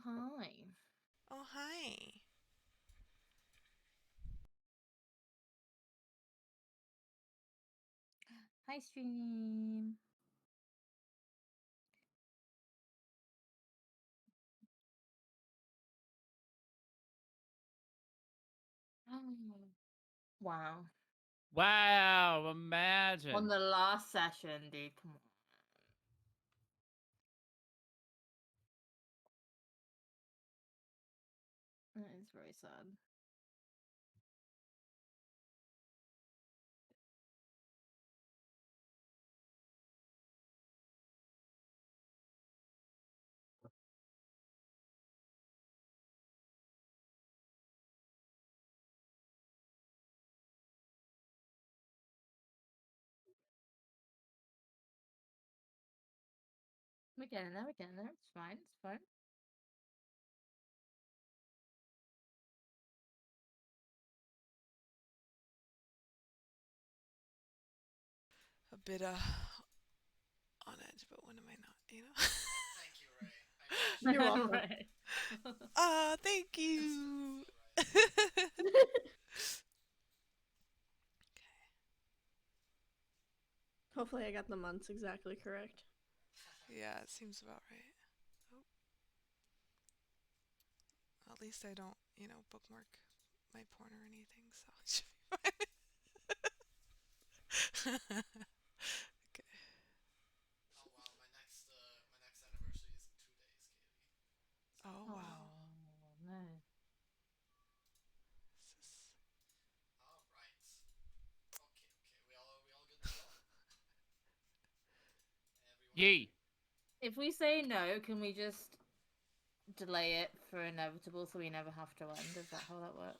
hi. Oh, hi. Hi, stream. Wow. Wow, imagine. On the last session, dude, come on. That is very sad. We're getting there, It's fine, it's fine. A bit on edge, but when am I not, you know? Thank you, Rae. You're welcome. Ah, thank you. Hopefully I got the months exactly correct. Yeah, it seems about right. Oh. At least I don't, you know, bookmark my porn or anything, so it should be fine. Okay. Oh wow, my next anniversary is in 2 days, Katie. Oh, wow. No. Alright. Okay. We all good to go? Everyone? Yee. If we say no, can we just delay it for inevitable so we never have to end? Is that how that works?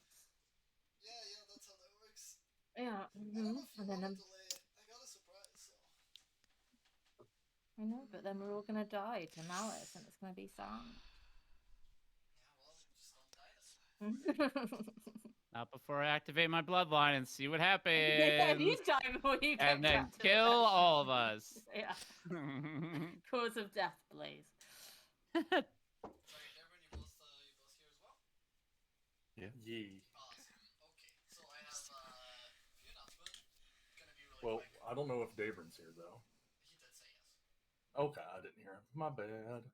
Yeah, that's how that works. Yeah. I don't know if you And then want to delay it. I got a surprise, so. I know, but then we're all gonna die to malice, and it's gonna be sad. Yeah, well, just don't die then. Not before I activate my bloodline and see what happens. Yeah, you die before you get and then trapped in kill the all of us. Yeah. Cause of death, Blaze. Sorry, Debryn, you both here as well? Yeah. Awesome. Okay, so I have a few announcements. Gonna be really Well, quick. I don't know if Daebryn's here though. He did say yes. Okay, I didn't hear him. My bad.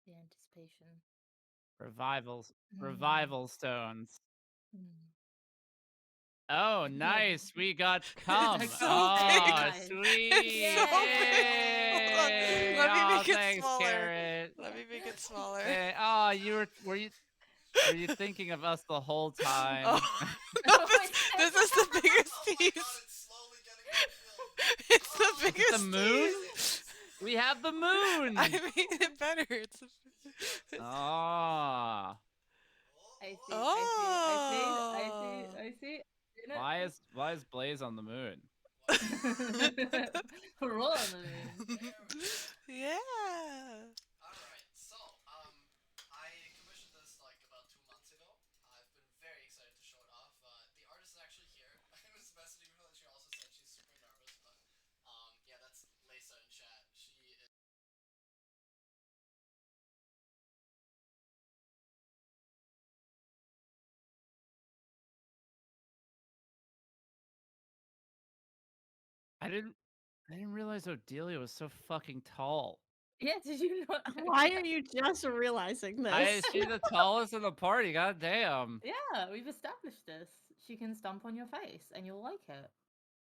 The anticipation. Revival stones. Mm. Oh, nice. We got cum. It's so oh, big. sweet. It's so big. Hold on. Let me make it thanks, smaller. Carrot. Let me make it smaller. Oh, were you thinking of us the whole time? Oh, this is the biggest Oh my piece. god, it's slowly getting revealed. It's the biggest The moon? piece. We have the moon. I made it better. It's Oh. I see. Oh. I see. Why is Blaze on the moon? We're all on the moon. Yeah. Alright, so, I commissioned this like about 2 months ago. I've been very excited to show it off. The artist is actually here. I was messaging her and she also said she's super nervous, but, yeah, that's Lisa in chat. She is I didn't realize Odelia was so fucking tall. Yeah, did you not? Why are you just realizing this? She's the tallest in the party. God damn. Yeah, we've established this. She can stomp on your face, and you'll like it.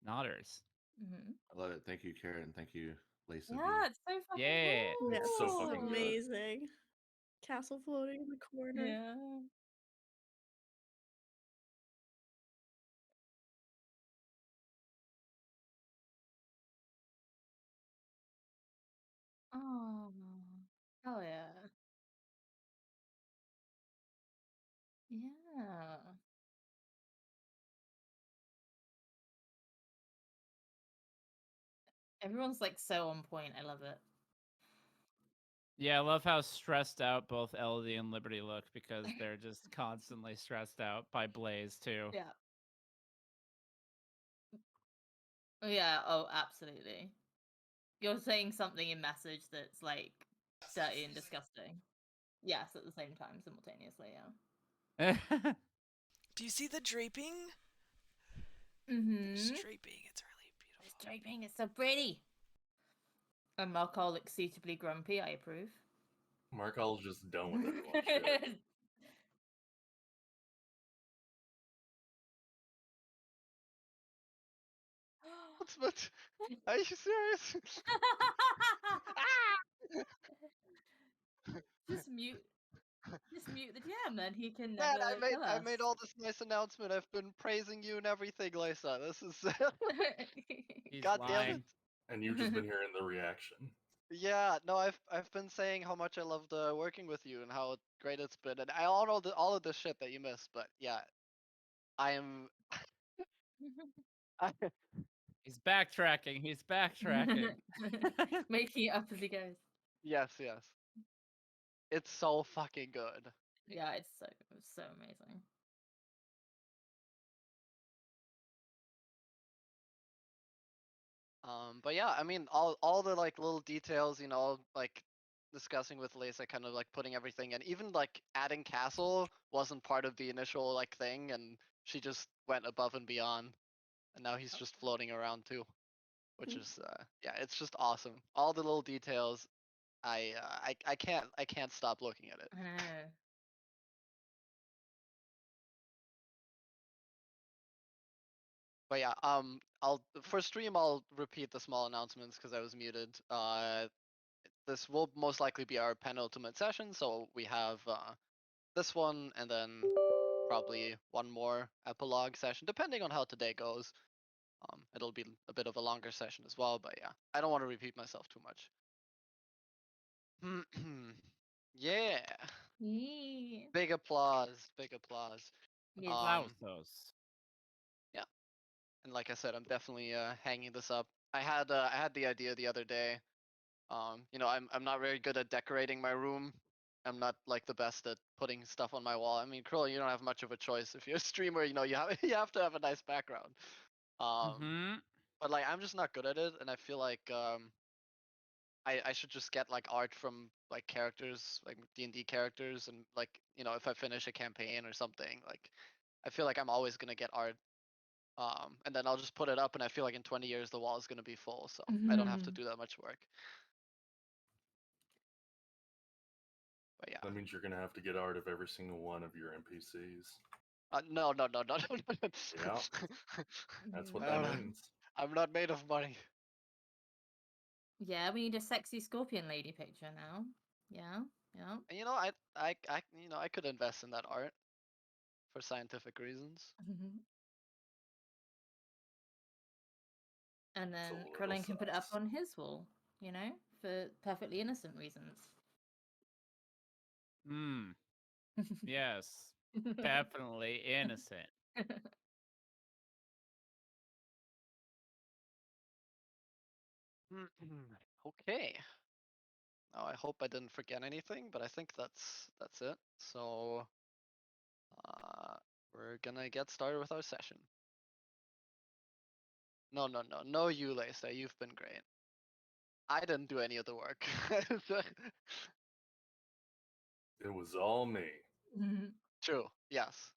Nodders. Hmm. I love it. Thank you, Karen. Thank you, Lisa. B. Yeah, it's so fucking Yeah. cool. Yeah, It's so this is fucking good. amazing. Castle floating in the corner. Yeah. Oh, hell yeah. Yeah. Everyone's like so on point. I love it. Yeah, I love how stressed out both Elodie and Liberty look because they're just constantly stressed out by Blaze too. Yeah. Yeah, oh, absolutely. You're saying something in message that's like dirty and disgusting. Yes, at the same time, simultaneously, yeah. Do you see the draping? Mm-hmm. There's draping. It's really beautiful. It's draping, it's so pretty. And Markall looks suitably grumpy, I approve. Markall's just done with everyone. Shit. What's but? Are you serious? Just mute the DM, then he can Man, never kill us. I made all this nice announcement. I've been praising you and everything, Lisa. This is He's God damn lying. it. And you've just been hearing the reaction. Yeah, no, I've been saying how much I loved working with you and how great it's been, and I all know all of this shit that you missed, but yeah, I am. He's backtracking. He's backtracking. Making it up as he goes. Yes, yes. It's so fucking good. Yeah, it's so amazing. But yeah, I mean, all the like little details, you know, like discussing with Lisa, kind of like putting everything, and even like adding castle wasn't part of the initial like thing, and she just went above and beyond, and now he's just floating around too, which is yeah, it's just awesome. All the little details, I can't stop looking at it. I know. But yeah, for stream I'll repeat the small announcements because I was muted. This will most likely be our penultimate session, so we have this one and then probably one more epilogue session, depending on how today goes. It'll be a bit of a longer session as well, but yeah, I don't want to repeat myself too much. Yeah, Yeah. big applause, big applause. Yes. Aplausos. Yeah, and like I said, I'm definitely hanging this up. I had the idea the other day. You know, I'm not very good at decorating my room. I'm not like the best at putting stuff on my wall. I mean, Krill, you don't have much of a choice if you're a streamer. You know, you have you have to have a nice background. But like, I'm just not good at it, and I feel like I should just get like art from like characters, like D&D characters, and like, you know, if I finish a campaign or something, like I feel like I'm always gonna get art. And then I'll just put it up, and I feel like in 20 years the wall is gonna be full, so I don't have to do that much work. But yeah. That means you're gonna have to get art of every single one of your NPCs. No. Yeah. That's what that means. I'm not made of money. Yeah, we need a sexy scorpion lady picture now. Yeah. And you know, you know, I could invest in that art for scientific reasons. And then It's a little Krillin can put it up sus. on his wall, you know, for perfectly innocent reasons. Yes. Definitely innocent. Okay. Now I hope I didn't forget anything, but I think that's it. So we're gonna get started with our session. No, you, Lisa. You've been great. I didn't do any of the work. It was all me. True. Yes.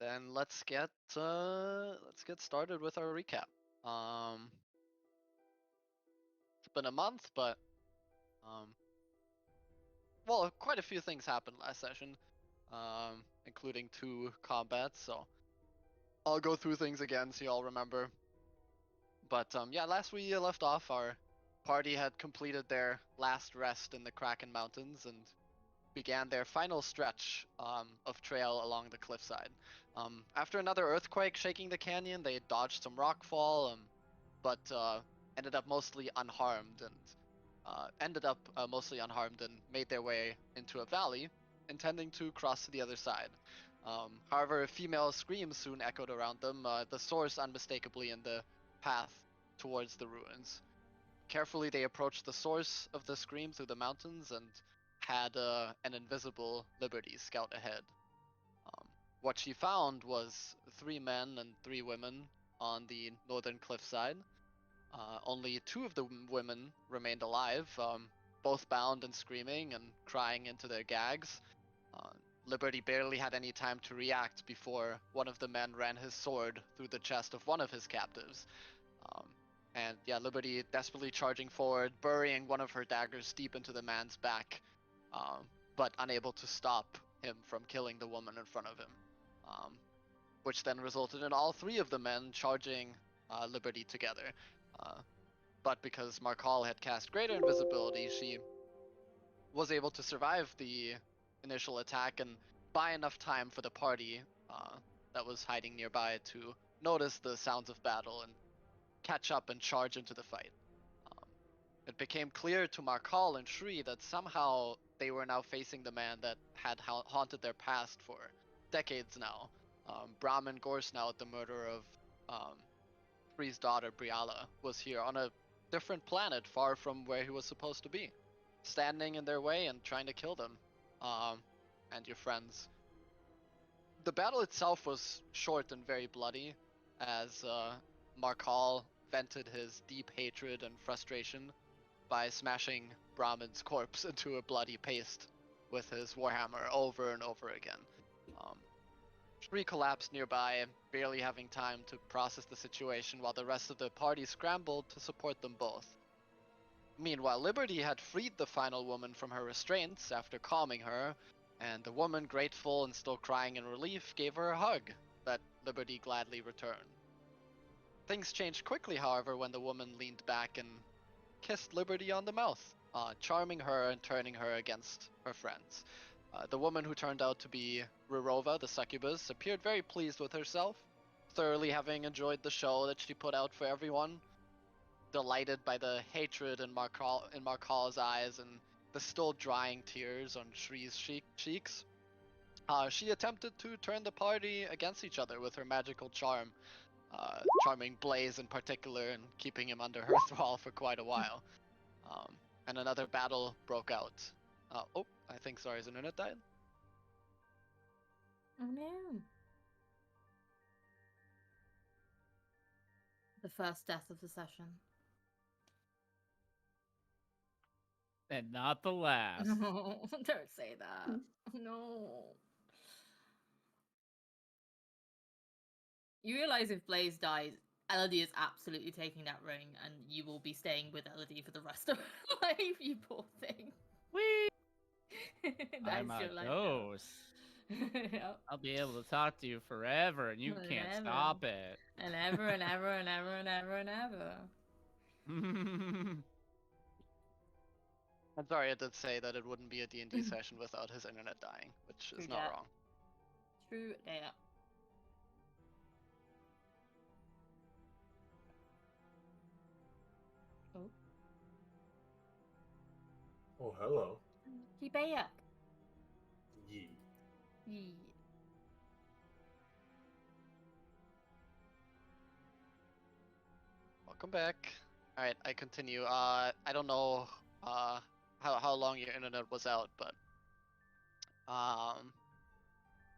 then let's get started with our recap. It's been a month, but well, quite a few things happened last session, including 2 combats. So I'll go through things again so y'all remember. But yeah, last we left off, our party had completed their last rest in the Kraken Mountains and began their final stretch of trail along the cliffside. After another earthquake shaking the canyon, they dodged some rockfall, but ended up mostly unharmed and made their way into a valley, intending to cross to the other side. However, female screams soon echoed around them, the source unmistakably in the path towards the ruins. Carefully, they approached the source of the scream through the mountains and had an invisible Liberty scout ahead. What she found was 3 men and 3 women on the northern cliffside. Only 2 of the women remained alive, both bound and screaming and crying into their gags. Liberty barely had any time to react before one of the men ran his sword through the chest of one of his captives. And yeah, Liberty desperately charging forward, burying one of her daggers deep into the man's back, but unable to stop him from killing the woman in front of him. Which then resulted in all 3 of the men charging Liberty together. But because Markal had cast greater invisibility, she was able to survive the initial attack and buy enough time for the party that was hiding nearby to notice the sounds of battle and catch up and charge into the fight. It became clear to Markal and Shri that somehow they were now facing the man that had haunted their past for decades now. Brahmin Gorsnout, the murderer of Shri's daughter Briala, was here on a different planet far from where he was supposed to be, standing in their way and trying to kill them and your friends. The battle itself was short and very bloody, as Markal vented his deep hatred and frustration by smashing Brahmin's corpse into a bloody paste with his warhammer over and over again. Shri collapsed nearby, barely having time to process the situation while the rest of the party scrambled to support them both. Meanwhile, Liberty had freed the final woman from her restraints after calming her, and the woman, grateful and still crying in relief, gave her a hug that Liberty gladly returned. Things changed quickly, however, when the woman leaned back and kissed Liberty on the mouth, charming her and turning her against her friends. The woman, who turned out to be Rurova, the succubus, appeared very pleased with herself, thoroughly having enjoyed the show that she put out for everyone, delighted by the hatred in Markal's eyes and the still drying tears on Shri's cheeks. She attempted to turn the party against each other with her magical charm, charming Blaze in particular and keeping him under her thrall for quite a while. And another battle broke out. I think Zara's internet died. Oh no. The first death of the session. And not the last. No, don't say that. No. You realize if Blaze dies, Elodie is absolutely taking that ring, and you will be staying with Elodie for the rest of her life, you poor thing. Whee! That I'm is a your life ghost. Yep. I'll be able to talk to you forever, and you can't Forever. stop it. And ever and ever and ever and ever and ever. I'm sorry, I did say that it wouldn't be a D&D session without his internet dying, which is True not dat. wrong. True that. Oh. Oh, hello. Keep-a-yak. Yee. Yee. Welcome back. Alright, I continue. I don't know how long your internet was out, but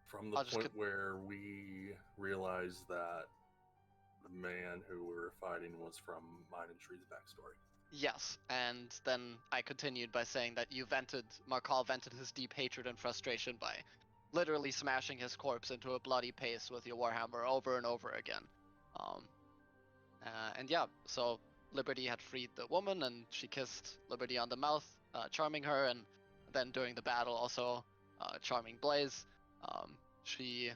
From the I'll just point where we realized that the man who we were fighting was from mine and Shree's backstory. yes, and then I continued by saying that Markal vented his deep hatred and frustration by literally smashing his corpse into a bloody paste with your warhammer over and over again. Um, and yeah, so Liberty had freed the woman, and she kissed Liberty on the mouth, charming her, and then during the battle also charming Blaze. She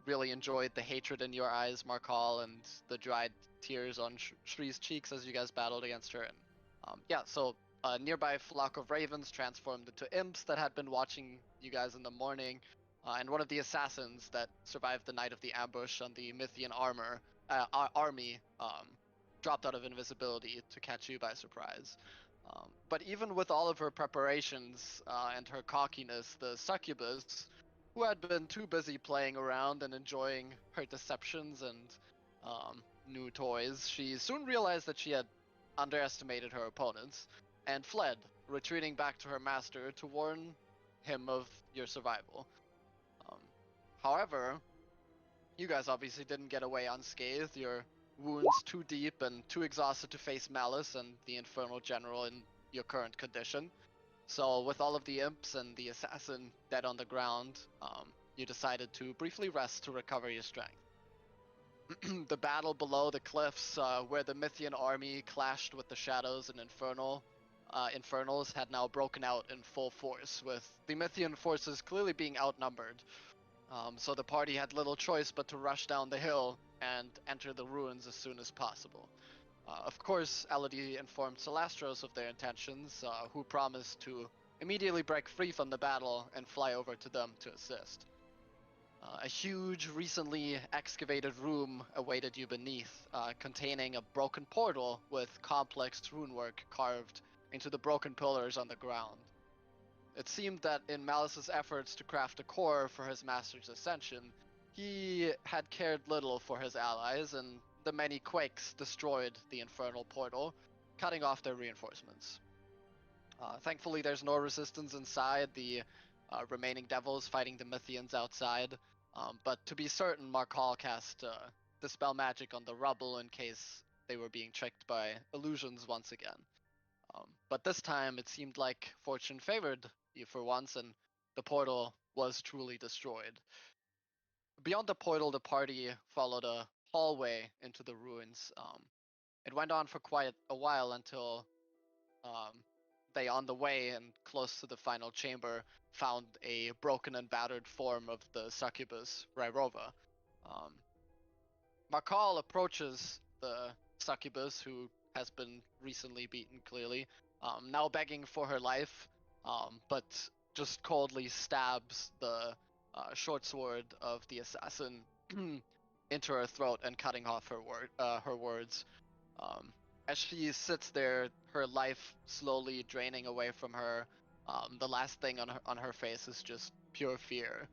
really enjoyed the hatred in your eyes, Markal, and the dried tears on Shree's cheeks as you guys battled against her. And yeah, so a nearby flock of ravens transformed into imps that had been watching you guys in the morning, and one of the assassins that survived the night of the ambush on the Mythian army dropped out of invisibility to catch you by surprise. But even with all of her preparations and her cockiness, the succubus, who had been too busy playing around and enjoying her deceptions and new toys, she soon realized that she had underestimated her opponents and fled, retreating back to her master to warn him of your survival. However, you guys obviously didn't get away unscathed. Your wounds too deep and too exhausted to face Malice and the Infernal General in your current condition. So with all of the imps and the assassin dead on the ground, you decided to briefly rest to recover your strength. The battle below the cliffs, where the Mythian army clashed with the Shadows and Infernals, had now broken out in full force, with the Mythian forces clearly being outnumbered. So the party had little choice but to rush down the hill and enter the ruins as soon as possible. Of course, Elodie informed Celastros of their intentions, who promised to immediately break free from the battle and fly over to them to assist. A huge, recently excavated room awaited you beneath, containing a broken portal with complex runework carved into the broken pillars on the ground. It seemed that in Malice's efforts to craft a core for his master's ascension, he had cared little for his allies, and the many quakes destroyed the infernal portal, cutting off their reinforcements. Thankfully, there's no resistance inside, the remaining devils fighting the Mythians outside, but to be certain, Markal cast Dispel Magic on the rubble in case they were being tricked by illusions once again. But this time, it seemed like fortune favored you for once, and the portal was truly destroyed. Beyond the portal, the party followed a hallway into the ruins. It went on for quite a while until they, on the way and close to the final chamber, found a broken and battered form of the succubus, Raerova. Markal approaches the succubus, who has been recently beaten clearly, now begging for her life, but just coldly stabs the short sword of the assassin into her throat and cutting off her words. As she sits there, her life slowly draining away from her, the last thing on her face is just pure fear,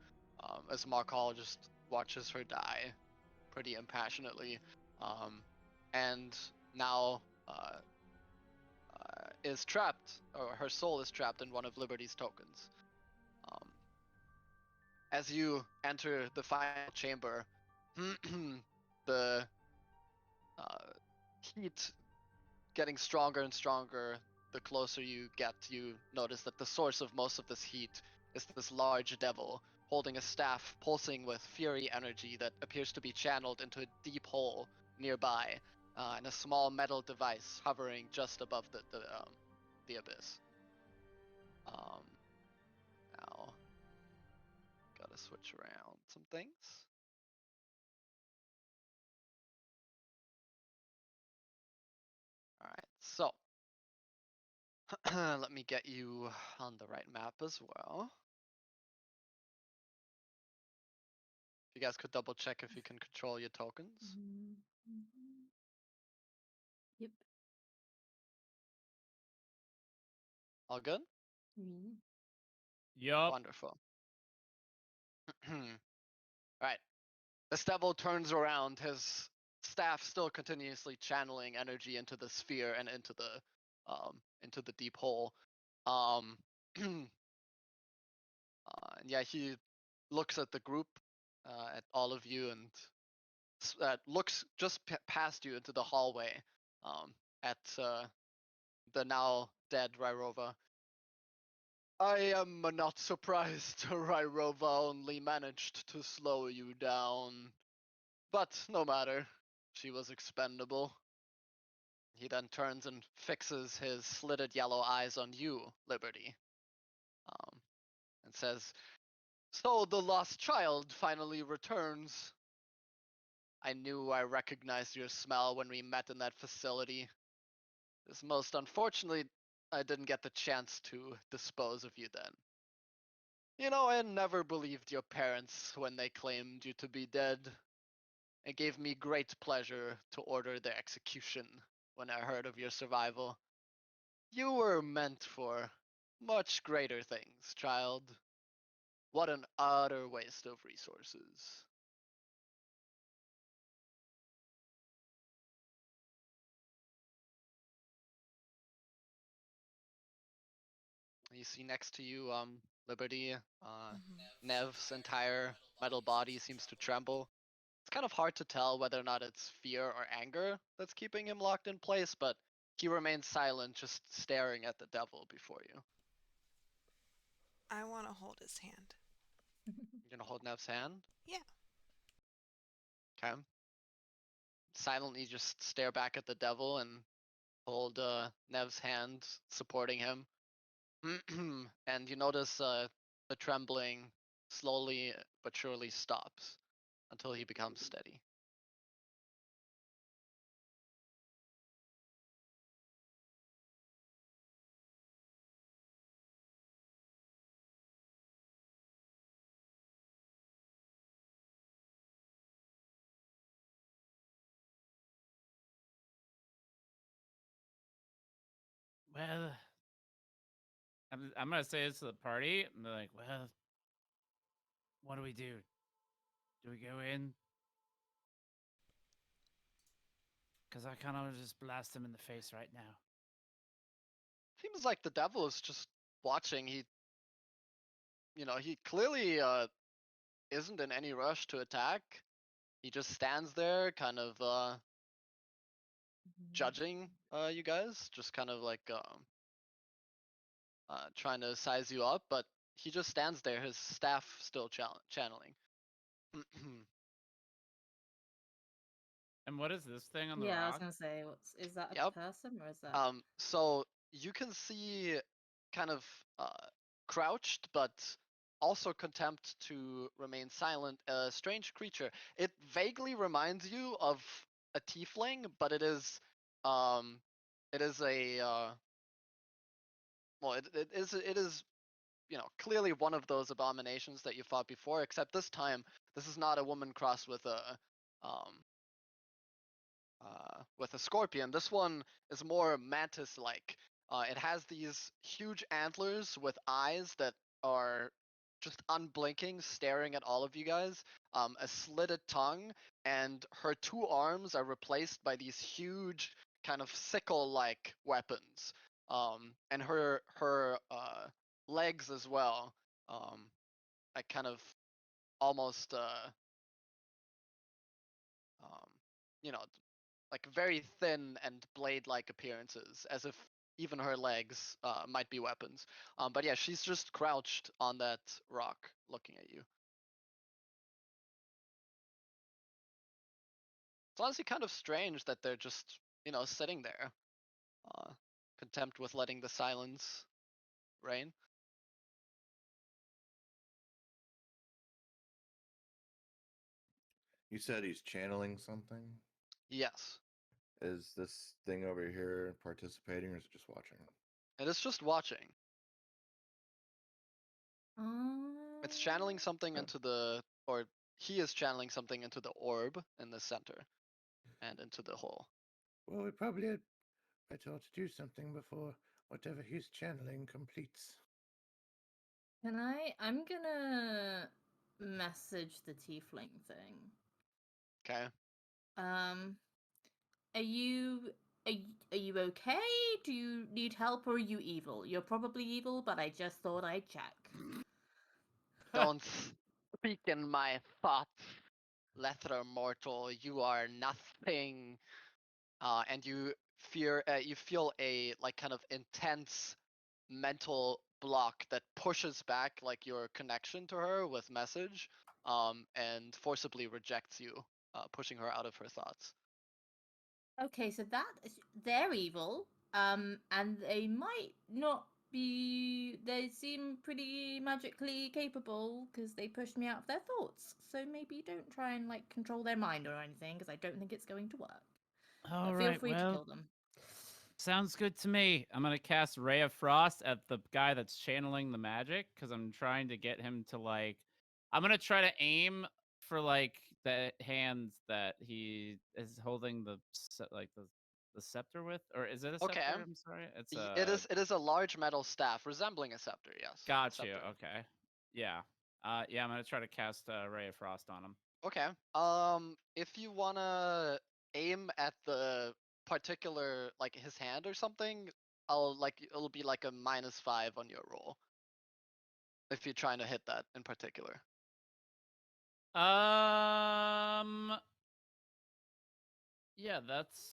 as Markal just watches her die pretty impassionately, and now is trapped, or her soul is trapped in one of Liberty's tokens. As you enter the final chamber, the heat getting stronger and stronger. The closer you get, you notice that the source of most of this heat is this large devil holding a staff pulsing with fury energy that appears to be channeled into a deep hole nearby, and a small metal device hovering just above the abyss. Now, gotta switch around some things. All right, so let me get you on the right map as well. If you guys could double check if you can control your tokens. Yep. All good? Yup. Wonderful. Right. This devil turns around, his staff still continuously channeling energy into the sphere and into the deep hole. And yeah, he looks at the group, at all of you, and looks just past you into the hallway, at the now dead Raerova. I am not surprised Rairova only managed to slow you down. But no matter, she was expendable. He then turns and fixes his slitted yellow eyes on you, Liberty, and says, "So the lost child finally returns. I knew I recognized your smell when we met in that facility. It's most unfortunately I didn't get the chance to dispose of you then. You know, I never believed your parents when they claimed you to be dead. It gave me great pleasure to order their execution when I heard of your survival. You were meant for much greater things, child. What an utter waste of resources." You see next to you, Liberty, Nev's entire metal body seems to tremble. It's kind of hard to tell whether or not it's fear or anger that's keeping him locked in place, but he remains silent, just staring at the devil before you. I want to hold his hand. You're gonna hold Nev's hand? Yeah. Okay. Silently just stare back at the devil and hold Nev's hand, supporting him. And you notice the trembling slowly but surely stops until he becomes steady. Well, I'm gonna say this to the party. And they're like, well, what do we do? Do we go in? Because I kind of just blast him in the face right now. Seems like the devil is just watching. He clearly isn't in any rush to attack. He just stands there, kind of judging you guys, just kind of like trying to size you up. But he just stands there, his staff still channeling. And what is this thing on the Yeah, I was rock? gonna say, is that a Yep. person or is that? So you can see kind of crouched, but also contempt to remain silent, a strange creature. It vaguely reminds you of a tiefling, but it is a well, it is clearly one of those abominations that you fought before, except this time this is not a woman crossed with a scorpion. This one is more mantis-like. It has these huge antlers with eyes that are just unblinking, staring at all of you guys. A slitted tongue, and her two arms are replaced by these huge, kind of sickle-like weapons. And her legs as well. Like kind of almost um, you know, like very thin and blade-like appearances, as if even her legs might be weapons. But yeah, she's just crouched on that rock, looking at you. It's honestly kind of strange that they're just, sitting there, content with letting the silence reign. You said he's channeling something? Yes, Is this thing over here participating or is it just watching? it is just watching. It's channeling something Oh. into or he is channeling something into the orb in the center and into the hole. Well, we probably had better to do something before whatever he's channeling completes. I'm gonna message the tiefling thing. Okay. Are you are you okay? Do you need help or are you evil? You're probably evil, but I just thought I'd check. Don't speak in my thoughts, lesser mortal. You are nothing. And you feel a like kind of intense mental block that pushes back like your connection to her with message, and forcibly rejects you, pushing her out of her thoughts. Okay, so they're evil. And they might not be. They seem pretty magically capable because they pushed me out of their thoughts. So maybe don't try and like control their mind or anything, because I don't think it's going to work. All But feel right, free to well, kill them. sounds good to me. I'm gonna cast Ray of Frost at the guy that's channeling the magic because I'm trying to get him to like. I'm gonna try to aim for like the hand that he is holding the scepter with, or is it a Okay. scepter? I'm sorry, it's It is a large metal staff resembling a scepter. Yes. Got you. Scepter. Okay. Yeah. Yeah. I'm gonna try to cast Ray of Frost on him. Okay. If you wanna aim at the particular like his hand or something, it'll be like a -5 on your roll. If you're trying to hit that in particular. Yeah, that's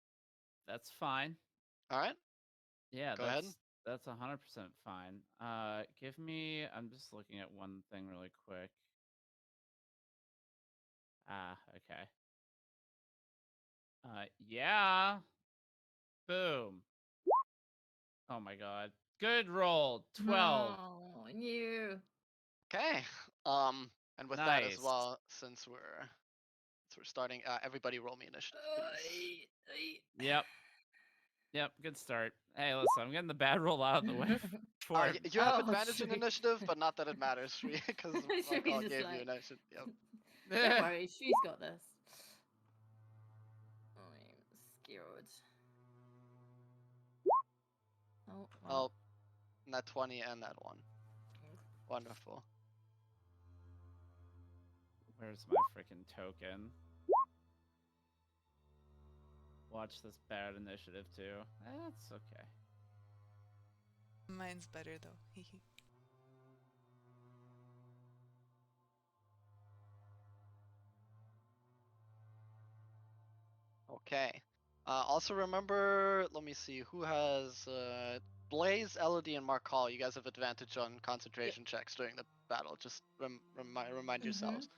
fine. All right. Yeah, Go ahead. that's 100% fine. Give me. I'm just looking at one thing really quick. Okay. Yeah. Boom. Oh my god. Good roll. 12. Oh, you. Okay. And with that as Nice. well, since we're starting, everybody roll me initiative, please. Yep. Yep. Good start. Hey, listen, I'm getting the bad roll out of the way for him. You have Oh, advantage in sweet. initiative, but not that it matters, because Sure, Markall just gave like- you initiative. Yep. Don't worry, she's got this. I'm scared. Oh, Oh, that 20 and that 1. Wonderful. Where's my freaking token? Watch this bad initiative too. That's okay. Mine's better though. Okay. Also remember, let me see, who has Blaze, Elodie, and Markall. You guys have advantage on concentration checks during the battle. Just remind yourselves.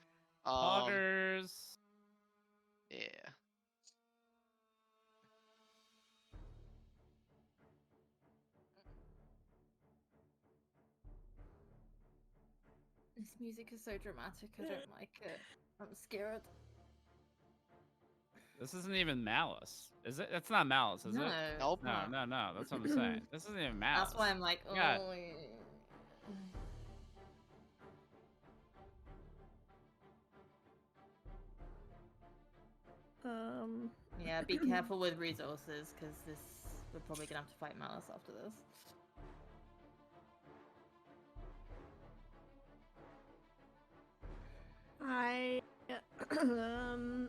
Poggers. Yeah. This music is so dramatic, I don't like it. I'm scared. This isn't even Malice, is it? It's not Malice, is it? Nope. No. That's what I'm saying. This isn't even Malice. That's why I'm like, oh. God. Yeah, be careful with resources, because we're probably gonna have to fight Malice after this.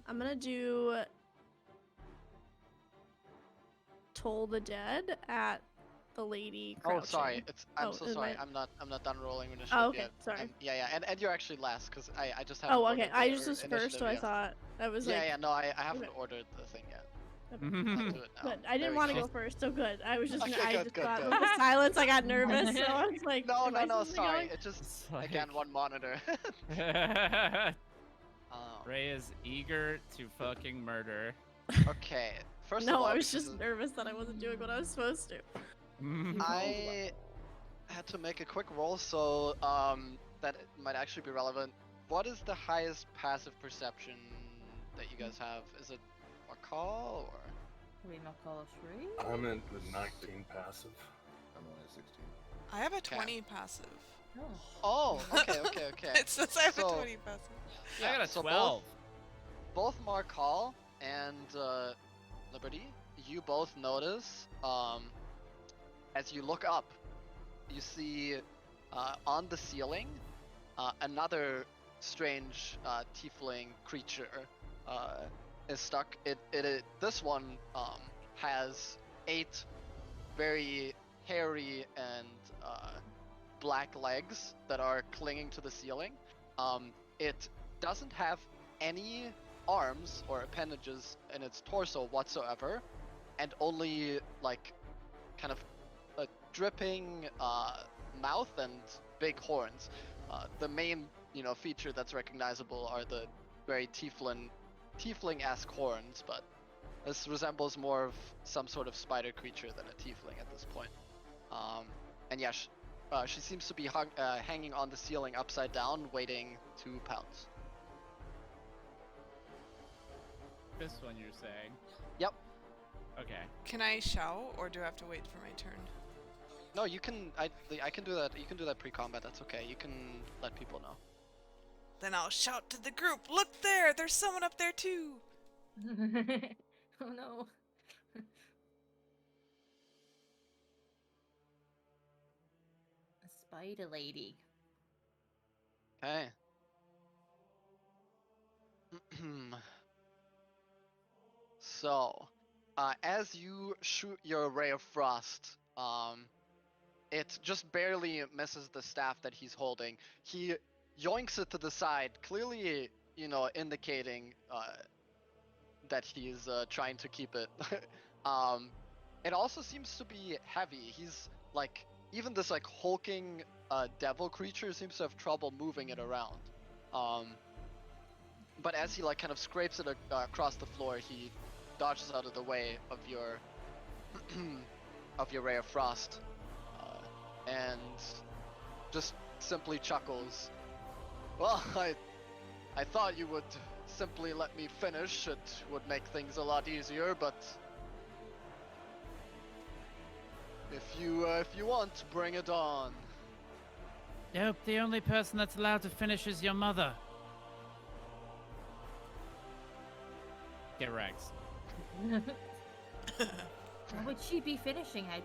I'm gonna do Toll the Dead at the lady crouching. Oh, sorry. I'm so is sorry. my- I'm not done rolling initiative Oh, okay, yet. sorry. Yeah, and you're actually last because I just haven't. Oh, okay. ordered I the just was first, initiative so I yet. thought I was Yeah, like. yeah. No, I haven't Okay. ordered the thing yet. Okay. I'll do it now. Good. I didn't There we want to go. go first, so good. I was just, Okay, I good, just good, thought good. with the silence, I got nervous, so I was like, No, am I no, supposed to be sorry. going? It just It's like- again one monitor. Ray is eager to fucking murder. Okay. First No, of all, I was because just nervous that I wasn't doing what I was supposed to. I had to make a quick roll, so that it might actually be relevant. What is the highest passive perception that you guys have? Is it Markall or? Are we Markall Shri? I'm in the 19 passive. I'm only at 16. I have a 20 passive. Oh, okay. It says I have So- a 20 passive. I got a so 12. Both Markall and Liberty, you both notice as you look up, you see on the ceiling another strange tiefling creature is stuck. This one has 8 very hairy and black legs that are clinging to the ceiling. It doesn't have any arms or appendages in its torso whatsoever, and only like kind of a dripping mouth and big horns. The main, feature that's recognizable are the very tiefling-esque horns, but this resembles more of some sort of spider creature than a tiefling at this point. And yeah, she seems to be hanging on the ceiling upside down, waiting to pounce. This one you're saying? Yep. Okay. Can I shout, or do I have to wait for my turn? No, you can. I can do that. You can do that pre-combat. That's okay. You can let people know. Then I'll shout to the group, look there! There's someone up there too! Oh no. A spider lady. Okay. So, as you shoot your ray of frost, it just barely misses the staff that he's holding. He yoinks it to the side, clearly, indicating that he's trying to keep it. It also seems to be heavy. He's like, even this like hulking devil creature seems to have trouble moving it around. But as he like kind of scrapes it across the floor, he dodges out of the way of your of your ray of frost, and just simply chuckles. Well, I thought you would simply let me finish. It would make things a lot easier, but if you want, bring it on. Nope, the only person that's allowed to finish is your mother. Get wrecked. Why would she be finishing? I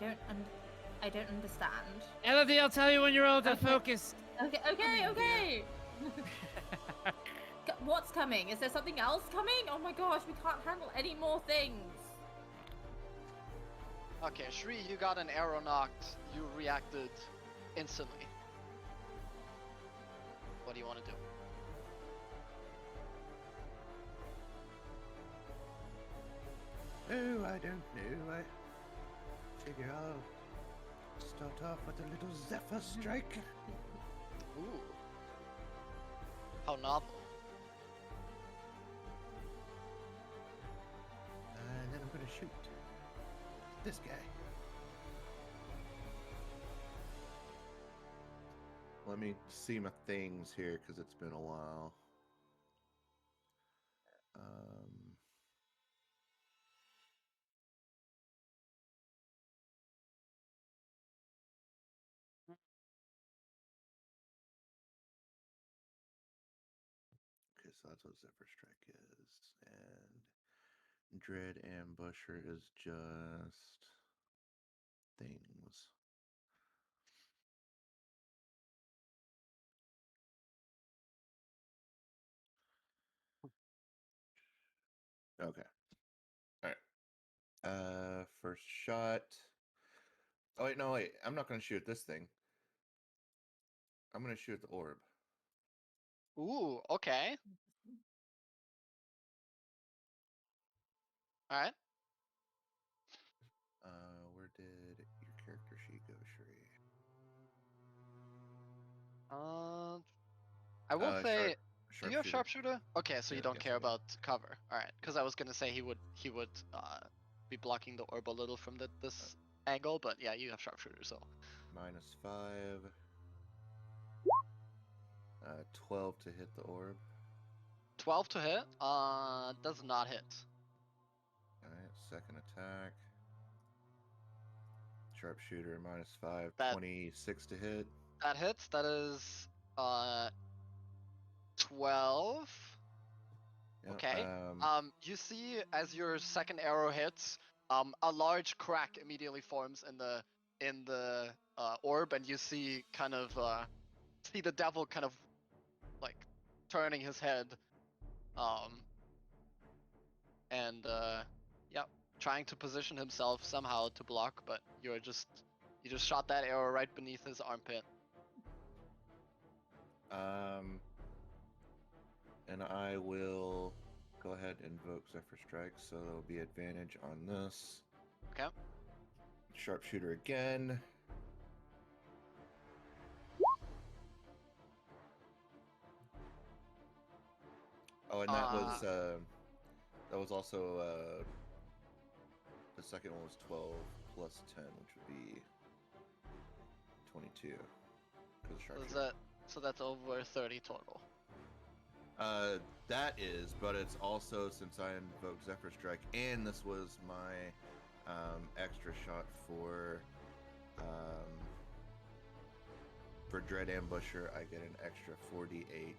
don't understand. Elodie, I'll tell you when you're older. Okay. Focus. Okay. What's coming? Is there something else coming? Oh my gosh, we can't handle any more things. Okay, Shri, you got an arrow knocked. You reacted instantly. What do you want to do? Oh, I don't know. I figure I'll start off with a little Zephyr Strike. Ooh. How novel. And then I'm gonna shoot this guy. Let me see my things here because it's been a while. Okay, so that's what Zephyr Strike is. And Dread Ambusher is just things. Okay. All right. First shot. Oh wait, no wait. I'm not gonna shoot this thing. I'm gonna shoot the orb. Ooh, okay. Alright. Where did your character sheet go, Shri? I will say, do you have Sharpshooter. sharpshooter? Okay, so you don't Yes, care I do. about cover. Alright, because I was gonna say he would be blocking the orb a little from this angle, but yeah, you have sharpshooter, so. -5. 12 to hit the orb. 12 to hit? Does not hit. Alright, second attack. Sharpshooter -5, That- 26 to hit. That hits. That is 12. Yep, Okay. You see as your second arrow hits, a large crack immediately forms in the orb, and you see kind of see the devil kind of like turning his head, and yeah, trying to position himself somehow to block, but you just shot that arrow right beneath his armpit. And I will go ahead and invoke Zephyr Strike, so there'll be advantage on this. Okay. Sharpshooter again. Oh, and that was also the second one was 12 plus 10, which would be 22. Because sharpshooter. So that's over 30 total. That is, but it's also since I invoked Zephyr Strike, and this was my extra shot for Dread Ambusher. I get an extra 48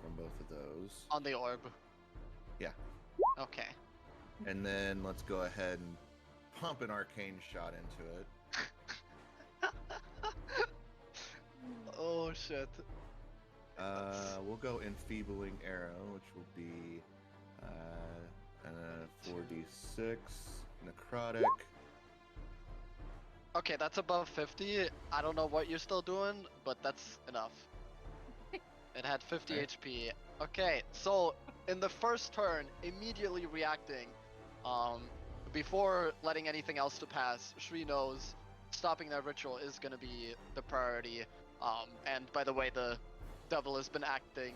from both of those. On the orb. Yeah. Okay. And then let's go ahead and pump an arcane shot into it. Oh shit. We'll go Enfeebling Arrow, which will be 4d6 necrotic. Okay, that's above 50. I don't know what you're still doing, but that's enough. It had 50 Alright. HP. Okay, so in the first turn, immediately reacting, before letting anything else to pass, Shri knows stopping that ritual is gonna be the priority. And by the way, the devil has been acting.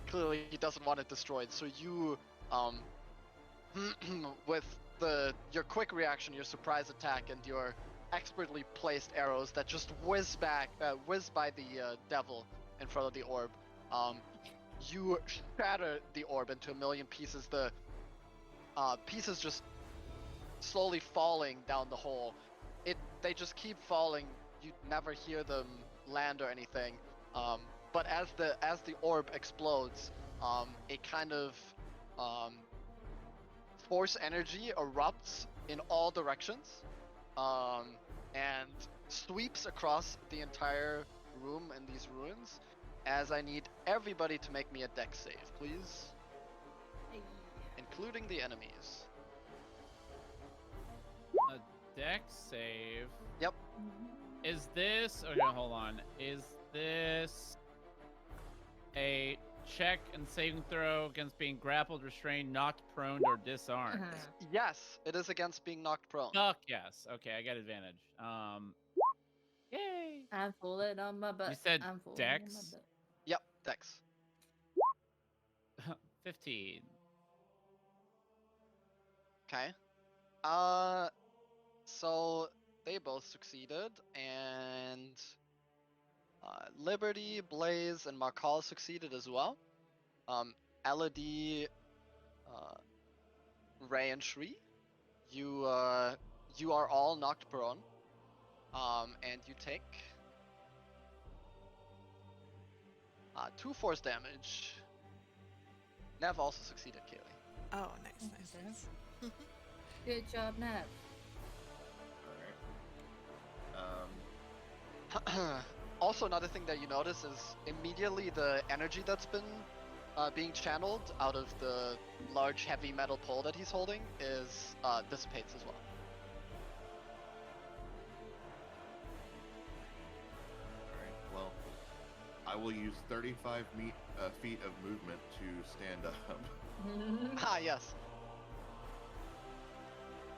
Clearly, he doesn't want it destroyed. So you, with your quick reaction, your surprise attack, and your expertly placed arrows that just whiz by the devil in front of the orb, you shatter the orb into a million pieces. The pieces just slowly falling down the hole. They just keep falling. You never hear them land or anything. But as the orb explodes, a kind of force energy erupts in all directions, and sweeps across the entire room and these ruins. As I need everybody to make me a dex save, please, including the enemies. A dex save. Yep. Is this okay? Hold on. Is this a check and saving throw against being grappled, restrained, knocked prone, or disarmed? Yes, it is against being knocked prone. Fuck yes. Okay, I got advantage. Yay! I'm falling on my butt. You said I'm falling on my dex? butt. Yep, dex. 15. Okay. So they both succeeded, and Liberty, Blaze, and Markal succeeded as well. Elodie, Rae, and Shri, you are all knocked prone. And you take 2 force damage. Nev also succeeded, Kaylee. Oh, nice. Good job, Nev. Alright. Also, another thing that you notice is immediately the energy that's been being channeled out of the large heavy metal pole that he's holding is dissipates as well. Alright, well, I will use 35 feet of movement to stand up. Ah, yes.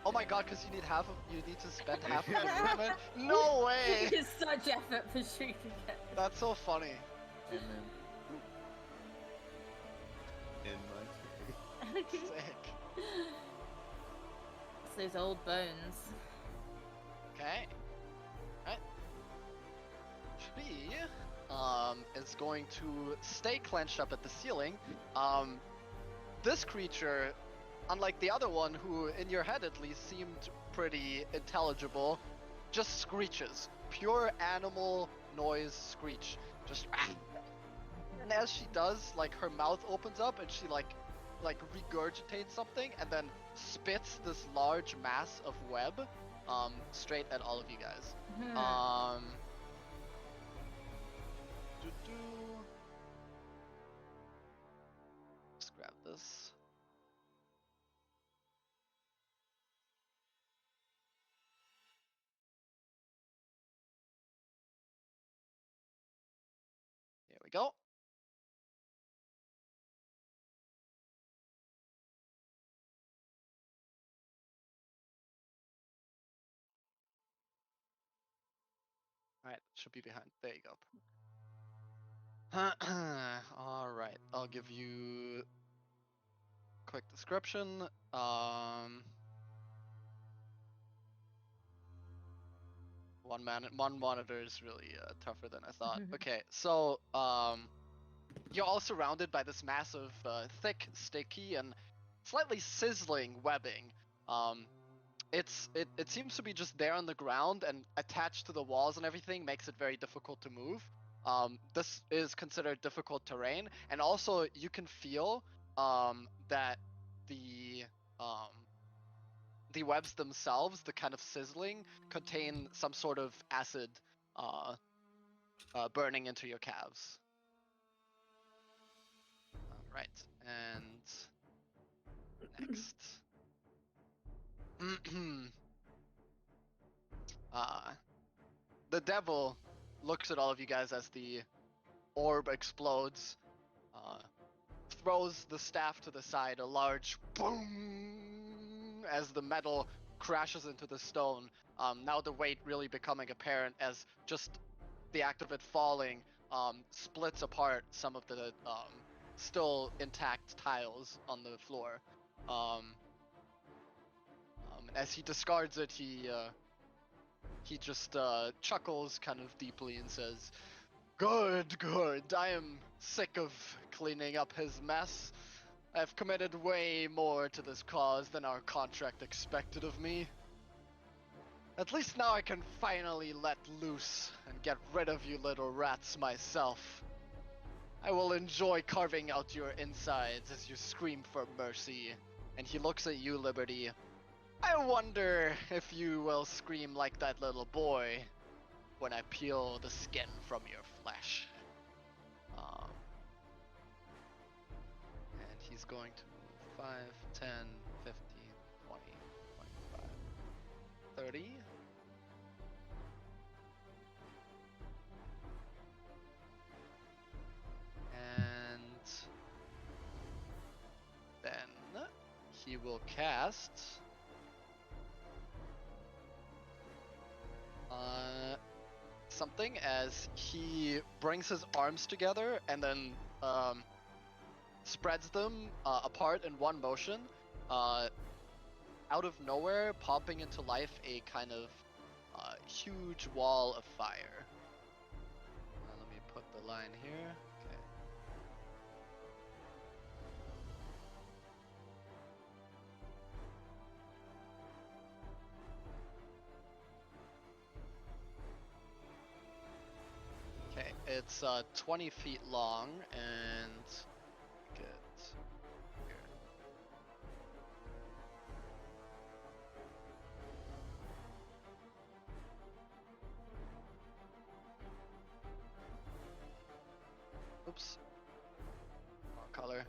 Oh my god, because you need to spend half of your movement? No way! It's such effort for Shri to get this. That's so funny. And then in my turn. Sick. It's those old bones. Okay. Alright. Tree is going to stay clenched up at the ceiling. This creature, unlike the other one, who in your head at least seemed pretty intelligible, just screeches. Pure animal noise screech. Just and as she does, like, her mouth opens up and she like regurgitates something and then spits this large mass of web straight at all of you guys. Let's grab this. There we go. Alright, should be behind. There you go. All right, I'll give you a quick description. One monitor is really tougher than I thought. Okay, so you're all surrounded by this massive, thick, sticky, and slightly sizzling webbing. It seems to be just there on the ground and attached to the walls and everything, makes it very difficult to move. This is considered difficult terrain, and also you can feel that the webs themselves, the kind of sizzling, contain some sort of acid burning into your calves. Right, and next. The devil looks at all of you guys as the orb explodes, throws the staff to the side, a large boom as the metal crashes into the stone. Now the weight really becoming apparent as just the act of it falling splits apart some of the still intact tiles on the floor. As he discards it, he just chuckles kind of deeply and says, "Good, good. I am sick of cleaning up his mess. I've committed way more to this cause than our contract expected of me. At least now I can finally let loose and get rid of you little rats myself. I will enjoy carving out your insides as you scream for mercy." And he looks at you, Liberty. "I wonder if you will scream like that little boy when I peel the skin from your flesh." And he's going to move 5, 10, 15, 20, 25, 30. And then he will cast something as he brings his arms together and then spreads them apart in one motion, out of nowhere, popping into life a kind of huge wall of fire. Let me put the line here. Okay, it's 20 feet long and get here. Oops. Wrong color.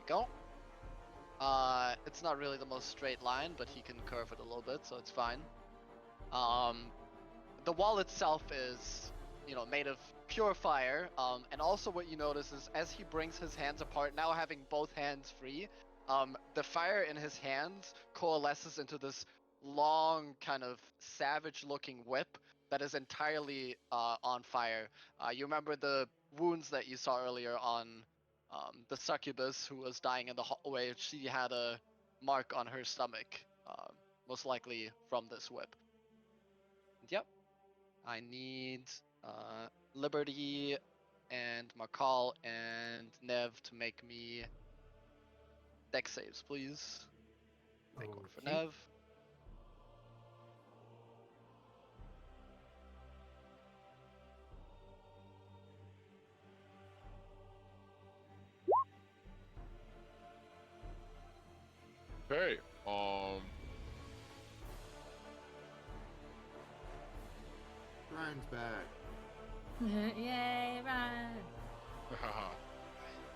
Go. It's not really the most straight line, but he can curve it a little bit, so it's fine. The wall itself is, made of pure fire, and also what you notice is as he brings his hands apart, now having both hands free, the fire in his hands coalesces into this long, kind of savage-looking whip that is entirely on fire. You remember the wounds that you saw earlier on the succubus who was dying in the hallway? She had a mark on her stomach, most likely from this whip. Yep. I need Liberty and Makal and Nev to make me dex saves, please. Make one for Okay. Nev. Okay. Ryan's back. Yay, Ryan!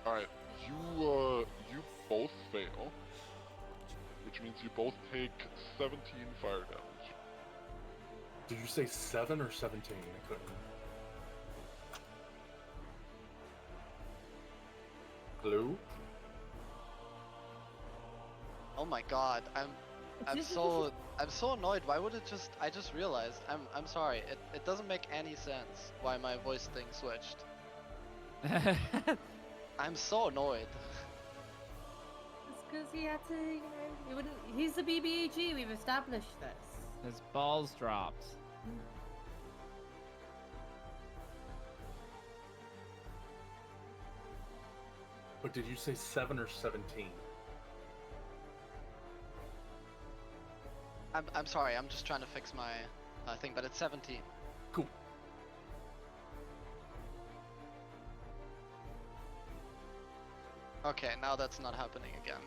All right. You both fail, which means you both take 17 fire damage. Did you say 7 or 17? I couldn't. Hello? Oh my god, I'm so annoyed. Why would it just? I just realized. I'm sorry. It doesn't make any sense why my voice thing switched. I'm so annoyed. It's because he had to, you know, he wouldn't. He's the BBAG. We've established this. His balls dropped. But did you say 7 or 17? I'm sorry. I'm just trying to fix my thing, but it's 17. Cool. Okay, now that's not happening again.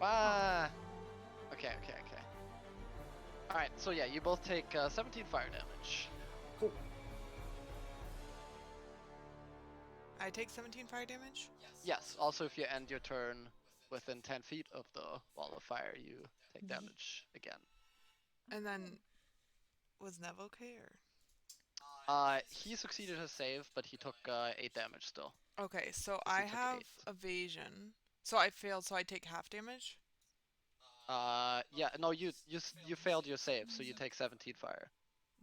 Ah. Okay. All right. So yeah, you both take 17 fire damage. Cool. I take 17 fire damage? Yes. Also, if you end your turn within 10 feet of the wall of fire, you take damage again. And then, was Nev okay, or? He succeeded his save, but he took 8 damage still. Okay, so he I took have 8. evasion. So I failed, so I take half damage? Yeah, no, you failed your save, so you take 17 fire.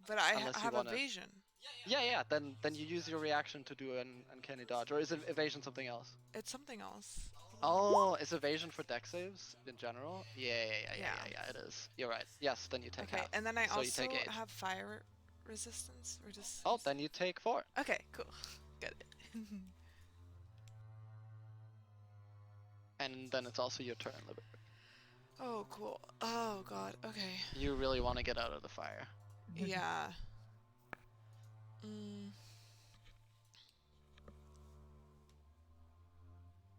But I Unless you have wanna- evasion. Yeah, then you use your reaction to do an uncanny dodge, or is evasion something else? It's something else. Oh, is evasion for dex saves in general? Yeah, Yeah. it is. You're right. Yes, then you take Okay, half. and then I So you also take 8. have fire resistance, or just... Oh, then you take 4. Okay, cool. Got it. And then it's also your turn, Liber. Oh, cool. Oh, God. Okay. You really want to get out of the fire. Yeah.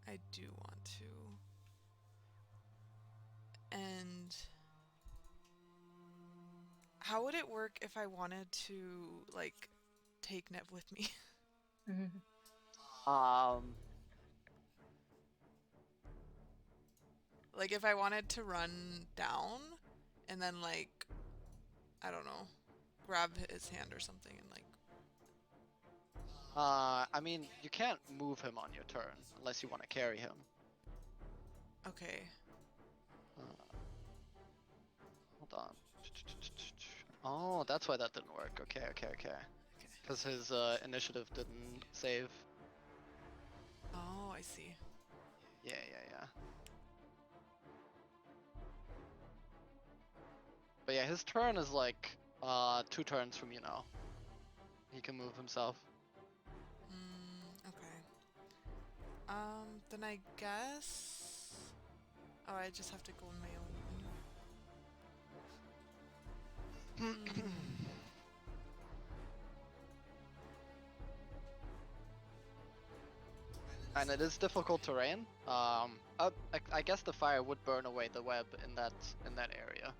I do want to. And how would it work if I wanted to, like, take Nev with me? Like, if I wanted to run down and then, like, I don't know, grab his hand or something and, like... I mean, you can't move him on your turn unless you want to carry him. Okay. Hold on. Oh, that's why that didn't work. Okay. Because his initiative didn't save. Oh, I see. Yeah. But yeah, his turn is like 2 turns from you now. He can move himself. Okay. Then I guess... Oh, I just have to go in my own... And it is difficult terrain. I guess the fire would burn away the web in that area.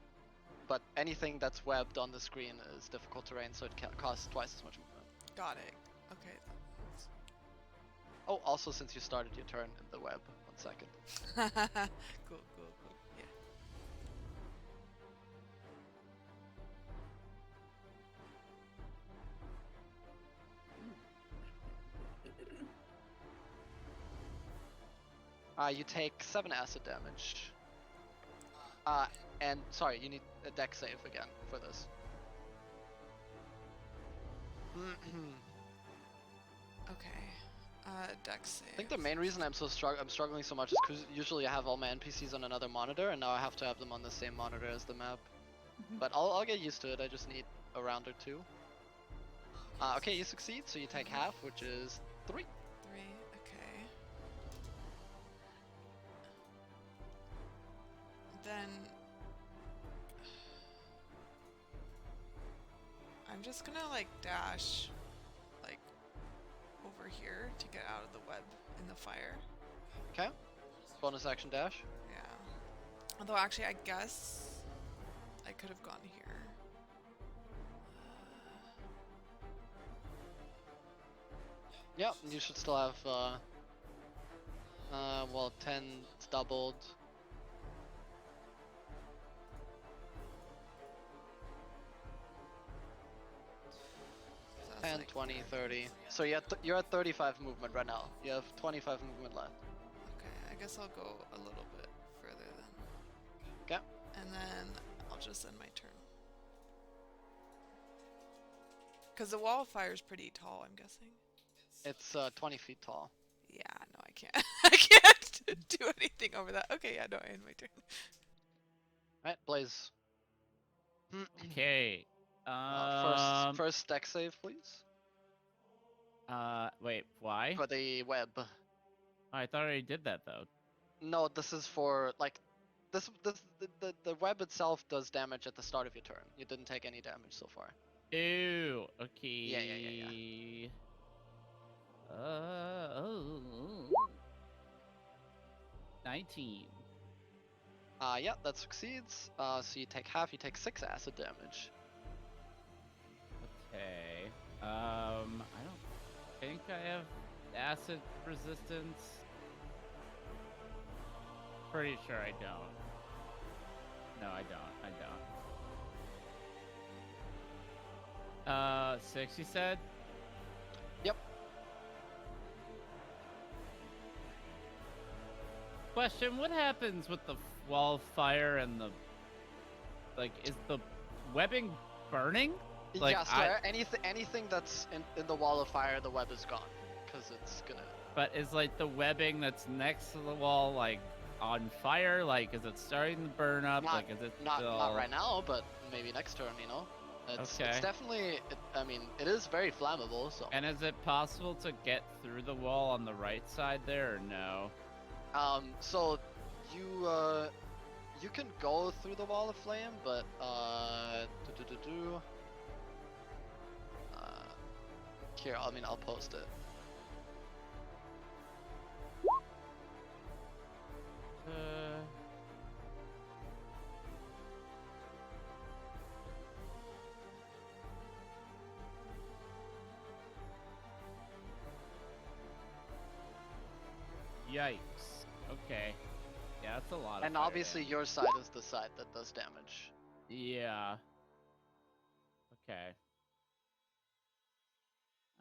But anything that's webbed on the screen is difficult terrain, so it costs twice as much movement. Got it. Okay. Oh, also since you started your turn in the web. 1 second. Cool. Yeah. You take 7 acid damage. And sorry, you need a dex save again for this. Okay. Dex save. I think the main reason I'm struggling so much is because usually I have all my NPCs on another monitor, and now I have to have them on the same monitor as the map. But I'll get used to it. I just need a round or 2. Okay, you succeed, so you take half, which is 3. 3. Okay. Then I'm just gonna like dash like over here to get out of the web in the fire. Okay. Bonus action dash. Yeah. Although actually I guess I could have gone here. Yep, you should still have well 10 it's doubled. 10, 20, 30. So you're at 35 movement right now. You have 25 movement left. Okay, I guess I'll go a little bit further then. Okay. And then I'll just end my turn. Because the wall of fire is pretty tall, I'm guessing. It's 20 feet tall. Yeah, no, I can't. I can't do anything over that. Okay, yeah, no, I end my turn. Right, Blaze. Okay. First deck save, please. Wait, why? For the web. Oh, I thought I already did that though. No, this is for like, the web itself does damage at the start of your turn. You didn't take any damage so far. Ew. Okay. Yeah. Oh. 19. Yeah, that succeeds. So you take half. You take 6 acid damage. Okay. I don't think I have acid resistance. Pretty sure I don't. No, I don't. 6 you said? Yep. Question, what happens with the wall of fire and the... Like, is the webbing burning? Like, yeah, so anything that's in the wall of fire, the web is gone. Because it's gonna... But is, like, the webbing that's next to the wall, like, on fire? Like, is it starting to burn up? Not, like, is it not still... right now, but maybe next turn, you know? It's Okay. definitely... I mean, it is very flammable, so... And is it possible to get through the wall on the right side there, or no? So you can go through the wall of flame, but here, I mean, I'll post it. Yikes. Okay. Yeah, that's a lot of And fire obviously damage. your side is the side that does damage. Yeah. Okay.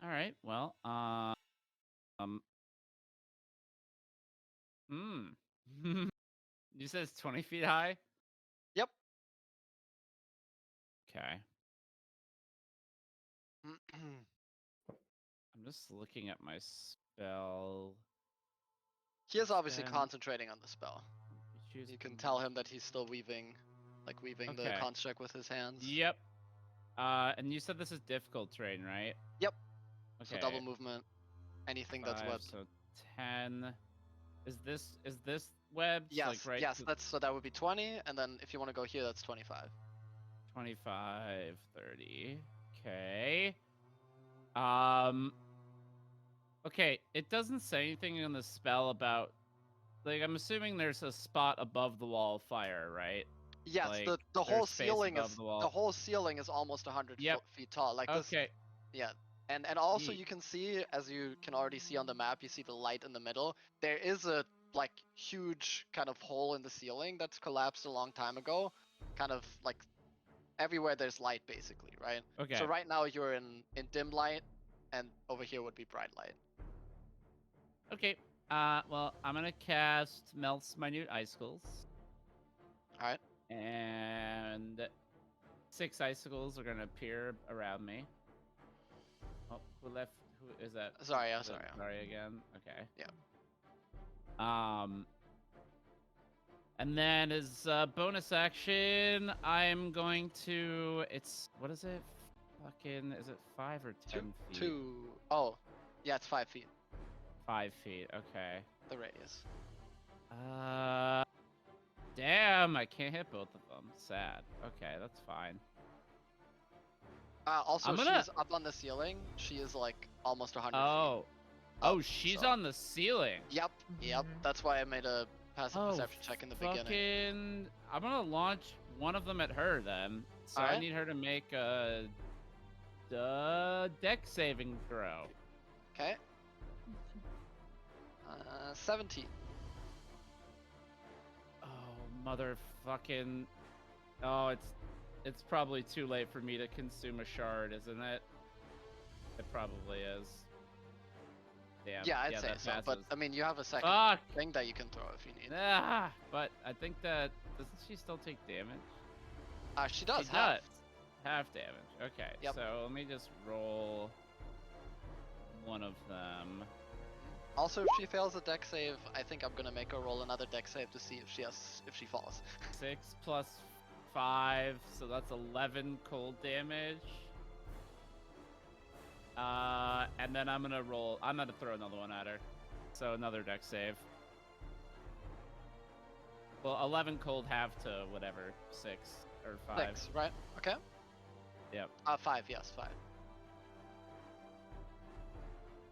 All right. Well, You said it's 20 feet high? Yep. Okay. I'm just looking at my spell. He is obviously Then- concentrating on the spell. Choose You can tell him that he's still weaving the Okay. construct with his hands. Yep. And you said this is difficult terrain, right? Yep. Okay. So double movement. Anything that's 5, webbed. So 10. Is this webbed? Yes, Like right yes, to- so that would be 20, and then if you want to go here, that's 25. 25, 30. Okay. Okay, it doesn't say anything in the spell about... Like, I'm assuming there's a spot above the wall of fire, right? Yes, Like, the whole there's space ceiling above is the wall. the whole ceiling is almost 100 Yep. feet tall. Like this. Okay. Yeah. And also Ye- you can see, as you can already see on the map, you see the light in the middle. There is a like huge kind of hole in the ceiling that's collapsed a long time ago. Kind of like everywhere there's light basically, right? Okay. So right now you're in dim light, and over here would be bright light. Okay. Well, I'm gonna cast Melts Minute Icicles. Alright. And 6 icicles are gonna appear around me. Oh, who left? Who is that? Sorry, Is it sorry. Zarya again. Okay. Yeah. And then as bonus action, I'm going to. It's what is it? Fucking is it 5 or 10 feet? Oh, yeah, it's 5 feet. 5 feet. Okay. The radius. Damn, I can't hit both of them. Sad. Okay, that's fine. Also, I'm gonna- she's up on the ceiling. She is like almost 100 Oh. feet. Oh, she's so- on the ceiling. Yep. That's why I made a passive perception check in the beginning. I'm gonna launch one of them at her then. So I Alright. need her to make a deck saving throw. Okay. 17. Oh, motherfucking. Oh, it's probably too late for me to consume a shard, isn't it? It probably is. Damn. Yeah, I'd say that so. passes. But I mean, you have a second Fuck! thing that you can throw if you need. But I think that doesn't she still take damage? She does. She half. does. Half damage. Okay. Yep. So let me just roll one of them. Also, if she fails a deck save, I think I'm gonna make her roll another deck save to see if she falls. 6 plus 5, so that's 11 cold damage. And then I'm gonna throw another one at her. So another deck save. Well, 11 cold half to whatever, 6 or 5. 6, right? Okay. Yep. 5, yes, 5.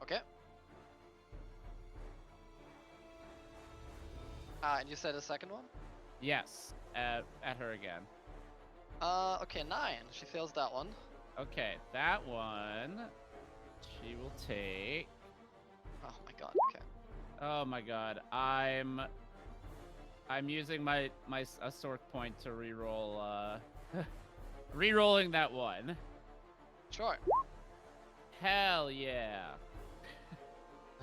Okay. And you said a second one? Yes, at her again. Okay, 9. She fails that one. Okay, that one she will take. Oh my god, okay. Oh my god, I'm using my a Sork point to reroll. Rerolling that one. Sure. Hell yeah.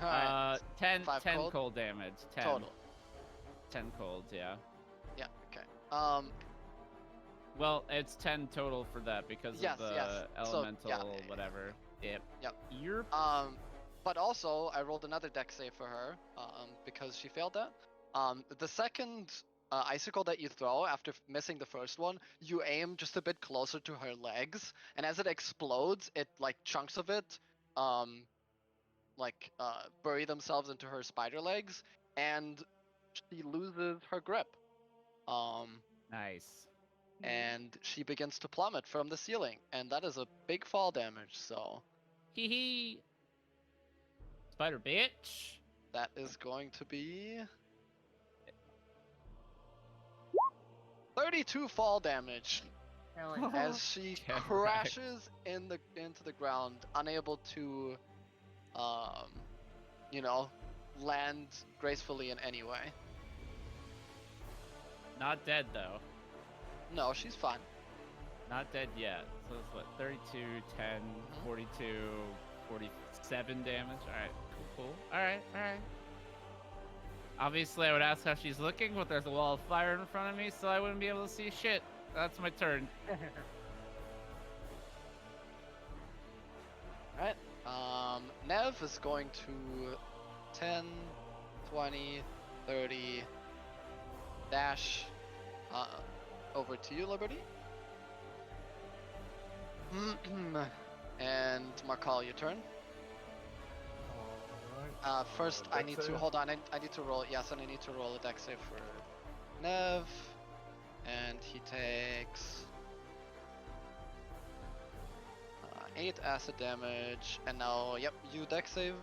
Alright. 10 5 cold? cold? Damage. 10. Total. 10 cold, yeah. Yeah, okay. Well, it's 10 total for that because Yes, of the yes. So, elemental yeah. whatever. Yep. Yep. You're But also, I rolled another deck save for her, because she failed that. The second icicle that you throw after missing the first one, you aim just a bit closer to her legs, and as it explodes, chunks of it, bury themselves into her spider legs, and she loses her grip. nice. And she begins to plummet from the ceiling, and that is a big fall damage, so Hee hee. Spider bitch. that is going to be 32 fall damage Hell yeah. as she Yeah, right. crashes into the ground, unable to, land gracefully in any way. Not dead though. No, she's fine. Not dead yet. So it's what? 32, 10, 42, 47 damage. Alright, cool. Alright. Obviously, I would ask how she's looking, but there's a wall of fire in front of me, so I wouldn't be able to see shit. That's my turn. Alright. Nev is going to 10, 20, 30, dash over to you, Liberty. And Markal, your turn. Alright. First, I dex need to save? hold on. I need to roll. Yes, and I need to roll a dex save for Nev, and he takes 8 acid damage. And now, yep, you dex save.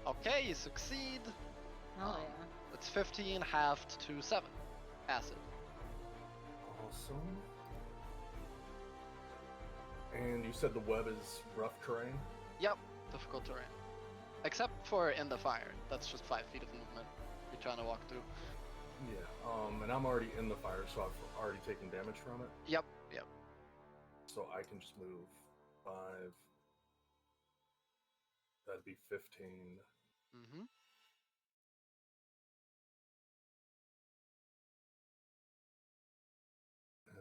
Okay, you succeed. Hell yeah. It's 15 halved to 7 acid. Awesome. And you said the web is rough terrain? Yep, difficult terrain. Except for in the fire. That's just 5 feet of movement you're trying to walk through. Yeah, and I'm already in the fire, so I've already taken damage from it. Yep. So I can just move 5. That'd be 15. Mm-hmm.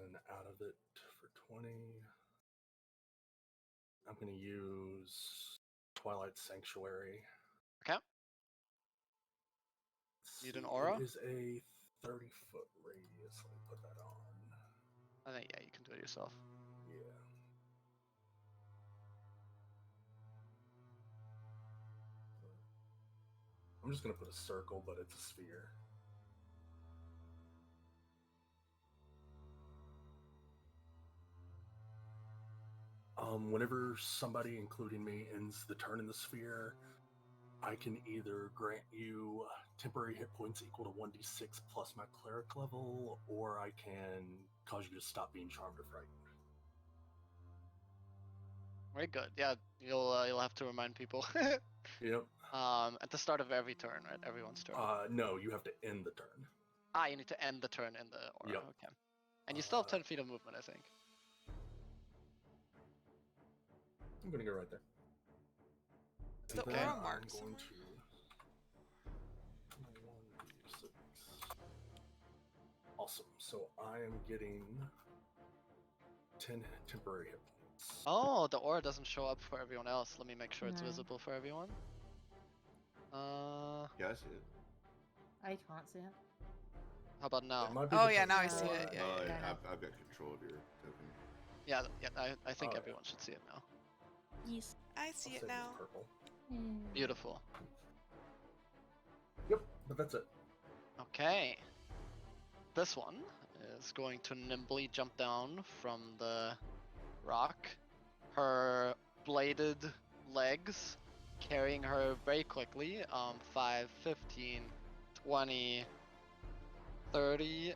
And out of it for 20. I'm going to use Twilight Sanctuary. Okay. Let's Need an see, aura? It is a 30-foot radius. Let me put that on. I think, yeah, you can do it yourself. Yeah. I'm just going to put a circle, but it's a sphere. Whenever somebody, including me, ends the turn in the sphere, I can either grant you temporary hit points equal to 1d6 plus my cleric level, or I can cause you to stop being charmed or frightened. Very good. Yeah, you'll have to remind people. Yep. At the start of every turn, right? Everyone's turn. No, you have to end the turn. You need to end the turn in the aura. Yep. Okay. And you still have 10 feet of movement, I think. I'm gonna go right there. Is the And then aura I'm marked going somewhere? to 1d6. Awesome. So I am getting 10 temporary hit points. Oh, the aura doesn't show up for everyone else. Let me make sure it's No. visible for everyone. Yeah, I see it. I can't see it. How about now? It might be Oh, the yeah, now I token see UI. it. Yeah, Oh, yeah, yeah. I've got control of your token. Yeah, I think Oh, yeah. everyone should see it now. Yes. I I'll see say it it's now. purple. Beautiful. Yep, but that's it. Okay. This one is going to nimbly jump down from the rock. Her bladed legs carrying her very quickly. 5, 15, 20, 30,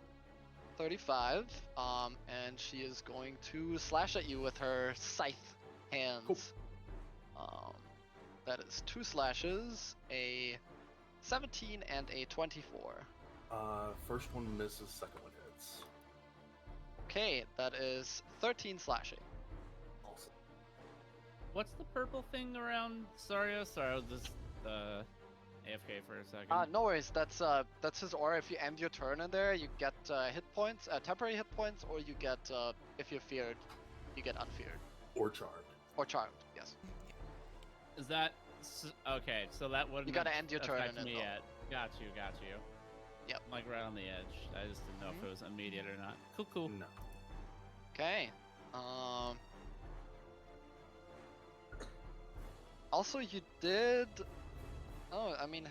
35. And she is going to slash at you with her scythe hands. That is 2 slashes, a 17 and a 24. First one misses, second one hits. Okay, that is 13 slashing. Awesome. What's the purple thing around Zarya? Sorry, I was just AFK for a second. No worries. That's his aura. If you end your turn in there, you get hit points, temporary hit points, or you get if you're feared, you get unfeared Or charmed. or charmed. Yes. Is that okay? So that wouldn't. You gotta end your turn affect in it, me though. yet. Got you. Yep. Like right on the edge. I just didn't know if it was immediate or not. Cool. No. Okay. Also, you did. Oh, I mean,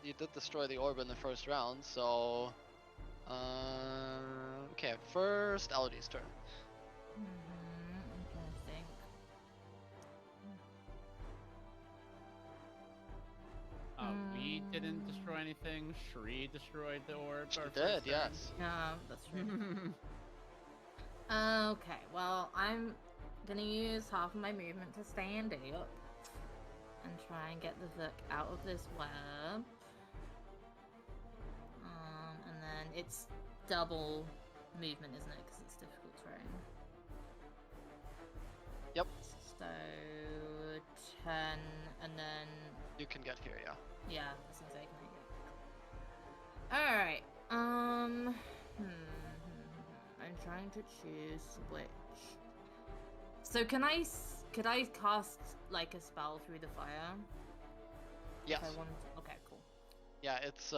you did destroy the orb in the first round, so. Okay. First, Elodie's turn. I'm trying to think. We didn't destroy anything. Shri destroyed the orb. She our did, first turn. yes. No, that's true. Okay, well, I'm gonna use half of my movement to stand up and try and get the Vuk out of this web. And then it's double movement, isn't it? Because it's difficult terrain. Yep. So 10, and then You can get here, yeah. yeah, that's exactly it. All right. I'm trying to choose which. So could I cast like a spell through the fire? Yes. If I wanted to. Okay, cool. Yeah, it's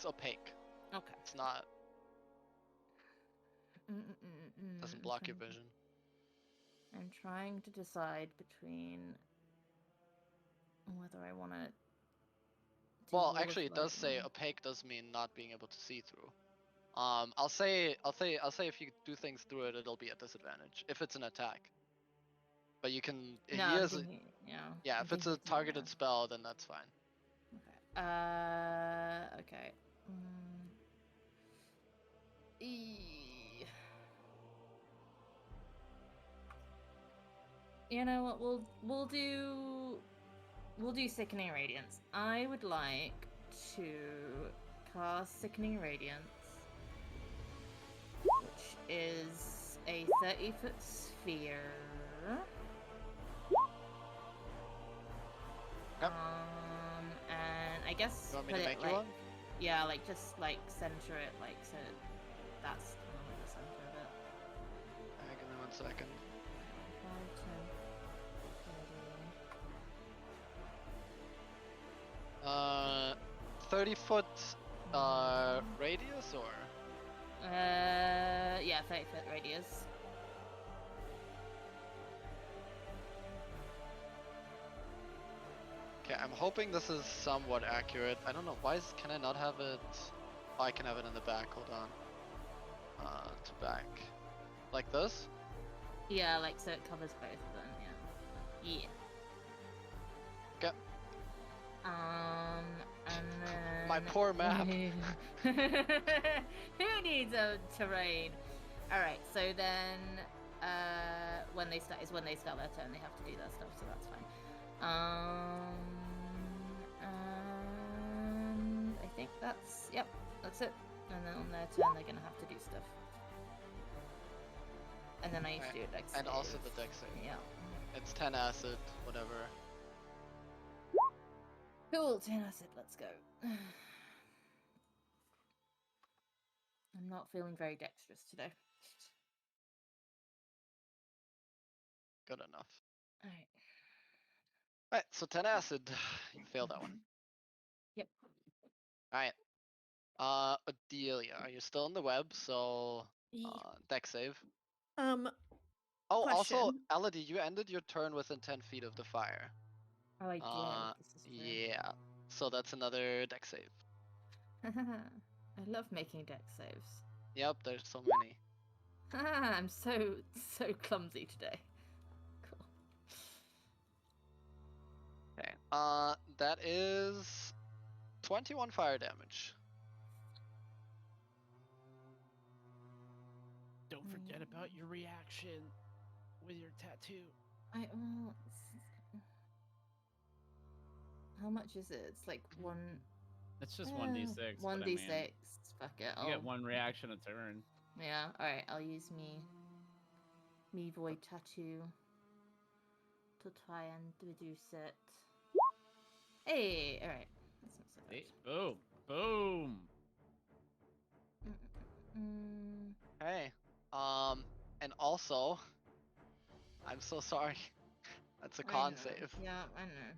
opaque. Okay. It's not. Doesn't block your Trying- vision. I'm trying to decide between whether I want to. Well, actually, it does say opaque does mean not being able to see through. I'll say if you do things through it, it'll be a disadvantage if it's an attack. But you can. No, he I'm has. thinking, yeah. Yeah, I'm if it's thinking a targeted yeah. spell, then that's fine. Okay. Okay. You know what? We'll do Sickening Radiance. I would like to cast Sickening Radiance, which is a 30-foot sphere. Yep. And I guess You want me put to it make like, you one? yeah, like just like center it, like so that's kind of like the center of it. Give me 1 second. 30-foot radius or? Yeah, 30-foot radius. Okay, I'm hoping this is somewhat accurate. I don't know, can I not have it? Oh, I can have it in the back, hold on. To back. Like this? Yeah, like so it covers both of them, yeah. Okay. And then My poor map. Who needs a terrain? Alright, so then when they start their turn, they have to do their stuff, so that's fine. And I think that's it. And then on their turn they're gonna have to do stuff. And then I need to do a dex And save. also the dex save. Yeah. It's 10 acid, whatever. Cool, 10 acid, let's go. I'm not feeling very dexterous today. Good enough. Alright. Alright, so 10 acid. You failed that one. Yep. Alright. Adelia, are you still in the web? So, dex save. Oh, also, Question. Elodie, you ended your turn within 10 feet of the fire. Oh, I did. This is true. Yeah. So that's another dex save. I love making dex saves. Yep, there's so many. I'm so clumsy today. Cool. Okay. That is 21 fire damage. Don't forget about your reaction with your tattoo. How much is it? It's like one. It's just 1d6. 1d6. Fuck it. You get one reaction a turn. Yeah. All right. I'll use me void tattoo to try and reduce it. Hey. All right. That's not so bad. Hey, boom, boom. Hey. And also, I'm so sorry. That's a con save. Yeah, I know.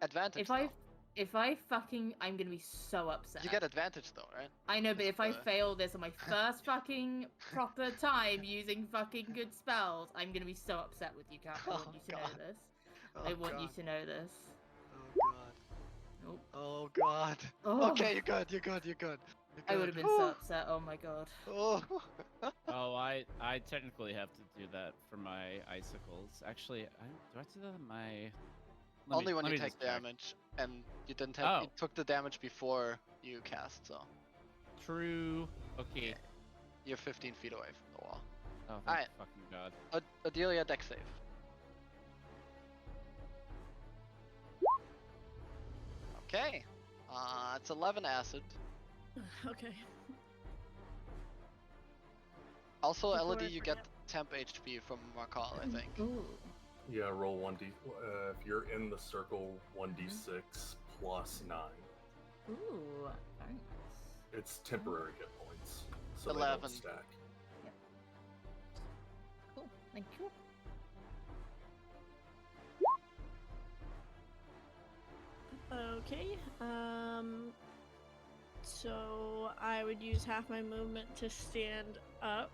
Advantage though. If I fucking, I'm gonna be so upset. You get advantage though, right? I know, but if I fail this on my first fucking proper time using fucking good spells, I'm gonna be so upset with you, Kat. I want you to know this. I want you to know this. Oh god. Nope. Oh god. Oh. Okay, you're good. You're good. You're good. I would have been so upset. Oh my god. Oh. Oh, I technically have to do that for my icicles. Actually, do I have to do that in my? Only when you just take check. damage, and you didn't take. Oh. You took the damage before you cast, so. True. Okay. You're 15 feet away from the wall. Oh, thank Alright. fucking god. Adelia, dex save. Okay. It's 11 acid. Okay. Also, Before Elodie, I you get temp HP from Markal, I think. Ooh. Yeah, roll 1d. If you're in the circle, 1d6 plus 9. Ooh. Very nice. It's temporary hit points, so they 11. don't stack. Cool. Thank you. Okay. So I would use half my movement to stand up.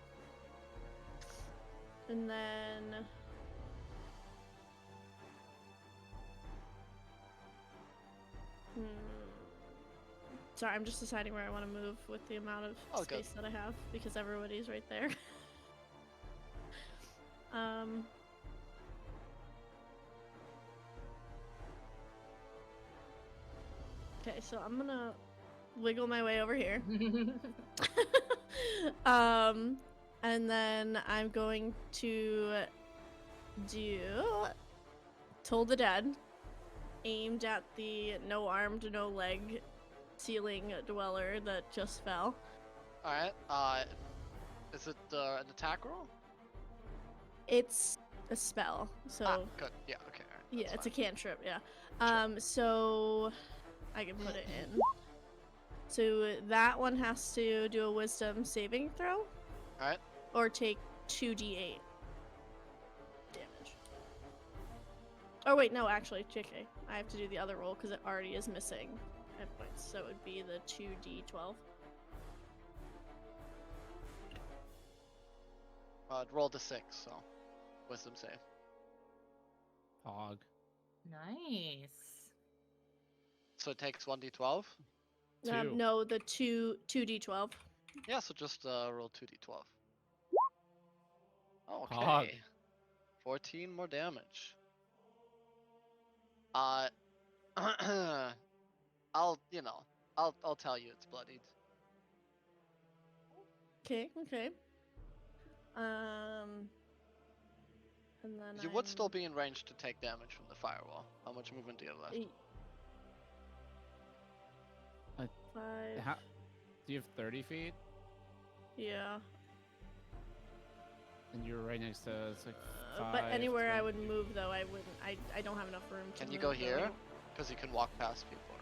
And then sorry, I'm just deciding where I want to move with the amount of space that I have because everybody's right there. Okay, so I'm gonna wiggle my way over here. And then I'm going to do Toll the Dead, aimed at the no armed, no leg ceiling dweller that just fell. Alright, is it an attack roll? It's a spell, so good. Yeah, okay. All right, yeah, it's fine. a cantrip, yeah. So I can put it in. So that one has to do a wisdom saving throw. Alright. Or take 2d8 damage. Oh wait, no, actually, JK. I have to do the other roll because it already is missing hit points, so it would be the 2d12. It rolled a 6, so wisdom save. Pog. Nice. So it takes 1d12? No, the 2d12. Yeah, so just roll 2d12. Oh, okay. Pog. 14 more damage. I'll tell you it's bloodied. Okay. And then You would still be in range to take damage from the firewall. How much movement do you have left? 5. Do you have 30 feet? Yeah. And you're right next to it's like But 5, anywhere I 20. would move, though, I wouldn't. I don't have enough room to Can you move, go though. here? Because you can walk past people, right?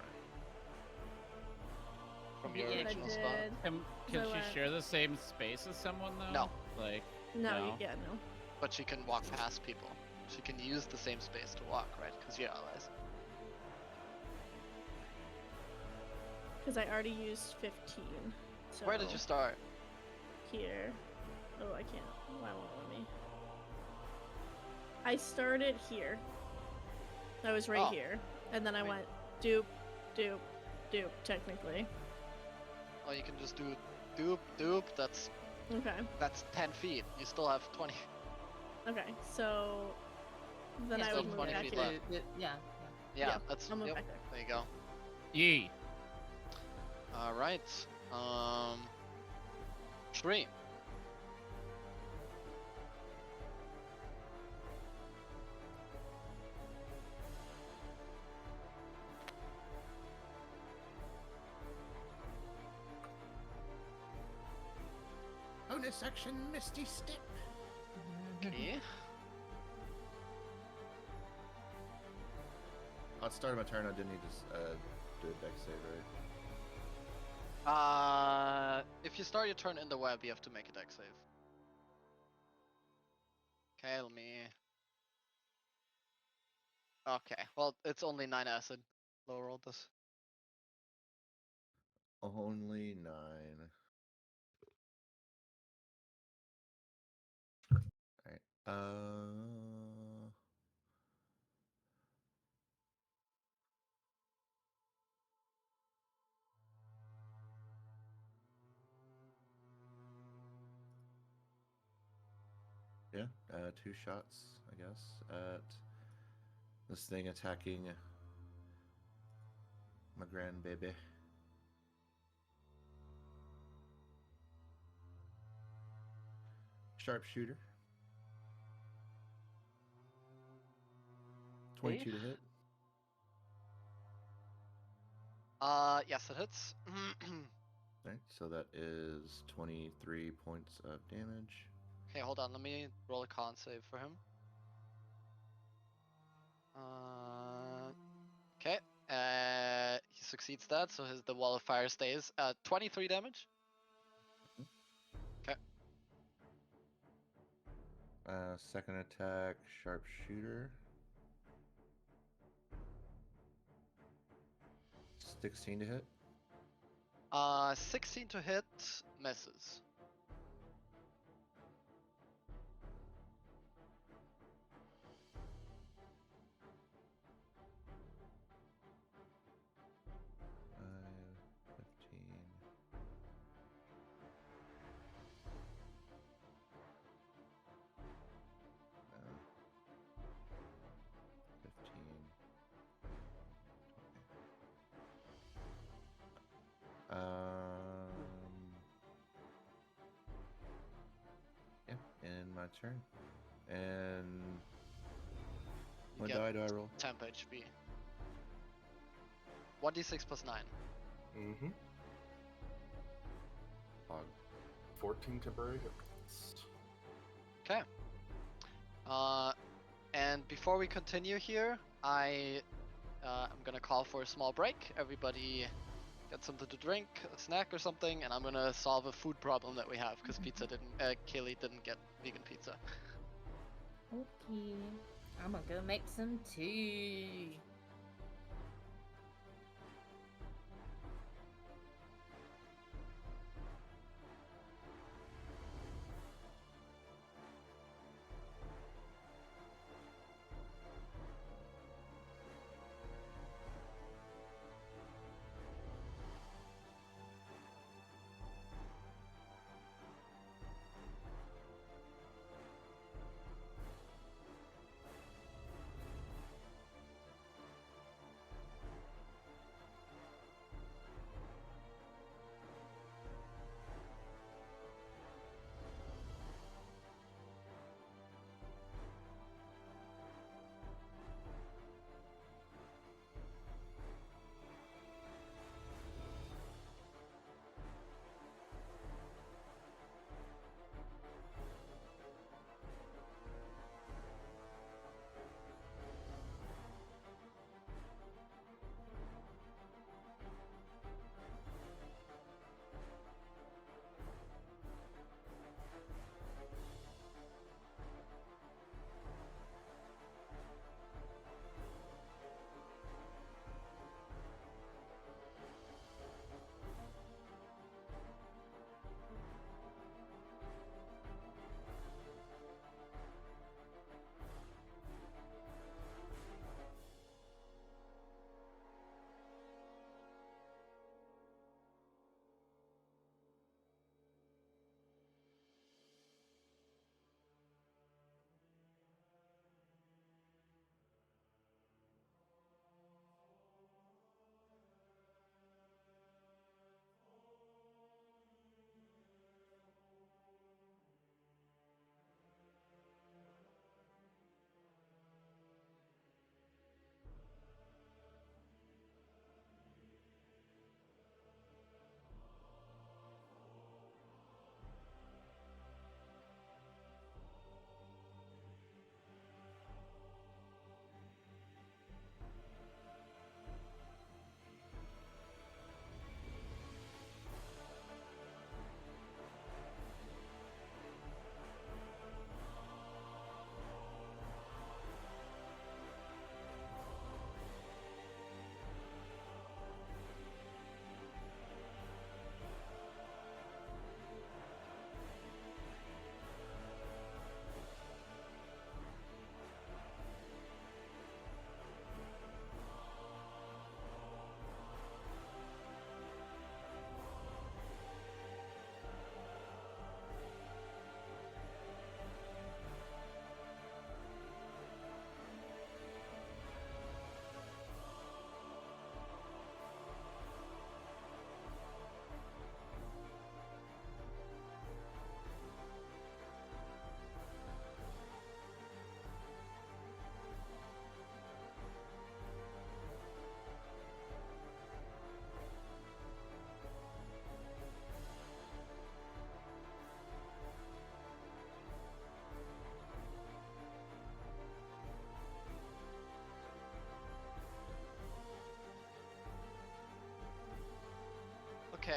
From your Yeah. But I original spot. did. Can So I she went- share the same space as someone though? No. Like No, No. yeah, no. But she can walk past people. She can use the same space to walk, right? Because you're allies. Because I already used 15. So Where did you start? Here. Oh, I can't. Why won't it let me? I started here. I was right Oh. here. And then I Wait. went dupe, dupe, dupe, technically. Well, you can just do doop, doop. That's Okay. 10 feet. You still have 20. Okay, so then Yeah, I so would you move 20 back feet here. left. Yeah. Yeah, Yeah, that's. I'll move Yep, back there. there you go. Yee. All right. Tree. Bonus action, Misty Step. Okay. At the start of my turn, I didn't need to do a dex save, right? If you start your turn in the web, you have to make a dex save. Okay, let me. Okay, well, it's only 9 acid. Low roll this. Only 9. Alright. Yeah, 2 shots, I guess, at this thing attacking my grandbaby. Sharpshooter. 22 to hit. Yes, it hits. Alright, so that is 23 points of damage. Okay, hold on. Let me roll a con save for him. Okay. He succeeds that, so the wall of fire stays. 23 damage. Okay. Second attack, sharpshooter. 16 to hit. 16 to hit, misses. Five, 15. Uh, 15. 20. Yeah, and my turn. And You what get die do I roll? temp HP. 1d6 plus 9. Mm-hmm. Hog. 14 temporary hit points. Okay. And before we continue here, I'm gonna call for a small break. Everybody get something to drink, a snack or something, and I'm gonna solve a food problem that we have because Kaylee didn't get vegan pizza. Okay. I'm gonna go make some tea.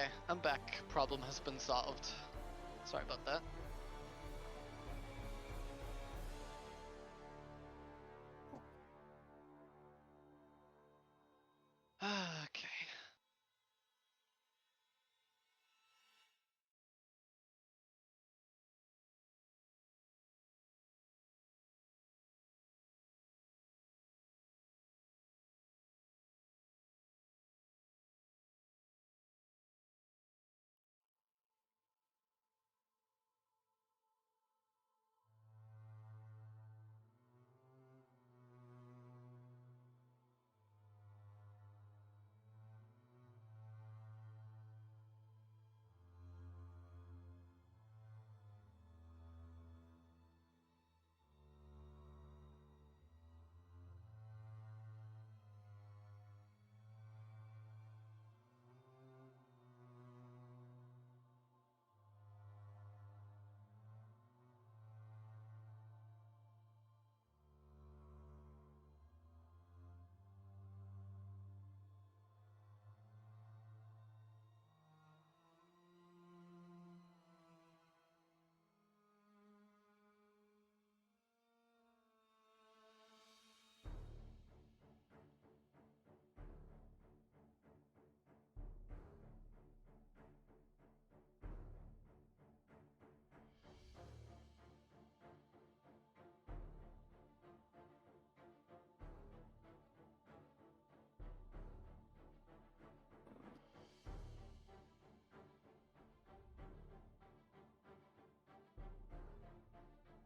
Okay, I'm back. Problem has been solved. Sorry about that. Okay.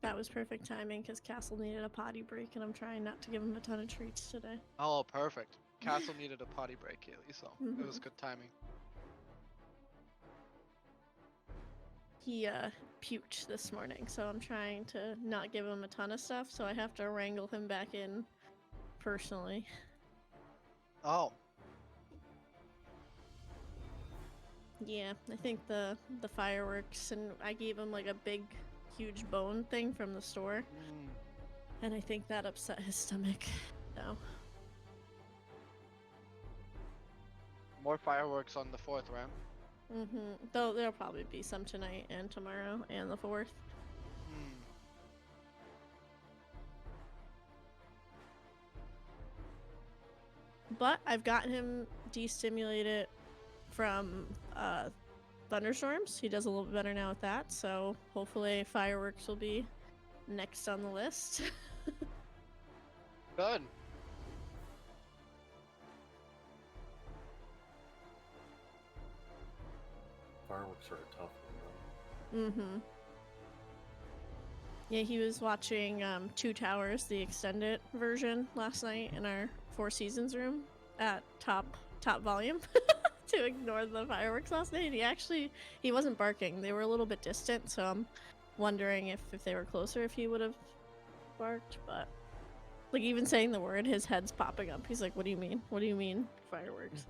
That was perfect timing because Castle needed a potty break, and I'm trying not to give him a ton of treats today. Oh, perfect. Castle needed a potty break, Kaylee, so it was good timing. He puked this morning, so I'm trying to not give him a ton of stuff, so I have to wrangle him back in personally. Oh, Yeah, I think the fireworks, and I gave him like a big, huge bone thing from the store, and I think that upset his stomach. So more fireworks on the 4th, right? Though there'll probably be some tonight and tomorrow and the 4th. But I've gotten him destimulated from thunderstorms. He does a little bit better now with that, so hopefully fireworks will be next on the list. Good. Fireworks are a tough one, though. Yeah, he was watching Two Towers, the extended version, last night in our Four Seasons room at top volume to ignore the fireworks last night. He wasn't barking. They were a little bit distant, so I'm wondering if they were closer, if he would have barked. But like even saying the word, his head's popping up. He's like, "What do you mean? What do you mean fireworks?"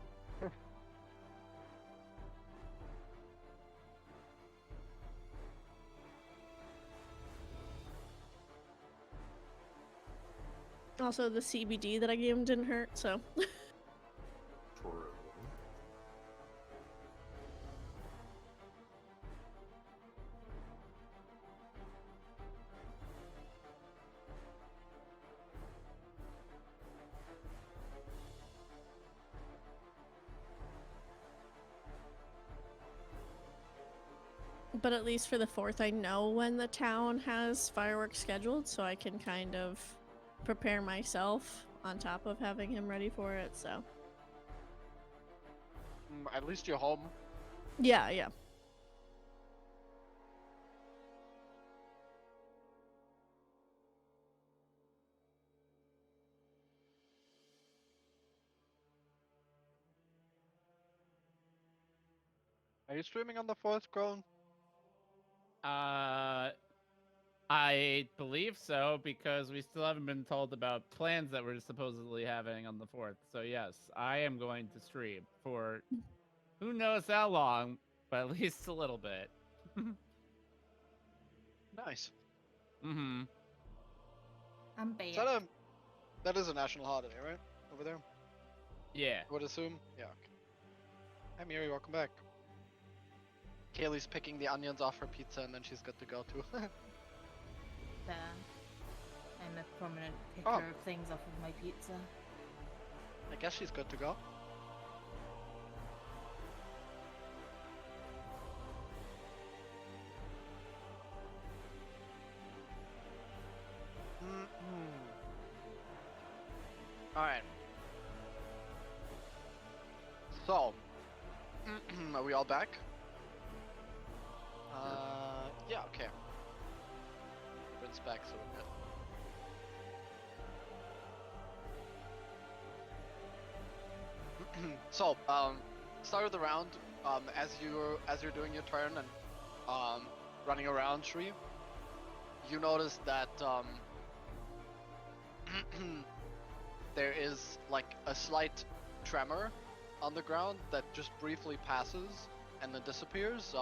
Also, the CBD that I gave him didn't hurt, so. True. But at least for the 4th, I know when the town has fireworks scheduled, so I can kind of prepare myself on top of having him ready for it, so. At least you're home. Yeah. Are you streaming on the 4th, Krillin? I believe so, because we still haven't been told about plans that we're supposedly having on the 4th. So yes, I am going to stream for who knows how long, but at least a little bit. Nice. I'm Is back. that is a national holiday, right? Over there? Yeah. I would assume? Yeah. Okay. Hi, Miri, welcome back. Kaylee's picking the onions off her pizza, and then she's good to go too. There. I'm a prominent picker Oh. of things off of my pizza. I guess she's good to go. Alright. So, are we all back? Yeah, okay. Rinse back so we're good. So, start of the round, as you're doing your turn and running around Shri, you notice that there is like a slight tremor on the ground that just briefly passes and then disappears.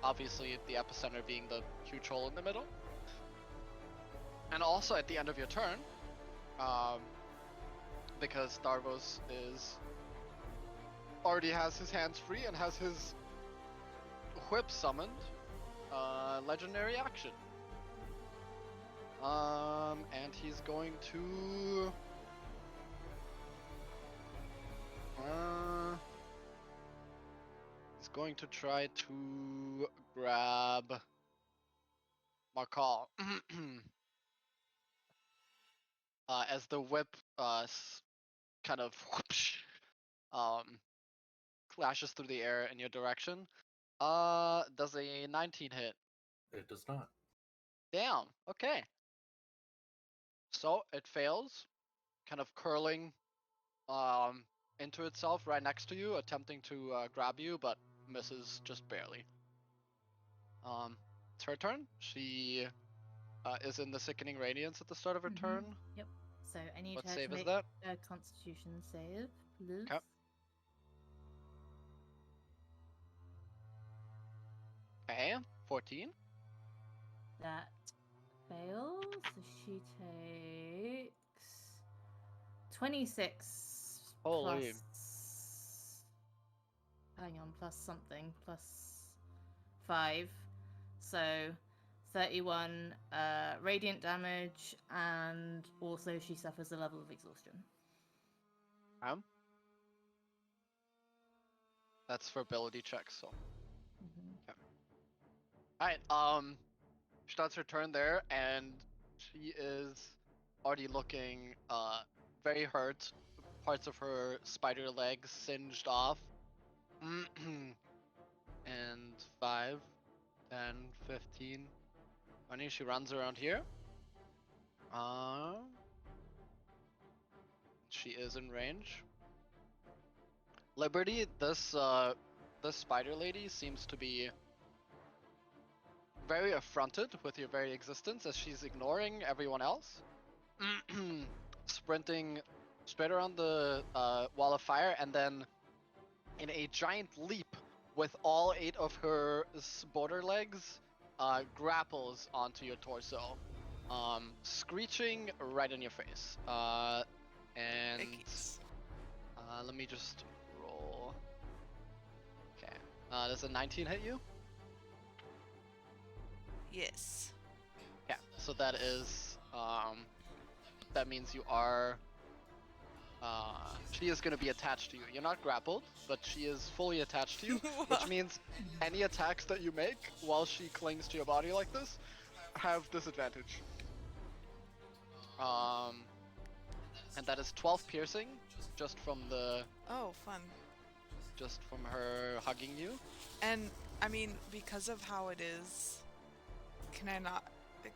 Obviously the epicenter being the huge hole in the middle. And also at the end of your turn, because Darvos already has his hands free and has his whip summoned, legendary action. And he's going to try to grab Markal. As the whip kind of whoosh, clashes through the air in your direction. Does a 19 hit? It does not. Damn, okay. So it fails, kind of curling into itself right next to you, attempting to grab you, but misses just barely. It's her turn. She is in the Sickening Radiance at the start of her turn. Yep. So I need What her save to is make that? a Constitution save, please. Okay. Okay, 14. That fails, so she takes 26 Holy. plus. Hang on, plus something, plus 5. So 31 radiant damage, and also she suffers a level of exhaustion. That's for ability checks, so. Mhm. Okay. Alright, she starts her turn there, and she is already looking very hurt. Parts of her spider legs singed off. And 5, 10, 15, 20, she runs around here. She is in range. Liberty, this spider lady seems to be very affronted with your very existence, as she's ignoring everyone else. Sprinting straight around the wall of fire, and then in a giant leap with all 8 of her border legs, grapples onto your torso, screeching right in your face. And Ickies. let me just roll. Okay. Does a 19 hit you? Yes. Yeah. So that is that means you are. She is going to be attached to you. You're not grappled, but she is fully attached to you, which means any attacks that you make while she clings to your body like this have disadvantage. And that is 12 piercing, just from Oh, fun. her hugging you. And I mean, because of how it is, can I not?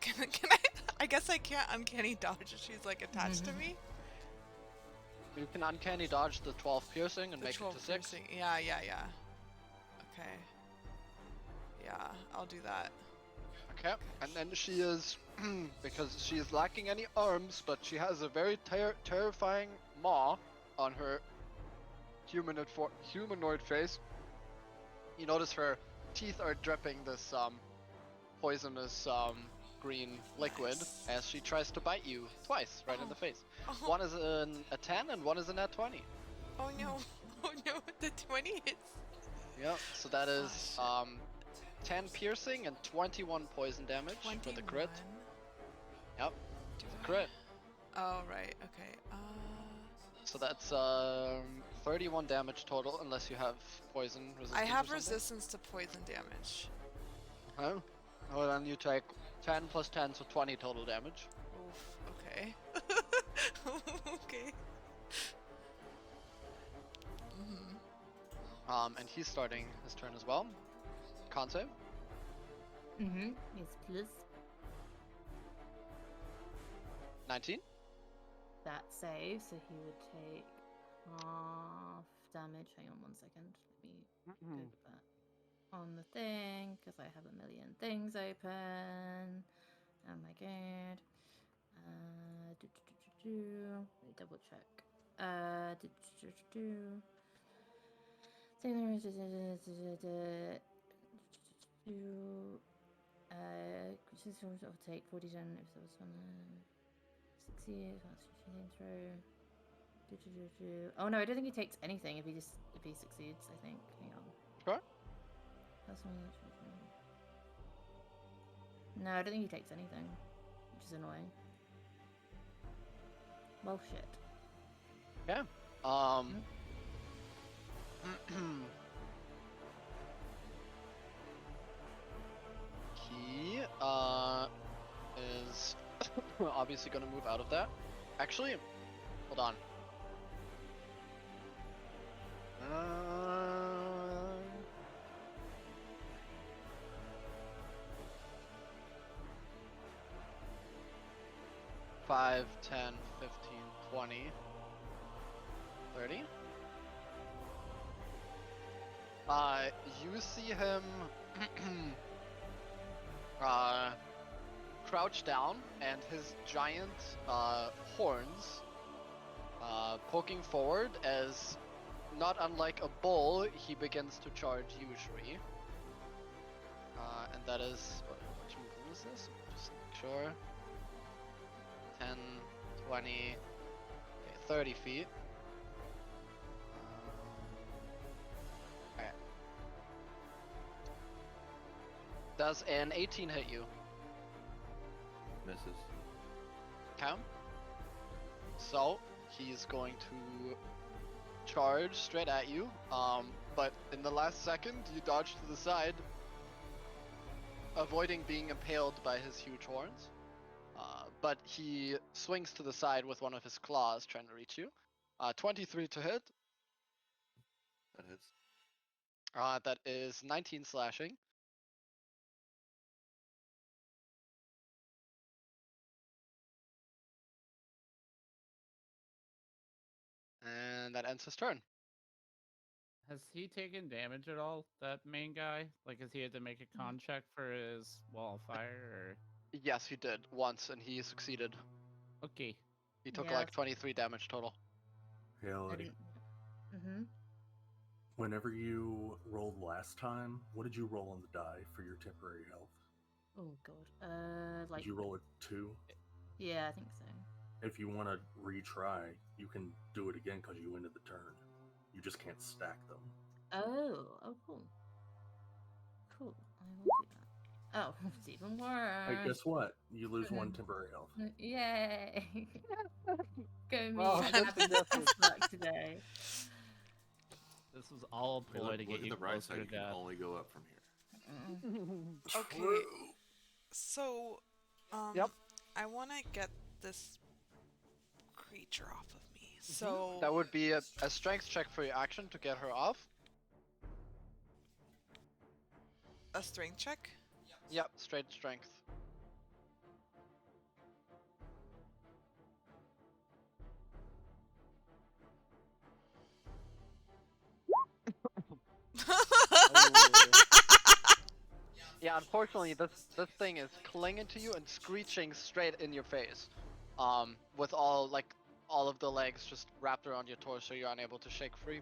Can I? I guess I can't uncanny dodge if she's like attached to me. You can uncanny dodge the 12 piercing and The make it 12 to 6. piercing. Yeah. Okay. Yeah, I'll do that. Okay, and then she is, because she is lacking any arms, but she has a very terrifying maw on her humanoid face. You notice her teeth are dripping this poisonous green liquid as she tries to bite you twice right in the face. One is a 10 and one is a nat 20. Oh no! Oh no! The 20 hits. Yep. So that is 10 piercing and 21 poison damage for the crit. 21. Yep, Do crit. Oh, right. Okay. So that's 31 damage total, unless you have poison resistance. I have or something. resistance to poison damage. Huh? Well, then you take 10 plus 10, so 20 total damage. Oof. Okay. Okay. And he's starting his turn as well. Con save. Mm-hmm. Yes, please. 19. That save, so he would take half damage. Hang on 1 second. Let me Google that on the thing, because I have a million things open. Oh my god. Let me double check. I'll take 40 if there was one. Succeed. Through. Oh no, I don't think he takes anything if he succeeds. I think. Hang on. Sure. No, I don't think he takes anything, which is annoying. Well, shit. Yeah. He is obviously gonna move out of that. Actually, hold on. 5, 10, 15, 20, 30. You see him crouch down, and his giant horns poking forward as, not unlike a bull, he begins to charge Yuzhui. And that is, which move is this? Just make sure. 10, 20, okay, 30 feet. Okay. Does an 18 hit you? Misses. Okay. So, he's going to charge straight at you, but in the last second, you dodge to the side, avoiding being impaled by his huge horns. But he swings to the side with one of his claws, trying to reach you. 23 to hit. That hits. That is 19 slashing. And that ends his turn. Has he taken damage at all, that main guy? Like, has he had to make a con check for his wall of fire, or? Yes, he did once, and he succeeded. Okay. He took Yeah, like 23 damage total. Hey, Elodie. Mm-hmm. Whenever you rolled last time, what did you roll on the die for your temporary health? Oh god. Like. Did you roll a 2? Yeah, I think so. If you want to retry, you can do it again because you ended the turn. You just can't stack them. Oh, cool. Cool. I will do that. Oh, it's even worse. Hey, guess what? You lose 1 temporary health. Yay! Go me. Well, I'm having the best luck today. This was all a ploy to get Look you at the right closer side. to You can death. only go up from here. Okay. So, Yep. I want to get this creature off of me. So That would be a strength check for your action to get her off. a strength check. Yep, straight strength. Yeah, unfortunately, this thing is clinging to you and screeching straight in your face. With all of the legs just wrapped around your torso, you're unable to shake free.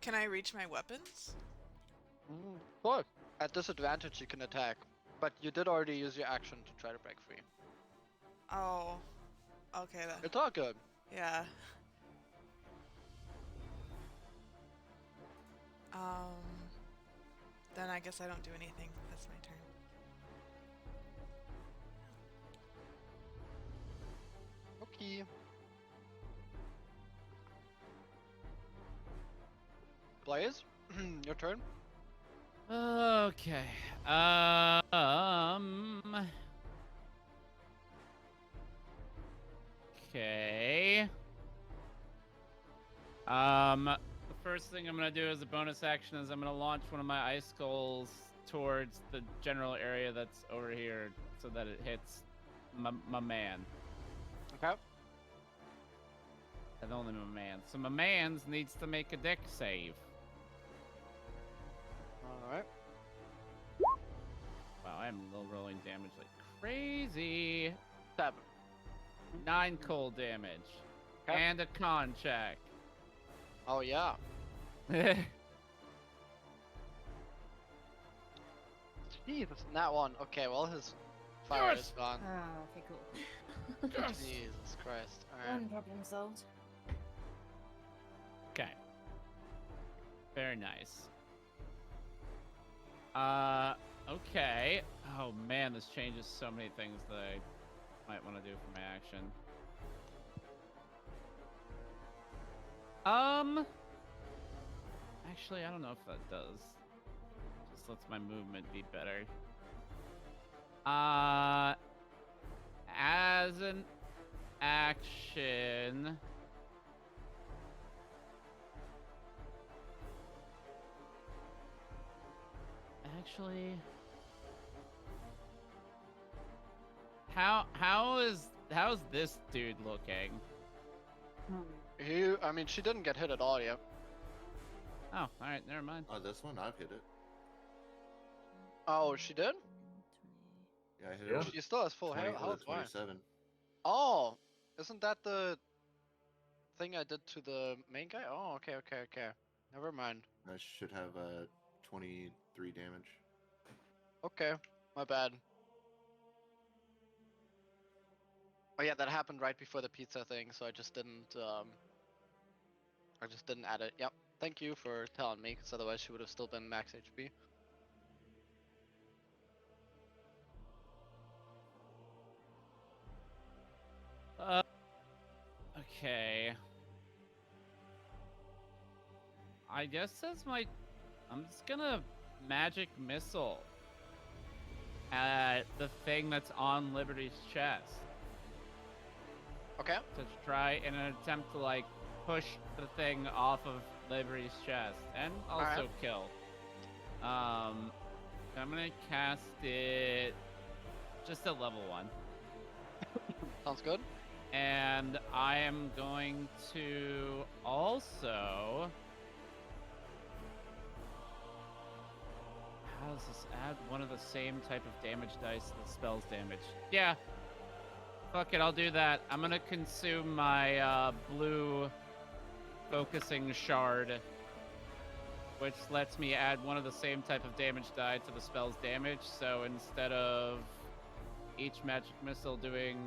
Can I reach my weapons? Of course. At disadvantage, you can attack, but you did already use your action to try to break free. Oh, okay then. It's all good. Yeah. Then I guess I don't do anything. That's my turn. Okay. Blaze, your turn. Okay. Okay. The first thing I'm gonna do as a bonus action is I'm gonna launch one of my ice skulls towards the general area that's over here, so that it hits my man. Okay. And only my man. So my man's needs to make a deck save. All right. Wow, I'm rolling damage like crazy. 7. 9 cold damage. Okay. And a con check. Oh yeah. Jesus, that one. Okay, well his fire Yes! is gone. Oh, okay, cool. Jesus Christ. All right. One problem solved. Okay. Very nice. Okay. Oh man, this changes so many things that I might want to do for my action. Actually, I don't know if that does. Just lets my movement be better. As an action, actually, how's this dude looking? I mean, she didn't get hit at all yet. Oh, all right, never mind. Oh, this one I've hit it. Oh, she did? Yeah, I hit Yeah. it. She still has full 20 health. with a Why? 27. Oh, isn't that the thing I did to the main guy? Oh, okay. Never mind. I should have 23 damage. Okay, my bad. Oh yeah, that happened right before the pizza thing, so I just didn't add it. Yep. Thank you for telling me, because otherwise she would have still been max HP. Okay. I guess that's my... I'm just gonna magic missile at the thing that's on Liberty's chest Okay. to try in an attempt to like push the thing off of Liberty's chest and also Alright. kill. I'm gonna cast it just at level 1. Sounds good. And I am going to also... How does this add one of the same type of damage dice to the spell's damage? Yeah. Fuck it, I'll do that. I'm gonna consume my blue focusing shard, which lets me add one of the same type of damage die to the spell's damage. So instead of each magic missile doing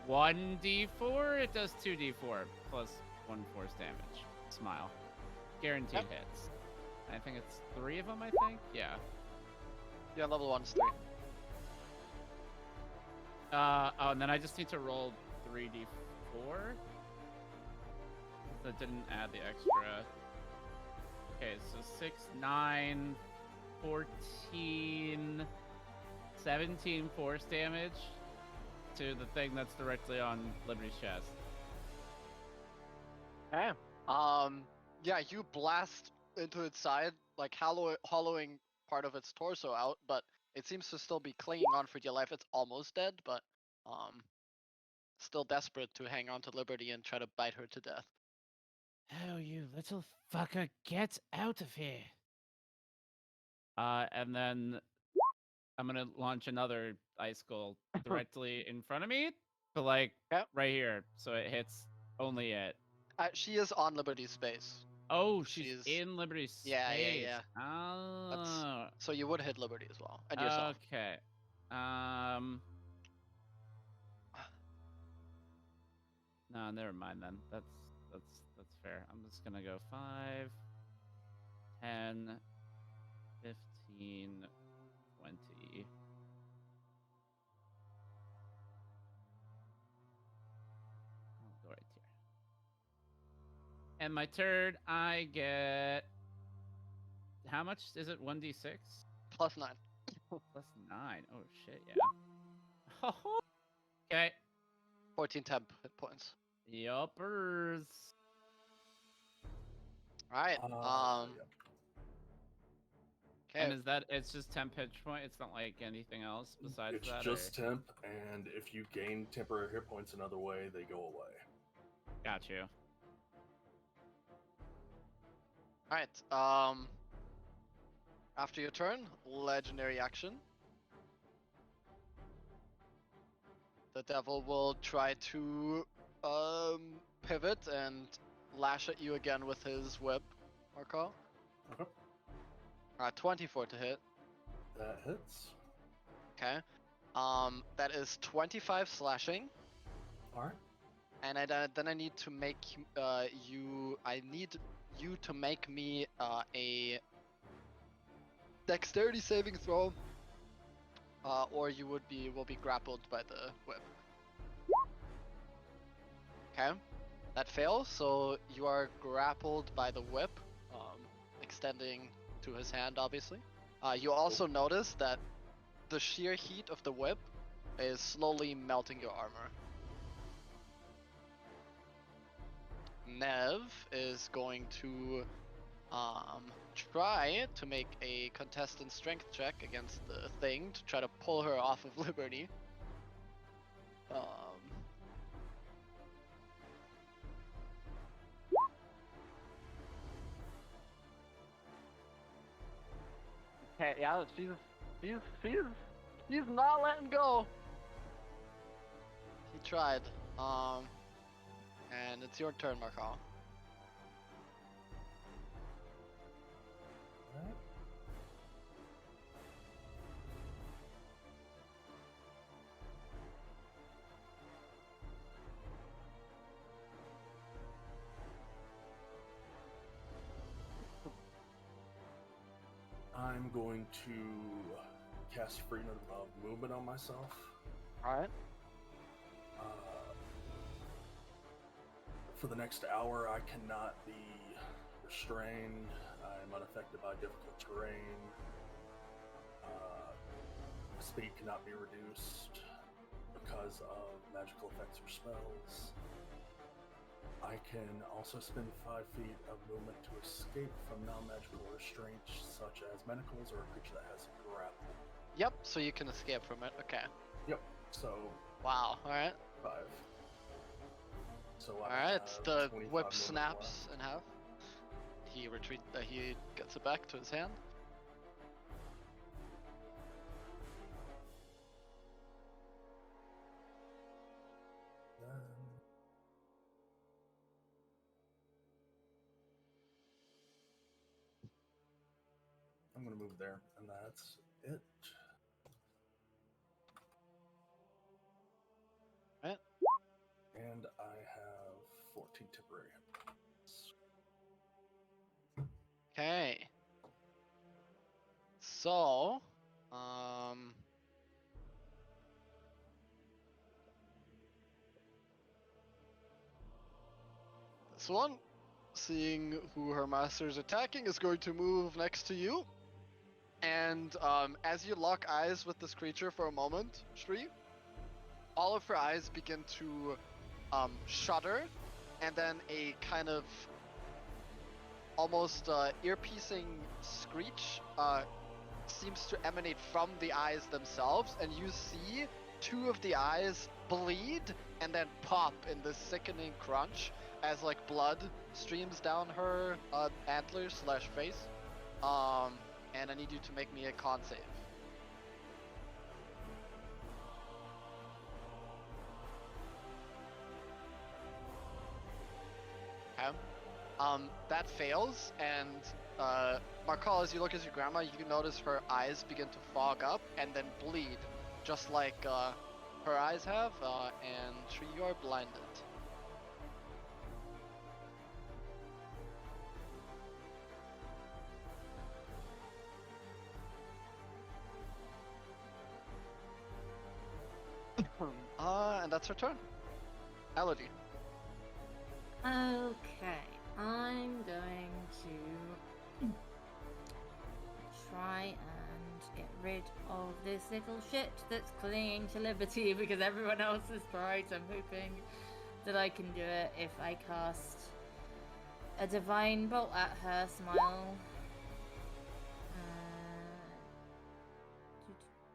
1d4, it does 2d4 plus 1 force damage. Smile. Guaranteed hits. I think it's 3 of them, I think? Yeah. Yeah, level 1's 3. Oh, and then I just need to roll 3d4. That didn't add the extra. Okay, so 6, 9, 14, 17 force damage to the thing that's directly on Liberty's chest. Okay. Yeah, you blast into its side, like hollowing part of its torso out, but it seems to still be clinging on for dear life. It's almost dead, but still desperate to hang on to Liberty and try to bite her to death. Oh, you little fucker, get out of here. And then I'm gonna launch another ice skull directly in front of me, but like right here, so it hits only it. She is on Liberty's space. Oh, she's in Liberty's space. Yeah. Oh. So you would hit Liberty as well, and yourself. Okay. No, never mind then. That's fair. I'm just gonna go 5, 10, 15, 20. I'll go right here. And my turn, I get. How much is it? 1d6? Plus 9. Plus 9. Oh, shit, yeah. Okay. 14 temp hit points. Yuppers. Alright. Yep. Okay. And is that, it's just temp pitch point? It's not like anything else besides It's that? just temp, and if you gain temporary hit points another way, they go away. Got you. Alright. After your turn, legendary action. The devil will try to pivot and lash at you again with his whip, Marco. Okay. 24 to hit. That hits. Okay. That is 25 slashing. Alright. And then I need to make you. I need you to make me a dexterity saving throw, or you will be grappled by the whip. Okay, that fails. So you are grappled by the whip, extending to his hand. Obviously, you also notice that the sheer heat of the whip is slowly melting your armor. Nev is going to try to make a contestant strength check against the thing to try to pull her off of liberty. Okay, yeah, she's not letting go. He tried. And it's your turn, Marco. Alright. I'm going to cast Freedom of Movement on myself. Alright. For the next hour, I cannot be restrained. I'm unaffected by difficult terrain. Speed cannot be reduced because of magical effects or spells. I can also spend 5 feet of movement to escape from non-magical restraints, such as manacles or a creature that has grapple. Yep, so you can escape from it. Okay. Yep. So. Wow. Alright. 5. So Alright, the 25 whip movement snaps left. in half. He he gets it back to his hand. I'm gonna move there, and that's it. Right. And I have 14 temporary hit points. Okay. So, this one, seeing who her master is attacking, is going to move next to you. And as you lock eyes with this creature for a moment, Shri, all of her eyes begin to shudder, and then a kind of almost ear-piercing screech seems to emanate from the eyes themselves, and you see 2 of the eyes bleed and then pop in this sickening crunch as like blood streams down her antlers / face. And I need you to make me a con save. Okay. That fails, and Markal, as you look at your grandma, you can notice her eyes begin to fog up and then bleed, just like her eyes have, and Tree, you are blinded. And that's her turn. Elodie. Okay, I'm going to try and get rid of this little shit that's clinging to Liberty because everyone else has tried. So I'm hoping that I can do it if I cast a divine bolt at her. Smile.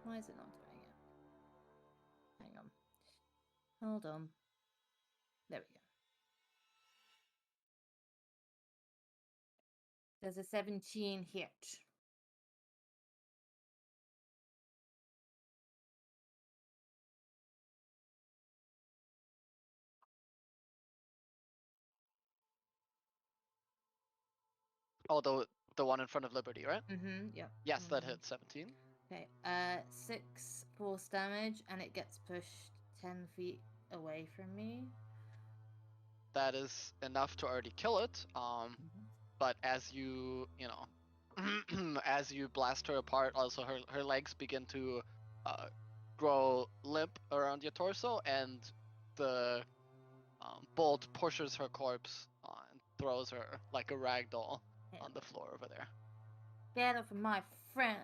Why is it not doing it? Hang on. Hold on. There we go. There's a 17 hit. Oh, the one in front of Liberty, right? Mm-hmm, yep. Yes, that hits 17. Okay, 6 force damage, and it gets pushed 10 feet away from me. That is enough to already kill it. But as you know, as you blast her apart, also her legs begin to grow limp around your torso, and the bolt pushes her corpse and throws her like a rag doll on the floor over there. Get off of my friend.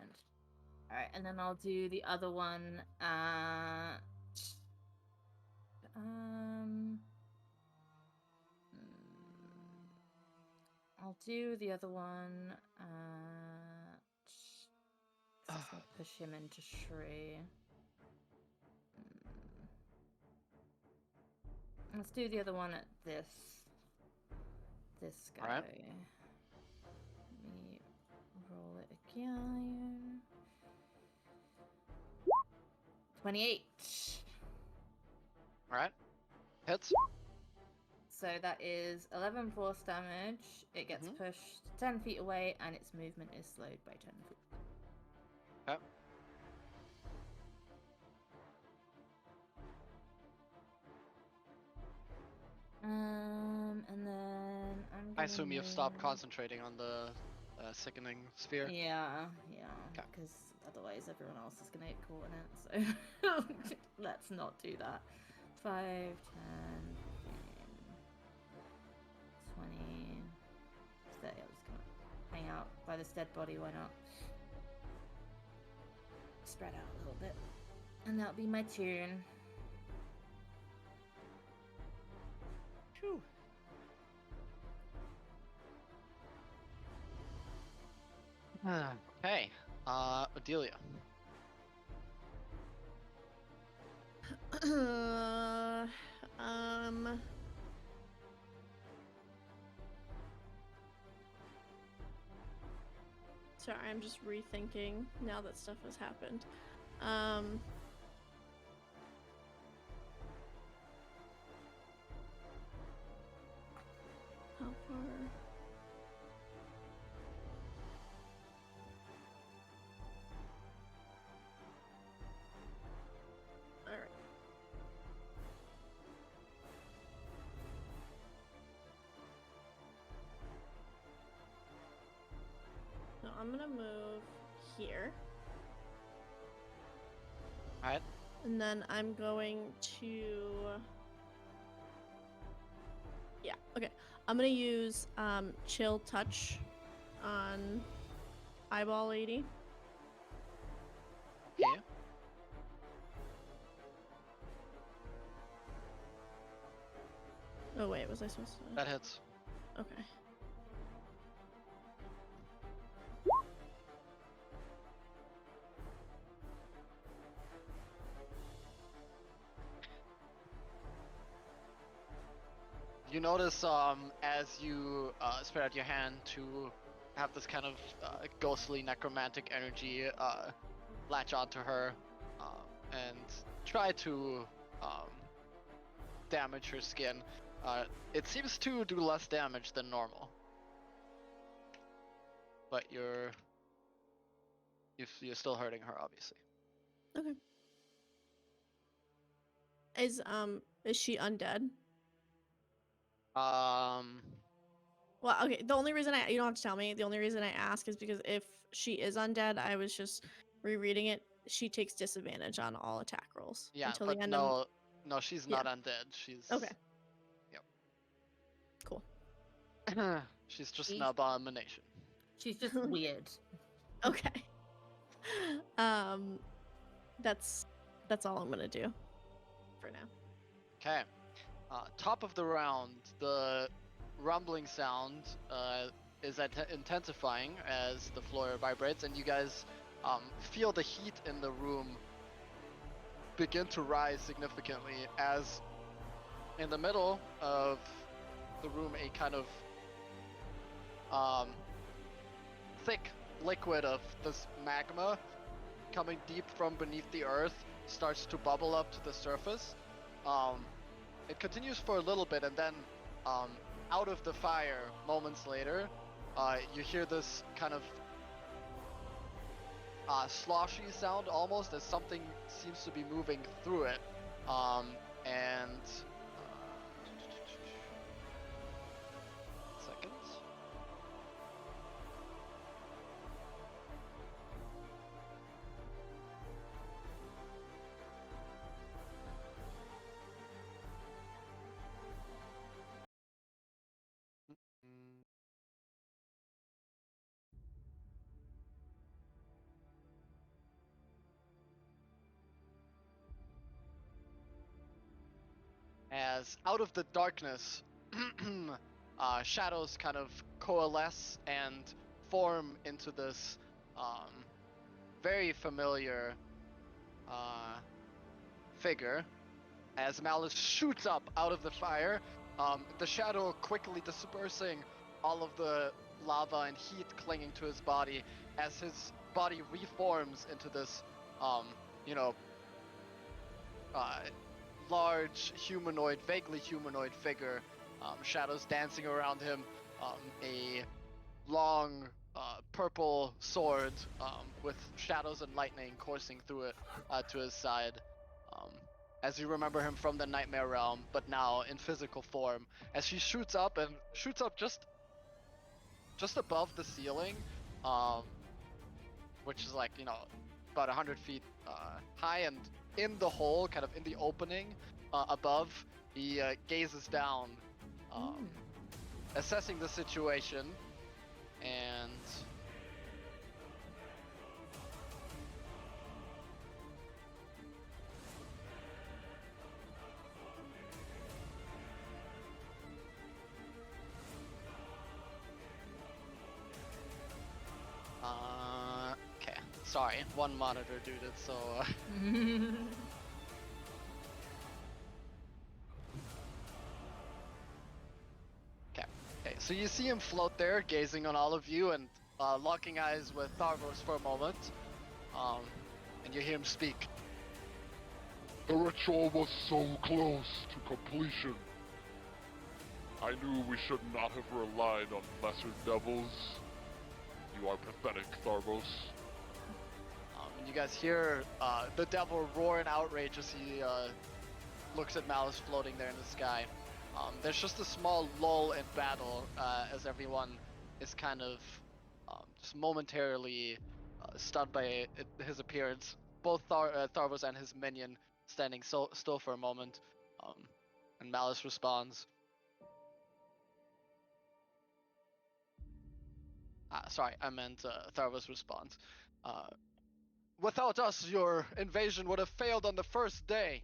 Alright, and then I'll do the other one at... I'll do the other one at... It's gonna push him into tree. Let's do the other one at this guy. Alright. Let me roll it again. 28. Alright. Hits. So that is 11 force damage. It gets pushed 10 feet away, and its movement is slowed by 10 feet. Okay. And then I'm I assume you've stopped move- concentrating on the sickening sphere. Yeah, Okay. because otherwise everyone else is going to get caught in it, so let's not do that. 5, 10, 15, 20... So yeah, I'm just going to hang out by this dead body, why not? Spread out a little bit. And that'll be my turn. Phew. Okay. Adelia. Sorry, I'm just rethinking now that stuff has happened. How far? Alright. No, I'm gonna move here. Alright. And then I'm going to... Yeah, okay. I'm gonna use Chill Touch on Eyeball Lady. Okay. Oh wait, was I supposed to? That hits. Okay. You notice as you spread out your hand to have this kind of ghostly necromantic energy latch onto her and try to damage her skin, it seems to do less damage than normal. But you're still hurting her, obviously. Okay. Is she undead? Well, okay, the only reason you don't have to tell me, the only reason I ask is because if she is undead, I was just rereading it, she takes disadvantage on all attack rolls Yeah, until but the end of. no, she's Yeah. not undead. She's Okay. Yep. Cool. She's just She's- an abomination. She's just weird. Okay. That's all I'm gonna do for now. Okay. Top of the round, the rumbling sound is intensifying as the floor vibrates, and you guys feel the heat in the room begin to rise significantly as in the middle of the room a kind of thick liquid of this magma coming deep from beneath the earth starts to bubble up to the surface. It continues for a little bit, and then out of the fire moments later, you hear this kind of sloshy sound almost as something seems to be moving through it. And seconds. As out of the darkness, shadows kind of coalesce and form into this very familiar figure. As Malice shoots up out of the fire, the shadow quickly dispersing all of the lava and heat clinging to his body as his body reforms into this, large humanoid, vaguely humanoid figure. Shadows dancing around him. A long purple sword with shadows and lightning coursing through it to his side. As you remember him from the Nightmare Realm, but now in physical form. As she shoots up just above the ceiling, which is like, about 100 feet high, and in the hole, kind of in the opening above, he gazes down, assessing the situation, and okay, sorry, one monitor duded, so Okay, so you see him float there, gazing on all of you, and locking eyes with Tharvos for a moment. And you hear him speak. The ritual was so close to completion. I knew we should not have relied on lesser devils. You are pathetic, Tharvos. And you guys hear the devil roar in outrage as he looks at Malice floating there in the sky. There's just a small lull in battle as everyone is kind of just momentarily stunned by his appearance. Both Tharvos and his minion standing still for a moment. And Malice responds. Sorry, I meant Tharvos responds. Without us, your invasion would have failed on the first day.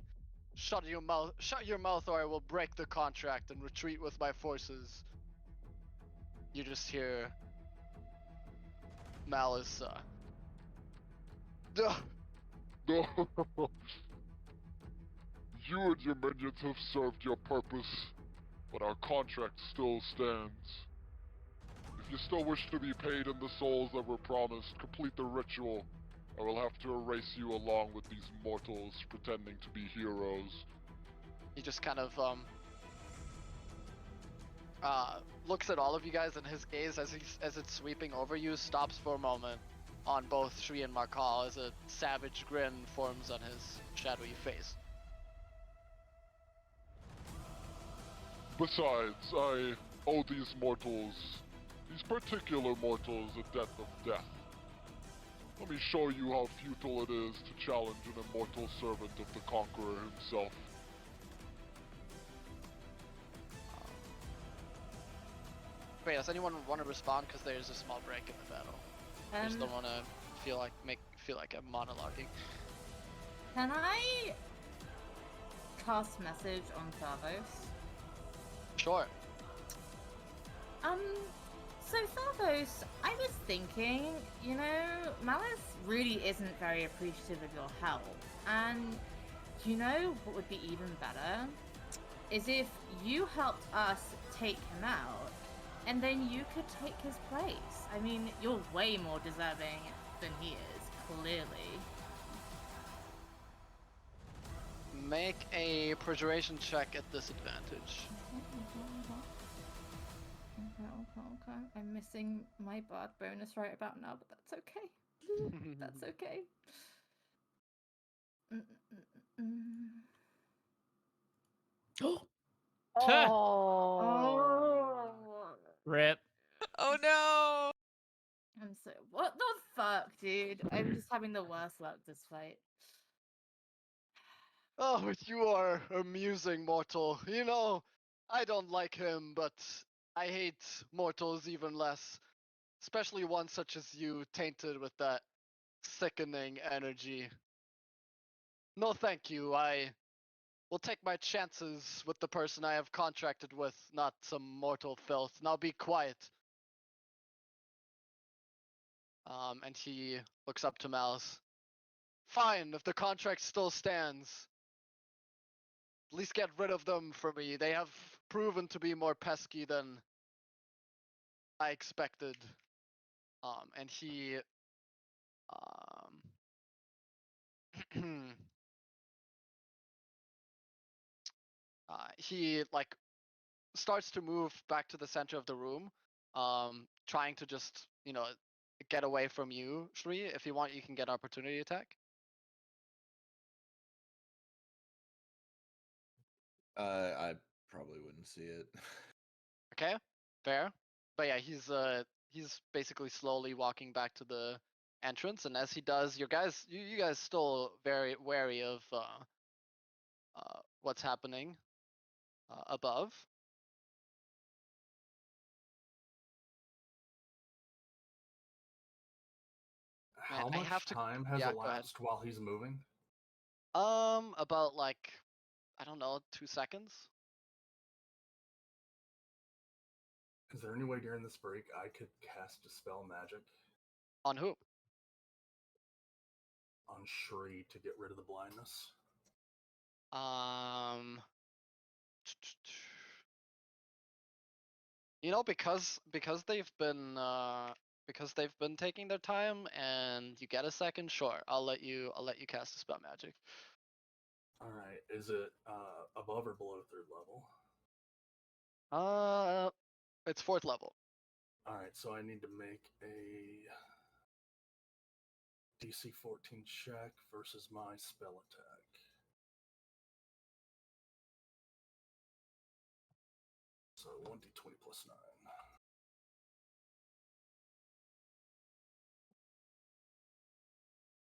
Shut your mouth, or I will break the contract and retreat with my forces. You just hear Malice. No. You and your minions have served your purpose, but our contract still stands. If you still wish to be paid in the souls that were promised, complete the ritual. I will have to erase you along with these mortals pretending to be heroes. He just kind of looks at all of you guys, and his gaze, as it's sweeping over you, stops for a moment on both Shri and Markal as a savage grin forms on his shadowy face. Besides, I owe these particular mortals, a debt of death. Let me show you how futile it is to challenge an immortal servant of the Conqueror himself. Wait, does anyone want to respond? Because there's a small break in the battle. I just don't want to feel like I'm monologuing. Can I cast message on Tharvos? Sure. So Tharvos, I was thinking, you know, Malice really isn't very appreciative of your help, and you know what would be even better? Is if you helped us take him out, and then you could take his place. I mean, you're way more deserving than he is, clearly. Make a persuasion check at disadvantage. Okay. I'm missing my bard bonus right about now, but that's okay. That's okay. Oh. Rip. Oh no! I'm so. What the fuck, dude? I'm just having the worst luck this fight. Oh, you are amusing, mortal. You know, I don't like him, but I hate mortals even less. Especially one such as you, tainted with that sickening energy. No thank you, I will take my chances with the person I have contracted with, not some mortal filth. Now be quiet. And he looks up to Malice. Fine, if the contract still stands. At least get rid of them for me. They have proven to be more pesky than I expected. And he he like starts to move back to the center of the room, trying to just, you know, get away from you, Shri. If you want, you can get opportunity attack. I probably wouldn't see it. Okay, fair. But yeah, he's basically slowly walking back to the entrance, and as he does, you guys still very wary of what's happening above. Man, How I much have to. time has Yeah, go ahead. elapsed while he's moving? About like, I don't know, 2 seconds. Is there any way during this break I could cast Dispel Magic On who? on Shri to get rid of the blindness? You know, because they've been taking their time, and you get a second. Sure, I'll let you cast a spell magic. All right. Is it above or below 3rd level? It's 4th level. All right. So I need to make a DC 14 check versus my spell attack. So 1d20 plus 9.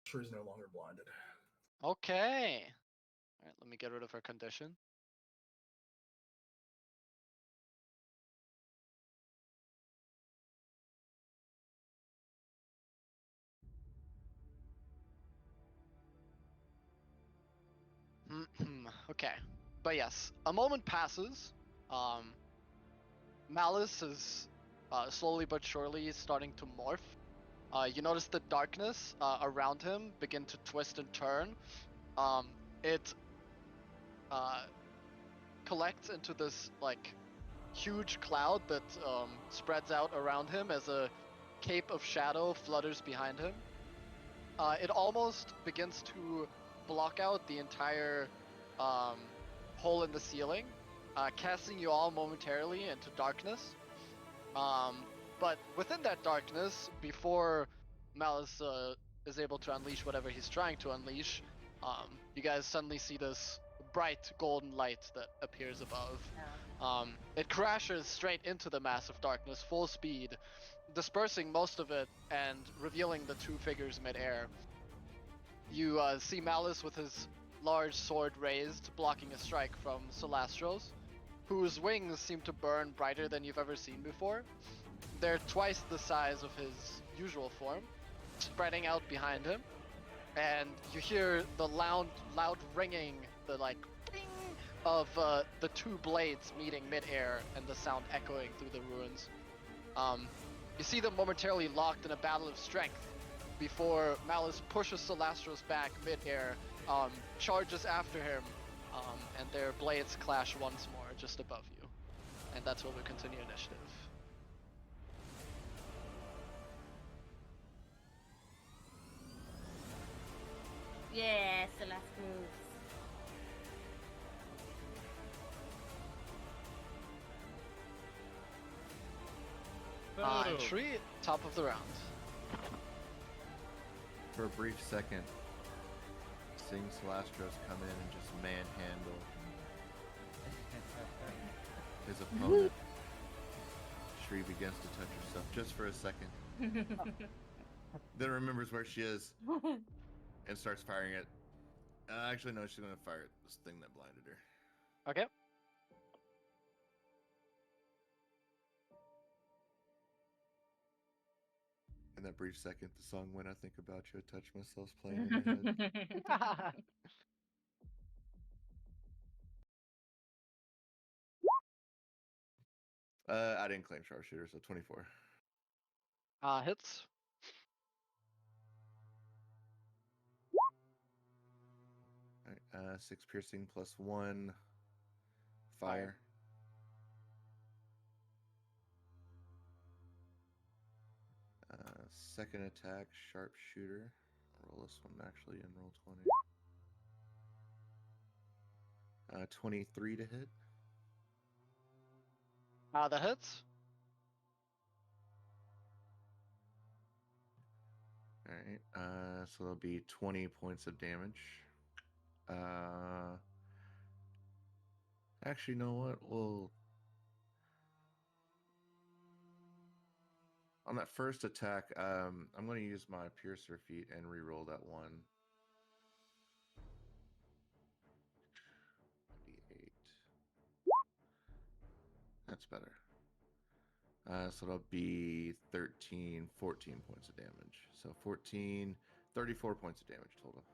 Shri's no longer blinded. Okay. All right, let me get rid of her condition. Okay, but yes, a moment passes. Malice is slowly but surely starting to morph. You notice the darkness around him begin to twist and turn. It collects into this like huge cloud that spreads out around him as a cape of shadow flutters behind him. It almost begins to block out the entire hole in the ceiling, casting you all momentarily into darkness. But within that darkness, before Malice is able to unleash whatever he's trying to unleash, you guys suddenly see this bright golden light that appears above. It crashes straight into the mass of darkness, full speed. dispersing most of it and revealing the two figures midair, you see Malice with his large sword raised, blocking a strike from Solastros, whose wings seem to burn brighter than you've ever seen before. They're twice the size of his usual form, spreading out behind him, and you hear the loud ringing, the like ding of the two blades meeting midair, and the sound echoing through the ruins. You see them momentarily locked in a battle of strength before Malice pushes Solastros back midair, charges after him, and their blades clash once more just above you. And that's where we continue initiative. Yeah, Celestials. Boom. Tree, top of the round. For a brief second, seeing Solastros come in and just manhandle his opponent. Shri begins to touch herself just for a second. Then remembers where she is and starts firing it. Actually, no, she's going to fire at this thing that blinded her. Okay. In that brief second, the song When I Think About You, I Touch Myself playing in my head. I didn't claim sharpshooter, so 24. Hits. Alright, 6 piercing plus 1 fire. Second attack, sharpshooter. I'll roll this one actually and roll 20. 23 to hit. That hits. Alright, so there'll be 20 points of damage. Actually, you know what? Well, on that first attack, I'm going to use my Piercer feat and reroll that one. D8. That's better. So that'll be 13, 14 points of damage. So 14, 34 points of damage total.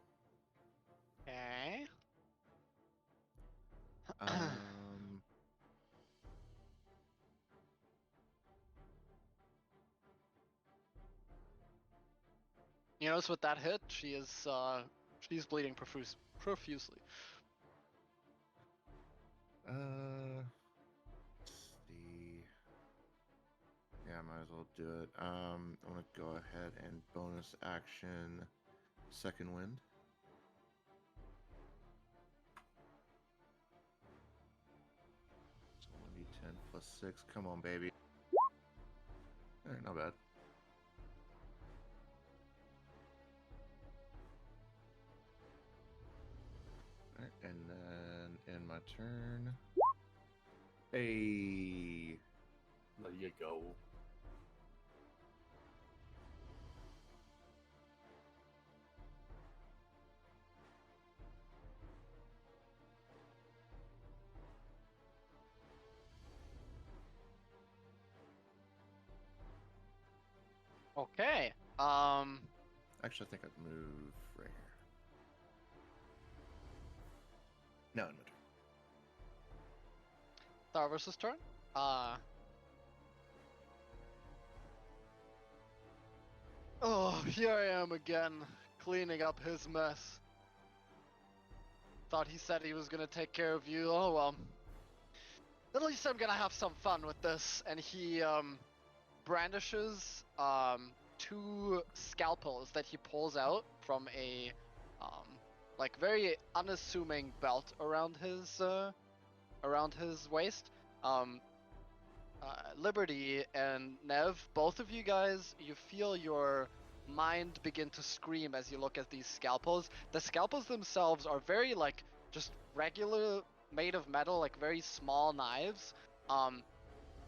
Okay. You notice with that hit, she's bleeding profusely. Let's see. Yeah, I might as well do it. I'm gonna go ahead and bonus action second wind. So 1d10 plus 6. Come on, baby. Alright, not bad. Alright, and then end my turn. Hey. There you go. Okay. Actually, I think I'd move right here. No, in my turn. Avarice's turn. Oh, here I am again, cleaning up his mess. Thought he said he was gonna take care of you. Oh well. At least I'm gonna have some fun with this. And he brandishes two scalpels that he pulls out from a like very unassuming belt around his waist. Liberty and Nev, both of you guys, you feel your mind begin to scream as you look at these scalpels. The scalpels themselves are very like just regular, made of metal, like very small knives.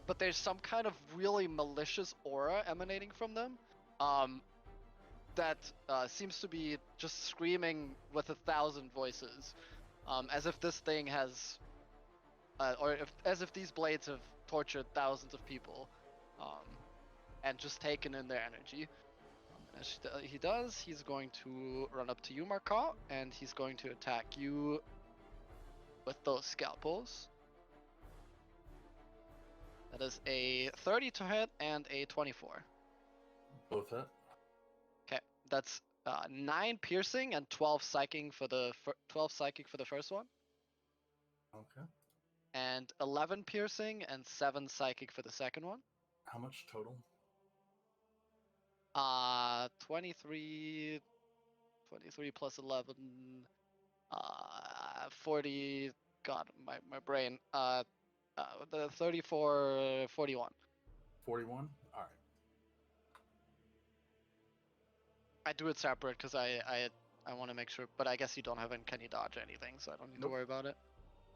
but there's some kind of really malicious aura emanating from them. That seems to be just screaming with 1,000 voices, as if this thing has, as if these blades have tortured thousands of people, and just taken in their energy. As he does, he's going to run up to you, Marka, and he's going to attack you with those scalpels. That is a 30 to hit and a 24. Both hit. Okay, that's 9 piercing and 12 psychic for the 12 psychic for the first one, Okay. and 11 piercing and 7 psychic for the second one. How much total? 23 plus 11, 40. God, my brain. The 34, 41. 41. All right. I do it separate because I want to make sure, but I guess you don't have uncanny dodge or anything, so I don't need to Nope. worry about it.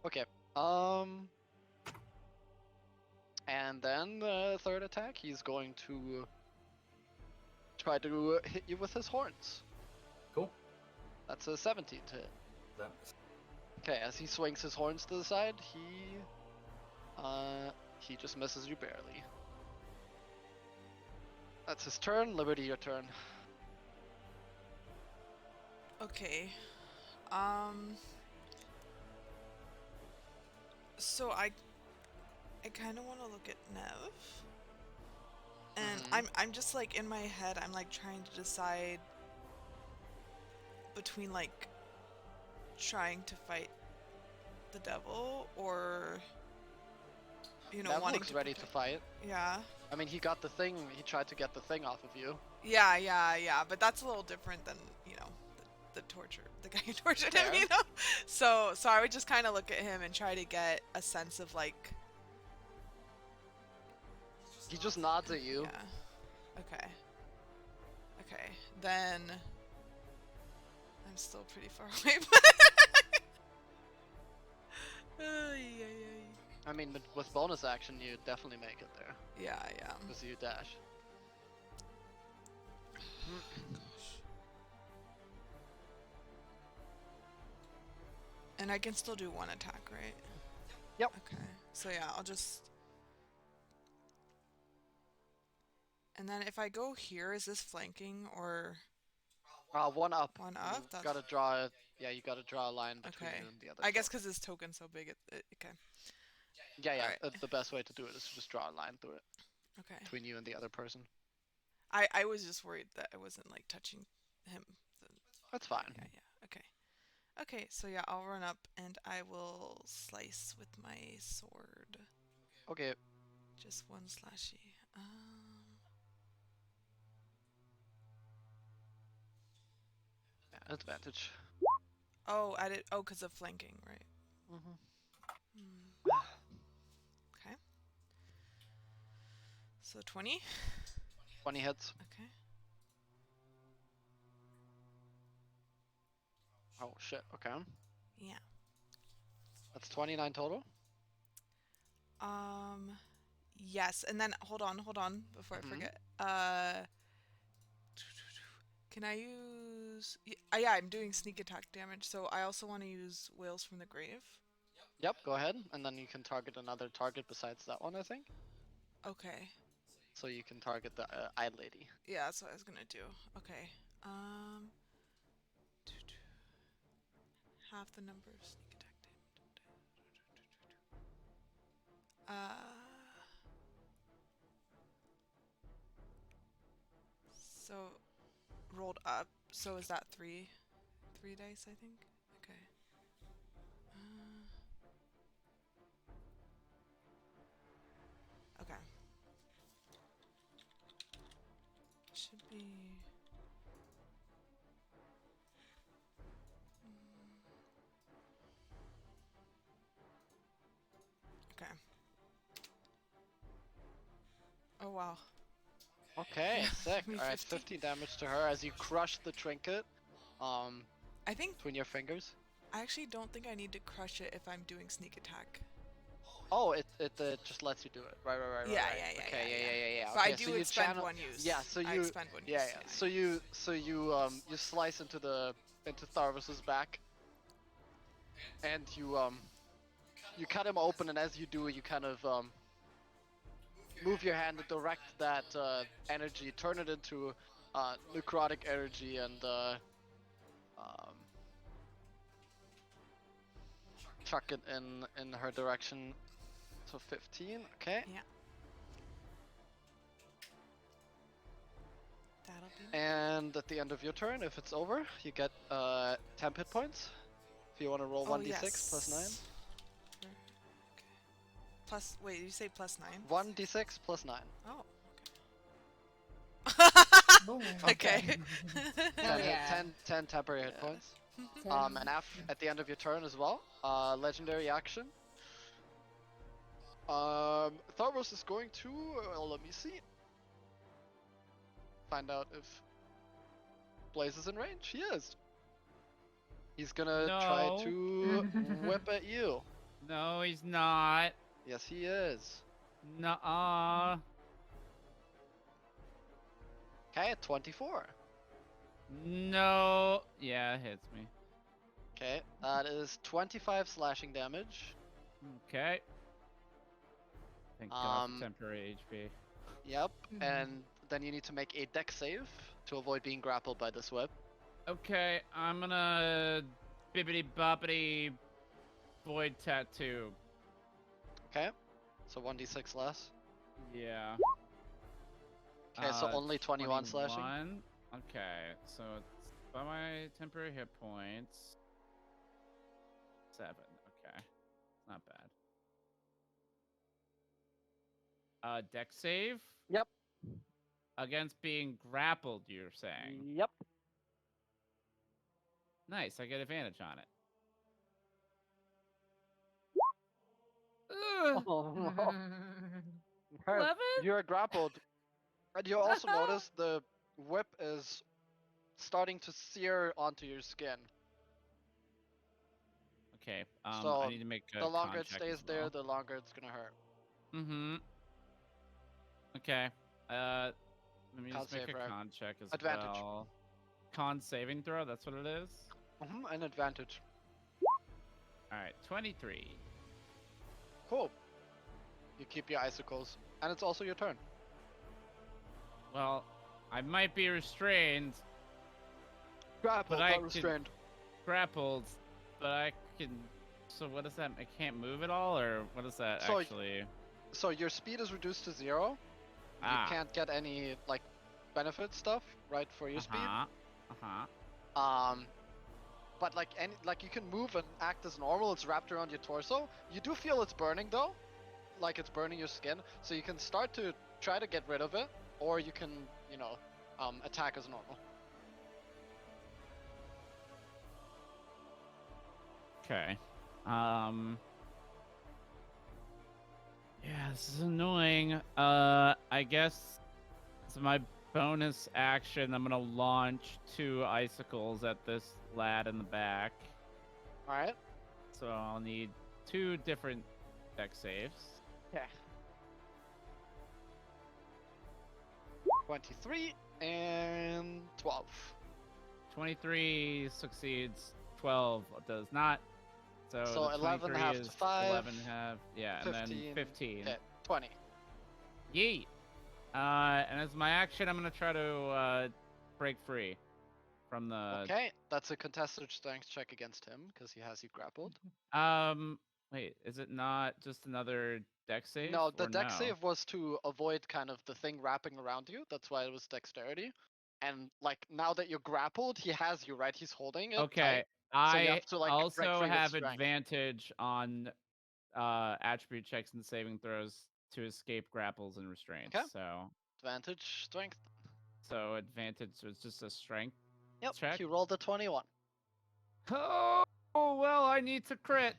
Okay. And then the third attack, he's going to try to hit you with his horns. Cool. That's a 17 to hit. That Okay, as he swings his horns to the side, he just misses you barely. That's his turn. Liberty, your turn. Okay. So I kind of want to look at Nev. And I'm just like in my head, I'm like trying to decide between like trying to fight the devil or Nev wanting looks to ready to fight. Yeah. I mean, he got the thing. He tried to get the thing off of you. Yeah, but that's a little different than, the torture, the guy who tortured him, Fair. So I would just kind of look at him and try to get a sense of like. He just nods at you. Yeah. Okay. Then I'm still pretty far away. I mean, with bonus action, you definitely make it there. Yeah. Because you dash. And I can still do one attack, right? Yep. Okay. So yeah, I'll just. And then if I go here, is this flanking or? One up. One up? You gotta draw. Yeah, you gotta draw a line between Okay. you and the other. I guess token. because this token's so big. Okay. Yeah. Alright. The best way to do it is to just draw a line through it Okay. between you and the other person. I was just worried that I wasn't like touching him. That's fine. Yeah. Okay, so yeah, I'll run up and I will slice with my sword. Okay. Just one slashy. Advantage. Oh, because of flanking, right? Mm-hmm. Okay. So 20? 20 hits. Okay. Oh shit, okay. Yeah. That's 29 total? Yes, and then hold on before I forget. Can I use yeah, I'm doing sneak attack damage, so I also want to use Wails from the Grave. Yep, go ahead, and then you can target another target besides that one, I think. Okay. So you can target the Eye Lady. Yeah, that's what I was gonna do. Okay. Half the number of sneak attack damage. So rolled up. So is that three dice? I think. Okay. Okay. Should be. Okay. Oh wow. Okay, sick. Me Alright, 15. 15 damage to her as you crush the trinket I think between your fingers. I actually don't think I need to crush it if I'm doing sneak attack. Oh, it just lets you do it. Right. Yeah, Right. yeah, yeah, Okay, yeah. yeah. So I Okay, do so you expend channel. one use. Yeah, so I you. expend one Yeah, use. yeah. So you slice into Tharvas's back, and you cut him open, and as you do, you kind of move your hand and direct that energy, turn it into necrotic energy, and um, chuck it in her direction. So 15. Okay. Yeah. That'll be. And at the end of your turn, if it's over, you get 10 hit points. If you want to roll 1d6 plus 9. Okay. Plus, wait, you say plus 9? 1d6 plus 9. Oh. Boom. Okay. 10, yeah. 10 temporary hit points. Ten. And at the end of your turn as well, legendary action. Tharvos is going to, let me see. Find out if Blaze is in range. He is. He's gonna try No. to whip at you. No, he's not. Yes, he is. Nuh-uh. Okay, 24. No. Yeah, it hits me. Okay, that is 25 slashing damage. Okay. Thank God Um, for temporary HP. Yep, and then you need to make a dex save to avoid being grappled by this whip. Okay, I'm gonna bibbity boppity void tattoo. Okay, so 1d6 less. Yeah. Okay, so only 21 slashing. 21. Okay, so it's by my temporary hit points. 7. Okay, not bad. Dex save Yep. against being grappled. You're saying? Yep. Nice. I get advantage on it. Ugh. Oh, 11? You're grappled. And you also notice the whip is starting to sear onto your skin. Okay. So I need to make a the longer con it check stays as there, well. the longer it's gonna hurt. Mm-hmm. Okay. Let me Con just make save, a right? con check as Advantage. well. Con saving throw. That's what it is. An advantage. All right. 23. Cool. You keep your icicles, and it's also your turn. Well, I might be restrained, Grappled, But I not could- restrained. grappled, but I can. So what does that? I can't move at all, or what is that So actually? So your speed is reduced to 0. Ah. You can't get any like benefit stuff, right, for your speed. But like you can move and act as normal. It's wrapped around your torso. You do feel it's burning though, like it's burning your skin. So you can start to try to get rid of it, or you can, attack as normal. Okay. Yeah, this is annoying. I guess it's my bonus action. I'm gonna launch 2 icicles at this lad in the back. All right. So I'll need 2 different dex saves. Okay. 23 and 12. 23 succeeds. 12 does not. So, So the 11 23 half to is 5, 11 half. Yeah, and then 15. Okay, 20. Yeet. And as my action, I'm gonna try to break free from the. Okay, that's a contested strength check against him because he has you grappled. Wait, is it not just another dex save? No, the or dex no? save was to avoid kind of the thing wrapping around you. That's why it was dexterity. And like now that you're grappled, he has you, right? He's holding it Okay, tight. So you I have to, like, break also free with have strength. advantage on attribute checks and saving throws to escape grapples and restraints. Okay. So Advantage strength. advantage was just a strength Yep. check. He rolled a 21. Oh well, I need to crit.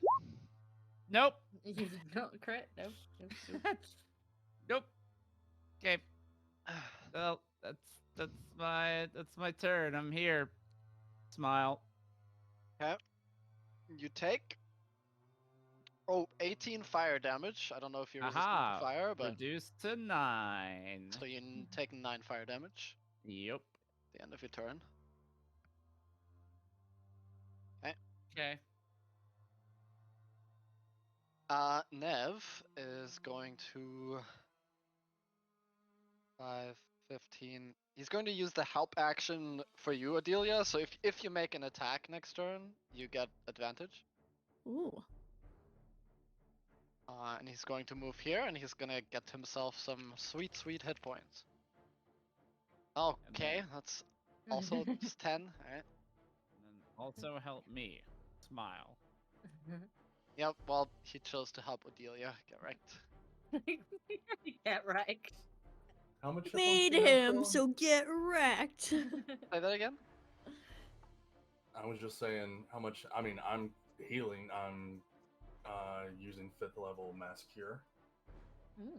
Nope. You did not crit. Nope. Nope. Okay. Well, that's my turn. I'm here. Smile. Okay. You take Oh, 18 fire damage. I don't know if you're resistant Aha! to fire, but Reduced to 9. so you take 9 fire damage Yep. at the end of your turn. Okay. Nev is going to 5, 15. He's going to use the help action for you, Adelia. So if you make an attack next turn, you get advantage. Ooh. And he's going to move here, and he's gonna get himself some sweet, sweet hit points. Okay, that's also just 10. Alright. And then also help me. Smile. Yep, well, he chose to help Adelia. Get wrecked. Get right. How much? hit points Made do you have, him, Krillin? so get wrecked. Say that again? I was just saying how much. I mean, I'm healing. I'm using 5th level Mass Cure. Ooh.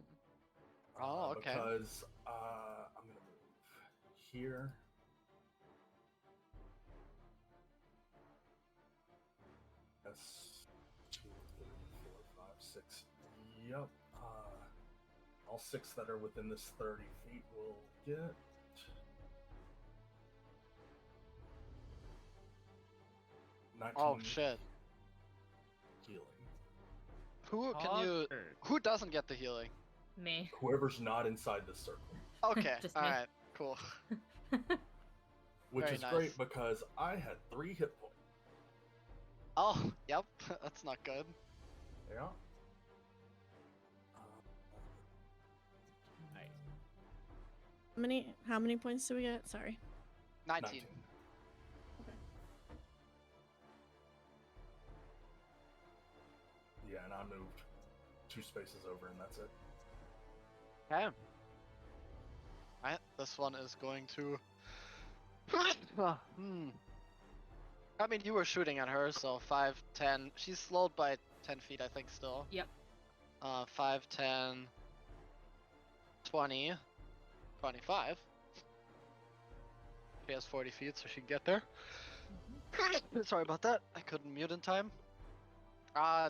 Oh, okay. Because I'm gonna move here. That's 2, 3, 4, 5, 6. Yep. All 6 that are within this 30 feet will get. Oh 19 shit. healing. Who can you? Awkward. Who doesn't get the healing? Me. Whoever's not inside this circle. Okay, Just me. alright, cool. Which Very is nice. great because I had 3 hit points. Oh, yep, that's not good. Yeah. Nice. How many points do we get? Sorry. 19. Yeah, and I moved 2 spaces over, and that's it. Okay. Alright, this one is going to. I mean, you were shooting at her, so 5, 10. She's slowed by 10 feet, I think, still. Yep. 5, 10, 20, 25. She has 40 feet, so she can get there. Sorry about that. I couldn't mute in time.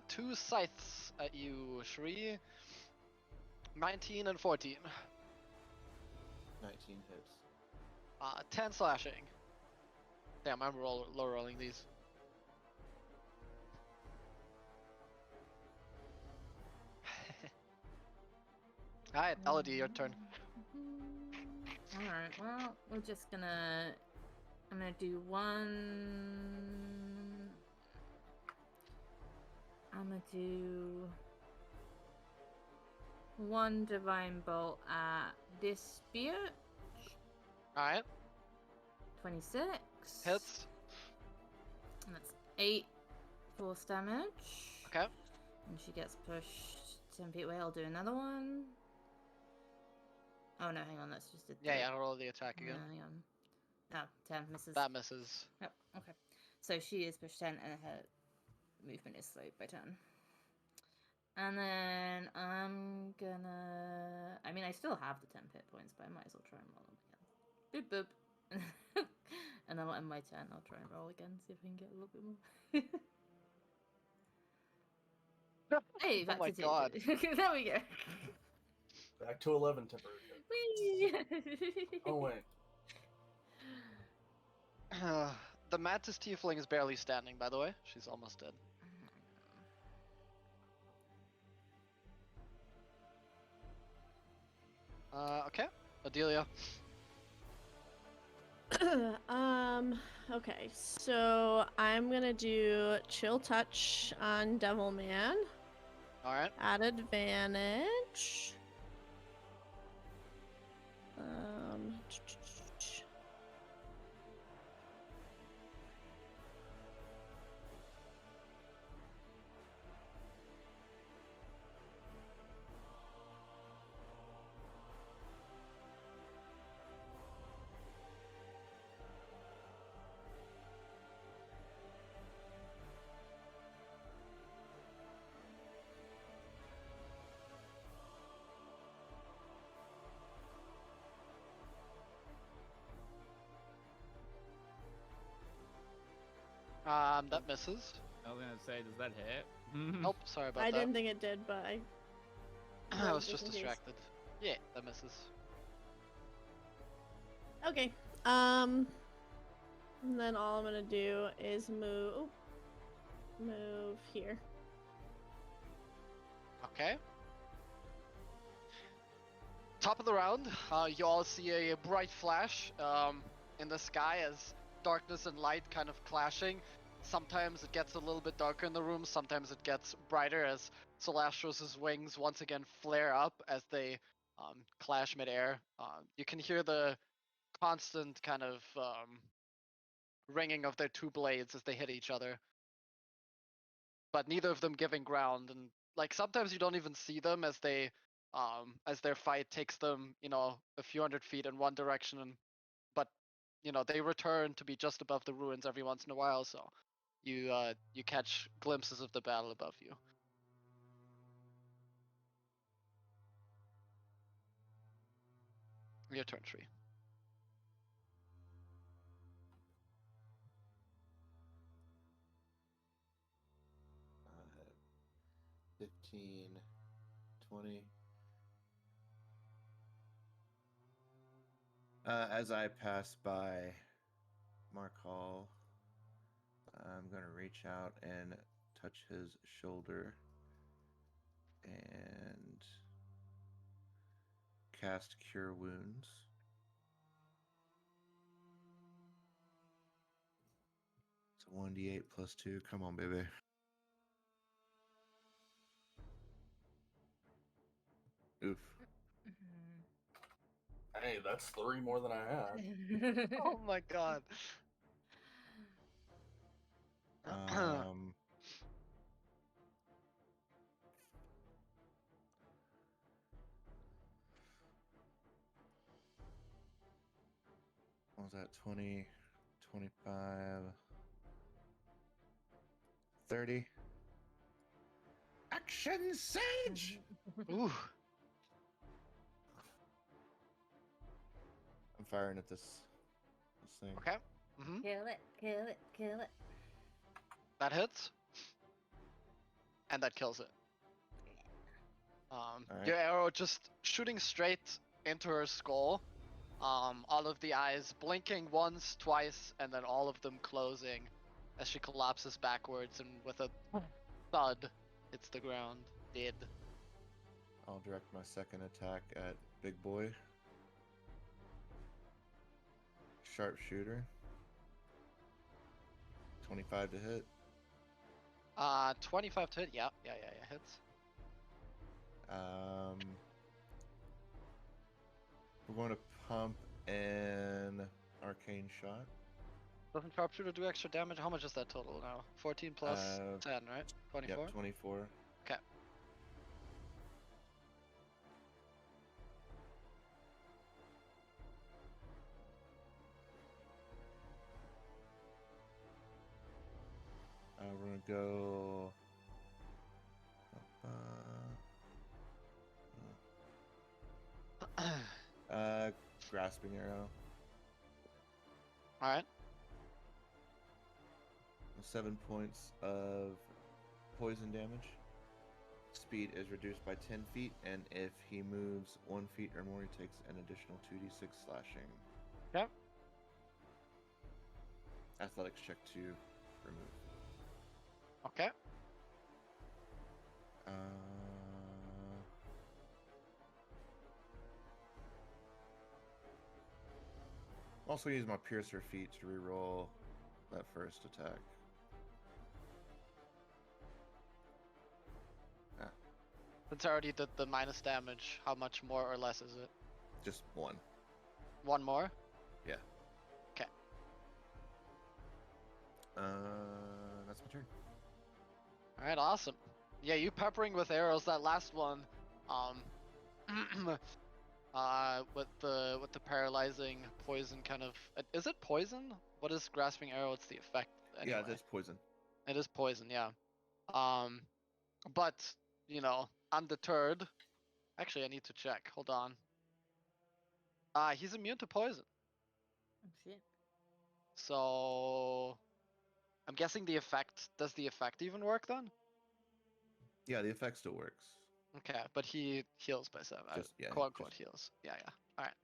2 scythes at you, Shri. 19 and 14. 19 hits. 10 slashing. Damn, I'm low rolling these. Alright, Elodie, your turn. Alright, well, we're just gonna... I'm gonna do one... I'm gonna do... one Divine Bolt at Dispute. Alright, 26. hits. And that's 8 force damage. Okay. And she gets pushed 10 feet away. I'll do another one. Oh no, hang on, that's just a Yeah, roll the attack again. hang on. Oh, 10 misses. That misses. Yep, okay. So she is pushed 10 and her movement is slowed by 10. And then I'm gonna... I mean, I still have the 10 hit points, but I might as well try and roll them again. Boop, boop. And then I'll end my turn. I'll try and roll again, see if I can get a little bit more. Hey, back Oh my to 2. God. There we go. Back to 11 temporary hit. Whee! Oh, wait. The Mantis Tiefling is barely standing, by the way. She's almost dead. Okay. Adelia. Okay, so I'm gonna do Chill Touch on Devilman Alright. at advantage. That misses. I was gonna say, does that hit? Nope, sorry about I that. didn't think it did, but I. I rolled was just in case. distracted. Yeah, that misses. Okay. And then all I'm gonna do is move here. Okay. Top of the round, you all see a bright flash in the sky as darkness and light kind of clashing. Sometimes it gets a little bit darker in the room, sometimes it gets brighter as Solastros' wings once again flare up as they clash midair. You can hear the constant kind of ringing of their two blades as they hit each other. But neither of them giving ground, and like sometimes you don't even see them as their fight takes them, a few hundred feet in one direction, but they return to be just above the ruins every once in a while, so you catch glimpses of the battle above you. Your turn, Tree. Uh, 15, 20. As I pass by Markal, I'm going to reach out and touch his shoulder and cast Cure Wounds. It's a 1d8 plus 2. Come on, baby. Oof. Hey, that's 3 more than I had. Oh my god. What was that? 20, 25, 30. Action Sage! Ooh. I'm firing at this thing. Okay. Mm-hmm. Kill it, kill it, kill it. That hits. And that kills it. Alright. Your arrow just shooting straight into her skull. All of the eyes blinking once, twice, and then all of them closing as she collapses backwards and with a thud hits the ground, dead. I'll direct my second attack at Big Boy. Sharpshooter. 25 to hit. 25 to hit. Yeah, hits. We're going to pump an arcane shot. Doesn't sharpshooter do extra damage? How much is that total now? 14 plus 10, right? 24? Yep, 24. Okay. We're gonna go. Grasping arrow. Alright. 7 points of poison damage. Speed is reduced by 10 feet, and if he moves 1 feet or more, he takes an additional 2d6 slashing. Yep. Athletics check to remove. Okay. Also use my Piercer feat to reroll that first attack. Since I already did the minus damage, how much more or less is it? Just 1. One more? Yeah. Okay. That's my turn. Alright, awesome. Yeah, you peppering with arrows, that last one, with the paralyzing poison kind of, is it poison? What is grasping arrow? It's the effect anyway. Yeah, that's poison. It is poison, yeah. But, undeterred. Actually, I need to check. Hold on. He's immune to poison. Oh shit. So I'm guessing the effect. Does the effect even work then? Yeah, the effect still works. Okay, but he heals by 7. Just- yeah, quote unquote just- heals. Yeah, yeah. All right.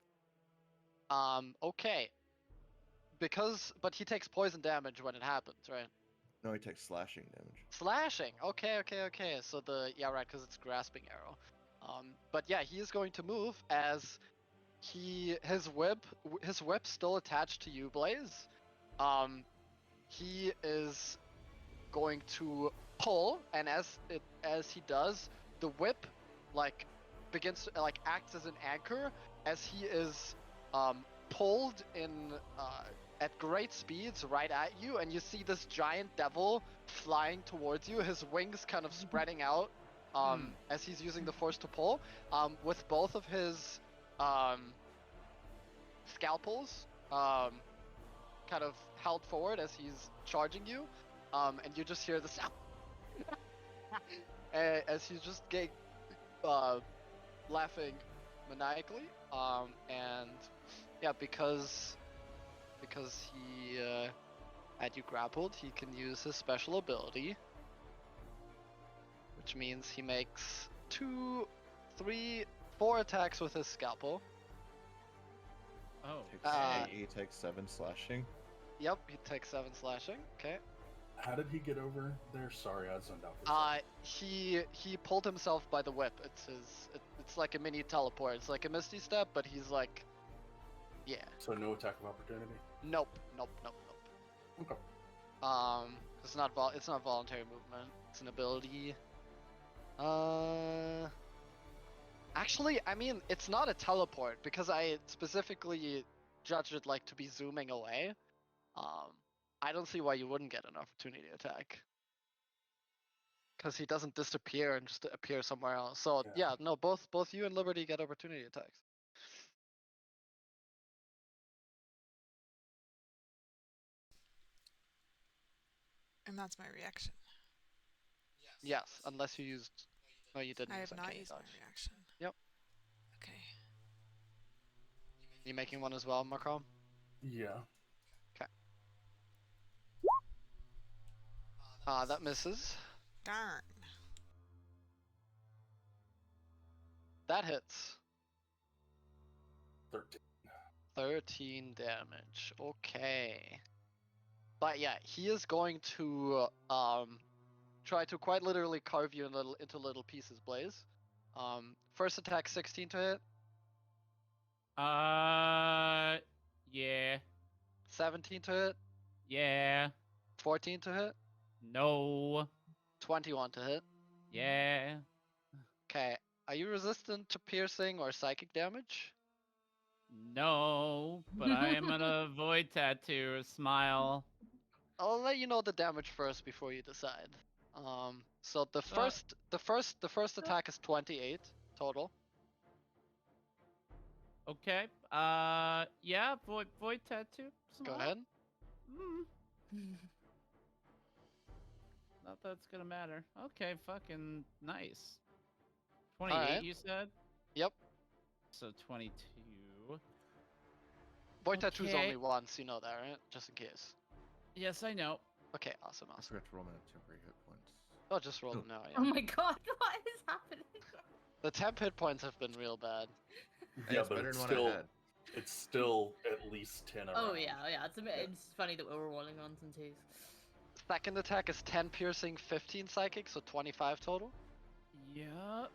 Okay. But he takes poison damage when it happens, right? No, he takes slashing damage. Slashing. Okay. So right, because it's grasping arrow. But yeah, he is going to move as his whip's still attached to you, Blaze. He is going to pull, and as he does, the whip begins to acts as an anchor as he is pulled in at great speeds right at you, and you see this giant devil flying towards you, his wings kind of spreading out as he's using the force to pull, with both of his scalpels kind of held forward as he's charging you, and you just hear the sound as he's just laughing maniacally, and yeah, because he had you grappled, he can use his special ability, which means he makes 2, 3, 4 attacks with his scalpel. Oh. He takes 7 slashing. Yep, he takes 7 slashing. Okay. How did he get over there? Sorry, I zoned out for a second. He pulled himself by the whip. It's like a mini teleport. It's like a Misty Step, but he's like, yeah. So no attack of opportunity? Nope. Okay. It's not voluntary movement. It's an ability. Actually, I mean, it's not a teleport because I specifically judged it to be zooming away. I don't see why you wouldn't get an opportunity attack. Because he doesn't disappear and just appear somewhere else. So yeah, no, both you and Liberty get opportunity attacks. And that's my reaction. Yes, unless you used. No, you didn't. I use have not uncanny used my dodge. reaction. Yep. Okay. You making one as well, Macron? Yeah. Okay. That misses. Darn. That hits. 13. 13 damage. Okay. But yeah, he is going to try to quite literally carve you into little pieces, Blaze. First attack 16 to hit. Yeah. 17 to hit. Yeah. 14 to hit. No. 21 to hit. Yeah. Okay. Are you resistant to piercing or psychic damage? No, but I am gonna void tattoo, smile. I'll let you know the damage first before you decide. So the first attack is 28 total. Okay. Yeah, void tattoo. Go Smile. ahead. Not that it's gonna matter. Okay, fucking nice. 28, Alright. you said? Yep. So 22. Void tattoo's Okay. only once, you know that, right? Just in case. Yes, I know. Okay, awesome. I forgot to roll my temporary hit points. Oh, just roll them now, Oh yeah. my god, what is happening? The temp hit points have been real bad. Yeah, it's but better it's than what I still, had. it's still at least 10 around. Oh yeah. It's funny that we're rolling ones and twos. Second attack is 10 piercing, 15 psychic, so 25 total. Yup.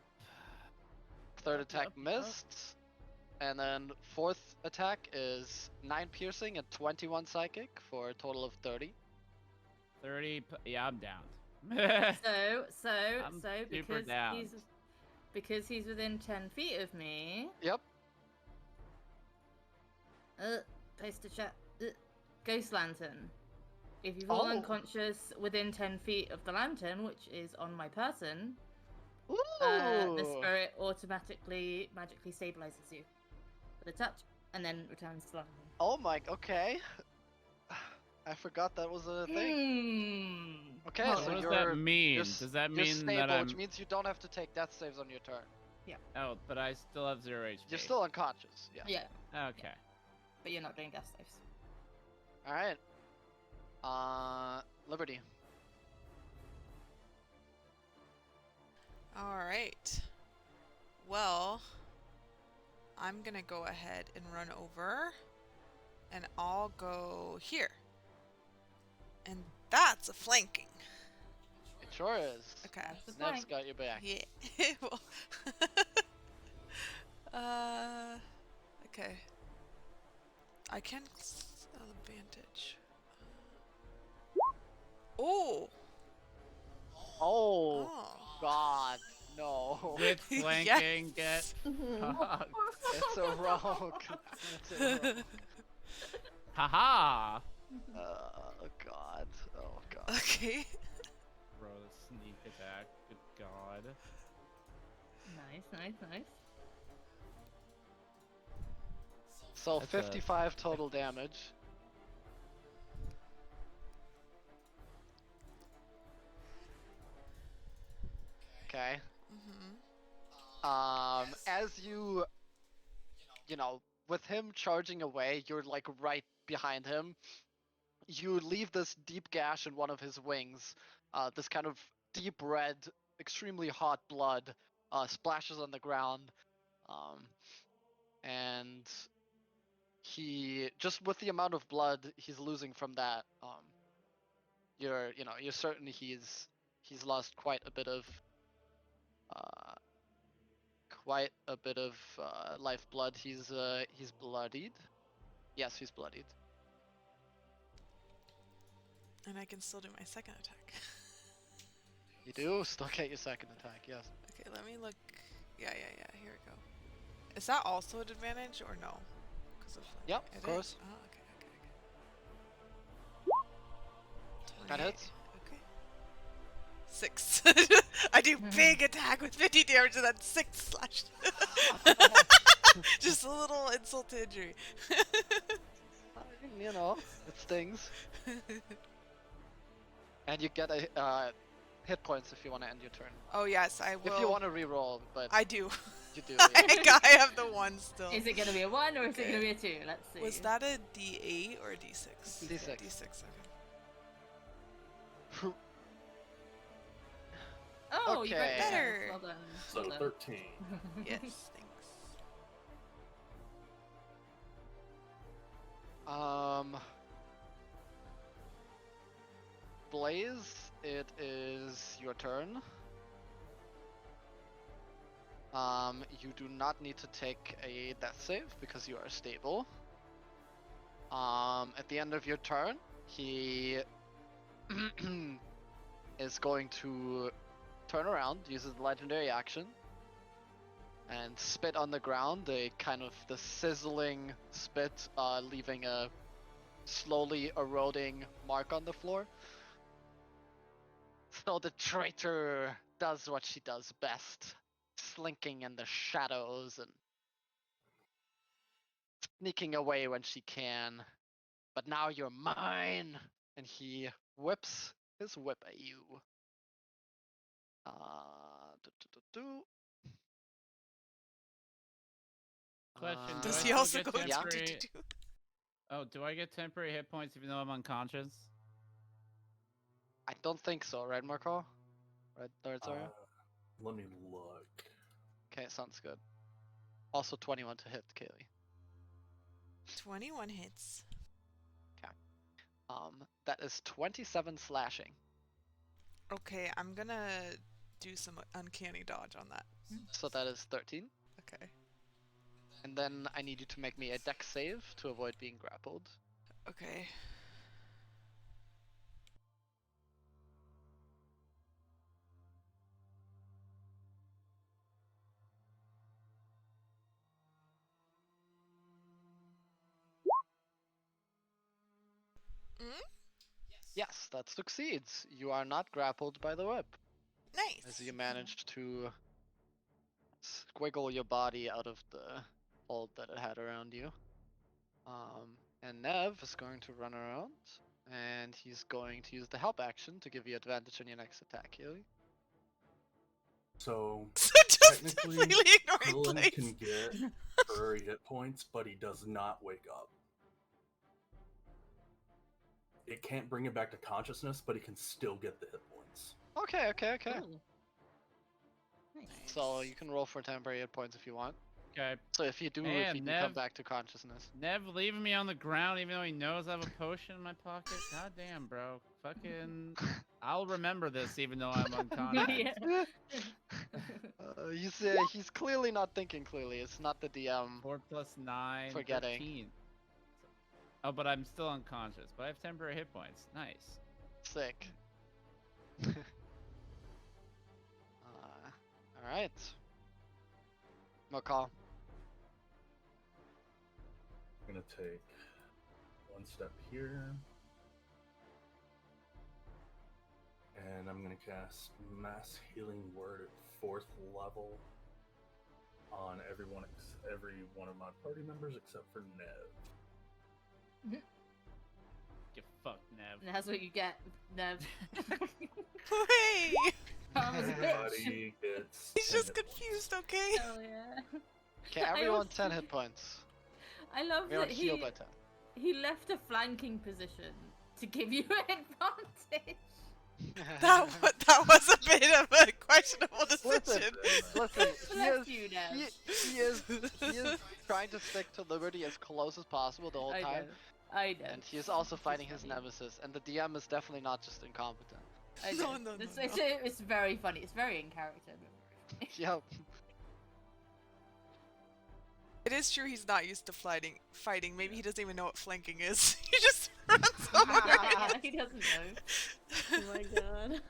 Third Yup, attack yup, yup. missed. And then fourth attack is 9 piercing and 21 psychic for a total of 30. 30. Yeah, I'm down. So I'm super because down. he's within 10 feet of me. Yep. Post a chat. Ghost lantern. If you fall Oh. unconscious within 10 feet of the lantern, which is on my person, Ooh. the spirit magically stabilizes you with a touch, and then returns to the lantern. Oh my, okay. I forgot that was a thing. Okay, Hold so on. What does you're that mean? you're Does that you're mean stable, that I'm... which means you don't have to take death saves on your turn. Oh, but I still have 0 HP. You're still unconscious. Yeah. Yeah, Okay. but you're not doing death saves. All right. Liberty. All right. Well, I'm gonna go ahead and run over, and I'll go here. And that's a flanking. It sure is. Okay. That's a Nev's flank. got your back. Yeah. Well, okay. I can advantage. Oh. Oh, God, no. With flanking, Yes. get fucked. It's a rogue. It's a rogue. Haha! Oh, God. Oh, God. Okay. Bro, the sneak attack. Good god. Nice. So That's a- 55 total damage. Okay. As you know, with him charging away, you're like right behind him. You leave this deep gash in one of his wings. This kind of deep red, extremely hot blood splashes on the ground. And he, just with the amount of blood he's losing from that, you're certain he's lost quite a bit of lifeblood. He's bloodied. Yes, he's bloodied. And I can still do my second attack. You do still get your second attack. Yes. Okay, let me look. Yeah. Here we go. Is that also an advantage or no? 'Cause of Yep, it of course. is? Oh, okay. That hits. Okay. 6. I do big attack with 50 damage and then 6 slash. Just a little insult to injury. You know, it stings. And you get a hit points if you want to end your turn. Oh yes, I will. If you want to reroll, but I do. you do. I have the 1 still. Is it gonna be a 1 or is it Okay. gonna be a 2? Let's see. Was that a D8 or a D6? D6. D6. Okay. Oh, you got Okay. Better. Well done. So Well done. 13. Yes. Thanks. Blaze, it is your turn. You do not need to take a death save because you are stable. At the end of your turn, he is going to turn around, uses the legendary action, and spit on the ground, the sizzling spit, leaving a slowly eroding mark on the floor. So the traitor does what she does best, slinking in the shadows and sneaking away when she can. But now you're mine! And he whips his whip at you. Question, do Does I he still also get go temporary... to Oh, do I get temporary hit points even though I'm unconscious? I don't think so, right, Marco? Right, Zarya? Let me look. Okay, sounds good. Also 21 to hit, Kaylee. 21 hits. That is 27 slashing. Okay, I'm gonna do some uncanny dodge on that. So that is 13. Okay. And then I need you to make me a dex save to avoid being grappled. Okay. Yes, that succeeds. You are not grappled by the web. Nice. As you managed to squiggle your body out of the hold that it had around you. And Nev is going to run around, and he's going to use the help action to give you advantage on your next attack, Haley. So So just technically, completely ignoring Krillin Blaze. can get temporary hit points, but he does not wake up. it can't bring him back to consciousness, but he can still get the hit points. Okay, okay, okay. Cool. Nice. So you can roll for temporary hit points if you want. Okay. So if you do, Man, come Nev- back to consciousness. Nev leaving me on the ground even though he knows I have a potion in my pocket. God damn, bro. Fucking. I'll remember this even though I'm unconscious. Yeah. He's clearly not thinking clearly. It's not the DM. 4 plus 9. Forgetting. 13. Oh, but I'm still unconscious. But I have temporary hit points. Nice. Sick. Alright. No call. I'm gonna take one step here. And I'm gonna cast Mass Healing Word at 4th level on every one of my party members except for Nev. Get fucked, Nev. And that's what you get, Nev. Hey! Karma's a bitch. Everybody gets. He's 10 just hit points. confused, okay? Hell yeah. Okay, I everyone also- 10 hit points. I love We are that healed by 10. he left a flanking position to give you advantage. That was a bit of a questionable Listen, decision. listen, Bless you, Nev. he is trying to stick to Liberty as close as possible the whole I time. know. I know. And he is also It's fighting just his funny. nemesis, and the DM is definitely not just incompetent. I No, know. no, It's, no, it's, no. it's very funny. It's very in character. Yep. It is true he's not used to fighting. Maybe he doesn't even know what flanking is. He just runs over. He doesn't know. Oh my god.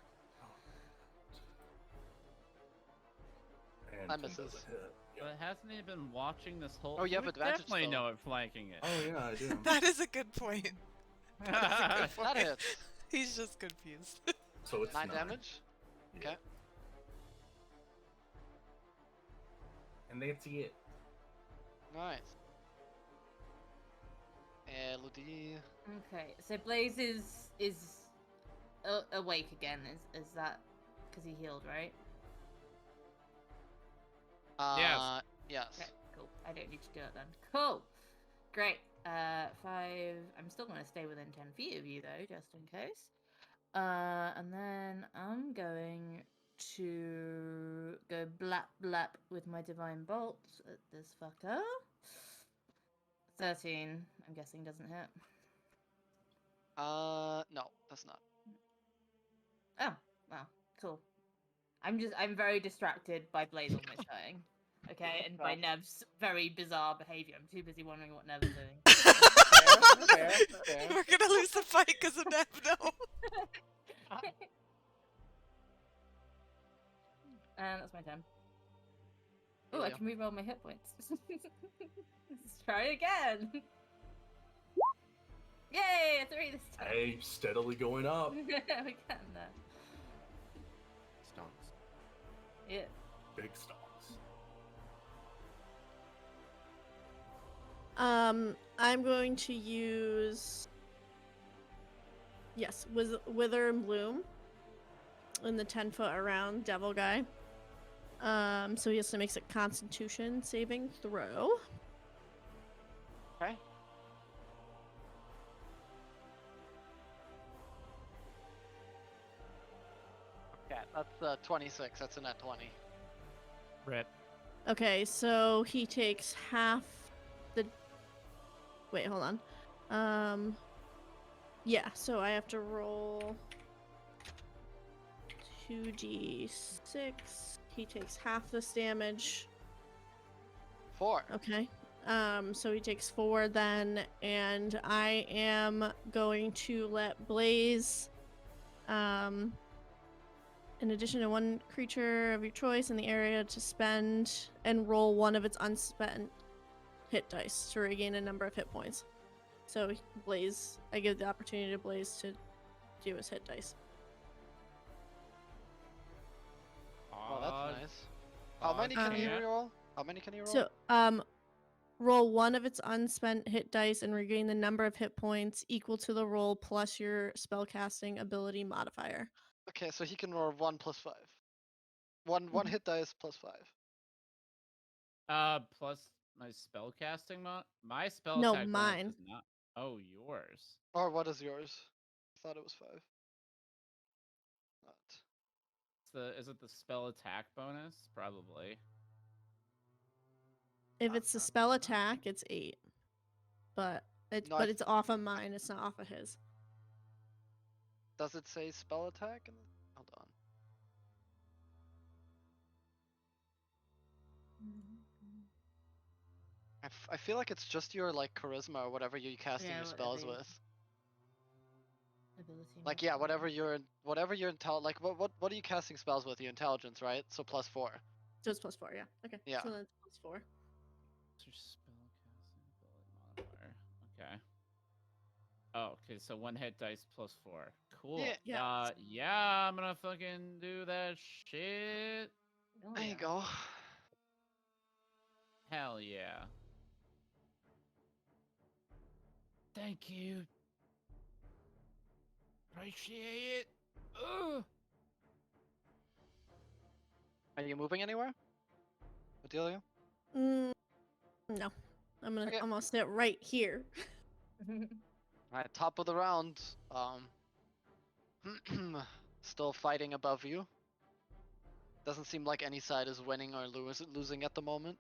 And I 10 miss doesn't this. hit. Yep. But hasn't he been watching this whole? Oh, you have would advantage, definitely though. know what flanking is. Oh yeah, I do. That is a good point. That is a good That point. hits. He's just confused. So it's 9 9 damage? Yeah. Okay. And that's it. Nice. Elodie. Okay, so Blaze is awake again. Is that because he healed, right? Yes. Okay, cool. I don't need to do it then. Cool. Great. 5. I'm still going to stay within 10 feet of you though, just in case. And then I'm going to go blap blap with my divine bolt at this fucker. 13. I'm guessing doesn't hit. No, that's not. Oh, well, cool. I'm very distracted by Blaze almost dying. Okay, and by Nev's very bizarre behavior. I'm too busy wondering what Nev's doing. Fair. We're gonna lose the fight because of that. No. And that's my turn. Oh, I Yeah. can reroll my hit points. Let's try again. Yay, a 3 this time. Hey, steadily going up. We're getting there. Stonks. Yeah. Big stonks. I'm going to use Wither and Bloom in the 10-foot around devil guy. So he has to make a Constitution saving throw. Okay. Okay, that's 26. That's a net 20. Rip. Okay, so he takes half the. Wait, hold on. Yeah, so I have to roll 2d6. He takes half this damage. 4. Okay. So he takes 4 then, and I am going to let Blaze, in addition to one creature of your choice in the area, to spend and roll one of its unspent hit dice to regain a number of hit points. So Blaze, I give the opportunity to Blaze to do his hit dice. Oh, that's nice. How many can you roll? How many can you roll? So, roll one of its unspent hit dice and regain the number of hit points equal to the roll plus your spellcasting ability modifier. Okay, so he can roll 1 plus 5. One hit dice plus 5. Plus my spell casting my spell No, attack bonus mine. is not. Oh, yours. Or what is yours? thought it was 5. Not. Is it the spell attack bonus? Probably. If it's a spell attack, it's 8. But No, I it's off of mine. It's not off of his. Does it say spell attack? Hold on. I feel like it's just your like charisma or whatever you're casting Yeah, your spells whatever. with. Ability Like yeah, modifier. whatever your like what are you casting spells with? Your intelligence, right? So +4. So it's +4, yeah. Okay. Yeah. So then it's +4. What's your spell casting ability modifier? Okay. Oh, okay. So 1 hit dice +4. Cool. Yeah. Yeah, I'm gonna fucking do that shit. Oh, There yeah. you go. Hell yeah. Thank you. Appreciate it. Ugh. Are you moving anywhere? Adelia? No. I'm Okay. gonna sit right here. Alright, top of the round. Still fighting above you. Doesn't seem like any side is winning or losing at the moment.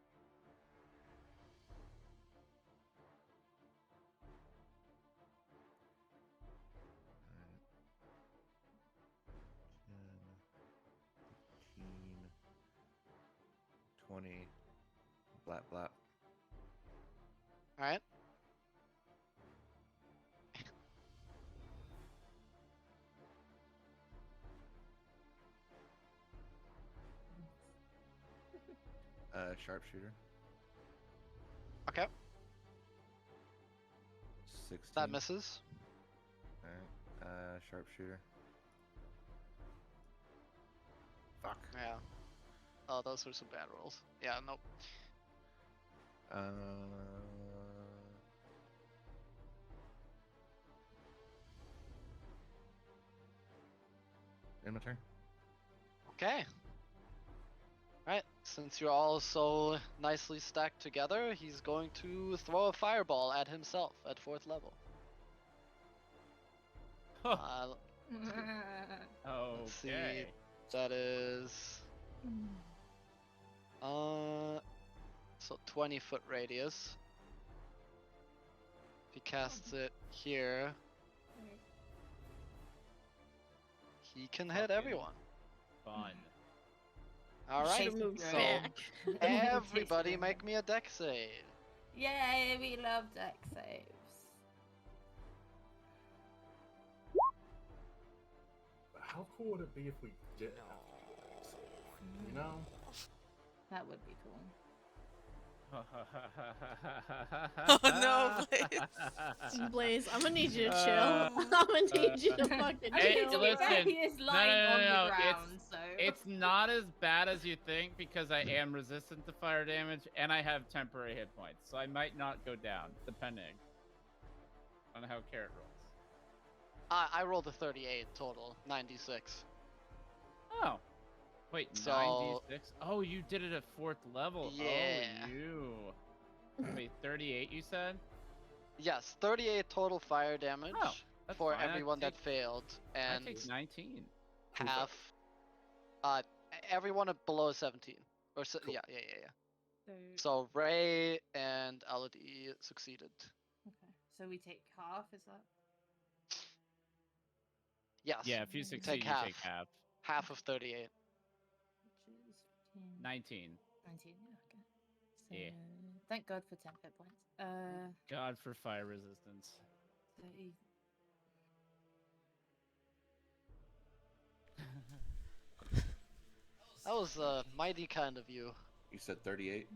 Alright. 10, 15, 20. Blap blap. Alright. Sharpshooter. Okay. 16. That misses. Alright. Sharpshooter. Fuck. Yeah. Oh, those were some bad rolls. Yeah, nope. End my turn. Okay. Alright, since you're all so nicely stacked together, he's going to throw a fireball at himself at 4th level. Let's see. Okay. That is so 20-foot radius. If he casts it here, he can hit Fucking everyone. Fun. All right. Should've moved So back. everybody make me a deck save. Yay, we love deck saves. How cool would it be if we did have to do that? You know? That would be cool. Oh no, Blaze. Blaze, I'm gonna need you to chill. I'm gonna need you to fucking I Hey, mean, chill. to be fair, listen. he is No, lying no, on no, the no, ground, so... It's not as bad as you think because I am resistant to fire damage and I have temporary hit points, so I might not go down, depending on how Carrot rolls. I rolled a 38 total, 96. Oh. Wait, So- 96? Oh, you did it at 4th level. Yeah. Oh, you. Wait, 38 you said? Yes, 38 total fire damage Oh, that's for fine. everyone I that failed, and take 19. half. Everyone below 17. Or Cool. yeah. So RaeBae and Elodie succeeded. Okay, so we take half, is that? Yes. Yeah, if you Take succeed, you half. take half. Half of 38. Which is 15, 19. 19, yeah, okay. So, Yeah. thank God for 10 hit points. God for fire resistance. 30. That was mighty kind of you. You said 38?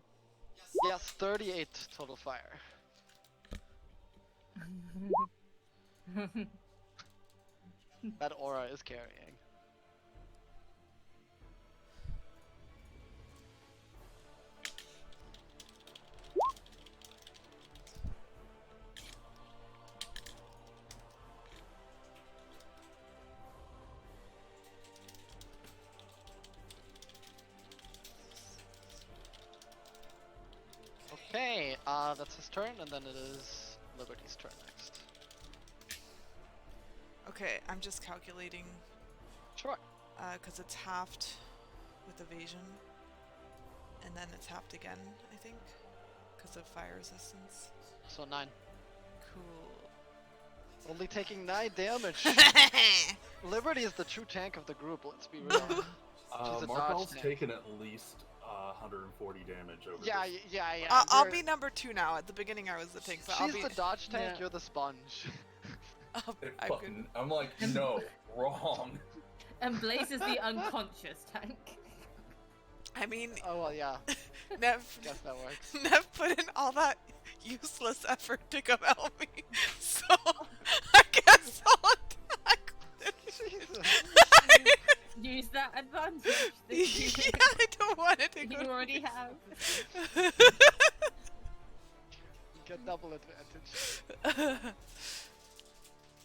Yes, 38 total fire. That aura is carrying. Okay, that's his turn, and then it is Liberty's turn next. Okay, I'm just calculating. Sure. Because it's halved with evasion. And then it's halved again, I think. Because of fire resistance. So 9. Cool. Only taking 9 damage. Liberty is the true tank of the group, let's be real. She's a dodge Markel's tank. taken at least 140 damage over Yeah, this. yeah. I'll you're- be number 2 now. At the beginning I was the tank, but I'll She's be... the dodge tank, Yeah. you're the sponge. I'm like, no, wrong. And Blaze is the unconscious tank. I mean, Oh, well, yeah. Nev, Guess that works. Nev put in all that useless effort to come help me, so I guess I'll attack with it. Jesus. Use that advantage that you, Yeah, I don't want it to go you to already waste. have. You get double advantage.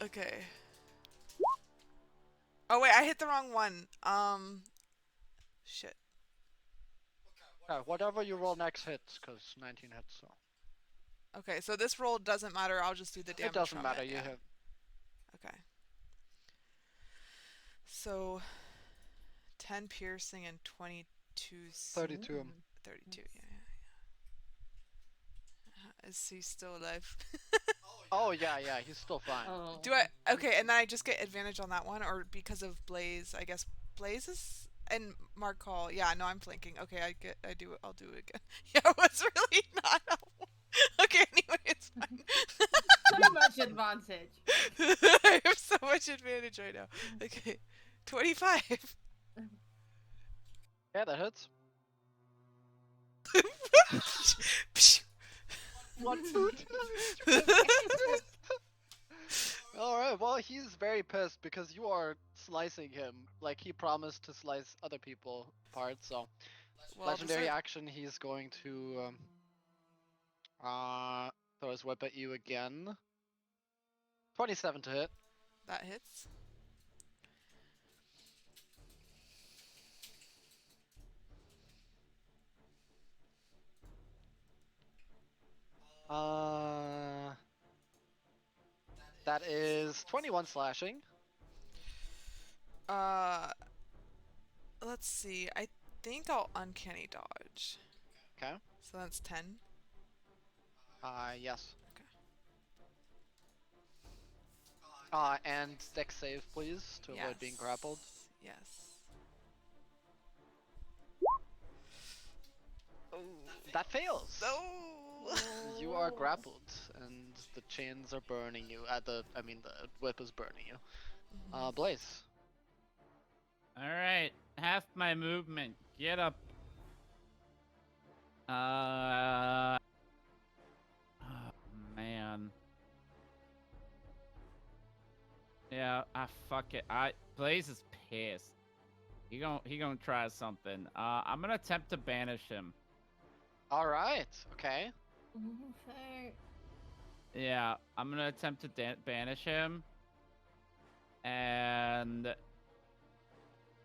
Okay. Oh wait, I hit the wrong one. Shit. Yeah, whatever you roll next hits, because 19 hits, so. Okay, so this roll doesn't matter. I'll just do the damage. It doesn't from matter, it, you yeah. hit. Okay. So 10 piercing and 22. 32. 32. Yeah. Is he still alive? Oh, yeah, he's still fine. Oh. Do I? Okay, and then I just get advantage on that one, or because of Blaze? I guess Blaze is and Mark Call. Yeah, no, I'm flanking. Okay, I'll do it again. Yeah, it was really not helpful. Okay, anyway, it's fine. So much advantage. I have so much advantage right now. Okay, 25. Yeah, that hits. What food? Alright, well, he's very pissed because you are slicing him like he promised to slice other people apart, so. Well, Legendary does it- action, he's going to throw his whip at you again. 27 to hit. That hits. That is 21 slashing. Let's see. I think I'll uncanny dodge. Okay. So that's 10. Yes. Okay. And dex save, please, to avoid being grappled. Yes. That fails. No. You are grappled, and the chains are burning you. The whip is burning you. Blaze. All right, half my movement. Get up. Oh, man. Yeah, fuck it. Blaze is pissed. He gonna try something. I'm gonna attempt to banish him. All right. Okay. Fair. Yeah, I'm gonna attempt to banish him, and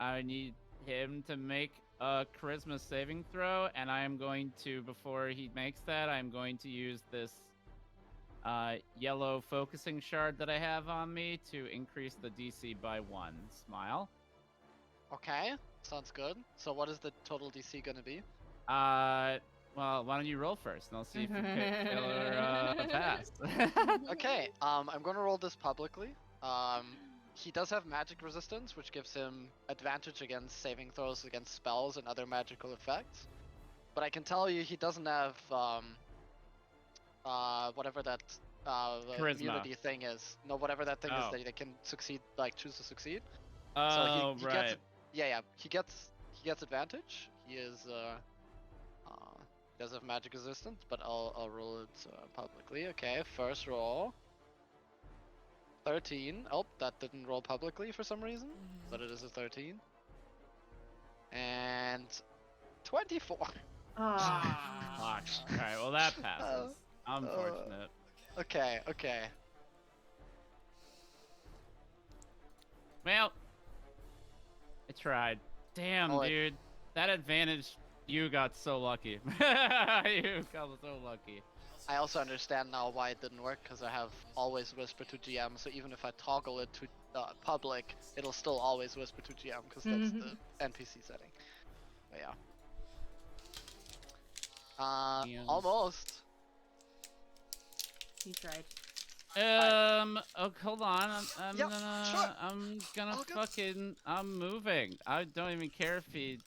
I need him to make a charisma saving throw, and I am going to, before he makes that, I'm going to use this yellow focusing shard that I have on me to increase the DC by 1. Smile. Okay. Sounds good. So what is the total DC gonna be? Well, why don't you roll first, and I'll see if you kill or pass. Okay. I'm gonna roll this publicly. He does have magic resistance, which gives him advantage against saving throws against spells and other magical effects. But I can tell you he doesn't have whatever that Charisma. immunity thing is. No, whatever that thing is that they can succeed, like choose to succeed. Oh, he right. Gets, yeah. He gets advantage. He is does have magic resistance, but I'll roll it publicly. Okay, first roll. 13. Oh, that didn't roll publicly for some reason, but it is a 13. And 24. Fuck. Alright, well that passes. Unfortunate. Okay. Well, I tried. Damn, Oh, dude. That advantage, you got so lucky. You got so lucky. I also understand now why it didn't work, because I have always whisper to GM, so even if I toggle it to public, it'll still always whisper to GM because that's the NPC setting. But yeah. Yes. Almost. You tried. Oh, hold on. I'm Yep, gonna, sure. I'm gonna All good. fucking, I'm moving. I don't even care if he's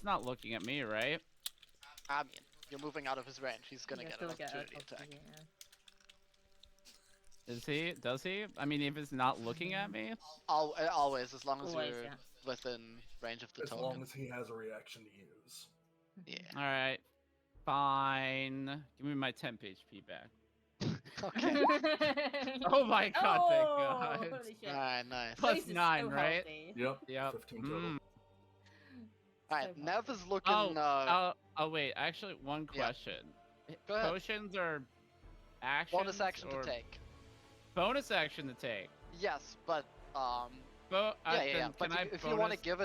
not looking at me, right? I mean, you're moving out of his range. He's gonna Yeah, get still an get opportunity attack. opportunity, yeah. Is he? Does he? I mean, if he's not looking at me. Always, as long as Always, you're yeah. within range of the As token. long as he has a reaction to use. Yeah. All right, fine. Give me my temp HP back. Okay. Oh my god! Thank Oh, God. holy shit. Alright, nice. Plus Grace is 9, so right? healthy. Yep. Yep. 15 total. Mm. Alright, So Nev is looking. Oh wait. Actually, one Yeah. question. Go ahead. Potions are actions Bonus action or to take. bonus action to take. Yes, but Yeah. yeah. But Can I if you want to bonus- give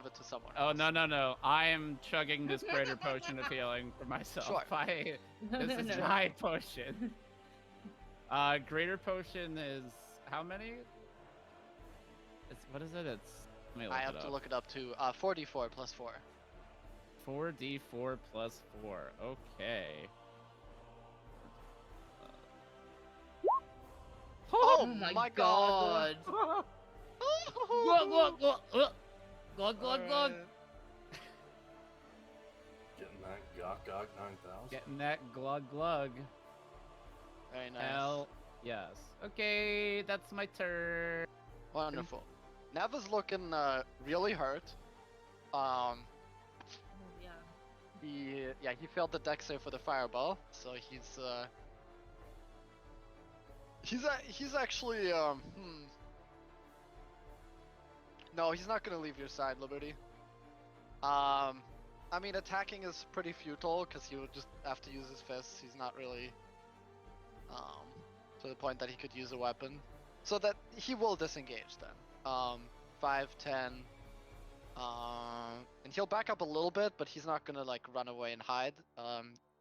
it to someone. Oh else. no! I am chugging this greater potion of healing for myself. Sure. This is my potion. Greater potion is how many? What is it? It's. Let me look I it have up. to look it up too. 4d4 plus 4. 4d4 plus 4. Okay. Oh my god. Glug. Getting that Gok 9000. Getting that glug. Very nice. Hell yes. Okay, that's my turn. Wonderful. Nev is looking really hurt. Yeah. He failed the dex save for the fireball, so he's actually No, he's not gonna leave your side, Liberty. I mean, attacking is pretty futile because he would just have to use his fists. He's not really to the point that he could use a weapon, so that he will disengage then. 5, 10. And he'll back up a little bit, but he's not gonna like run away and hide.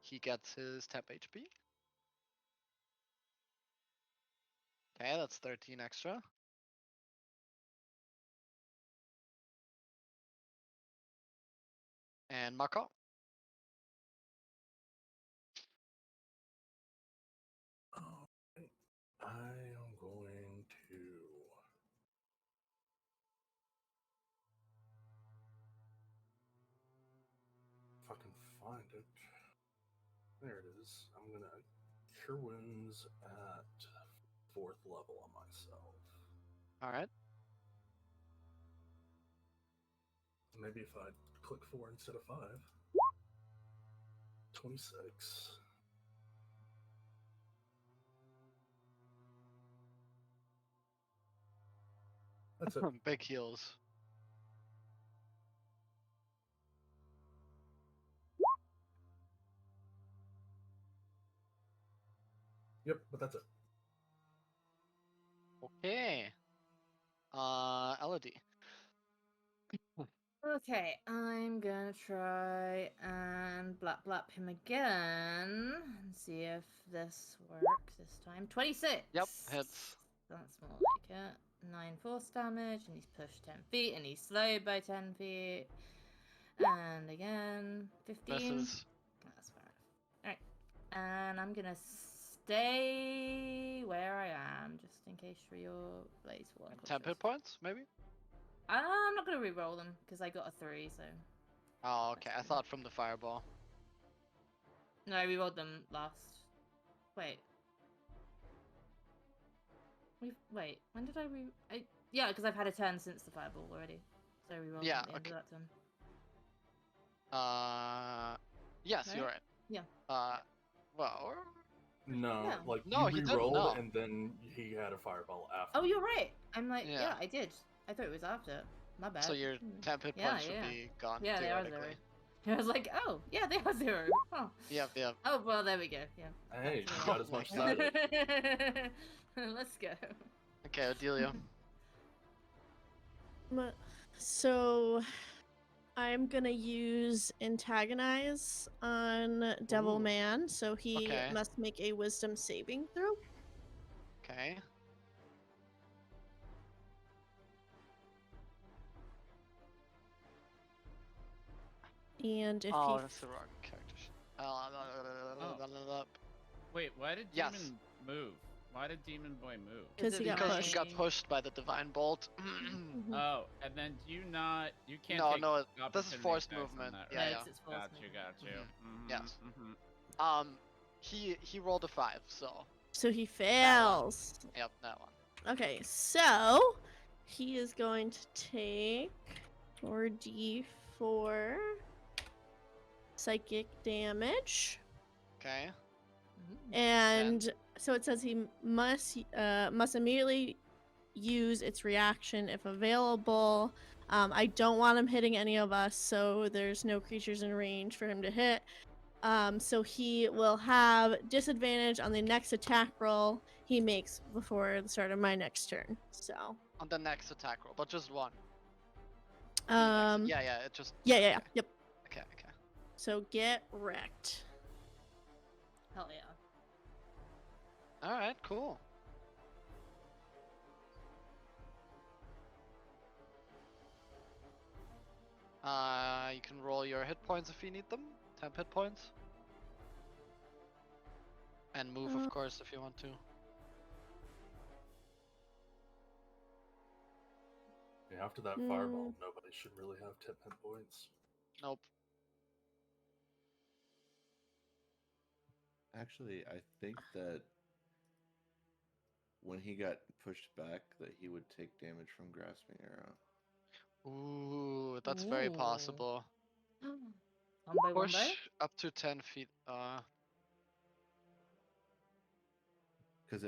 He gets his temp HP. Okay, that's 13 extra. And Mako. Alright. I am going to fucking find it. There it is. I'm gonna cure wounds at 4th level on myself. Alright. Maybe if I click 4 instead of 5. 26. That's it. Big heals. Yep, but that's it. Okay. Elodie. Okay, I'm gonna try and blap him again and see if this works this time. 26! Yep, hits. That's more like it. 9 force damage, and he's pushed 10 feet, and he's slowed by 10 feet. And again, 15. Misses. That's fair enough. Alright, and I'm gonna stay where I am, just in case for your Blaze War. 10 hit points, maybe? I'm not gonna re-roll them because I got a 3, so. Oh, okay. I thought from the fireball. No, I re-rolled them last. Wait. Wait, when did I yeah, because I've had a turn since the fireball already. So I re-rolled Yeah, them at the end okay. of that turn. Yes, Right? you're right. Yeah. Well, or... No, Yeah. like No, you he didn't, re-rolled no. and then he had a fireball after. Oh, you're right. I'm like, Yeah. yeah, I did. I thought it was after. My bad. So your 10 hit Yeah, points should yeah. be gone, Yeah, they are 0. theoretically. I was like, oh, yeah, they are 0. Oh. Yep. Oh, well, there we go. Yeah. Hey, That's you got as much Oh my side. Let's go. Okay, Adelia. So I'm gonna use antagonize on Devil Ooh. Man, so he Okay. must make a wisdom saving throw. Okay. And if Oh, he that's the wrong character. Wait, why did Yes. Demon move? Why did Demon Boy move? 'Cause he got Because pushed. he got pushed by the divine bolt. Mhm. Oh, and then do you not? You can't No, take no, this is opportunity forced attacks on movement. that, Yeah, right? yeah. It's forced Got you, movement. got you. Mhm. Mhm, Yes. mhm. He rolled a 5, so So he fails. yep, that one. Okay, so he is going to take 4d4 psychic damage. Okay. And so it says he must immediately use its reaction if available. I don't want him hitting any of us, so there's no creatures in range for him to hit. So he will have disadvantage on the next attack roll he makes before the start of my next turn. So On the next attack roll, but just one. yeah, Yeah, it just yeah, yep. Okay. So get wrecked. Hell yeah. Alright, cool. You can roll your hit points if you need them. 10 hit points. And move, of course, if you want to. Yeah, after that fireball, nobody should really have 10 hit points. Nope. Actually, I think that when he got pushed back, that he would take damage from grasping arrow. Ooh, that's very possible. One by one Push by? up to 10 feet. Because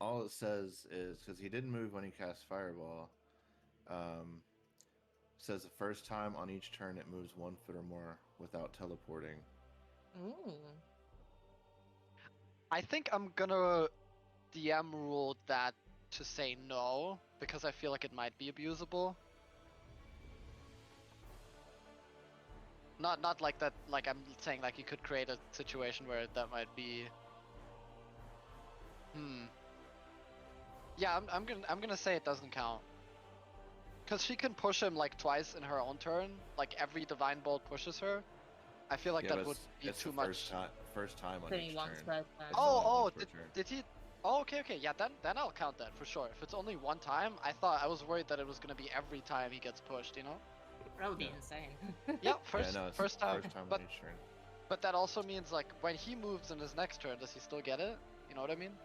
all it says is, because he didn't move when he cast fireball, says the first time on each turn it moves 1 foot or more without teleporting. Ooh. I think I'm gonna DM rule that to say no, because I feel like it might be abusable. Not like that, like I'm saying like you could create a situation where that might be... Yeah, I'm gonna say it doesn't count. Cause she can push him like twice in her own turn, like every divine bolt pushes her. I feel like Yeah, that would be it's too the much. First time on Only each once turn. per turn. It's only Oh, once per turn. did he? Oh, okay, yeah, then I'll count that for sure. If it's only one time, I was worried that it was gonna be every time he gets pushed, you know? That would be Yeah. insane. Yeah, first Yeah, no, it's first time. First time But on each turn. but that also means like when he moves in his next turn, does he still get it? You know what I mean?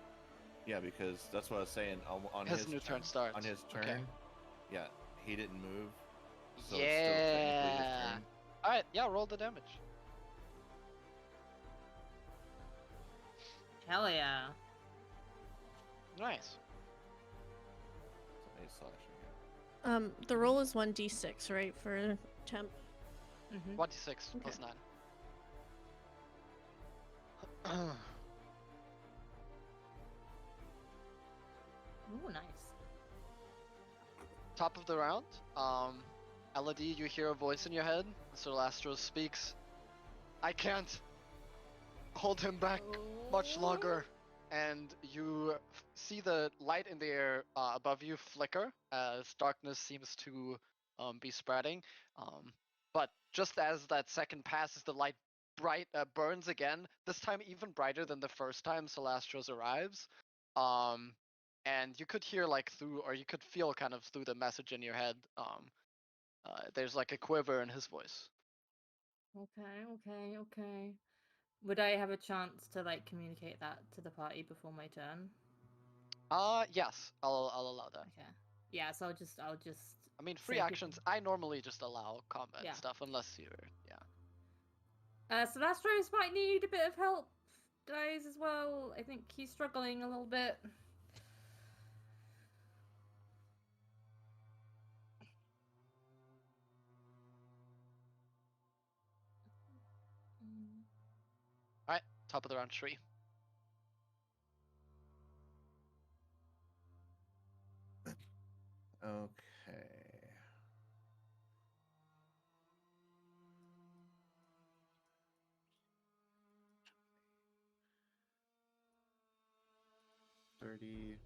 Yeah, because that's what I was saying on His new turn starts. On his turn, Okay. yeah, he didn't move, so it's still technically his Yeah. turn. All right, yeah, roll the damage. Hell yeah. Nice. It's an 8 slashing. Yeah. The roll is 1d6, right, for temp? 1d6 plus 9. Ooh, nice. Top of the round. Elodie, you hear a voice in your head. Sir Lastros speaks. I can't hold him back much longer. And you see the light in the air above you flicker as darkness seems to be spreading. But just as that second passes, the light burns again. This time even brighter than the first time Solastros arrives. And you could hear like through, or you could feel kind of through the message in your head. There's like a quiver in his voice. Okay. Would I have a chance to like communicate that to the party before my turn? Yes, I'll allow that. Okay. Yeah, so I'll just I mean, free say actions, I normally just allow combat Yeah. stuff unless you're, So Lastros might need a bit of help, guys, as well. I think he's struggling a little bit. Alright, top of the round, Shri. Okay. $30.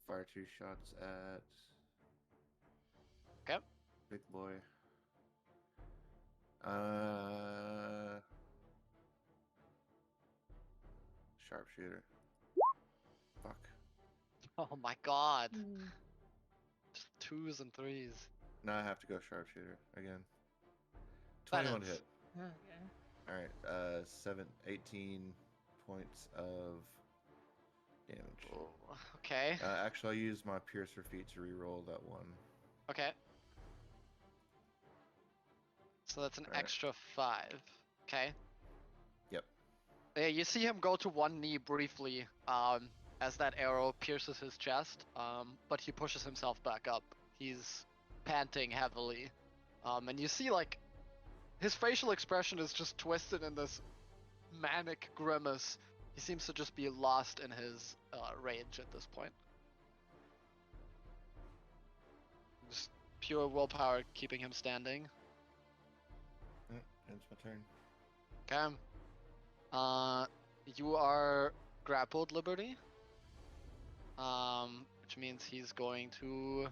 40. Fire 2 shots at. Okay. Big boy. Sharpshooter. Fuck. Oh my god. Hmm. Just 2s and 3s. Now I have to go sharpshooter again. That 21 to is- hit. Okay. Alright, 18 points of damage. Oh, okay. Actually, I'll use my Piercer feat to reroll that one. Okay. So that's an Alright. extra 5. Okay. Yep. Yeah, you see him go to one knee briefly, as that arrow pierces his chest, but he pushes himself back up. He's panting heavily. And you see, like, his facial expression is just twisted in this manic grimace. He seems to just be lost in his rage at this point. Just pure willpower keeping him standing. It's my turn. Okay. You are grappled, Liberty. Which means he's going to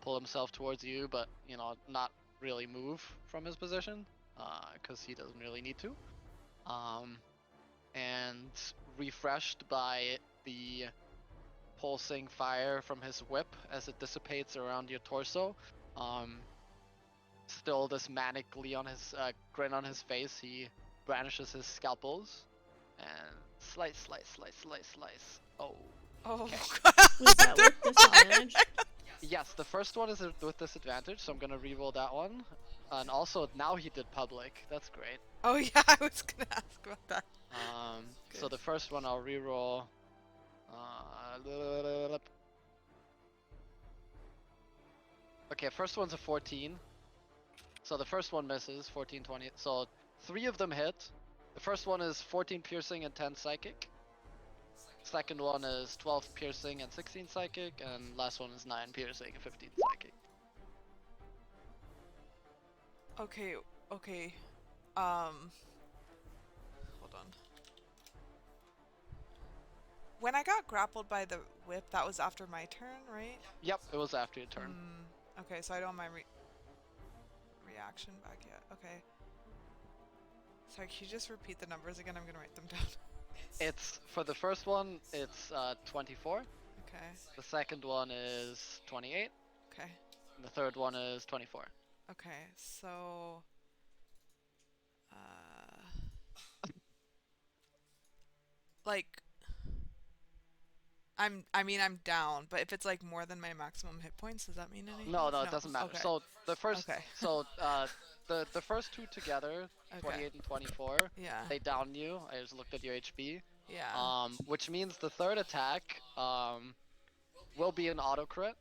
pull himself towards you, but, you know, not really move from his position, because he doesn't really need to. And refreshed by the pulsing fire from his whip as it dissipates around your torso, still this manic glee on his grin on his face, he brandishes his scalpels and slice, slice, slice, slice, slice. Oh. Oh, Okay. Was that with disadvantage? Yes, the first one is with disadvantage, so I'm gonna reroll that one. And also, now he did public. That's great. Oh yeah, I was gonna ask about that. So the first one I'll reroll. Okay, first one's a 14. So the first one misses, 14, 20. So 3 of them hit. The first one is 14 piercing and 10 psychic. Second one is 12 piercing and 16 psychic, and last one is 9 piercing and 15 psychic. Okay, okay. Hold on. When I got grappled by the whip, that was after my turn, right? Yep, it was after your turn. Okay, so I don't have my reaction back yet. Okay. Sorry, can you just repeat the numbers again? I'm gonna write them down. It's, for the first one, it's 24. Okay. The second one is 28. Okay. And the third one is 24. Okay, so like I'm down, but if it's like more than my maximum hit points, does that mean anything? No, it doesn't matter. Okay. So the first, Okay. so the first two together, Okay. 28 and 24, Yeah. they down you. I just looked at your HP. Yeah. Which means the third attack, will be an auto crit.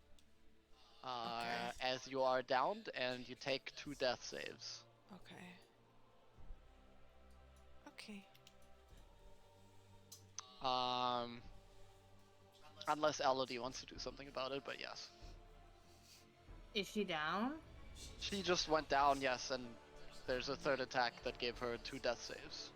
Okay. As you are downed and you take 2 death saves. Okay. Okay. Unless Elodie wants to do something about it, but yes. Is she down? She just went down, yes, and there's a third attack that gave her 2 death saves.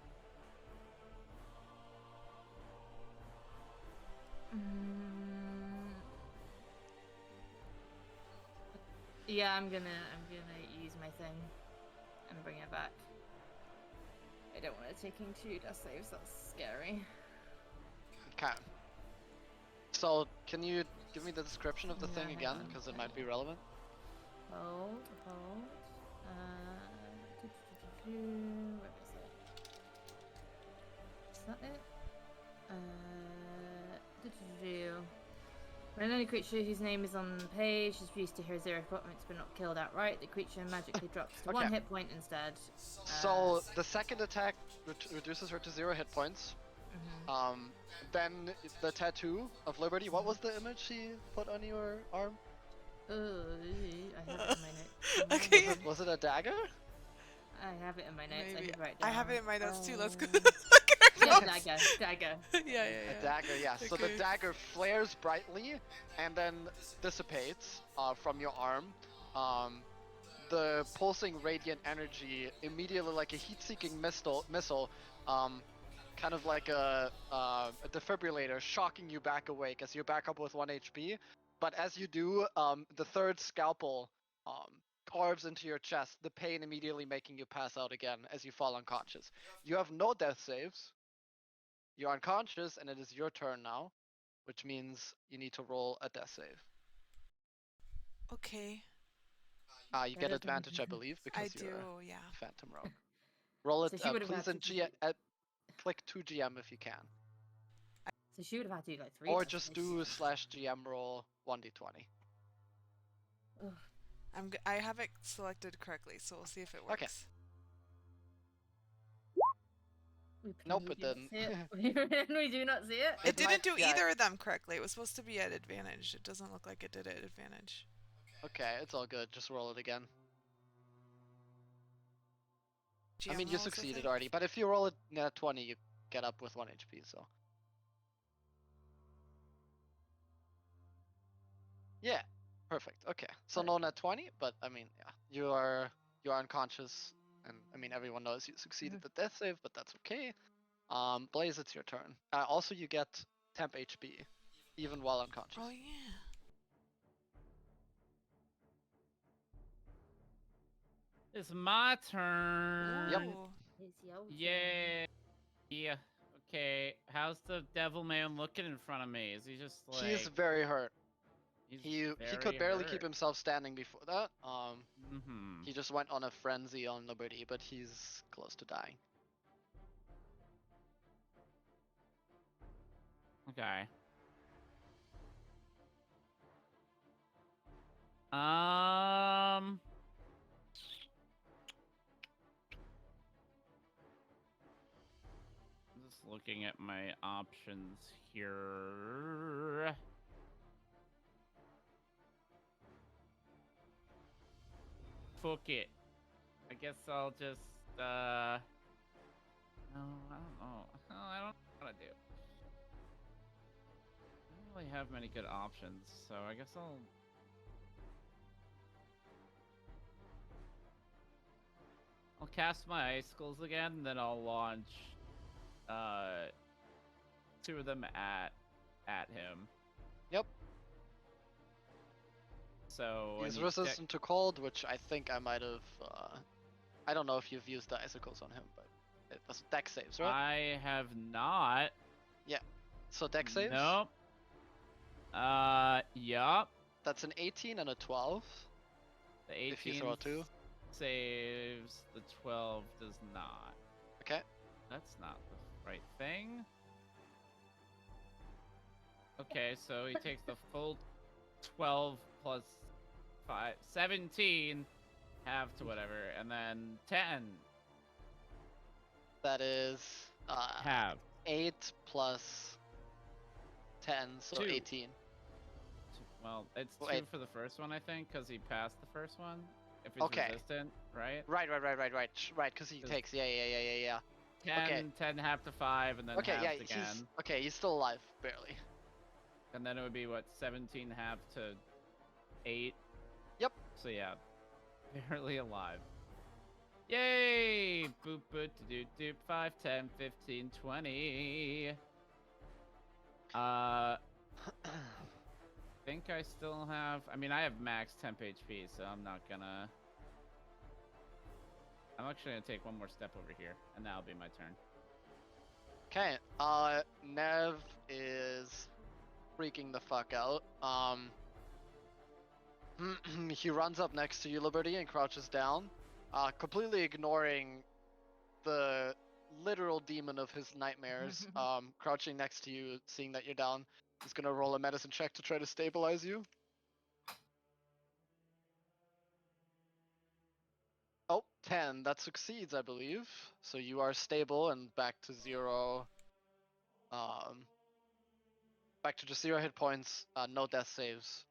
Yeah, I'm gonna use my thing and bring it back. I don't want it taking 2 death saves. That's scary. Okay. So, can you give me the description of the Yeah, thing hang again? on, Because it hang might on. be relevant. Hold. Where is it? Is that it? When any creature whose name is on the page is reduced to her 0 hit points but not killed outright, the creature magically drops to 1 Okay. hit point instead. So, the second attack reduces her to 0 hit points. Then the tattoo of Liberty. What was the image she put on your arm? I have it in my notes. Okay. Was it a dagger? I have it in my notes. I Maybe. did write I down. have it in my notes too. Let's go. Yeah, Notes. dagger. Yeah. A dagger, yeah. So the Okay. dagger flares brightly and then dissipates from your arm. The pulsing radiant energy immediately, like a heat-seeking missile, kind of like a defibrillator shocking you back awake as you're back up with 1 HP. But as you do, the third scalpel carves into your chest, the pain immediately making you pass out again as you fall unconscious. You have no death saves. You're unconscious, and it is your turn now, which means you need to roll a death save. Okay. You get advantage, I believe, because I you're do, a yeah. phantom rogue. Roll it, So she would have please, had and to click 2GM if you can. So she would have had to do like 3. Or death just saves. do /GM roll 1d20. Ugh. I have it selected correctly, so we'll see if it works. Okay. We Nope, please it do not didn't. see it. We do not see it. It It didn't might- do yeah. either of them correctly. It was supposed to be at advantage. It doesn't look like it did at advantage. Okay, it's all good. Just roll it again. I GM mean, you rolls with succeeded it. already, but if you roll it nat 20, you get up with 1 HP, so. Yeah, perfect. Okay, so no nat 20, but I mean, yeah, you are unconscious, and I mean everyone knows you succeeded the death save, but that's okay. Blaze, it's your turn. Also, you get temp HP, even while unconscious. Oh yeah. It's my turn. Yep. Ooh. It's your turn. Yay. Yeah. Okay. How's the devil man looking in front of me? Is he just like? He is very hurt. He's He very could barely keep hurt. himself standing before that. Mm-hmm. He just went on a frenzy on Liberty, but he's close to dying. Okay. I'm just looking at my options here. Fuck it. I guess I'll just no, I don't know. I don't know what to do. I don't really have many good options, so I guess I'll cast my icicles again, and then I'll launch 2 of them at him. Yep. So He's any resistant to cold, which I think I might have. I don't know if you've used the icicles on him, but it was deck saves, right? I have not. So deck saves. Nope. Yup. That's an 18 and a 12. The If you 18 throw 2. saves. The 12 does not. Okay. That's not the right thing. Okay, so he takes the full 12 plus 5, 17, half to whatever, and then 10, That is half. 8 plus 10, so 2. 18. Well, it's 2 Wait. for the first one, I think, because he passed the first one. If he's Okay. resistant, right? Right, because he 'Cause- takes, yeah. 10, Okay. 10 half to 5, and then Okay, yeah, halved again. he's still alive, barely. And then it would be, what, 17 half to 8? Yep. So yeah, barely alive. Yay! Boop boop doop doop 5, 10, 15, 20. Think I still have. I mean, I have max temp HP, so I'm not gonna. I'm actually gonna take one more step over here, and that'll be my turn. Okay, Nev is freaking the fuck out. He runs up next to you, Liberty, and crouches down, completely ignoring the literal demon of his nightmares. Crouching next to you, seeing that you're down, he's gonna roll a medicine check to try to stabilize you. Oh, 10. That succeeds, I believe. So you are stable and back to 0. Back to just 0 hit points, no death saves.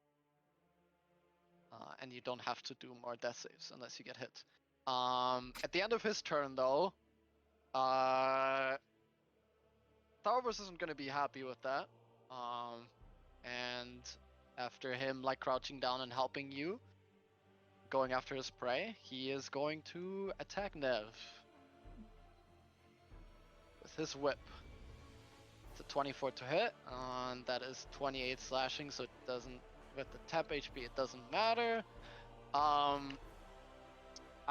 And you don't have to do more death saves unless you get hit. At the end of his turn, though, Tharvus isn't going to be happy with that. And after him, like, crouching down and helping you, going after his prey, he is going to attack Nev. with his whip. It's a 24 to hit, and that is 28 slashing, so it doesn't, with the temp HP, it doesn't matter. I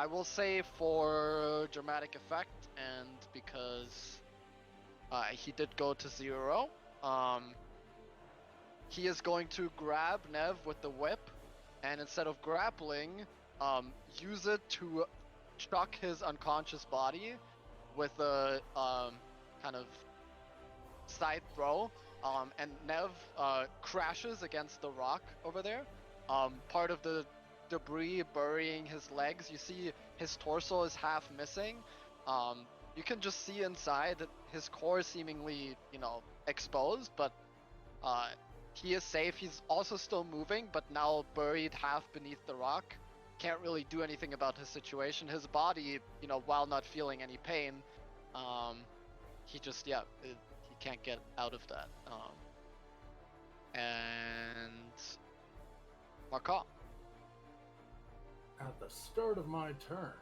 will say for dramatic effect, and because he did go to 0, he is going to grab Nev with the whip, and instead of grappling, use it to chuck his unconscious body with a kind of side throw, and Nev crashes against the rock over there. Part of the debris burying his legs, you see his torso is half missing. You can just see inside his core seemingly, exposed, but he is safe. He's also still moving, but now buried half beneath the rock. Can't really do anything about his situation. His body, while not feeling any pain, he just, he can't get out of that. And Markov. At the start of my turn,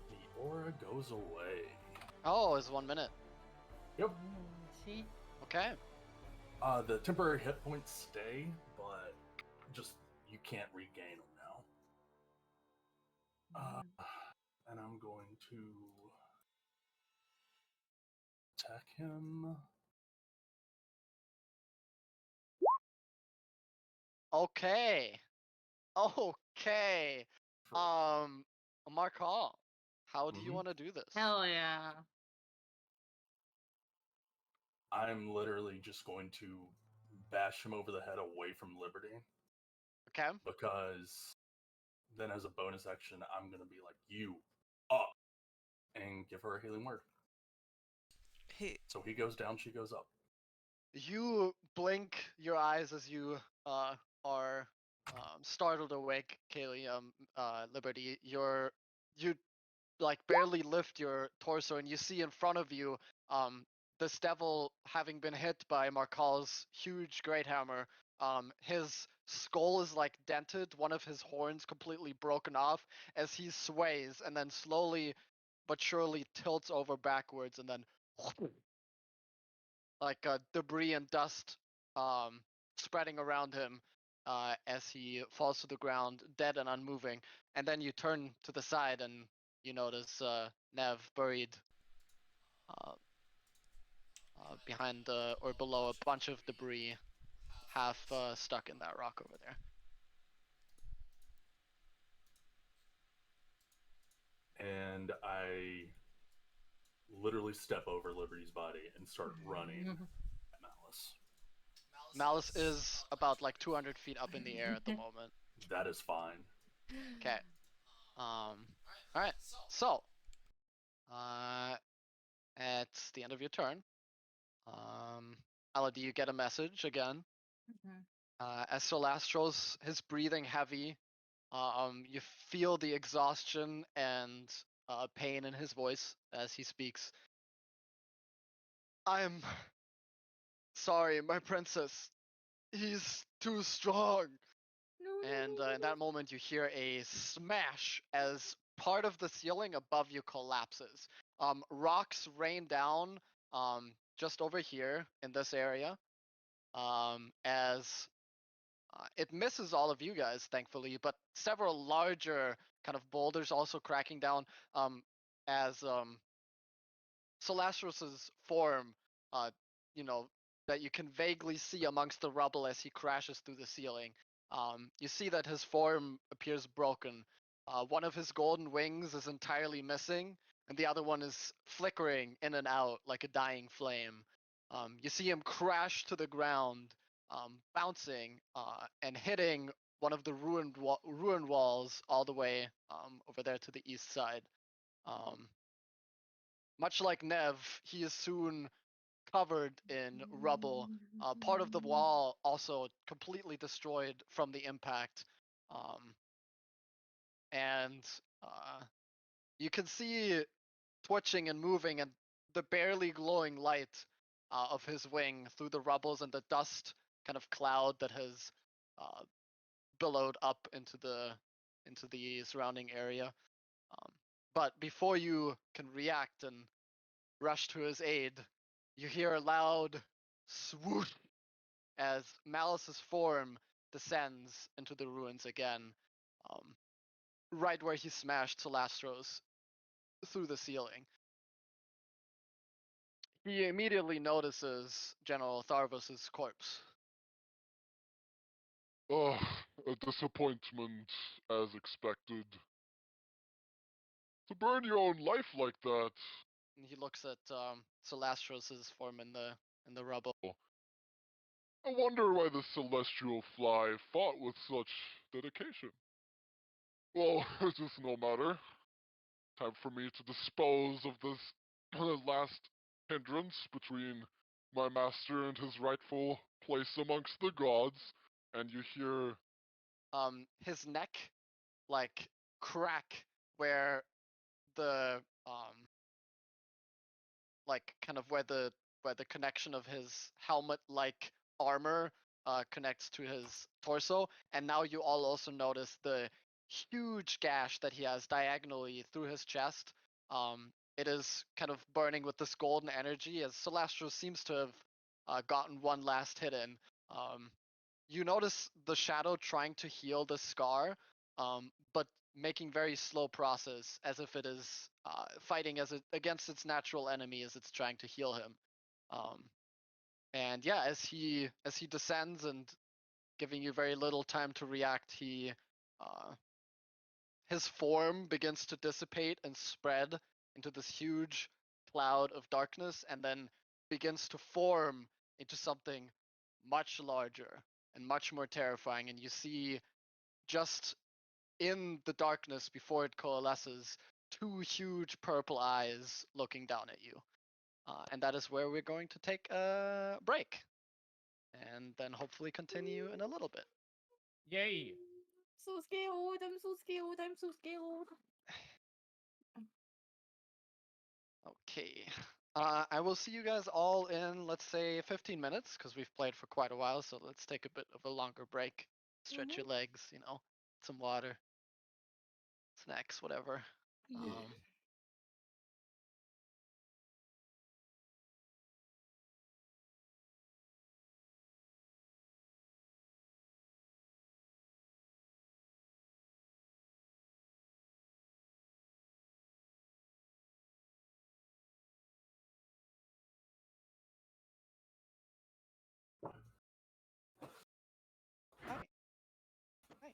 the aura goes away. Oh, it's 1 minute. Yep. See? Okay. The temporary hit points stay, but just you can't regain them now. And I'm going to attack him. Okay. Markov, how do you want to do this? Hell yeah. I'm literally just going to bash him over the head away from Liberty. Okay. Because then as a bonus action, I'm going to be like, you up, and give her a healing word. Hey, So he goes down, she goes up. You blink your eyes as you are startled awake, Kaylee. Liberty, you like barely lift your torso, and you see in front of you this devil having been hit by Markal's huge great hammer. His skull is like dented, one of his horns completely broken off as he sways, and then slowly but surely tilts over backwards, and then like debris and dust spreading around him as he falls to the ground, dead and unmoving. And then you turn to the side and you notice Nev buried behind or below a bunch of debris, half stuck in that rock over there. And I literally step over Liberty's body and start running at Malice. Malice is about like 200 feet up in the air at the moment. That is fine. Okay. Alright, so it's the end of your turn. Elodie, you get a message again. As Solastros, his breathing heavy, you feel the exhaustion and pain in his voice as he speaks. I'm sorry, my princess. He's too strong. And in that moment, you hear a smash as part of the ceiling above you collapses. Rocks rain down just over here in this area as it misses all of you guys, thankfully, but several larger kind of boulders also cracking down as Solastros's form, that you can vaguely see amongst the rubble as he crashes through the ceiling. You see that his form appears broken. One of his golden wings is entirely missing, and the other one is flickering in and out like a dying flame. You see him crash to the ground, bouncing and hitting one of the ruined walls all the way over there to the east side. Much like Nev, he is soon covered in rubble. Part of the wall also completely destroyed from the impact. And you can see twitching and moving and the barely glowing light of his wing through the rubbles and the dust kind of cloud that has billowed up into the surrounding area. But before you can react and rush to his aid, you hear a loud swoosh as Malice's form descends into the ruins again, right where he smashed Celastros through the ceiling. He immediately notices General Tharvos's corpse. Ugh, a disappointment as expected. To burn your own life like that. And he looks at Celastros' form in the rubble. I wonder why the celestial fly fought with such dedication. Well, it is no matter. Time for me to dispose of this last hindrance between my master and his rightful place amongst the gods. And you hear His neck like crack where the like kind of where the connection of his helmet like armor connects to his torso, and now you all also notice the huge gash that he has diagonally through his chest. It is kind of burning with this golden energy as Celastro seems to have gotten one last hit in. You notice the shadow trying to heal the scar, but making very slow process, as if it is fighting against its natural enemy as it's trying to heal him. And yeah, as he descends and giving you very little time to react, his form begins to dissipate and spread into this huge cloud of darkness, and then begins to form into something much larger and much more terrifying. And you see just in the darkness before it coalesces, two huge purple eyes looking down at you. And that is where we're going to take a break. And then hopefully continue in a little bit. Yay! So scared. I'm so scared. I'm so scared. Okay. I will see you guys all in, let's say, 15 minutes, because we've played for quite a while, so let's take a bit of a longer break. Stretch your legs, some water, snacks, whatever. Yeah. Hi. Hi.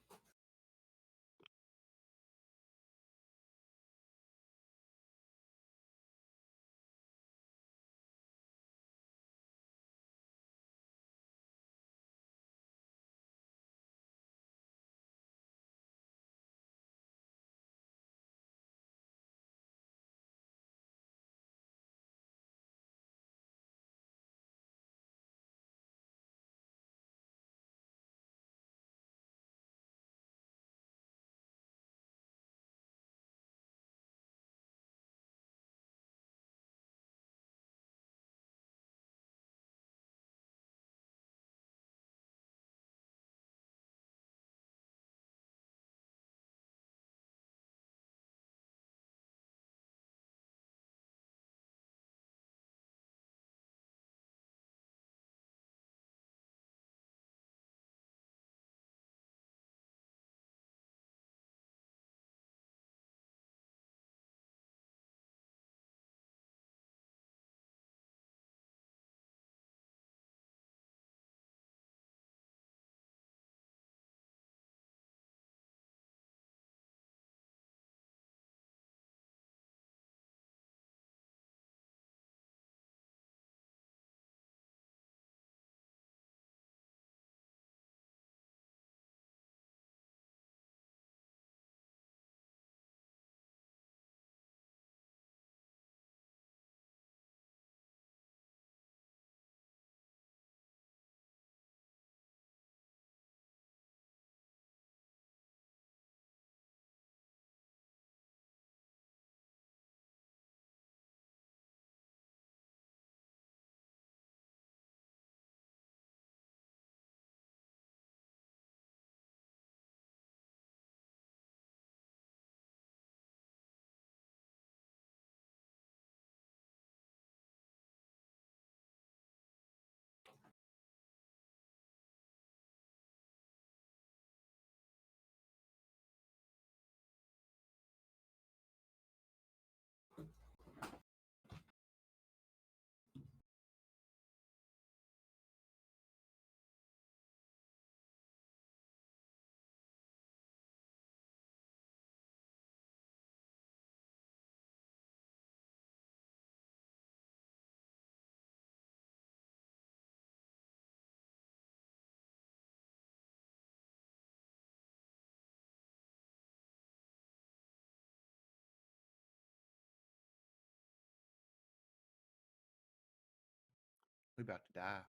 We about to die.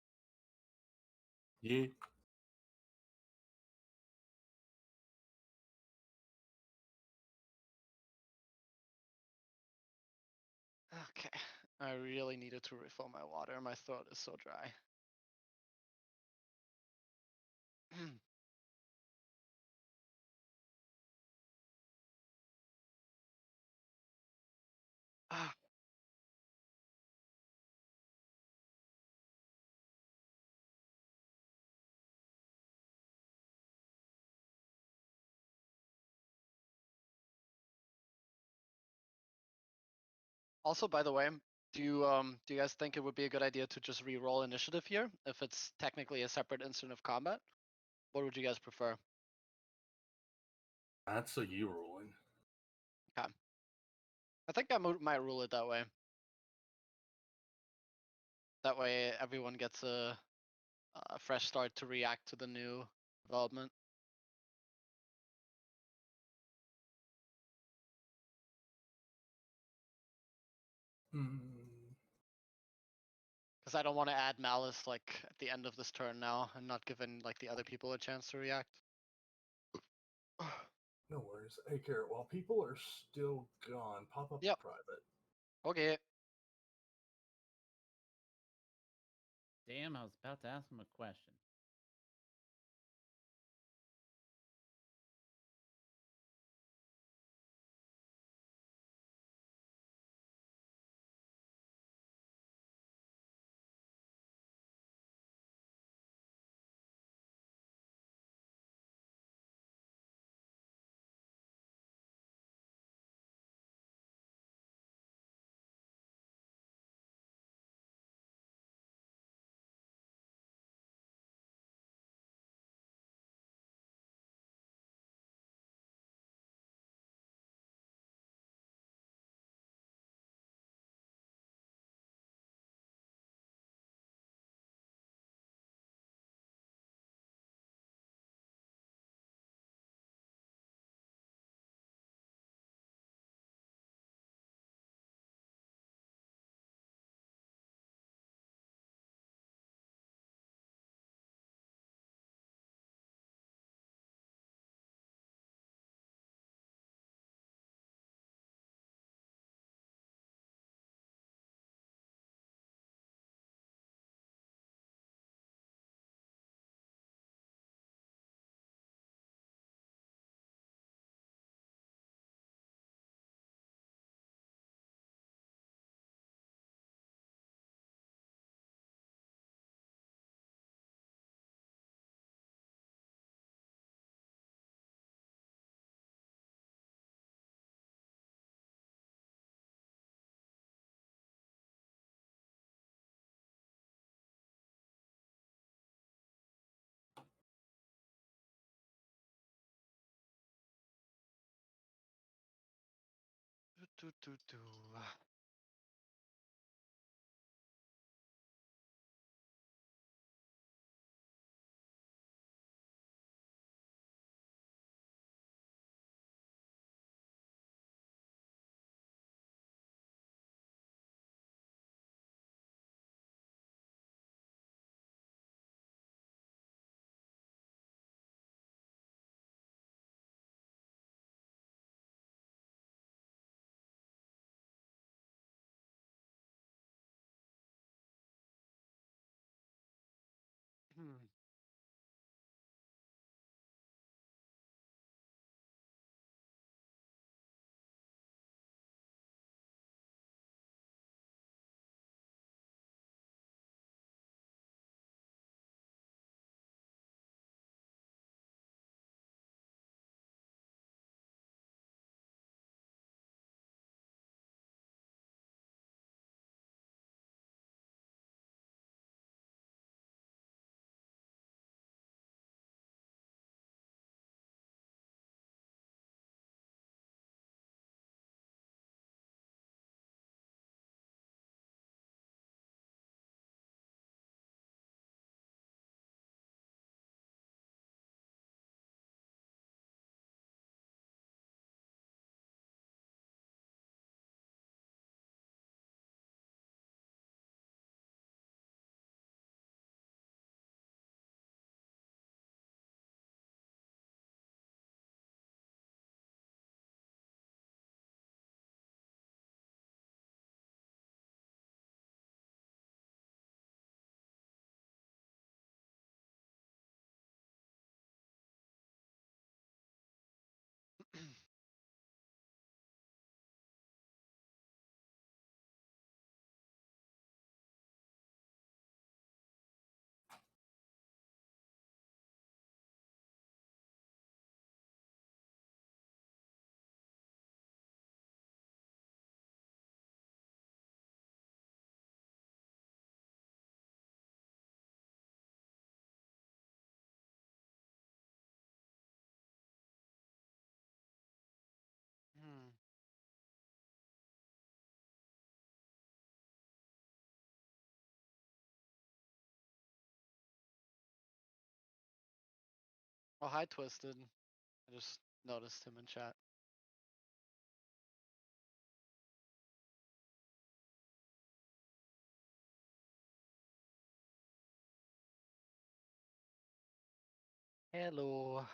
Yeah. Okay. I really needed to refill my water. My throat is so dry. Ah, also, by the way, do you guys think it would be a good idea to just re-roll initiative here if it's technically a separate instant of combat? What would you guys prefer? That's a you rolling. Okay. I think I might rule it that way. That way, everyone gets a fresh start to react to the new development. Hmm. Because I don't want to add malice like at the end of this turn now and not giving like the other people a chance to react. No worries. Hey, Carrot, while people are still gone, pop up Yep. private. Okay. Damn, I was about to ask him a question. Do. Oh, hi, Twisted. I just noticed him in chat. Hello.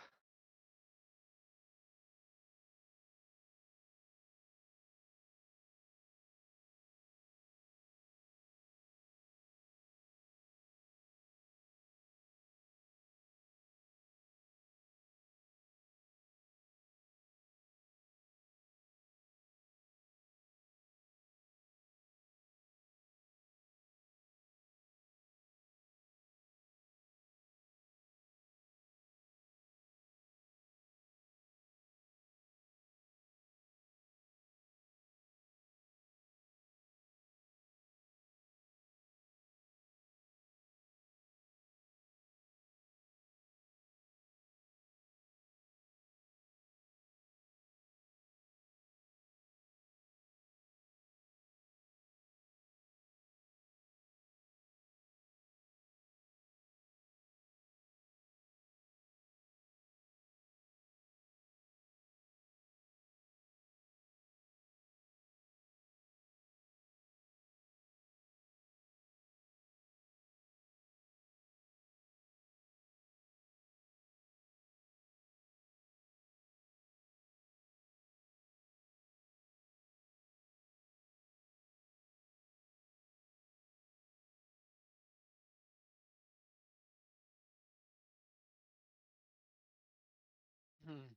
Hmm.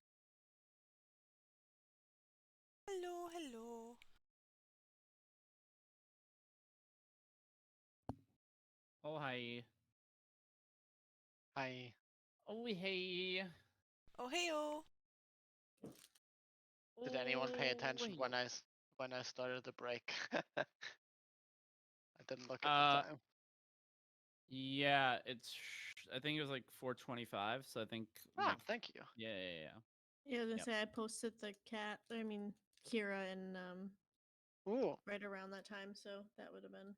Hello, hello. Oh hi. Hi. Oh hey. Oh, heyo. Did anyone pay Oh attention hey. when I started the break? I didn't look at the time. Yeah, I think it was like 4:25, so I think Ah, like thank you. yeah. Yeah, I was gonna Yep. say I posted the cat. I mean, Kira, and Ooh. right around that time, so that would have been.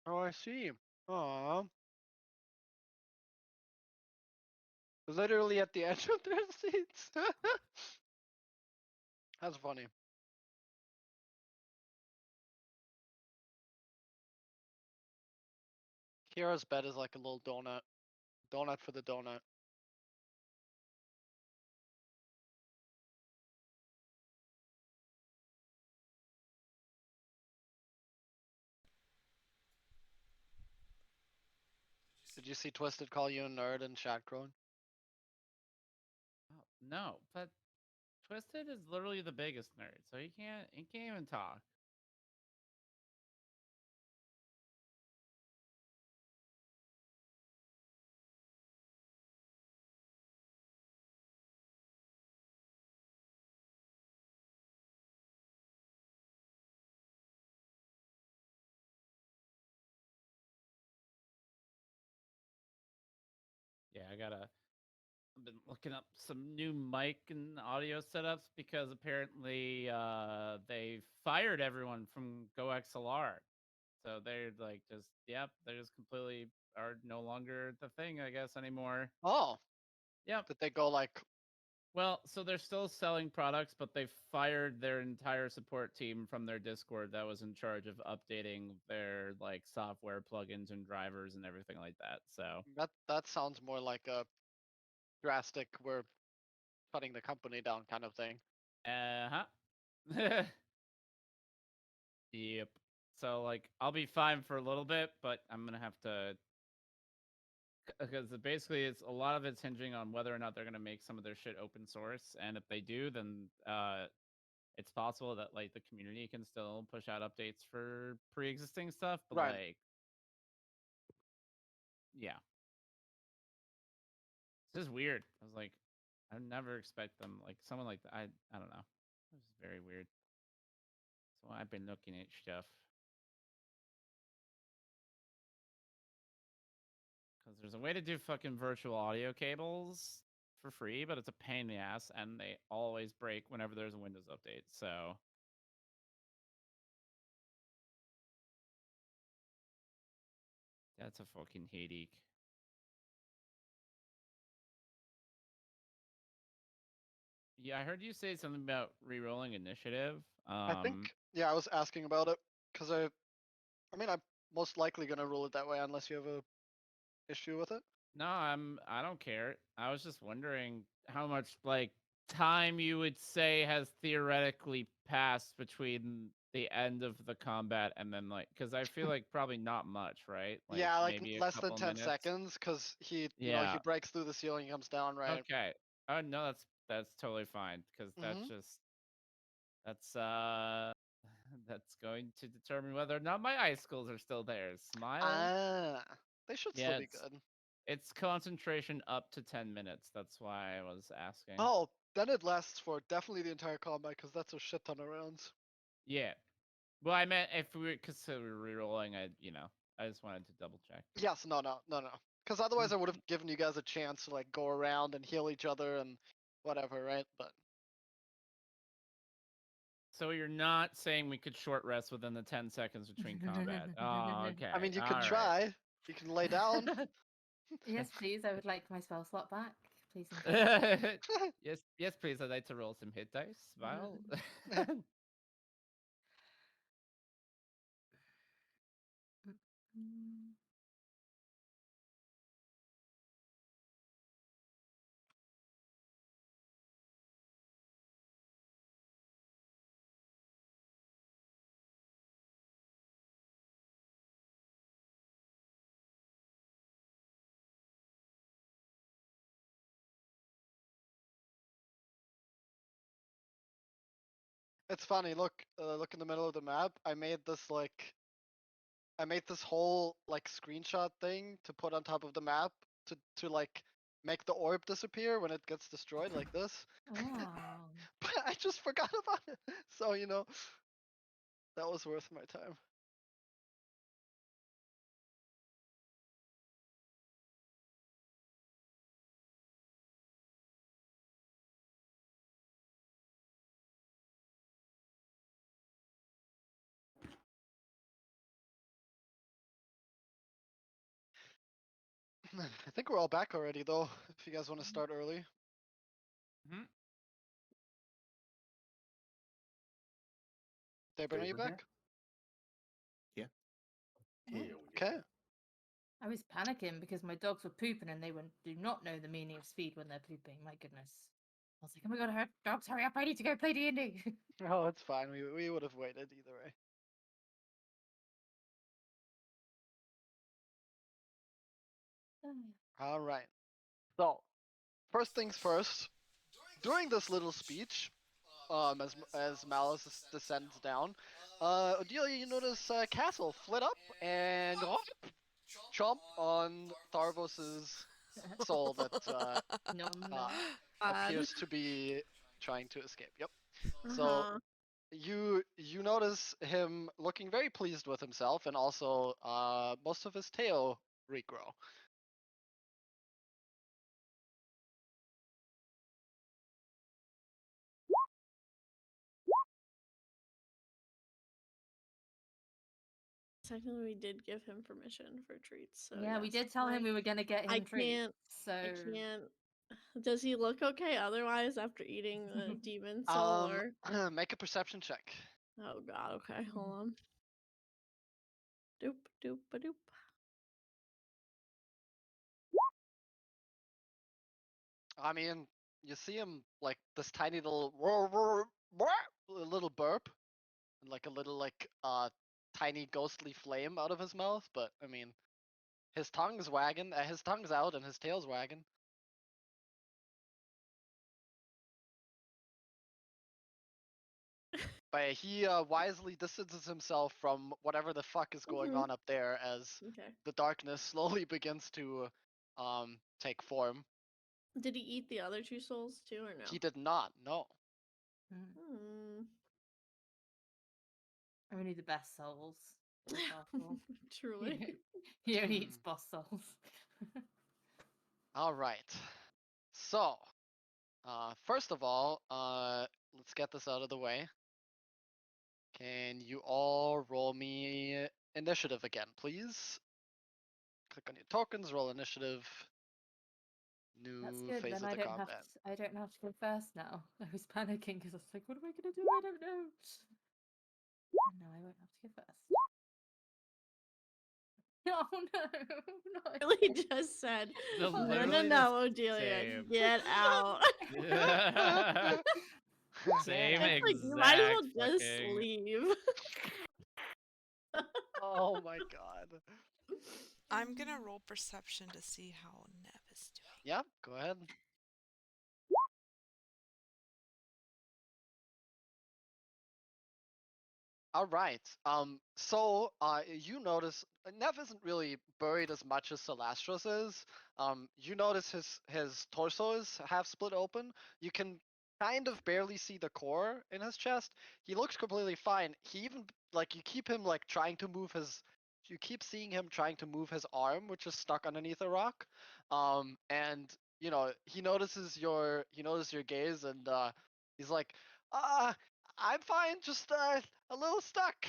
Oh, I see. Aw. Literally at the edge of their seats. That's funny. Kira's bed is like a little donut. Donut for the donut. Did you see Twisted call you a nerd in chat, Crone? Oh, no, but Twisted is literally the biggest nerd, so he can't even talk. Yeah, I've been looking up some new mic and audio setups because apparently they fired everyone from GoXLR. So they're like they're just completely are no longer the thing, I guess, anymore. Oh, Yep. did they go like? Well, so they're still selling products, but they fired their entire support team from their Discord that was in charge of updating their like software plugins and drivers and everything like that. So That sounds more like a drastic. We're cutting the company down kind of thing. huh. Yep. So like I'll be fine for a little bit, but I'm gonna have to because basically it's a lot of it's hinging on whether or not they're gonna make some of their shit open source, and if they do, then it's possible that like the community can still push out updates for pre-existing stuff, but Right. like yeah, this is weird. I was like, I would never expect them like someone like that. I don't know. This is very weird. So I've been looking at stuff. Because there's a way to do fucking virtual audio cables for free, but it's a pain in the ass, and they always break whenever there's a Windows update. So that's a fucking headache. Yeah, I heard you say something about re-rolling initiative. I think, yeah, I was asking about it because I mean, I'm most likely gonna rule it that way unless you have a issue with it. No, I don't care. I was just wondering how much like time you would say has theoretically passed between the end of the combat and then like because I feel like probably not much, right? Like Yeah, like maybe a less than couple 10 minutes. seconds because he, Yeah. he breaks through the ceiling, comes down, right? Okay. Oh no, that's totally fine because that's Mhm. just that's that's going to determine whether or not my icicles are still there. Smile. Ah, they should still Yeah, be good. it's concentration up to 10 minutes. That's why I was asking. Oh, then it lasts for definitely the entire combat because that's a shit ton of rounds. Yeah. Well, I meant if we were because we were rerolling, I just wanted to double check. Yes, no. Because otherwise I would have given you guys a chance to like go around and heal each other and whatever, right? But So you're not saying we could short rest within the 10 seconds between combat? Oh, okay. I mean, you All could right. try. You can lay down. Yes, please. I would like my spell slot back. Please and thank you. Yes, please. I'd like to roll some hit dice. Smile. Mm. It's funny. Look, look in the middle of the map. I made this whole like screenshot thing to put on top of the map to like make the orb disappear when it gets destroyed like this. Oh. But I just forgot about it. So, that was worth my time. I think we're all back already though, if you guys want to start early. Mhm. Daebryn, are you Daebryn back? here? Oh. Hell Okay. yeah. I was panicking because my dogs were pooping and they do not know the meaning of speed when they're pooping. My goodness. I was like, oh my god, dogs, hurry up. I need to go play D&D. Oh, it's fine. We would have waited either way. All right. So, first things first. During this little speech, as Malice descends down, Odelia, you notice Castle flit up and chomp on Tharvos's soul that Nom, uh, nom. appears to be trying to escape. Yep. Uh-huh. So you notice him looking very pleased with himself, and also most of his tail regrow. Technically, we did give him permission for treats. So Yeah, we yes, did tell him fine. we were going to get him I treats. can't. So I can't. Does he look okay otherwise after eating the demon soul? Or Make a perception check. oh god. Okay, hold on. Doop doop a doop. I mean, you see him like this tiny little little burp, and like a little tiny ghostly flame out of his mouth. But I mean, his tongue's wagging, his tongue's out, and his tail's wagging. But he wisely distances himself from whatever the fuck is going Mhm. on up there as Okay. the darkness slowly begins to take form. Did he eat the other two souls too, or no? He did not. No. Hmm. only the best souls. to look after. Truly. He only eats boss souls. All right. So, first of all, let's get this out of the way. Can you all roll me initiative again, please? Click on your tokens, roll initiative. That's new good. phase Then of I the don't have combat. to, I don't have to go first now. I was panicking because I was like, what am I gonna do? I don't know. And now I won't have to go first. Oh no, not Really again. just said, The no, literally Odelia, same. get out. Same It's like, you might as well exact just fucking. leave. Oh my god. I'm gonna roll perception to see how Nev is doing. Yep, go ahead. All right. You notice Nev isn't really buried as much as Celastros is. You notice his torso is half split open. You can kind of barely see the core in his chest. He looks completely fine. He even you keep him trying to move his. You keep seeing him trying to move his arm, which is stuck underneath a rock. And he notices your gaze, and he's like, I'm fine, just a little stuck.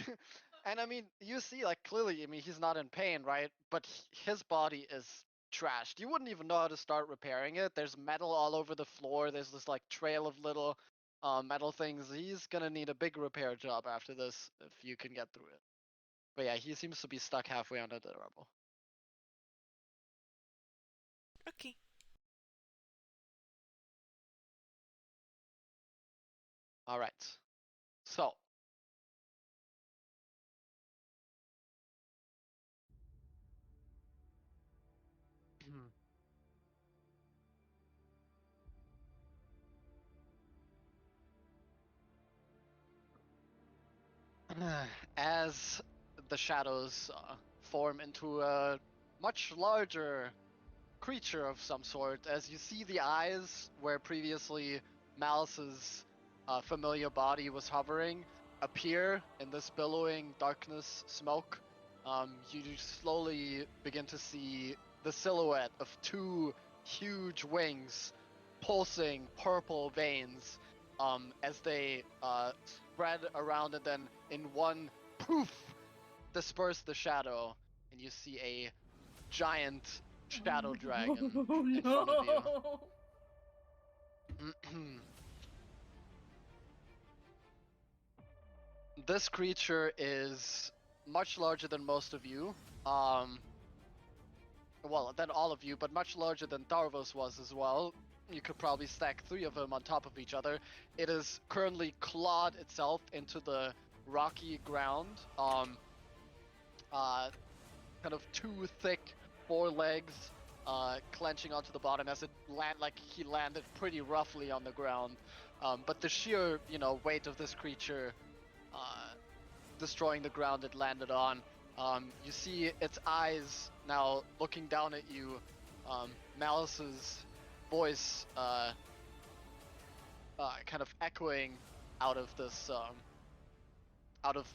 And I mean, you see, clearly, I mean, he's not in pain, right? But his body is trashed. You wouldn't even know how to start repairing it. There's metal all over the floor. There's this trail of little metal things. He's gonna need a big repair job after this if you can get through it. But yeah, he seems to be stuck halfway under the rubble. Okay. All right. So. As the shadows form into a much larger creature of some sort, as you see the eyes where previously Malice's familiar body was hovering appear in this billowing darkness smoke, you slowly begin to see the silhouette of two huge wings pulsing purple veins as they spread around and then in one poof disperse the shadow, and you see a giant shadow dragon in front of you. This creature is much larger than most of you. Well, than all of you, but much larger than Darvos was as well. You could probably stack three of them on top of each other. It is currently clawed itself into the rocky ground. Kind of two thick forelegs clenching onto the bottom as it he landed pretty roughly on the ground. But the sheer, weight of this creature destroying the ground it landed on. You see its eyes now looking down at you. Malice's voice kind of echoing out of this, out of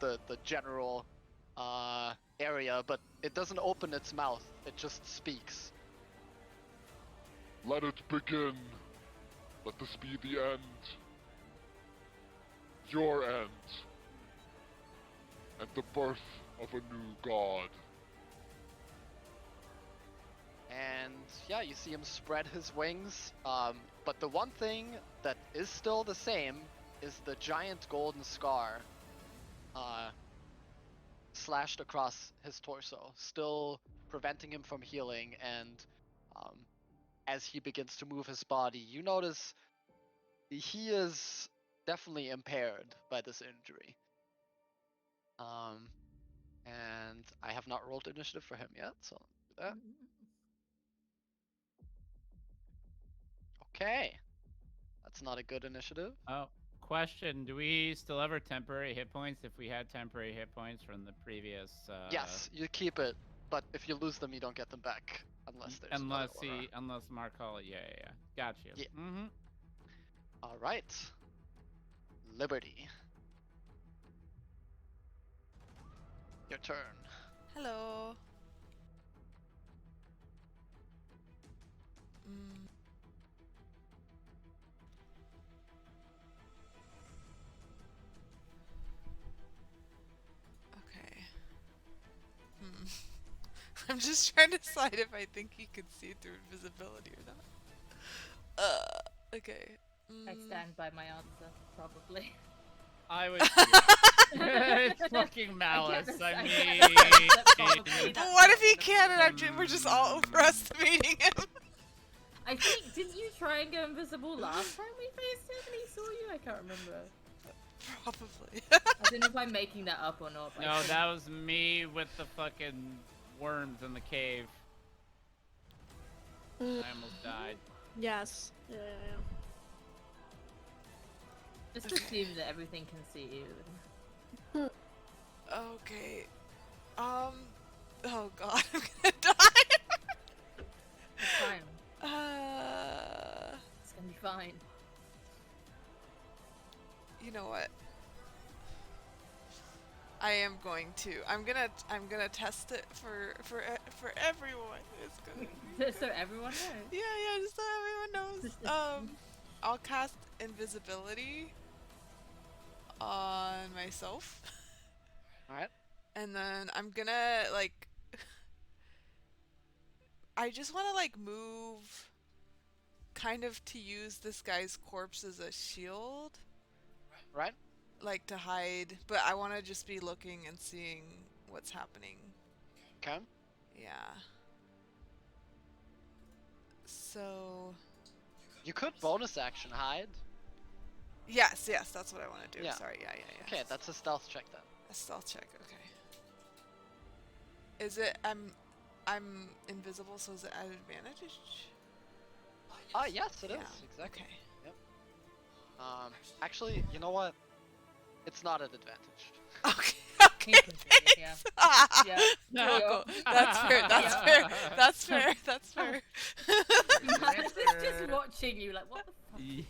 the general area, but it doesn't open its mouth. It just speaks. Let it begin. Let this be the end. Your end. And the birth of a new god. And yeah, you see him spread his wings. But the one thing that is still the same is the giant golden scar slashed across his torso, still preventing him from healing. And as he begins to move his body, you notice he is definitely impaired by this injury. And I have not rolled initiative for him yet, so I'll do that. Okay. That's not a good initiative. Oh, question: do we still have our temporary hit points if we had temporary hit points from the previous? Yes, you keep it, but if you lose them, you don't get them back unless there's another aura. Unless Mark Hall, yeah, got you. Yeah. Mm-hmm. All right. Liberty. Your turn. Hello. Okay. I'm just trying to decide if I think he could see through invisibility or not. Okay. I stand by my answer, probably. I would. It's fucking malice. I mean, Probably But what if he can't and we're just all overestimating him? I think, didn't you try and go invisible last time we faced him and he saw you? I can't remember. Probably. I don't know if I'm making that up or not. But no, that was me with the fucking worms in the cave. I almost died. Yes. Yeah. Just assume that everything can see you. Okay. Oh god, I'm gonna die. It's fine. It's gonna be fine. You know what? I am going to. I'm gonna test it for everyone. It's gonna. So everyone knows. Yeah, just so everyone knows. I'll cast invisibility on myself. Alright. And then I'm gonna like I just wanna like move kind of to use this guy's corpse as a shield. Right? Like to hide, but I wanna just be looking and seeing what's happening. Okay. Yeah. So You could bonus action hide. Yes, that's what I want to do. Yeah. Sorry, yeah. Okay, that's a stealth check then. A stealth check, okay. Is it I'm invisible, so is it at advantage? Yes, it is. Yeah, Exactly. okay. Yep. Actually, you know what? It's not at advantage. Okay. He can see it, yeah. Yeah. No, Cool. that's fair. That's Yeah. fair. That's fair. That's fair. Max is just watching you like, what the fuck? I'm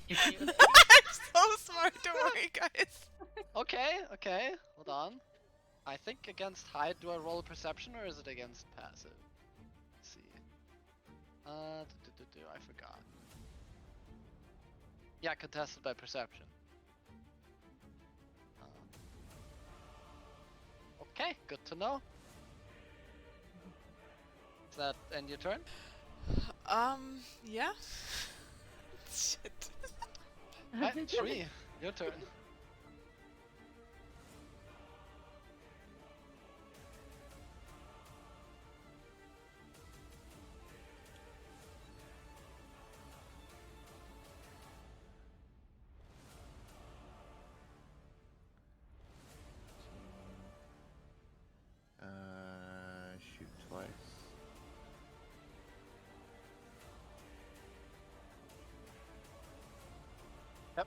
so smart. Don't worry, guys. Okay. Hold on. I think against hide, do I roll a perception or is it against passive? Let's see. I forgot. Yeah, contested by perception. Okay, good to know. Does that end your turn? Yeah. Shit. Alright, Tree, your turn. Shoot twice. Yep.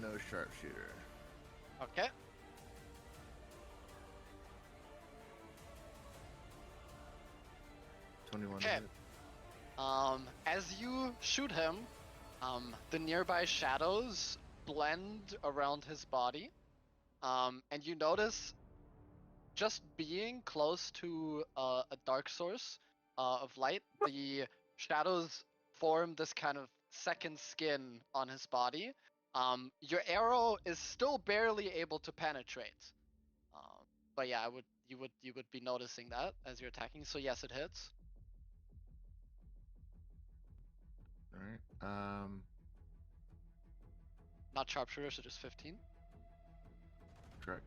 No sharpshooter. Okay. Okay. As you shoot him, the nearby shadows blend around his body, and you notice just being close to a dark source of light, the shadows form this kind of second skin on his body. Your arrow is still barely able to penetrate, but yeah, you would be noticing that as you're attacking. So yes, it hits. Alright. Not sharpshooter, so just 15. Correct.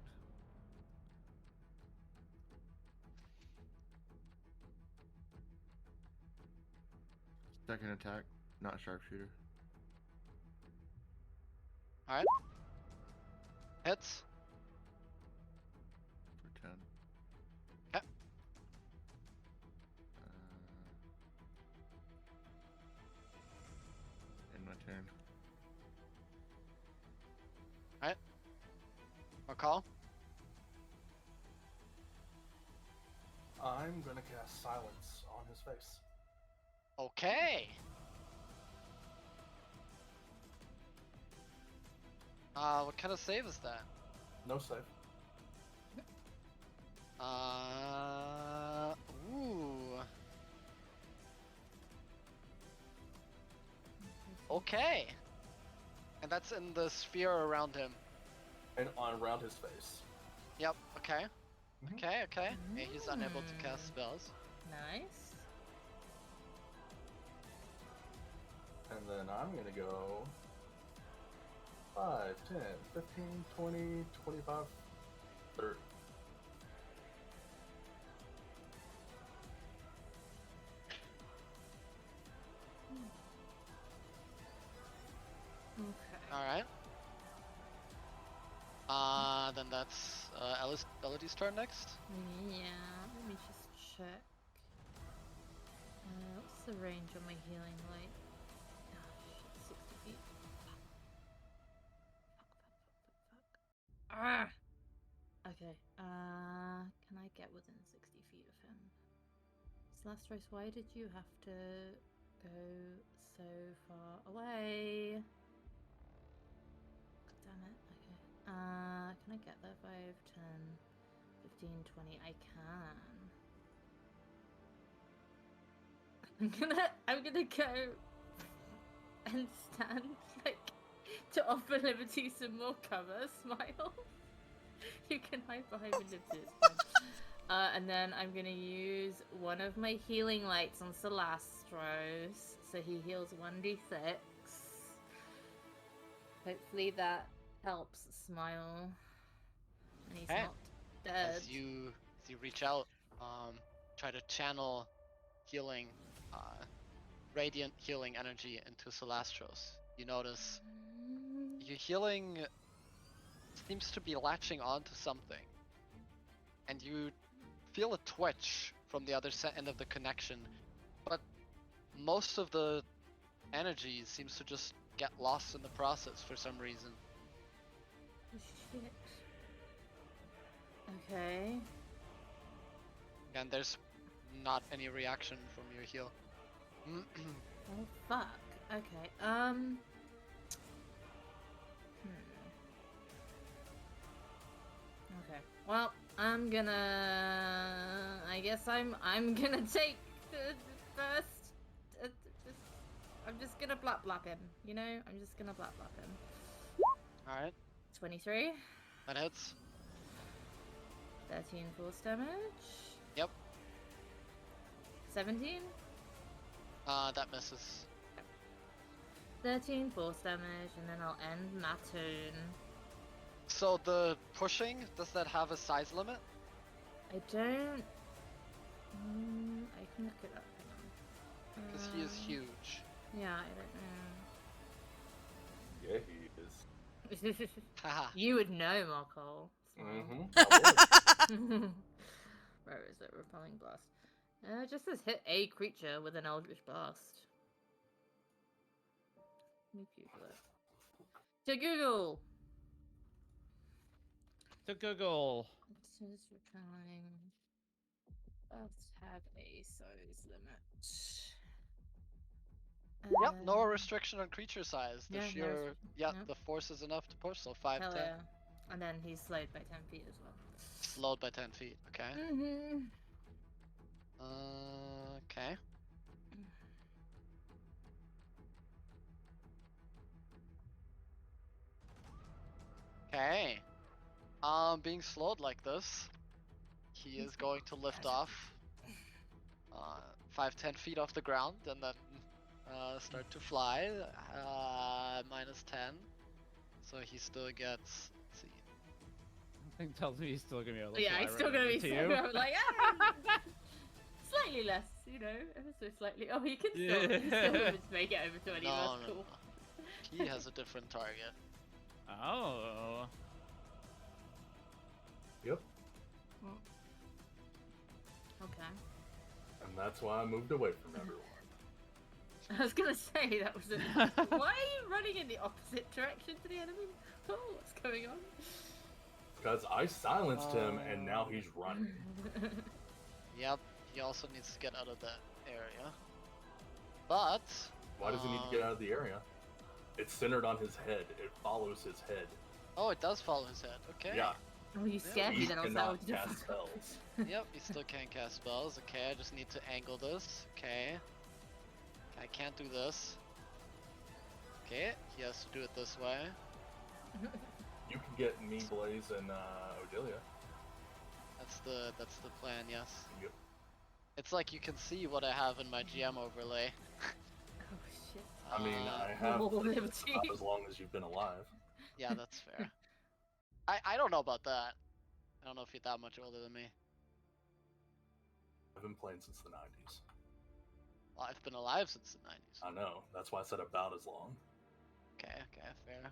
Second attack, not sharpshooter. Alright. Hits. For 10. Okay. End my turn. Alright. Call. I'm gonna cast silence on his face. Okay. What kind of save is that? No save. Ooh. Okay. And that's in the sphere around him. And on around his face. Yep. Okay. Mhm. Okay. Okay. Yeah, he's unable to cast spells. Nice. And then I'm gonna go 5, 10, 15, 20, 25, 30. Okay. All right. Then that's Elodie's turn next. Yeah, let me just check. What's the range on my healing light? Oh shit, 60 feet. Fuck. Ah! Okay, can I get within 60 feet of him? Celestros, why did you have to go so far away? God damn it, okay. Can I get there? 5, 10, 15, 20, I can. I'm gonna go and stand, like, to offer Liberty some more cover, smile. You can hide behind me, Liberty, it's fine. And then I'm gonna use one of my healing lights on Celestros, so he heals 1d6. Hopefully that helps smile. And he's Okay. not dead. As you reach out, try to channel healing, radiant healing energy into Celestros. You notice your healing seems to be latching onto something, and you feel a twitch from the other end of the connection, but most of the energy seems to just get lost in the process for some reason. Shit. Okay. And there's not any reaction from your heal. Oh fuck. Okay. Okay. Well, I'm gonna. I guess I'm gonna take the first. I'm just gonna blap him. You know, I'm just gonna blap him. All right. 23. That hits. 13 force damage. Yep. 17. That misses. 13 force damage, and then I'll end my turn. So the pushing, does that have a size limit? I don't. I can look it up. Hang on. Because he is huge. Yeah, I Yeah, he is. don't know. Haha. You would know, Markle. Mm-hmm. Where is it? Repelling blast. It just says hit a creature with an eldritch blast. Let me Google it. To Google. To Google. Since repelling blast have a size limit. Yep, no restriction on creature size. The yeah, no sheer, restriction. yeah, Yep. the force is enough to push, so 5, Hell 10. yeah. And then he's slowed by 10 feet as well. Slowed by 10 feet, okay. Mm-hmm. Okay. Okay. Being slowed like this, he is going to lift off 5, 10 feet off the ground and then start to fly. -10. So he still gets, let's see. Something tells me he's still gonna be able to Yeah, fly he's still right gonna over be to so you. I'm like, slightly less, you know, ever so slightly. Oh, he can still, make it over 20. No, That's no, cool. no. He has a different target. Oh. Yep. Okay. And that's why I moved away from everyone. I was gonna say that was it. Why are you running in the opposite direction to the enemy? Oh, what's going on? Because I silenced him and now he's running. Yep, he also needs to get out of that area. But Why does he need to get out of the area? It's centered on his head. It follows his head. oh, it does follow his head. Okay. Yeah. Oh, you scared me He then I was cannot like, oh, cast spells. Yep, he still can't cast spells. Okay, I just need to angle this. Okay. I can't do this. Okay, he has to do it this way. You can get me, Blaze, and Odelia. That's the plan. Yes. Yep. It's like you can see what I have in my GM overlay. Oh shit. I mean, I Oh, have Liberty. about as long as you've been alive. Yeah, that's fair. I don't know about that. I don't know if you're that much older than me. I've been playing since the 90s. Well, I've been alive since the 90s. I know. That's why I said about as long. Okay, fair.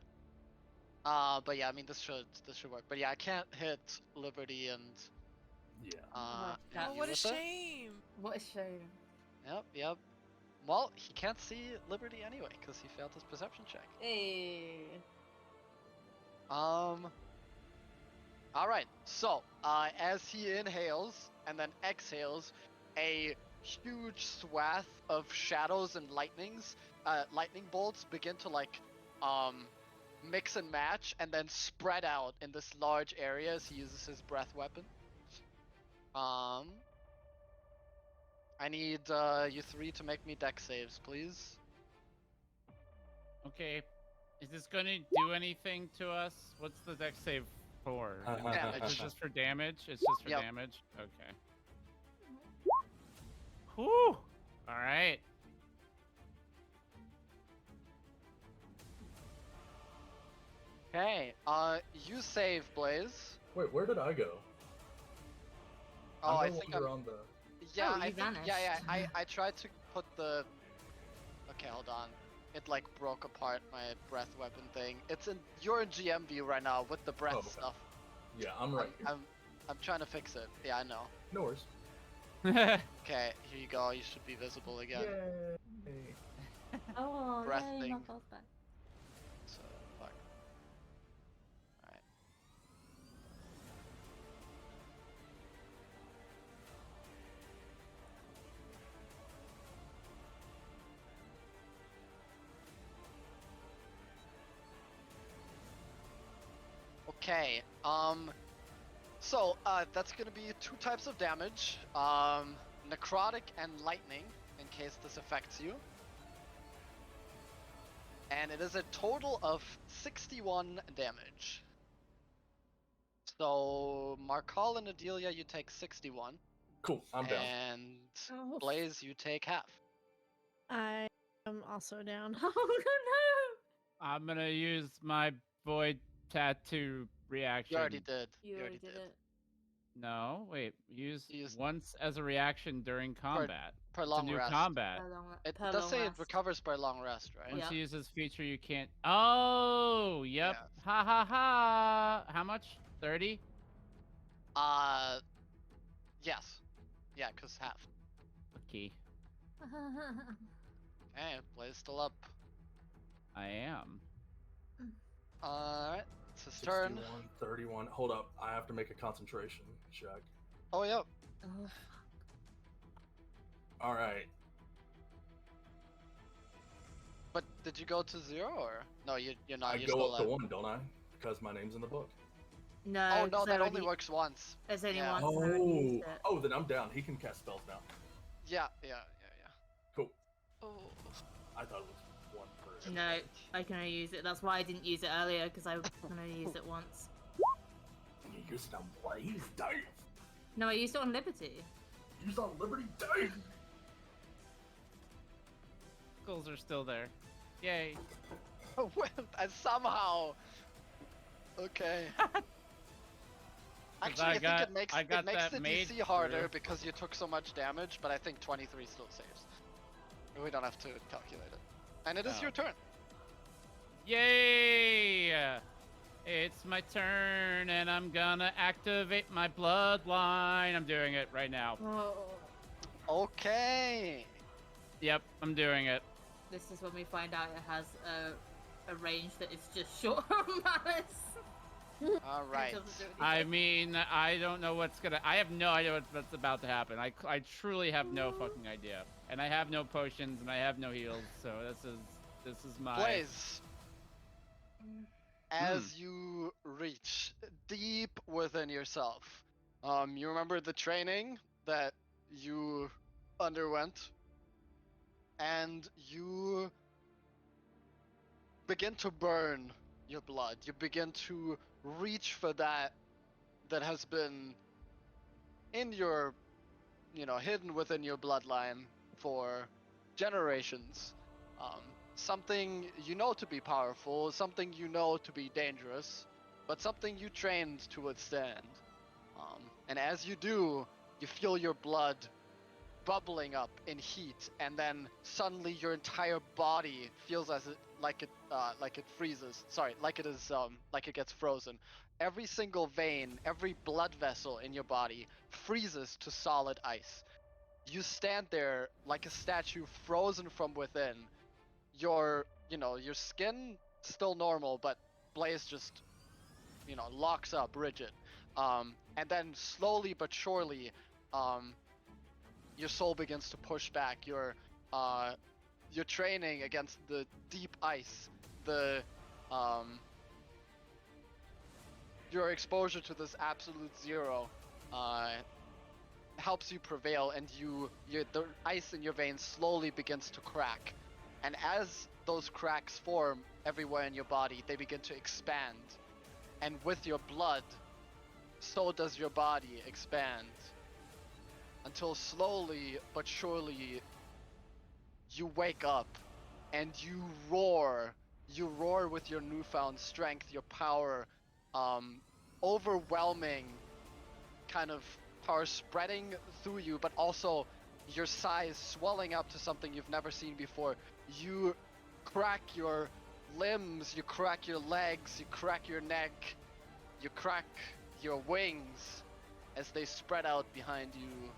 But yeah, I mean this should work. But yeah, I can't hit Liberty and Yeah. Oh, hit Oh, you what a with it. shame. What a shame. Yep. Well, he can't see Liberty anyway because he failed his perception check. Hey. All right. So, as he inhales and then exhales, a huge swath of shadows and lightning bolts begin to mix and match and then spread out in this large area as he uses his breath weapon. I need you three to make me dex saves, please. Okay. Is this going to do anything to us? What's the dex save for? Damage. It's just for damage? It's just for Yep. damage? Okay. Whew! Alright. Okay. You save, Blaze. Wait, where did I go? Oh, I I'm no think longer I'm. on the. Yeah, Oh, I you think. Yeah. vanished. I tried to put the. Okay, hold on. It like broke apart my breath weapon thing. You're in GM view right now with the breath Oh, okay. stuff. Yeah, I'm right here. I'm trying to fix it. Yeah, I know. No worries. Okay, here you go. You should be visible again. Yay. Oh, Breath yay, thing. my fault back. So fuck. Alright. Okay, so, that's gonna be 2 types of damage, necrotic and lightning, in case this affects you. And it is a total of 61 damage. So, Markal and Adelia, you take 61. Cool, I'm down. And Oh, Blaze, you take half. I am also down. oh no! I'm gonna use my void tattoo reaction. You already did. You already did it. No, wait. Use You used- once as a reaction during combat. Per It's a long new rest. combat. It Per does long say it rest. recovers per long rest, right? Once Yeah. you use this feature, you can't. Oh, yep. Yeah. Ha ha ha. How much? 30? Yes. Yeah, cause half. Okay. Okay, Blaze still up. I am. Alright, it's his turn. 61, 31. Hold up, I have to make a concentration check. Oh, yep. Oh, All right. But did you go to 0 or? No, you're not. I You're go still up to alive. 1, don't I? Because my name's in the book. no. Oh, no, 'cause that I only already- works once. There's only Yeah. once. and I already used it. Oh, then I'm down. He can cast spells now. Yeah. Cool. Oh. I thought it was 1 per. No, I can only use it. That's why I didn't use it earlier, because I can only use it once. You used it on Blaze? Dave! No, I used it on Liberty. You used it on Liberty? Dave! Skulls are still there. Yay. And somehow. Okay. Actually, I got- think it makes I got that the made DC harder through. because you took so much damage, but I think 23 still saves. We don't have to calculate it. And it is Oh. your turn. Yay! It's my turn, and I'm gonna activate my bloodline. I'm doing it right now. Oh. Okay. Yep, I'm doing it. This is when we find out it has a range that is just short of malice. All It right. doesn't do anything. I mean, I don't know what's gonna. I have no idea what's about to happen. I truly have no fucking idea, and I have no potions, and I have no heals. So this is my. Blaze. As you reach deep within yourself, you remember the training that you underwent, and you begin to burn your blood. You begin to reach for that has been in your, hidden within your bloodline for generations. Something you know to be powerful, something you know to be dangerous, but something you trained to withstand. And as you do, you feel your blood bubbling up in heat, and then suddenly your entire body feels like it freezes. Sorry, like it gets frozen. Every single vein, every blood vessel in your body freezes to solid ice. You stand there like a statue, frozen from within. Your skin still normal, but Blaze just, locks up rigid. And then slowly but surely, your soul begins to push back. Your training against the deep ice, your exposure to this absolute zero, helps you prevail, and the ice in your veins slowly begins to crack. And as those cracks form everywhere in your body, they begin to expand. And with your blood, so does your body expand. Until slowly but surely, you wake up and you roar. You roar with your newfound strength, your power, overwhelming kind of power spreading through you, but also your size swelling up to something you've never seen before. You crack your limbs, you crack your legs, you crack your neck, you crack your wings as they spread out behind you.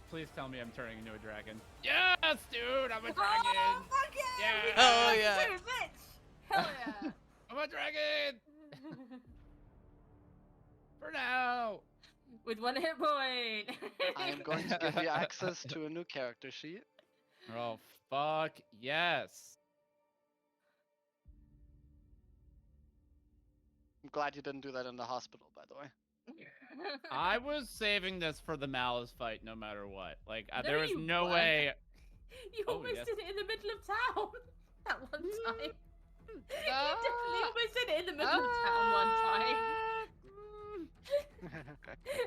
Please tell me I'm turning into a dragon. Yes, dude, I'm a dragon. Oh, fuck yeah! Oh, yeah. Bitch. Hell yeah! I'm a dragon. For now. With 1 hit point. I am going to give you access to a new character sheet. Oh, fuck yes. I'm glad you didn't do that in the hospital, by the way. I was saving this for the Malice fight no matter what. Like, No, there was you no weren't. way. You Oh, almost yes. did it in the middle of town that one time. You definitely almost did it in the middle of town one time.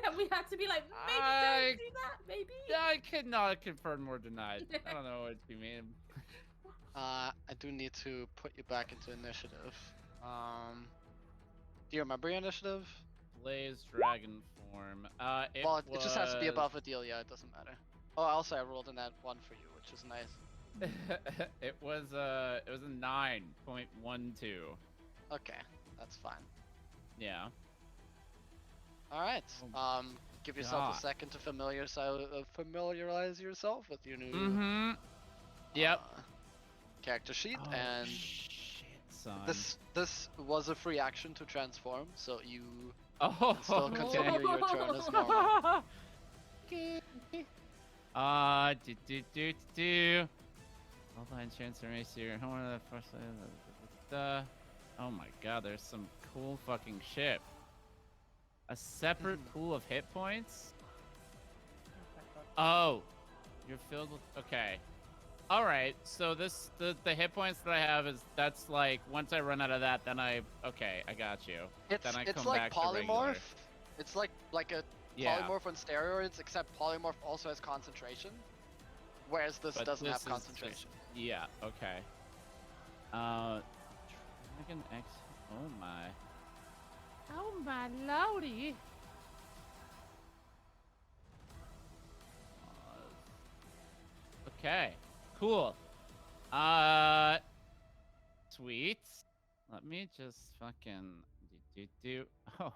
And we had to be like, maybe don't do that, maybe. I cannot confirm or deny. I don't know what you mean. I do need to put you back into initiative. Do you remember your initiative? Blaze dragon form. It just has to be above Adelia, it doesn't matter. Oh, also I rolled in that 1 for you, which is nice. It was a 9.12. Okay, that's fine. Yeah. Alright, give yourself God. a second to familiarize yourself with your new Mm-hmm. Yep. Character sheet, Oh, and shit, son. this was a free action to transform, so you Oh, still okay. continue your turn as normal. Do. All the transformation here. Oh my god, there's some cool fucking shit. A separate pool of hit points? Oh. You're filled with... Okay. Alright, so the hit points that I have that's like, once I run out of that, then okay, I got you. Then I It's come like back to regular. polymorph. It's like a Yeah. polymorph on steroids, except polymorph also has concentration, whereas this But doesn't this have is concentration. just- yeah, okay. Dragon X. Oh my. Oh my lordy. Okay, cool. Sweet. Let me just fucking do.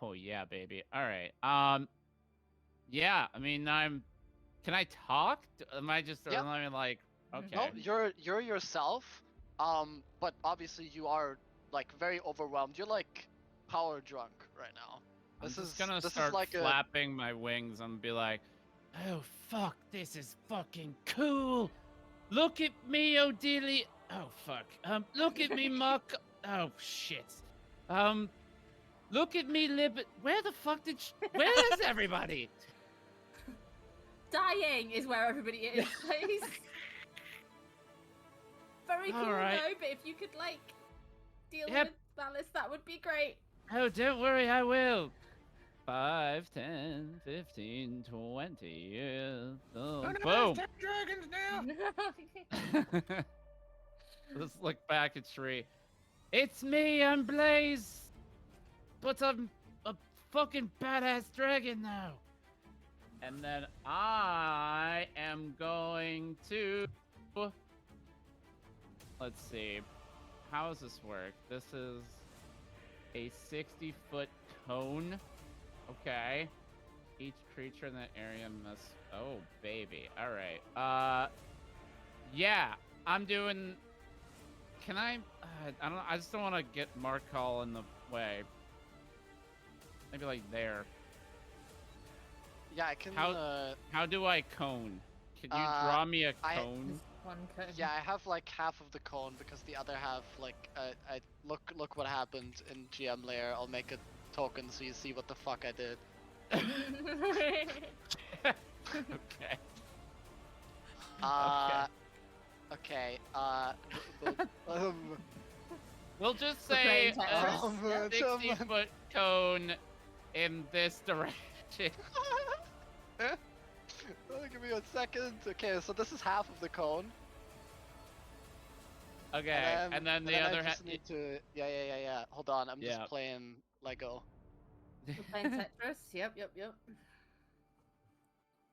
Oh yeah, baby. All right. Yeah. I mean, Can I talk? Am I just? Yep. Am I like? Okay. No, you're yourself. But obviously you are like very overwhelmed. You're like power drunk right now. I'm This just is gonna this start is like flapping my wings and be like, "Oh fuck, this is fucking cool! Look at me, Odelia. Oh fuck. Look at me, Muck. Oh shit. Look at me, Lib. Where the fuck where is everybody? Dying is where everybody is, please. Very cool Alright. though, but if you could like deal Yep. with Malice, that would be great. Oh, don't worry, I will. 5, 10, 15, 20. Yeah. Oh, Gonna boom. master dragons now. Let's look back at Tree. It's me, I'm Blaze. But I'm a fucking badass dragon now. And then I am going to... Let's see. How does this work? This is a 60-foot cone. Okay. Each creature in that area must... Oh, baby. All right. Yeah. I'm doing... Can I... I don't. I just don't want to get Markall in the way. Maybe like there. Yeah, I can. How do I cone? Can you draw me a cone? Just one cone. Yeah, I have like half of the cone because the other half, like, I look what happened in GM layer. I'll make a token so you see what the fuck I did. Okay. Okay. We'll just say playing a Tetris. 60-foot cone in this direction. Give me a second. Okay, so this is half of the cone. Okay, and then the other I half. just need to. Yeah. Hold on, I'm Yeah. just playing Lego. We're playing Tetris. Yep.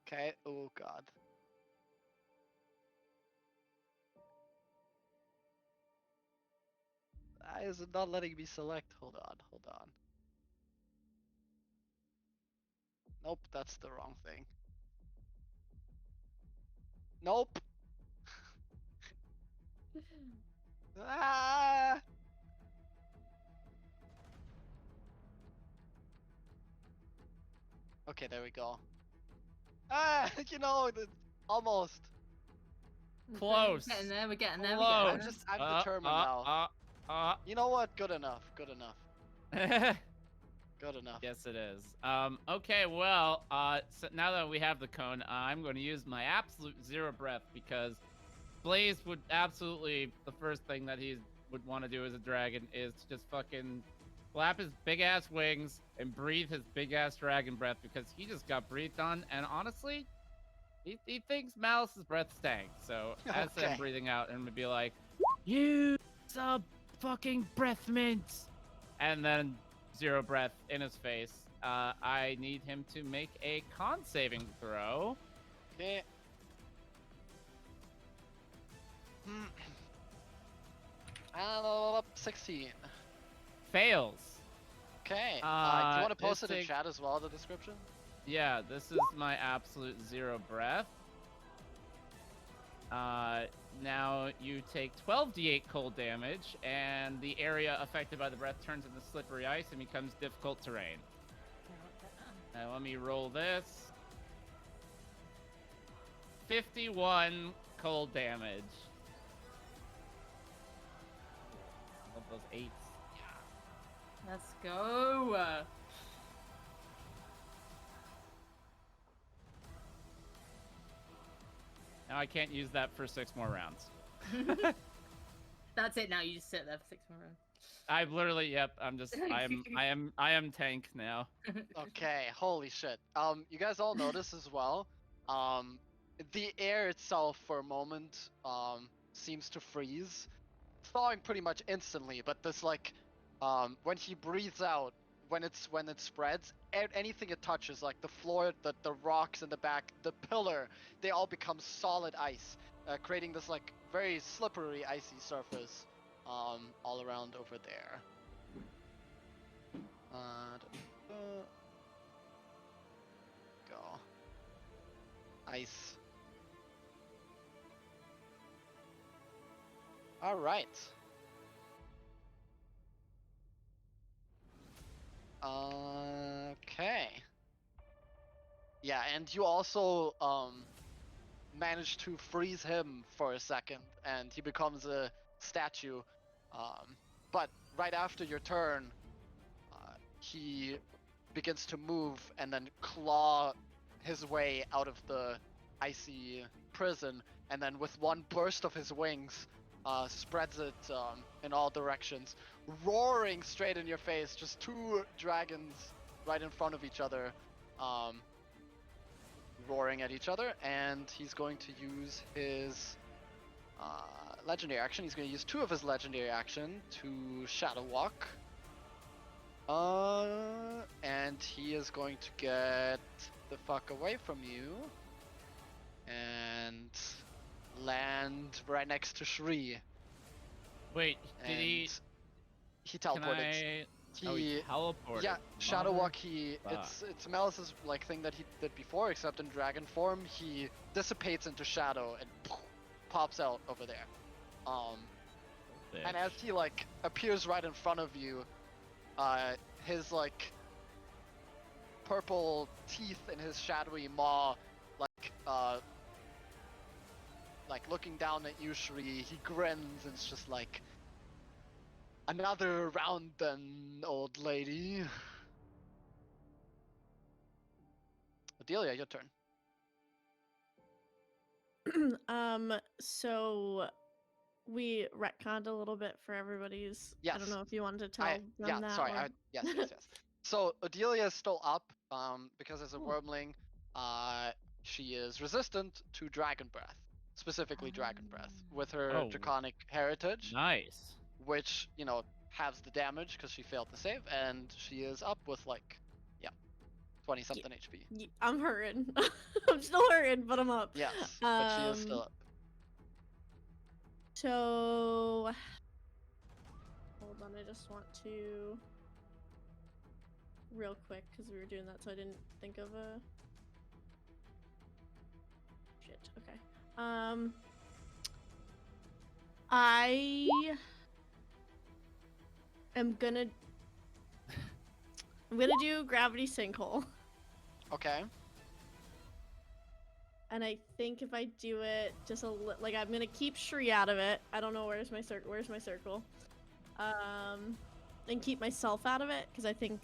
Okay. Oh god. Why is it not letting me select? Hold on. Nope, that's the wrong thing. Nope. Ah! Okay, there we go. Ah, almost. Close. We're getting there. Close. I'm determined now. You know what? Good enough. Good enough. Yes, it is. Okay, well, so now that we have the cone, I'm going to use my absolute zero breath because Blaze would absolutely, the first thing that he would want to do as a dragon is to just fucking flap his big ass wings and breathe his big ass dragon breath because he just got breathed on, and honestly, he thinks Malice's breath stank. So as I'm Okay. breathing out, I'm gonna be like, "You sub fucking breath mint," and then zero breath in his face. I need him to make a con saving throw. Okay. 16. Fails. Okay. Do you want to post this it in takes- chat as well, the description? Yeah, this is my absolute zero breath. Now you take 12d8 cold damage, and the area affected by the breath turns into slippery ice and becomes difficult terrain. Now let me roll this. 51 cold damage. Love those 8s. Let's go. Now I can't use that for 6 more rounds. That's it. Now you just sit there for 6 more rounds. I've literally, yep. I am tank now. Okay, holy shit. You guys all notice as well, the air itself for a moment, seems to freeze, thawing pretty much instantly, but this, like, when he breathes out, when it spreads, anything it touches, like the floor, the rocks in the back, the pillar, they all become solid ice, creating this, like, very slippery, icy surface, all around over there. Go. Ice. All right. Okay. Yeah, and you also manage to freeze him for a second, and he becomes a statue. But right after your turn, he begins to move and then claw his way out of the icy prison, and then with one burst of his wings, spreads it in all directions, roaring straight in your face. Just 2 dragons right in front of each other, roaring at each other, and he's going to use his legendary action. He's going to use 2 of his legendary action to Shadow Walk. And he is going to get the fuck away from you and land right next to Shri. Wait, did he? And he Can teleported. I? Oh, he teleported. Yeah, Shadow Walk. Motherfuck. It's Malice's like thing that he did before, except in dragon form, he dissipates into shadow and pops out over there. And as he like appears right in front of you, his like purple teeth in his shadowy maw, like looking down at you, Shri, he grins and it's just like, another round then, old lady. Adelia, your turn. So we retconned a little bit for everybody's. I don't Yes. know if you wanted to tell them Yeah, that. sorry. or- Yes. So Adelia is still up, because as a Cool. wormling, she is resistant to dragon breath, specifically dragon breath, with her Oh. draconic heritage, Nice. which halves the damage because she failed to save, and she is up with 20 something HP. I'm hurting. I'm still hurting, but I'm up. Yes, but she is still up. So hold on, I just want to real quick because we were doing that, so I didn't think of a shit. Okay. I am gonna do gravity sinkhole. Okay. And I think if I do it just like I'm gonna keep Shri out of it. I don't know where's my circle. And keep myself out of it because I think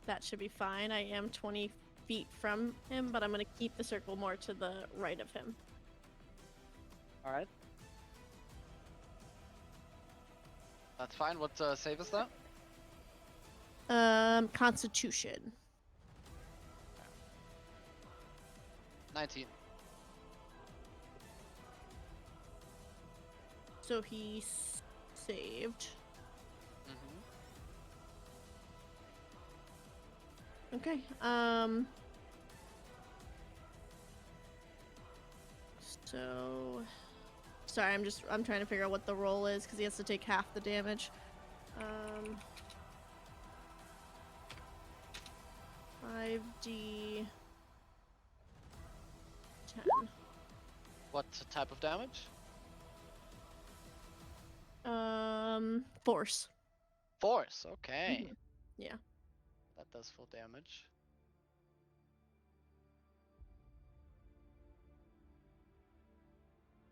that should be fine. I am 20 feet from him, but I'm gonna keep the circle more to the right of him. All right. That's fine. What save is that? Constitution. 19. So he saved. Mm-hmm. Okay. So sorry, I'm trying to figure out what the roll is because he has to take half the damage. 5d 10. What type of damage? Force. Force. Okay. Mhm. Yeah. That does full damage.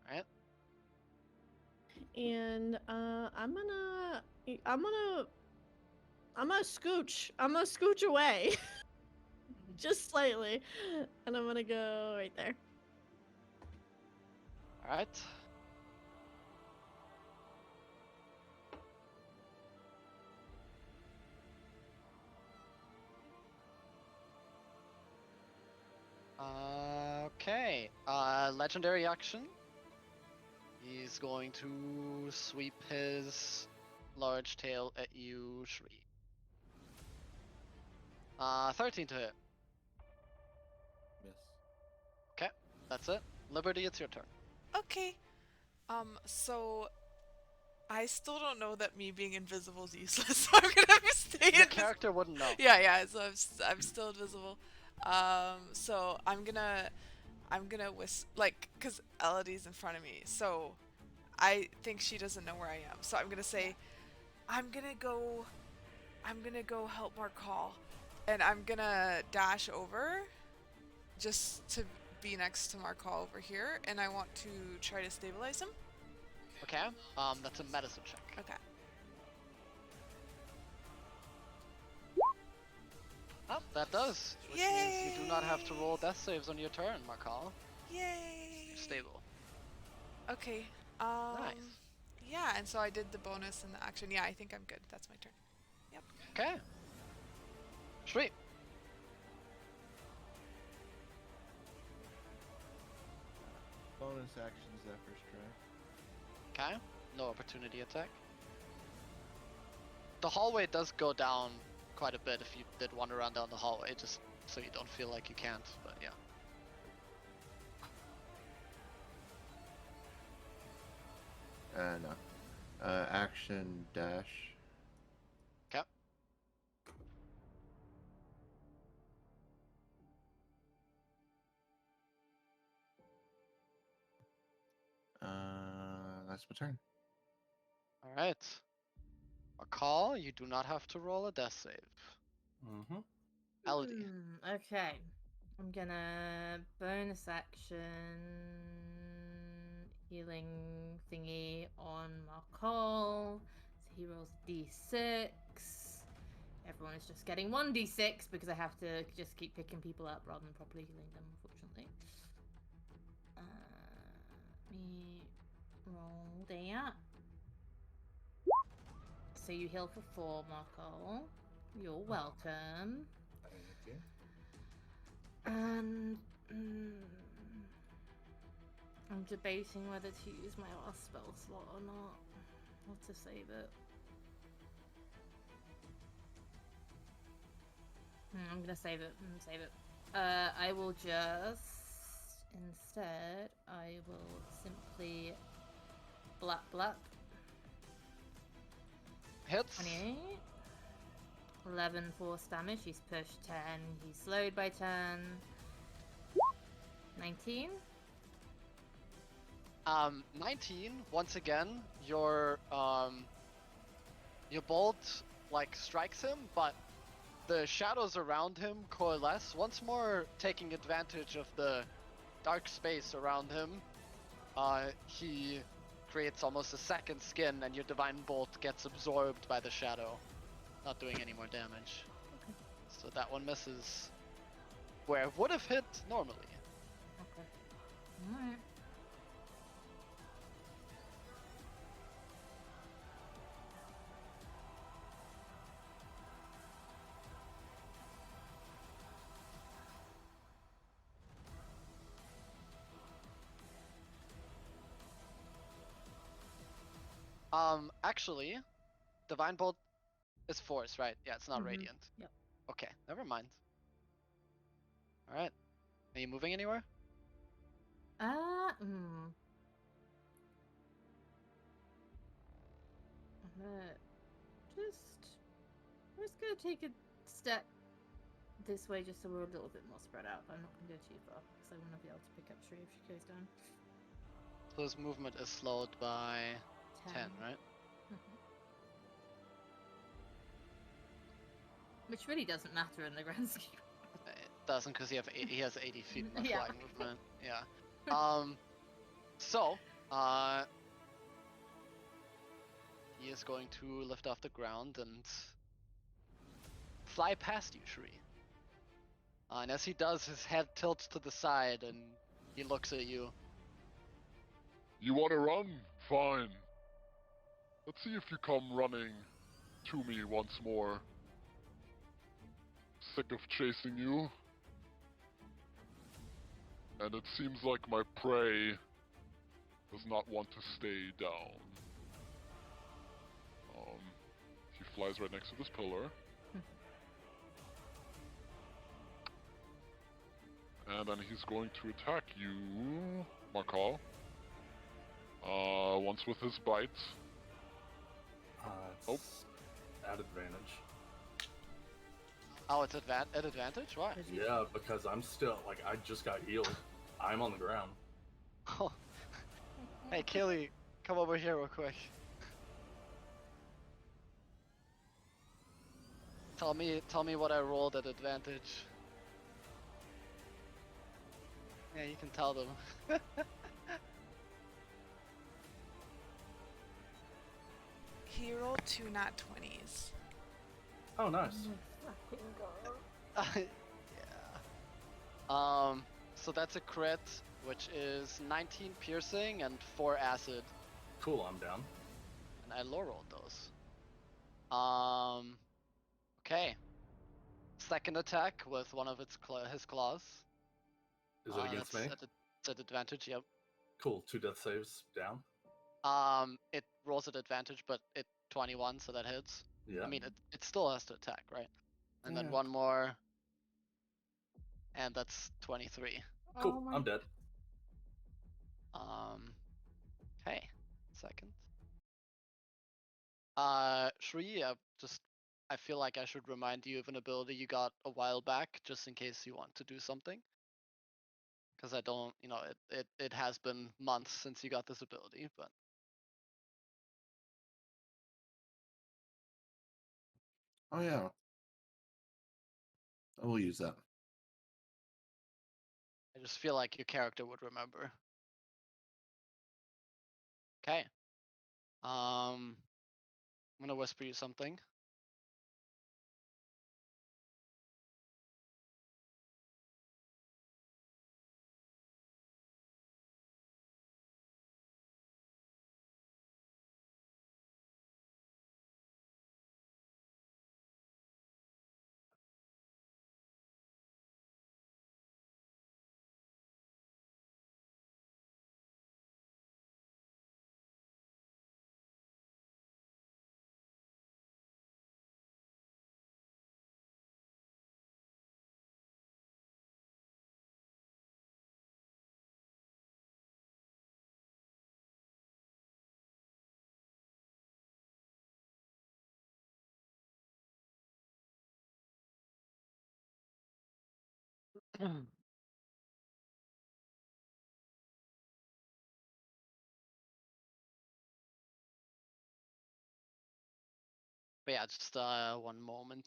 Alright. And I'm gonna scooch. I'm gonna scooch away. Just slightly. And I'm gonna go right there. Alright. Okay. Legendary action. He's going to sweep his large tail at you, Shri. 13 to hit. Miss. Okay, that's it. Liberty, it's your turn. Okay. So I still don't know that me being invisible is useless, so I'm gonna stay Your invisible. character wouldn't know. Yeah, so I'm still invisible. So I'm gonna cause Elodie's in front of me, so I think she doesn't know where I am. So I'm gonna say, I'm gonna go help Markal, and I'm gonna dash over, just to be next to Markal over here, and I want to try to stabilize him. Okay, that's a medicine check. Okay. Oh, that does. Which means you do not have to roll death saves on your turn, Markal. Yay! You're stable. Okay. Nice. Yeah, and so I did the bonus and the action. Yeah, I think I'm good. That's my turn. Yep. Okay. Sweet. bonus action Zephyr Strike. Okay. No opportunity attack. The hallway does go down quite a bit if you did want to run down the hallway, just so you don't feel like you can't, but yeah. No. Action dash. Okay. That's my turn. Alright. A call, you do not have to roll a death save. Mm-hmm. Elodie. Okay. I'm gonna bonus action healing thingy on Markol. So he rolls d6. Everyone is just getting 1d6 because I have to just keep picking people up rather than properly healing them, unfortunately. Me roll that. So you heal for 4, Markol. You're welcome. Thank you. And I'm debating whether to use my last spell slot or not, or to save it. I'm gonna save it. I will just instead. I will simply blap. Hits. 28. 11 force damage. He's pushed 10. He's slowed by 10. 19. 19. Once again, your bolt like strikes him, but the shadows around him coalesce once more, taking advantage of the dark space around him. He creates almost a second skin, and your divine bolt gets absorbed by the shadow, not doing any more damage. Okay. So that one misses where it would have hit normally. Okay. Alright. Actually, divine bolt is force, right? Yeah, it's not Mhm. radiant. Yep. Okay, never mind. All right. Are you moving anywhere? I'm just gonna take a step this way just so we're a little bit more spread out, but I'm not gonna go too far because I want to be able to pick up Shree if she goes down. So his movement is slowed by 10, right? Which really doesn't matter in the grand scheme. It doesn't, because he has 80 feet in the Yeah. flying movement. Yeah. So, he is going to lift off the ground and fly past you, Shree. And as he does, his head tilts to the side and he looks at you. You want to run? Fine. Let's see if you come running to me once more. Sick of chasing you. And it seems like my prey does not want to stay down. He flies right next to this pillar. And then he's going to attack you, Markal. Once with his bite. It's at advantage. Oh, it's at advantage? Why? Yeah, because I'm still, I just got healed. I'm on the ground. Oh. Hey, Killy, come over here real quick. Tell me what I rolled at advantage. Yeah, you can tell them. He rolled 2 nat 20s. Oh, nice. Yeah. So that's a crit, which is 19 piercing and 4 acid. Cool, I'm down. And I low rolled those. Okay. Second attack with one of his claws. Is it against me? It's at advantage, yep. Cool. 2 death saves down. It rolls at advantage, but it 21, so that hits. Yeah. I mean, it still has to attack, right? And then Yeah. one more, and that's 23. Cool. Oh my- I'm dead. Okay, second. Shri, I feel like I should remind you of an ability you got a while back, just in case you want to do something. Because I don't, it has been months since you got this ability, but Oh yeah. I will use that. I just feel like your character would remember. Okay. I'm gonna whisper you something. But yeah, just one moment.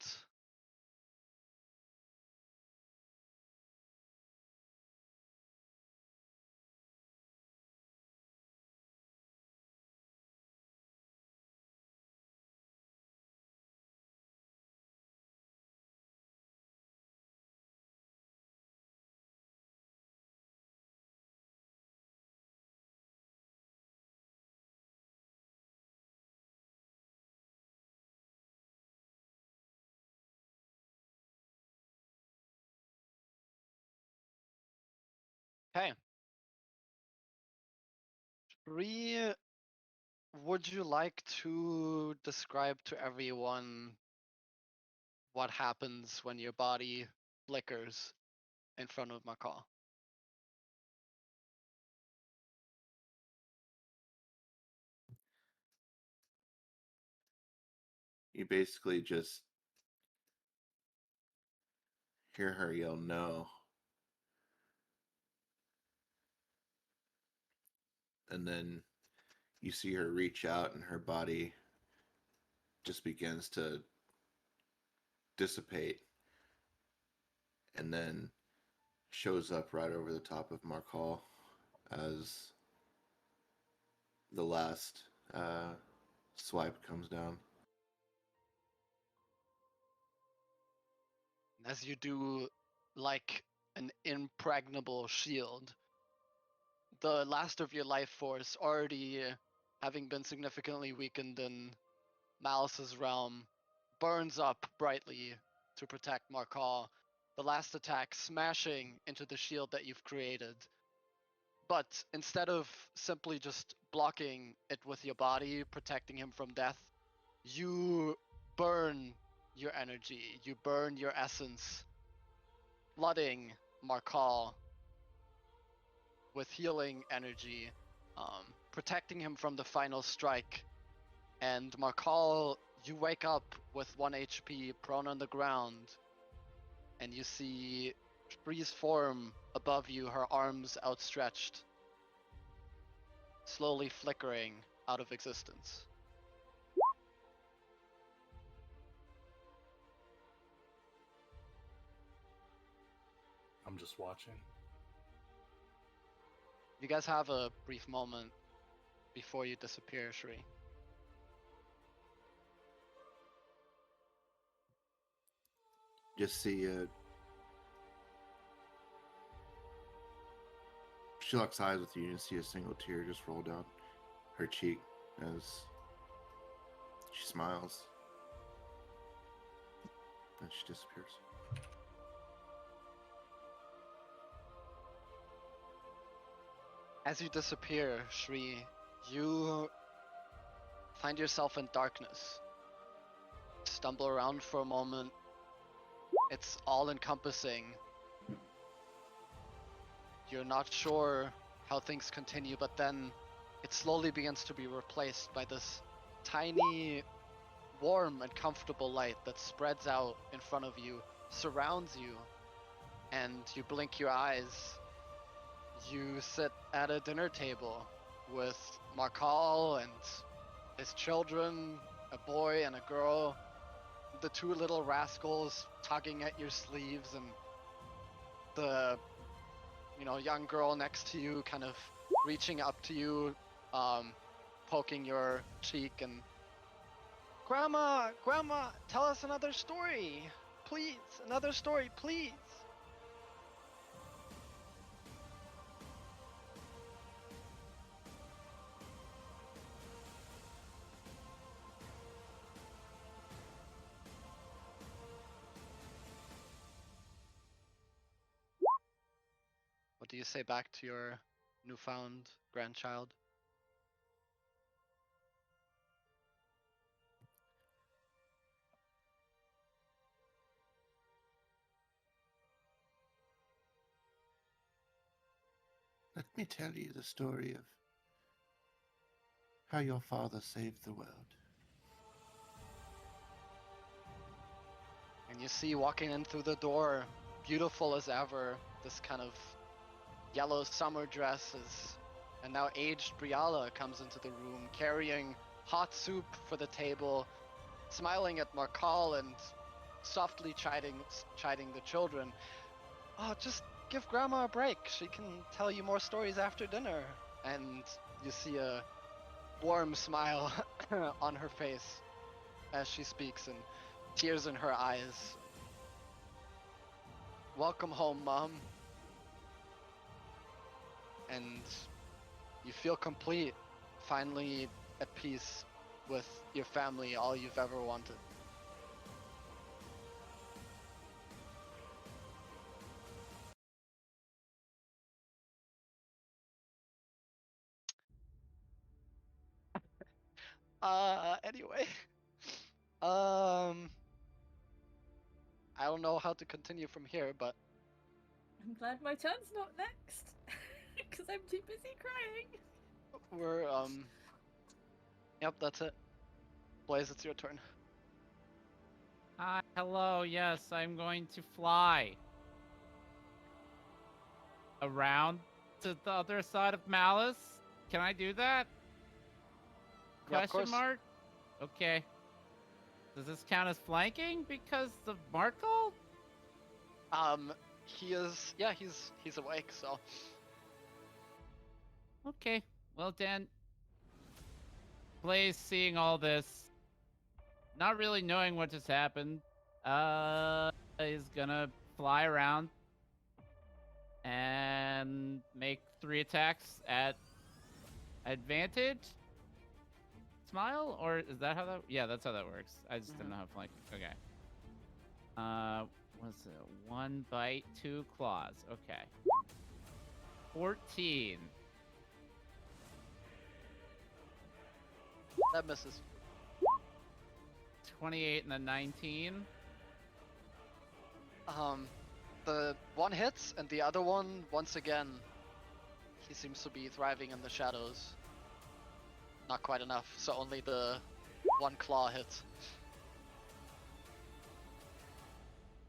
Okay. Bree, would you like to describe to everyone what happens when your body flickers in front of Makal? You basically just hear her yell no. And then you see her reach out and her body just begins to dissipate and then shows up right over the top of Markal as the last swipe comes down. As you do, like an impregnable shield, the last of your life force, already having been significantly weakened in Malice's realm, burns up brightly to protect Markal. The last attack smashing into the shield that you've created. But instead of simply just blocking it with your body, protecting him from death, you burn your energy, you burn your essence, flooding Markal with healing energy, protecting him from the final strike. And Markal, you wake up with 1 HP, prone on the ground, and you see Spree's form above you, her arms outstretched, slowly flickering out of existence. I'm just watching. You guys have a brief moment before you disappear, Shri. Just see she locks eyes with you and see a single tear just roll down her cheek as she smiles and she disappears. As you disappear, Shri, you find yourself in darkness. Stumble around for a moment. It's all encompassing. You're not sure how things continue, but then it slowly begins to be replaced by this tiny, warm and comfortable light that spreads out in front of you, surrounds you, and you blink your eyes. You sit at a dinner table with Markal and his children, a boy and a girl, the two little rascals tugging at your sleeves, and the young girl next to you kind of reaching up to you, poking your cheek and, Grandma, tell us another story, please, another story, please. What do you say back to your newfound grandchild? Let me tell you the story of how your father saved the world. And you see walking in through the door, beautiful as ever, this kind of yellow summer dresses, and now aged Briala comes into the room carrying hot soup for the table, smiling at Markal and softly chiding the children. Oh, just give Grandma a break. She can tell you more stories after dinner. And you see a warm smile on her face as she speaks and tears in her eyes. Welcome home, Mom. And you feel complete, finally at peace with your family, all you've ever wanted. Anyway. I don't know how to continue from here, but I'm glad my turn's not next. Because I'm too busy crying. we're, yep, that's it. Blaze, it's your turn. Hi, hello, yes, I'm going to fly around to the other side of Malice. Can I do that? Yeah, of Question course. mark? Okay. Does this count as flanking because of Markle? He is, yeah, he's awake, so. Okay. Well, Dan. Blaze seeing all this, not really knowing what just happened, is gonna fly around and make 3 attacks at advantage. Smile, or is that how that? Yeah, that's how that works. I just didn't know how flank. Okay. What's it? 1 bite, 2 claws. Okay. 14. That misses. 28 and a 19. The one hits, and the other one, once again, he seems to be thriving in the shadows. Not quite enough, so only the one claw hits.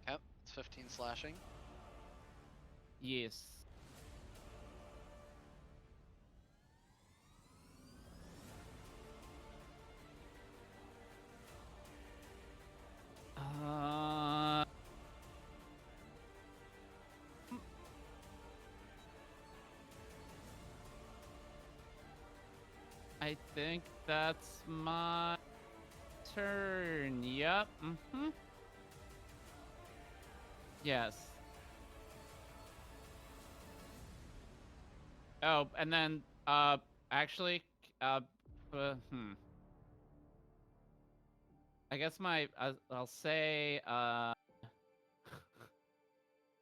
Okay, it's 15 slashing. Yes. I think that's my turn. Yep. Mm-hmm. Yes. Oh, and then, actually, I guess I'll say,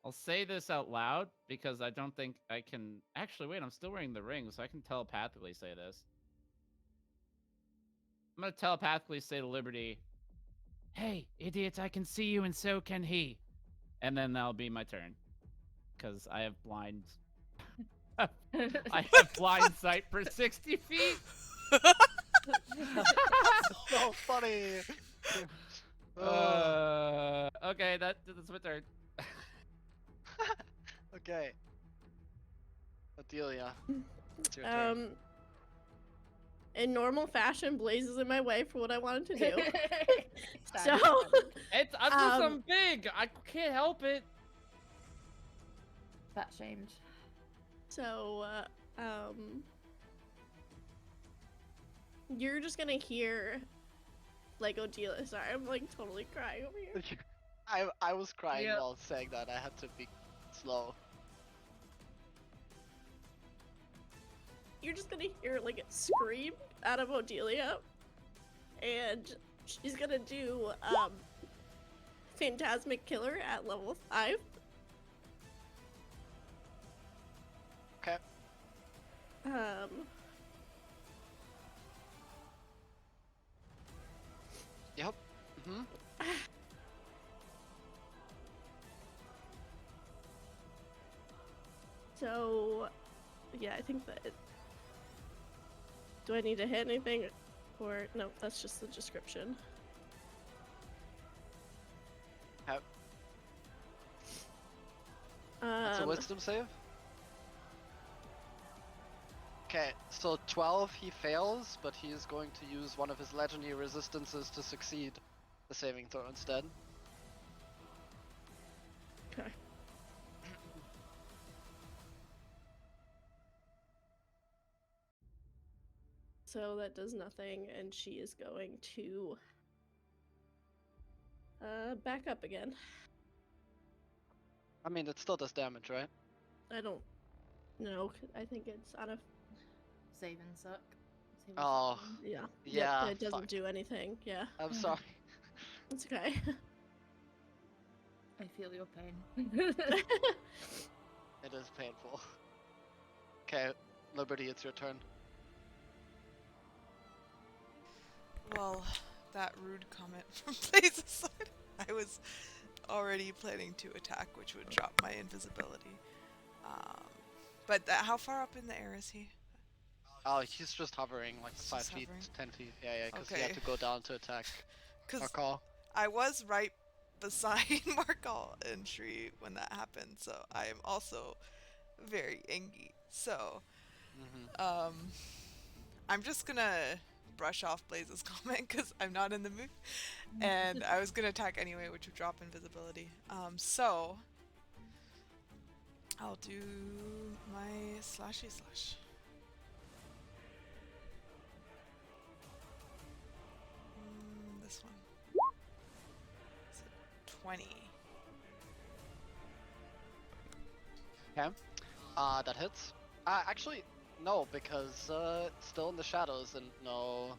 I'll say this out loud because I don't think I can. Actually, wait, I'm still wearing the ring, so I can telepathically say this. I'm gonna telepathically say to Liberty, "Hey, idiots! I can see you, and so can he." And then that'll be my turn, because I have blind. I have blind sight for 60 feet. So funny. Okay, that's my turn. Okay. Adelia, it's your turn. In normal fashion, Blaze is in my way for what I wanted to do. So, I'm big. I can't help it. Fat shamed. So, you're just gonna hear, like, Odelia. Sorry, I'm like totally crying over here. I was crying Yep. while saying that. I had to be slow. You're just gonna hear like a scream out of Odelia, and she's gonna do Phantasmic Killer at level 5. Okay. Yep. Mhm. So, yeah, I think that. Do I need to hit anything, or no? That's just the description. Yep. That's a wisdom save. Okay, so 12 he fails, but he is going to use one of his legendary resistances to succeed the saving throw instead. Okay. So that does nothing, and she is going to back up again. I mean, it still does damage, right? I don't know. I think it's on a. Save and suck. Save and Oh, suck. Yeah. yeah. Yep, it doesn't fuck. do anything. Yeah. I'm sorry. It's okay. I feel your pain. It is painful. Okay, Liberty, it's your turn. Well, that rude comment from Blaze's side. I was already planning to attack, which would drop my invisibility. But how far up in the air is he? Oh, he's just hovering like He's 5 just feet, hovering? 10 feet. Yeah, because he Okay. had to go down to attack Because Markal. I was right beside Markal and Shri when that happened, so I am also very angry. So, I'm just gonna brush off Blaze's comment because I'm not in the mood, and I was gonna attack anyway, which would drop invisibility. So I'll do my slashy slash. This one. It's a 20. Okay. That hits. Actually, no, because it's still in the shadows and no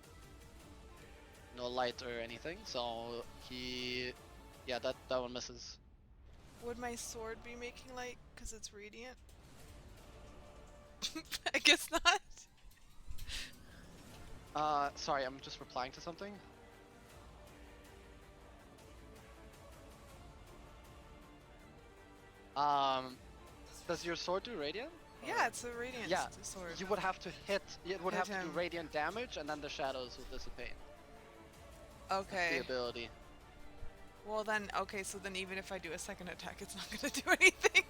light or anything. So yeah, that one misses. Would my sword be making light because it's radiant? I guess not. Sorry, I'm just replying to something. Does your sword do radiant? Yeah, it's a radiant Yeah, sword. you would have to hit. It would Hit have to do him. radiant damage, and then the shadows will dissipate. Okay. The ability. Well then, okay, so then even if I do a second attack, it's not gonna do anything.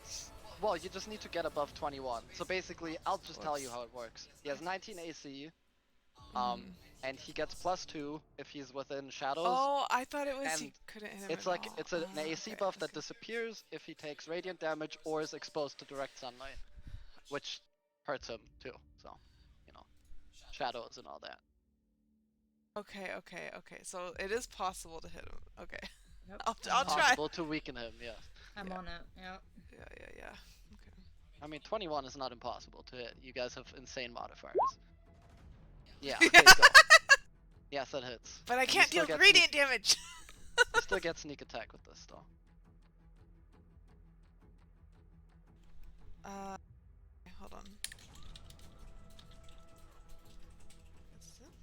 Well, you just need to get above 21. So basically, I'll just tell you how it works. He has 19 AC, and he gets +2 if he's within shadows. Oh, I thought it was and you couldn't hit him It's at like all. it's an Oh, AC okay, buff that okay. disappears if he takes radiant damage or is exposed to direct sunlight, which hurts him too. So, shadows and all that. Okay. So it is possible to hit him. Okay. Yep. I'll try. Possible to weaken him, yes. I'm Yeah. on it. Yeah. Yeah. Okay. I mean, 21 is not impossible to hit. You guys have insane modifiers. Yeah, there you go. Yes, that hits. But I And you can't still deal get radiant damage. You still get sneak attack with this, though. hold on. Is it?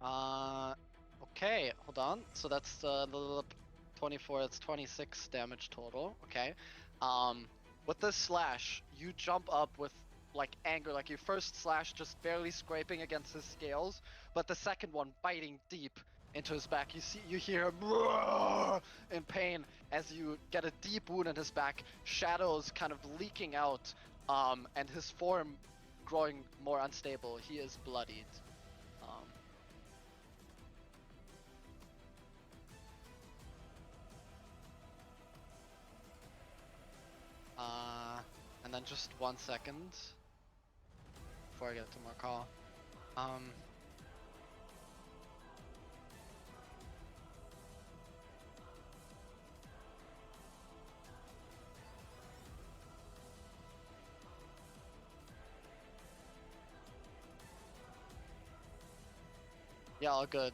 Yeah. Okay, hold on. So that's the 24. That's 26 damage total. Okay. With this slash, you jump up with like anger. Like your first slash just barely scraping against his scales, but the second one biting deep into his back. You hear him roar in pain as you get a deep wound in his back. Shadows kind of leaking out, and his form growing more unstable. He is bloodied. And then just 1 second before I get to more call. Yeah, all good.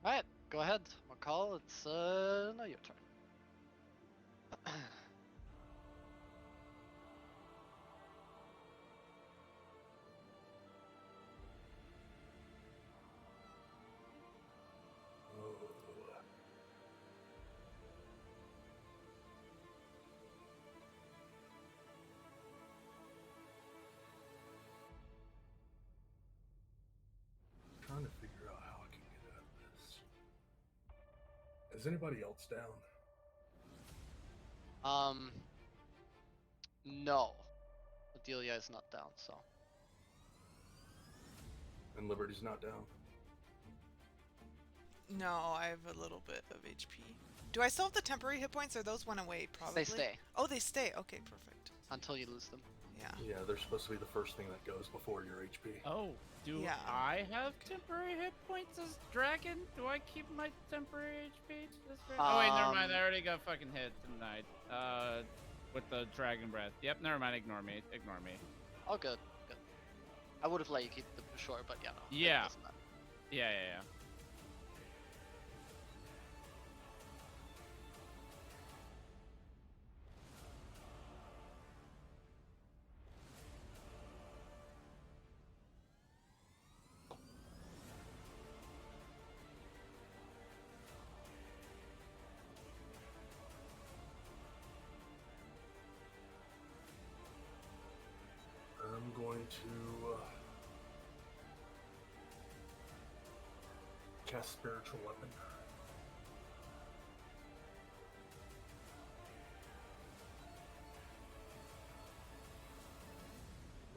Alright, go ahead. Makal, it's now your turn. Trying to figure out how I can get out of this. Is anybody else down? No. Adelia is not down, so. And Liberty's not down. No, I have a little bit of HP. Do I still have the temporary hit points, or those went away? Probably. They stay. Oh, they stay. Okay, perfect. Until you lose them. Yeah. Yeah, they're supposed to be the first thing that goes before your HP. Oh, do Yeah. I have temporary hit points as dragon? Do I keep my temporary HP as dragon? Oh wait, never mind. I already got fucking hit tonight. With the dragon breath. Yep, never mind. Ignore me. Ignore me. All good. Good. I would have let you keep them short, but yeah, no. it Yeah. doesn't matter. Yeah. I'm going to cast Spiritual Weapon.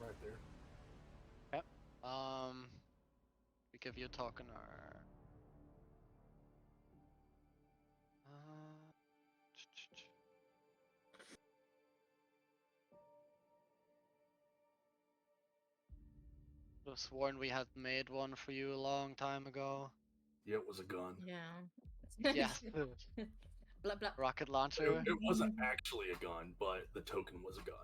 Right there. Yep. We give you a token or. I was sworn we had made one for you a long time ago. Yeah, it was a gun. Yeah. Yeah. Blah blah. Rocket launcher. It wasn't actually a gun, but the token was a gun.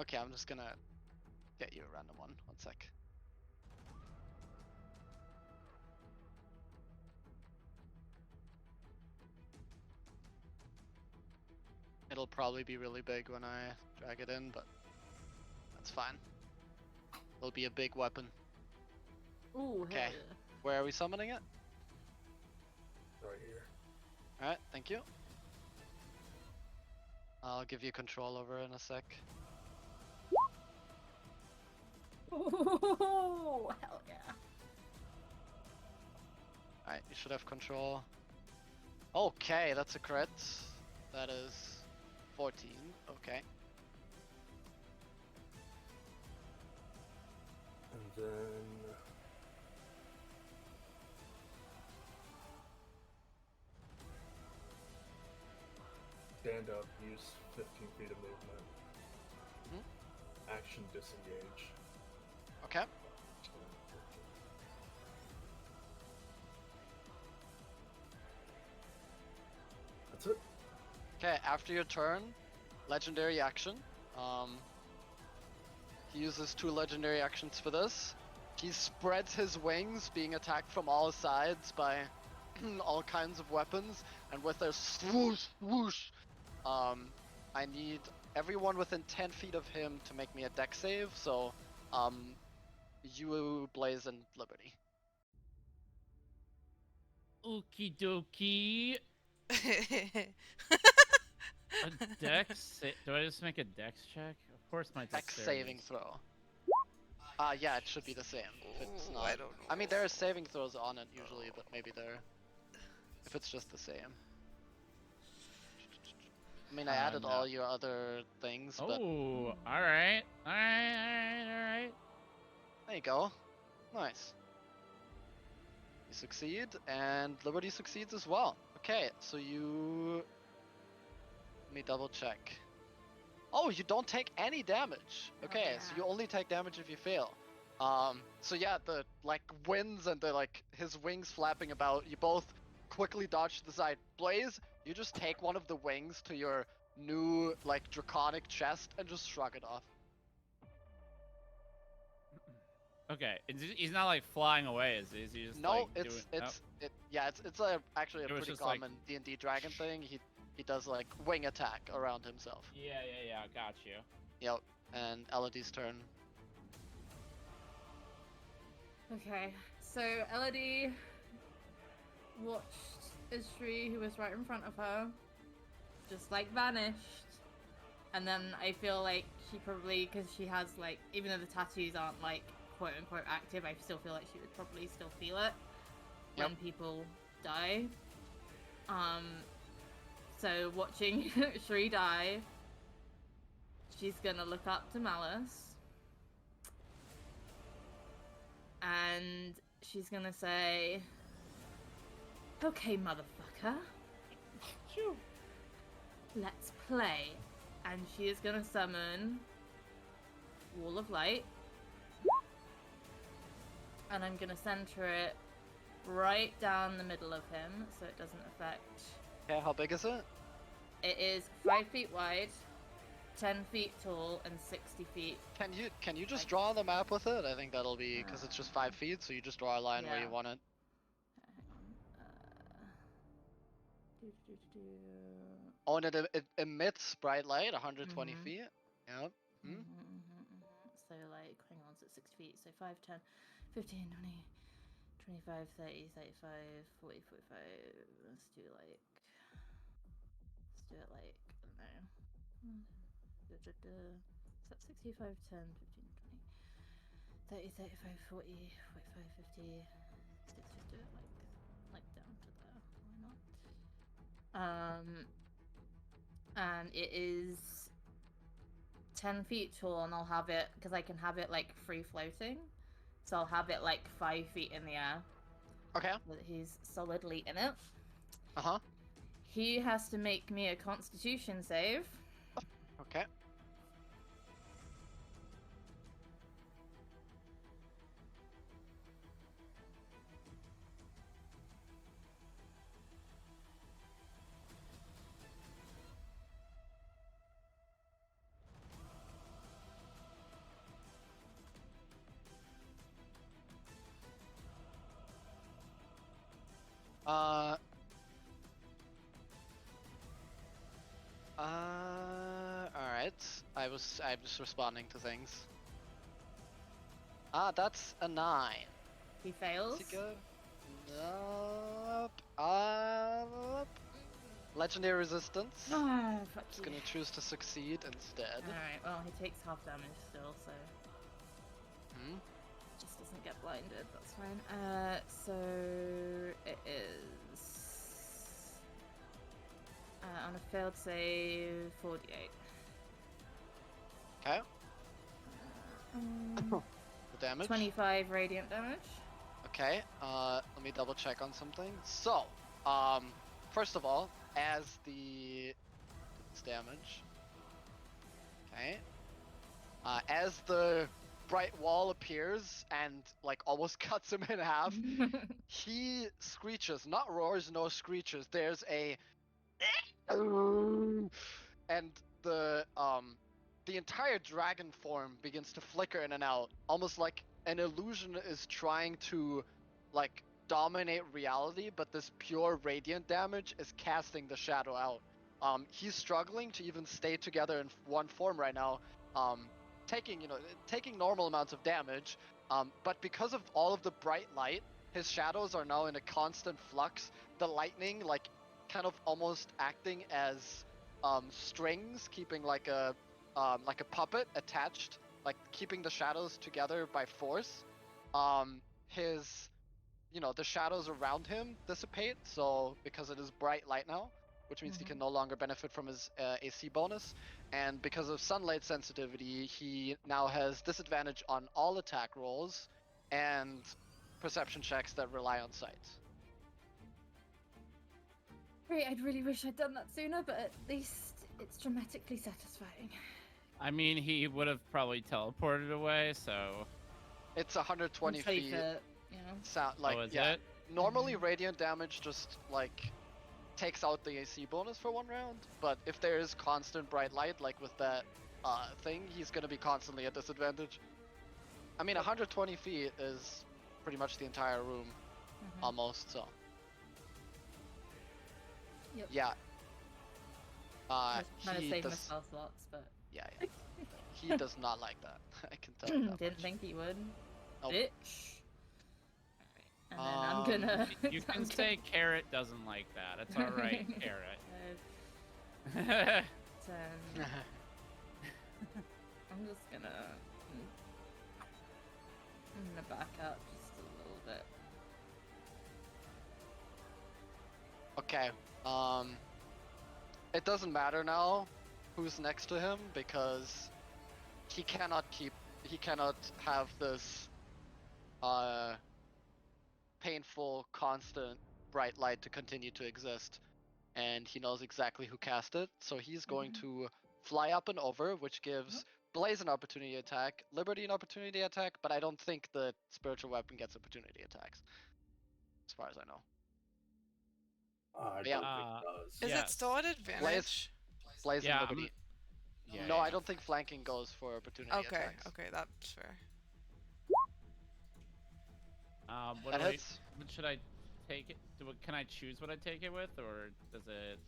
Okay, I'm just gonna get you a random one. 1 sec. It'll probably be really big when I drag it in, but that's fine. It'll be a big weapon. Ooh, Okay. hell yeah. Where are we summoning it? Right here. Alright, thank you. I'll give you control over it in a sec. Ooh, hell yeah. Alright, you should have control. Okay, that's a crit. That is 14. Okay. And then stand up, use 15 feet of movement. Action disengage. Okay. That's it. Okay, after your turn, legendary action. He uses 2 legendary actions for this. He spreads his wings, being attacked from all sides by all kinds of weapons, and with a swoosh, swoosh, I need everyone within 10 feet of him to make me a dex save, so, you, Blaze, and Liberty. Okie dokie. A dex? Do I just make a dex check? Of course my Dex dexterity saving is- throw. Yeah, it should be the same. If it's Ooh, not, I don't know. I mean, there are saving throws on it usually, but maybe they're, if it's just the same. I mean, I added no. all your other things, but Oh, alright. Alright. there you go. Nice. You succeed, and Liberty succeeds as well. Okay, so you... Let me double check. Oh, you don't take any damage. Okay, so you yeah. only take damage if you fail. So yeah, the like winds and the like his wings flapping about, you both quickly dodge to the side. Blaze, you just take one of the wings to your new like draconic chest and just shrug it off. Okay, he's not like flying away, is he? Is he just No, like it's doing... it's actually a It was pretty just, like- common D&D dragon thing. He does like wing attack around himself. Yeah, got you. Yep. And Elodie's turn. Okay, so Elodie watched Ishri, who was right in front of her, just like vanished. And then I feel like she probably, because she has like, even though the tattoos aren't like quote unquote active, I still feel like she would probably still feel it when people die. So watching Shri die, she's gonna look up to Malice. And she's gonna say, "Okay, motherfucker. Let's play." And she is gonna summon Wall of Light. And I'm gonna center it right down the middle of him, so it doesn't affect. Okay, how big is it? It is 5 feet wide, 10 feet tall, and 60 feet. Can you just draw on the map with it? I think that'll be, because it's just 5 feet, so you just draw a line where you Yeah. want it. Hang on. Oh, and it emits bright light, 120 Mhm. feet. Yep. So like, hang on, so it's 6 feet, so 5, 10, 15, 20, 25, 30, 35, 40, 45, let's do it like, I don't know. So that's 65, 10, 15, 20, 30, 35, 40, 45, 50, let's just do it like down to there, why not? And it is 10 feet tall, and I'll have it, because I can have it like free floating, so I'll have it like 5 feet in the air. Okay. So that he's solidly in it. Uh-huh. He has to make me a Constitution save. Okay. Alright. I'm just responding to things. That's a 9. He fails. Is he good? Nope. Legendary resistance. Ah, fuck He's you. gonna choose to succeed instead. Alright, well, he takes half damage still, so. Hmm. Just doesn't get blinded. That's fine. So it is on a failed save 48. Okay. Um, The damage. 25 radiant damage. Okay. Let me double check on something. So, first of all, as the it's damage. Okay. As the bright wall appears and like almost cuts him in half, he screeches, not roars, no screeches. There's a and the entire dragon form begins to flicker in and out, almost like an illusion is trying to like dominate reality, but this pure radiant damage is casting the shadow out. He's struggling to even stay together in one form right now, taking normal amounts of damage, but because of all of the bright light, his shadows are now in a constant flux. The lightning, like, kind of almost acting as strings, keeping like a puppet attached, like keeping the shadows together by force. His, the shadows around him dissipate, so because it is bright light now, which means he can no longer benefit from his AC bonus, and because of sunlight sensitivity, he now has disadvantage on all attack rolls and perception checks that rely on sight. Great, I'd really wish I'd done that sooner, but at least it's dramatically satisfying. I mean, he would have probably teleported away, so. It's 120 feet. Sound like, oh, is yeah. it? Normally, radiant damage just like takes out the AC bonus for one round, but if there is constant bright light, like with that thing, he's gonna be constantly at disadvantage. I mean, 120 feet is pretty much the entire room, almost. So. Yep. Yeah. I was trying to he save does... my spell slots, but Yeah. He does not like that. I can tell you that didn't much. think he would. Nope. Bitch. And then I'm gonna. You can say Carrot doesn't like that. It's all right, Carrot. I'm just gonna. I'm gonna back up just a little bit. Okay. It doesn't matter now who's next to him because he cannot have this painful, constant, bright light to continue to exist. And he knows exactly who cast it, so he's going to fly up and over, which gives Blaze an opportunity attack, Liberty an opportunity attack, but I don't think the spiritual weapon gets opportunity attacks, as far as I know. I Yeah. believe it does. Is Yes. it still at advantage? Blaze Yeah, and Liberty. Yeah, No, yeah. I don't think flanking goes for opportunity Okay, attacks. okay, that's fair. What That do I, hits. what should I take it? Can I choose what I take it with, or does it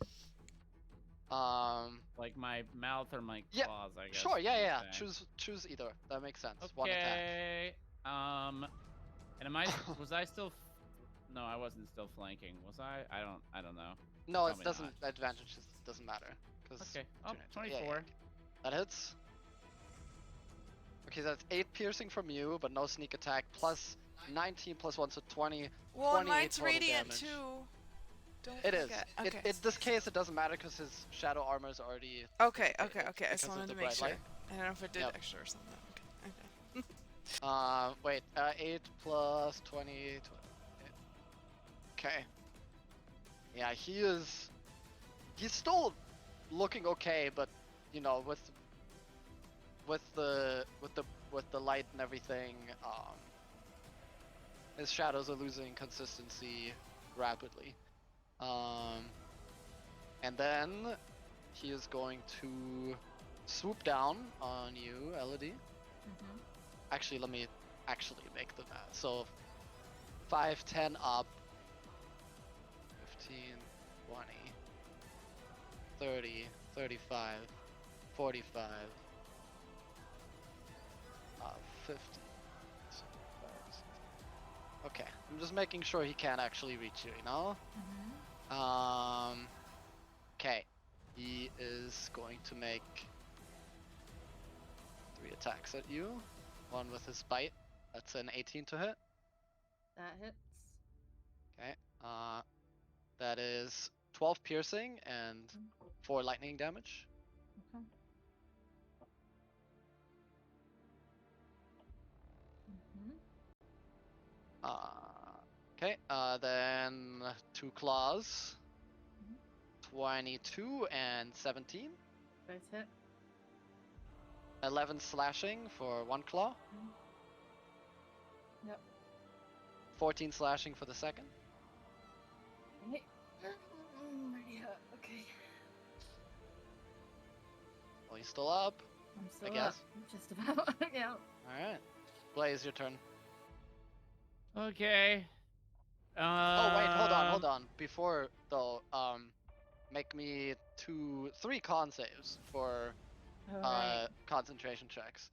like my mouth or my Yeah, claws? I guess. Sure, yeah, you yeah. say. Choose either. That makes sense. One attack. Okay. And am I? Was I still? No, I wasn't still flanking. Was I? I don't know. No, it Probably doesn't. Advantage doesn't matter. Okay. Oh, Yeah, 24. yeah. That hits. Okay, that's 8 piercing from you, but no sneak attack. Plus 19 plus 1, so 20. Well, 28 mine's total radiant damage. too. Don't It is. forget. Okay. In this case, it doesn't matter because his shadow armor is already. Okay. dissipated I just because of wanted the to make bright sure. light. I don't know if it did Yep. extra or something. Okay. Wait. 8 plus 20. Okay. Yeah, he's still looking okay, but with the light and everything, his shadows are losing consistency rapidly. And then he is going to swoop down on you, Elodie. Actually, let me make the math. So 5, 10 up, 15, 20, 30, 35, 45, 50. Okay, I'm just making sure he can't actually reach you, Okay, he is going to make 3 attacks at you. one with his bite. That's an 18 to hit. That hits. Okay. That is 12 piercing and 4 lightning damage. Okay. Mhm. Okay. Then 2 claws. 22 and 17. Both hit. 11 slashing for 1 claw. Yep. 14 slashing for the second. Okay. Already hurt. Okay. Well, he's still up. I'm still guess. up. Just about. Yeah. Alright. Blaze, your turn. Okay. Oh wait, hold on. Before though, make me 3 con saves for Alright. concentration checks.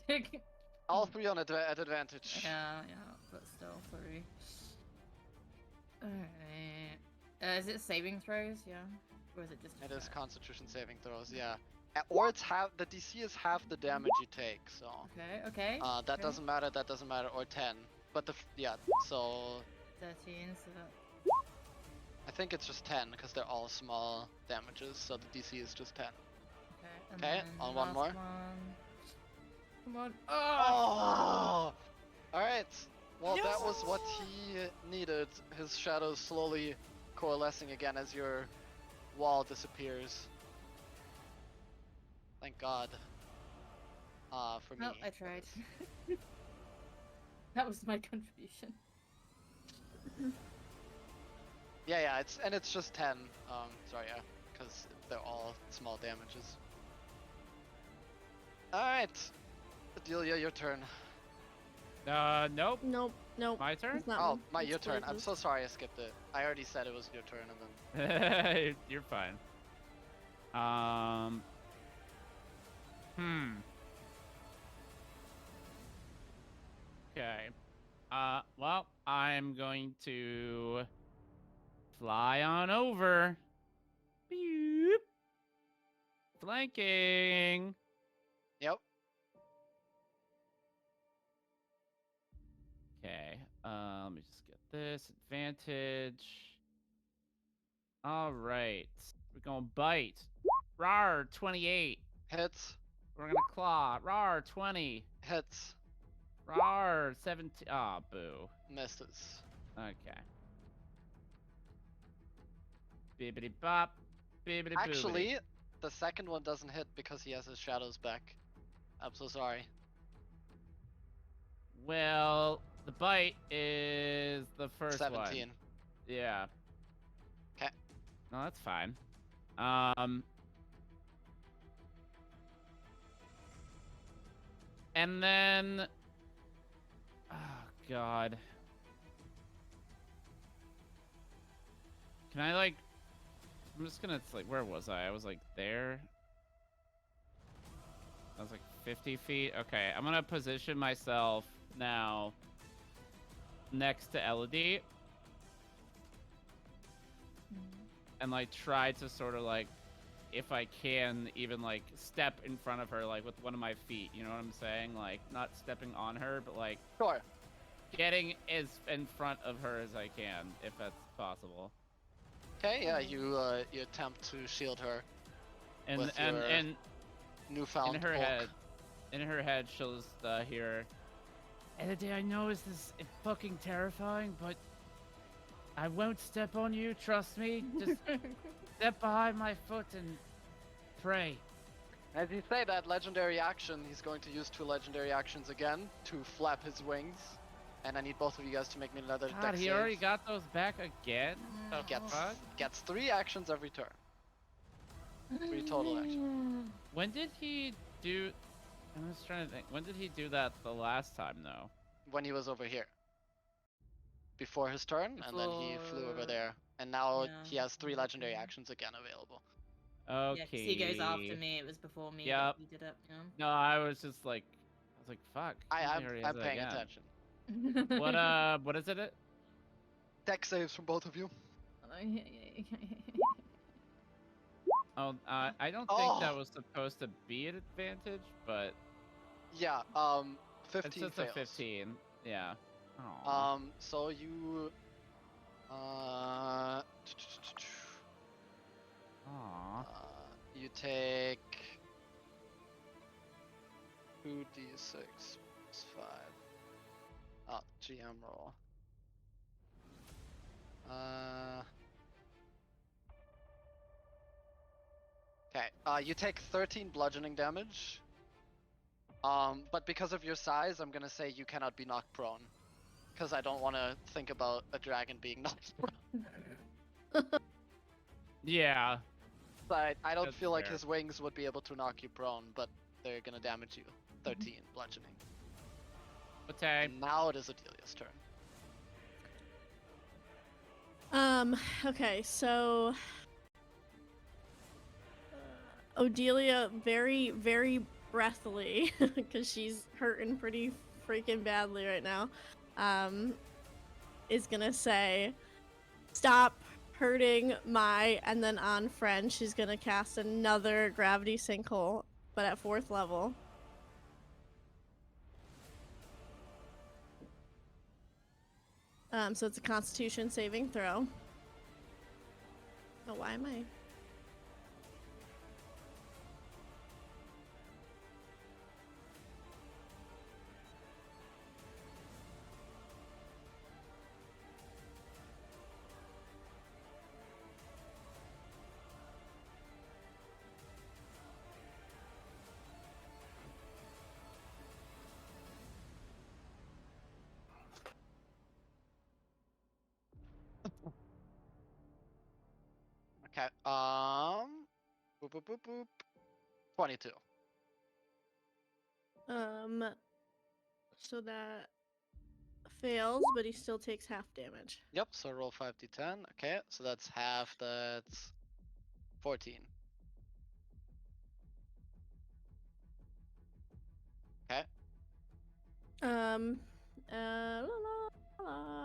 Sick. All 3 on at advantage. Yeah, but still 3. Alright. Is it saving throws? Yeah. Or is it just? It is Constitution saving throws, yeah. Or it's the DC is half the damage you take, so. Okay. That okay. doesn't matter. Or 10. But yeah. So 13. So that. I think it's just 10 because they're all small damages. So the DC is just 10. Okay. And Okay, then on one last more. One. Come on. Oh! Alright. Well, that was Yes! what he needed. His shadows slowly coalescing again as your wall disappears. Thank God. For me. Oh, I tried. That was my contribution. Yeah, it's just 10. Sorry, yeah, because they're all small damages. Alright. Adelia, your turn. Nope. Nope. My turn? It's not Oh, mine. your It's turn. I'm Blaze's. so sorry I skipped it. I already said it was your turn and then... You're fine. Okay. Well, I'm going to fly on over. Beep. Flanking. Yep. Okay. Let me just get this advantage. All right. We're going to bite. Rawr, 28. Hits. We're going to claw. Rawr, 20. Hits. Rawr, 17. Ah, boo. Misses. Okay. Bibbity bop. Bibbity boobity. Actually, the second one doesn't hit because he has his shadows back. I'm so sorry. Well, the bite is the first 17. one. Yeah. 'Kay. No, that's fine. And then, oh God, can I like? I'm just gonna like, where was I? I was like there. I was like 50 feet. Okay, I'm gonna position myself now next to Elodie and like try to sort of like, if I can, even like step in front of her like with one of my feet, you know what I'm saying? Like not stepping on her, but like Sure. getting as in front of her as I can, if that's possible. Okay, yeah, you attempt to shield her And with and your and newfound in her bulk. head, she'll just hear, Elodie, I know this is fucking terrifying, but I won't step on you. Trust me. Just step behind my foot and pray. As you say that legendary action, he's going to use 2 legendary actions again to flap his wings. And I need both of you guys to make me another God, dex he save. already got those back again? The fuck? Gets 3 actions every turn. 3 total actions. When did he do... I'm just trying to think. When did he do that the last time, though? When he was over here. Before his turn, and then he flew over there. And now he has 3 legendary actions again available. Okay. Yeah, 'cause he goes after me. It was before me. Yep. That he did it. Yeah. No, I was just like... I was like, fuck. I'm He already has it paying again. attention. What is it? Dex saves from both of you. Oh, I don't think that was supposed to be an advantage, but... Yeah, It's 15 just a fails. 15. Yeah. Aw. So you uh Aw. you take 2d6 plus 5. Oh, GM roll. Okay, you take 13 bludgeoning damage. But because of your size, I'm gonna say you cannot be knocked prone. Because I don't want to think about a dragon being knocked prone. Yeah. But I don't That's feel like fair. his wings would be able to knock you prone, but they're gonna damage you. 13 bludgeoning. Okay. And now it is Adelia's turn. Okay, so Odelia very, very breathily, because she's hurting pretty freaking badly right now, is gonna say, stop hurting my, and then on friend, she's gonna cast another gravity sinkhole, but at 4th level. So it's a Constitution saving throw. Oh, why am I? Okay, boop, boop, boop, boop. 22. So that fails, but he still takes half damage. Yep, so roll 5d10. Okay, so that's half, that's 14. Okay.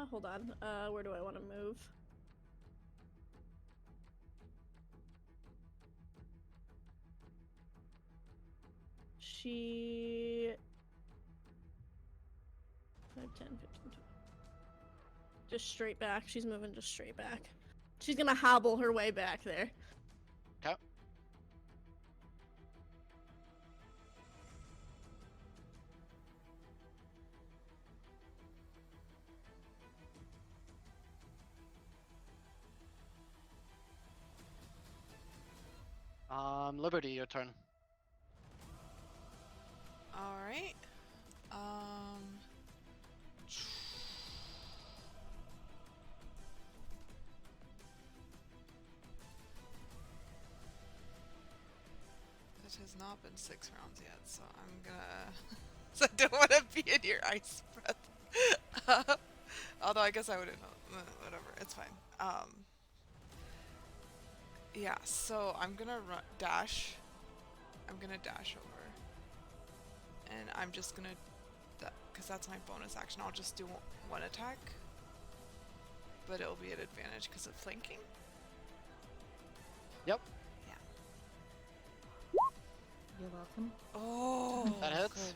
Hold on. Where do I want to move? She 5, 10, 15, 20. Just straight back. She's moving just straight back. She's gonna hobble her way back there. Okay. Liberty, your turn. Alright. It has not been 6 rounds yet, so I'm gonna... so I don't want to be in your ice breath. Although I guess I wouldn't know. Whatever, it's fine. Yeah, so I'm gonna dash. I'm gonna dash over. And I'm just gonna... because that's my bonus action, I'll just do one attack. But it'll be at advantage because of flanking. Yep. You're welcome. Oh, That hits. good.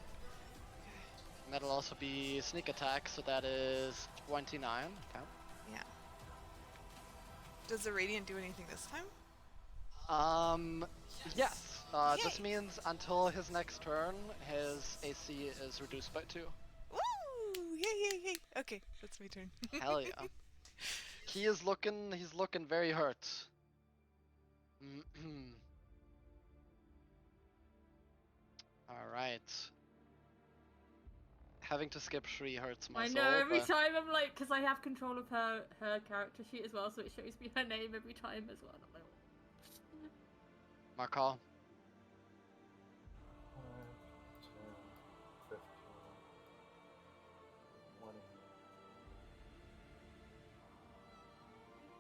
And that'll also be sneak attack, so that is 29. Okay. Yeah. Does the radiant do anything this time? Yes. This Yay. means until his next turn, his AC is reduced by 2. Woo! Yay, yay, yay. Okay, that's my turn. Hell yeah. He's looking very hurt. Alright. Having to skip Shri hurts my I soul. know, every but... time I'm like, because I have control of her character sheet as well, so it shows me her name every time as well. I'm like, Markal. 5, 10, 15, 20,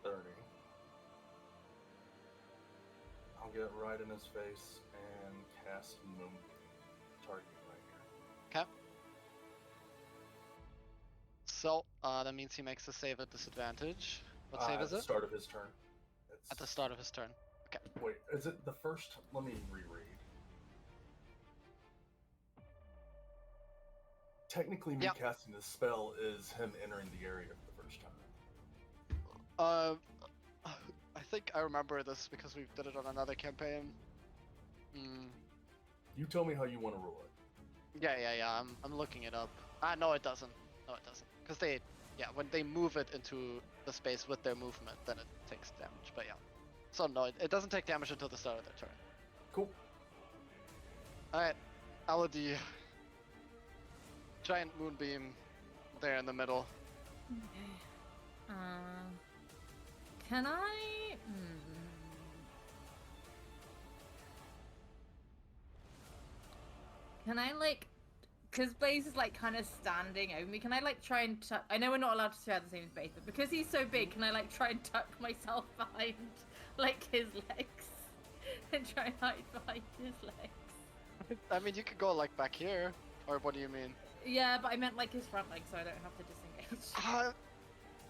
30. I'll get right in his face and cast Moonbeam, targeting right here. Okay. So, that means he makes a save at disadvantage. What save At is the it? start of his turn. At the start of his turn. Okay. Wait, is it the first? Let me reread. Technically, me Yeah. casting this spell is him entering the area for the first time. I think I remember this because we did it on another campaign. You tell me how you want to roll it. Yeah. I'm looking it up. No, it doesn't. No, it doesn't. Because when they move it into the space with their movement, then it takes damage. But yeah. So no, it doesn't take damage until the start of their turn. Cool. Alright, Elodie. Giant moonbeam there in the middle. Okay. Can I? Can I like? Because Blaze is like kind of standing over me. Can I like try and tuck? I know we're not allowed to share the same space, but because he's so big, can I like try and tuck myself behind like his legs and try and hide behind his legs? I mean, you could go like back here, or what do you mean? Yeah, but I meant like his front legs, so I don't have to disengage.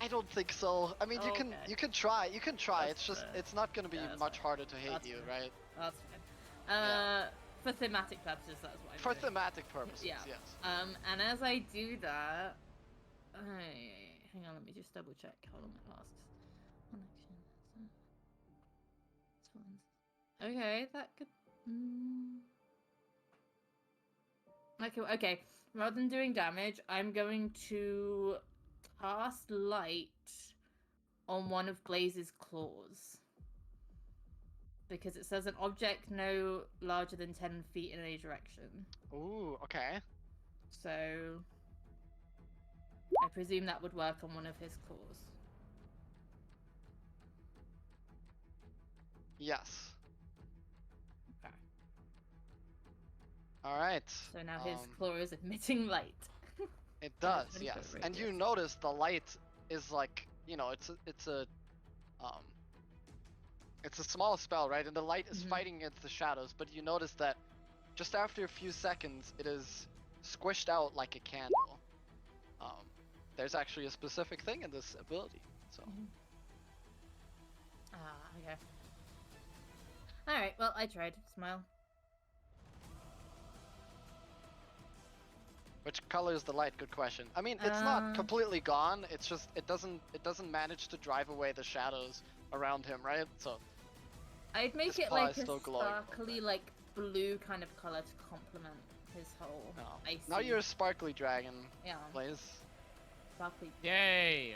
I don't think so. I mean, you can try. You can try. That's It's just fair. it's not gonna be Yeah, that's much fine. harder to hate That's you, fair. right? That's fine. Yeah. For thematic purposes, that's what I'm For doing. thematic purposes, Yeah. yes. And as I do that, hang on, let me just double check how long it lasts. One action. Okay, that could. Okay. Rather than doing damage, I'm going to cast light on one of Blaze's claws. Because it says an object no larger than 10 feet in any direction. Ooh, okay. So I presume that would work on one of his claws. Yes. Okay. All right. So now his claw is emitting light. It does, 20 yes. foot And you radius. notice the light is like, it's a small spell, right? And the light is fighting against the shadows, but you notice that just after a few seconds, it is squished out like a candle. There's actually a specific thing in this ability, so. Okay. Alright, well, I tried. Smile. Which color is the light? Good question. I mean, it's not completely gone. It's just it doesn't manage to drive away the shadows around him, right? So I'd make his it claw like is a still glowing a little sparkly, bit. like blue kind of color to complement his whole icy. Now you're a sparkly dragon, Yeah. Blaze. Sparkly. Yay!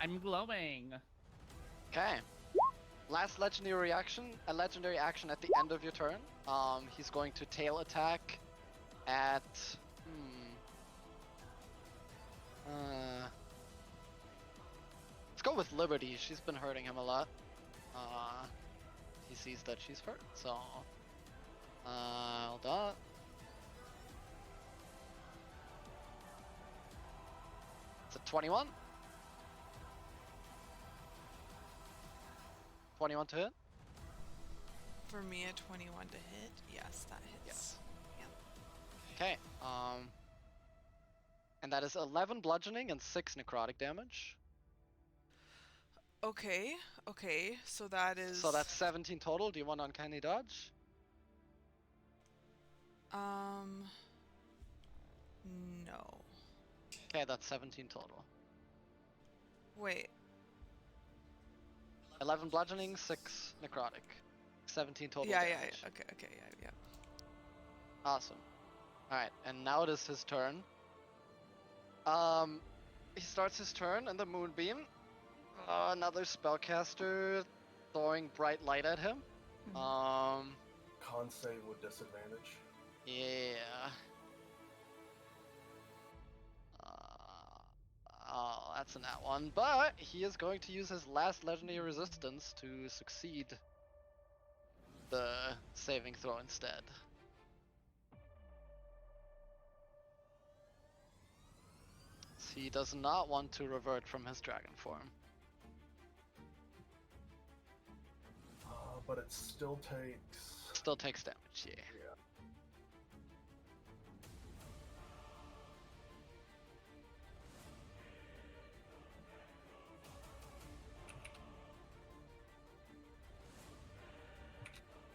I'm glowing. Okay. Last legendary reaction, a legendary action at the end of your turn. He's going to tail attack at. Let's go with Liberty. She's been hurting him a lot. He sees that she's hurt, so. Hold on. It's a 21. 21 to hit? For me, a 21 to hit. Yes, that hits. Okay, and that is 11 bludgeoning and 6 necrotic damage. Okay, so that is... So that's 17 total. Do you want Uncanny Dodge? No. Okay, that's 17 total. Wait. 11 bludgeoning, 6 necrotic. 17 total Yeah, damage. okay, yeah. Awesome. Alright, and now it is his turn. He starts his turn in the moonbeam. Another spellcaster throwing bright light at him. Con save with disadvantage. Yeah. Oh, that's a nat one. But he is going to use his last legendary resistance to succeed the saving throw instead. He does not want to revert from his dragon form. But it still takes... Still takes damage, yeah.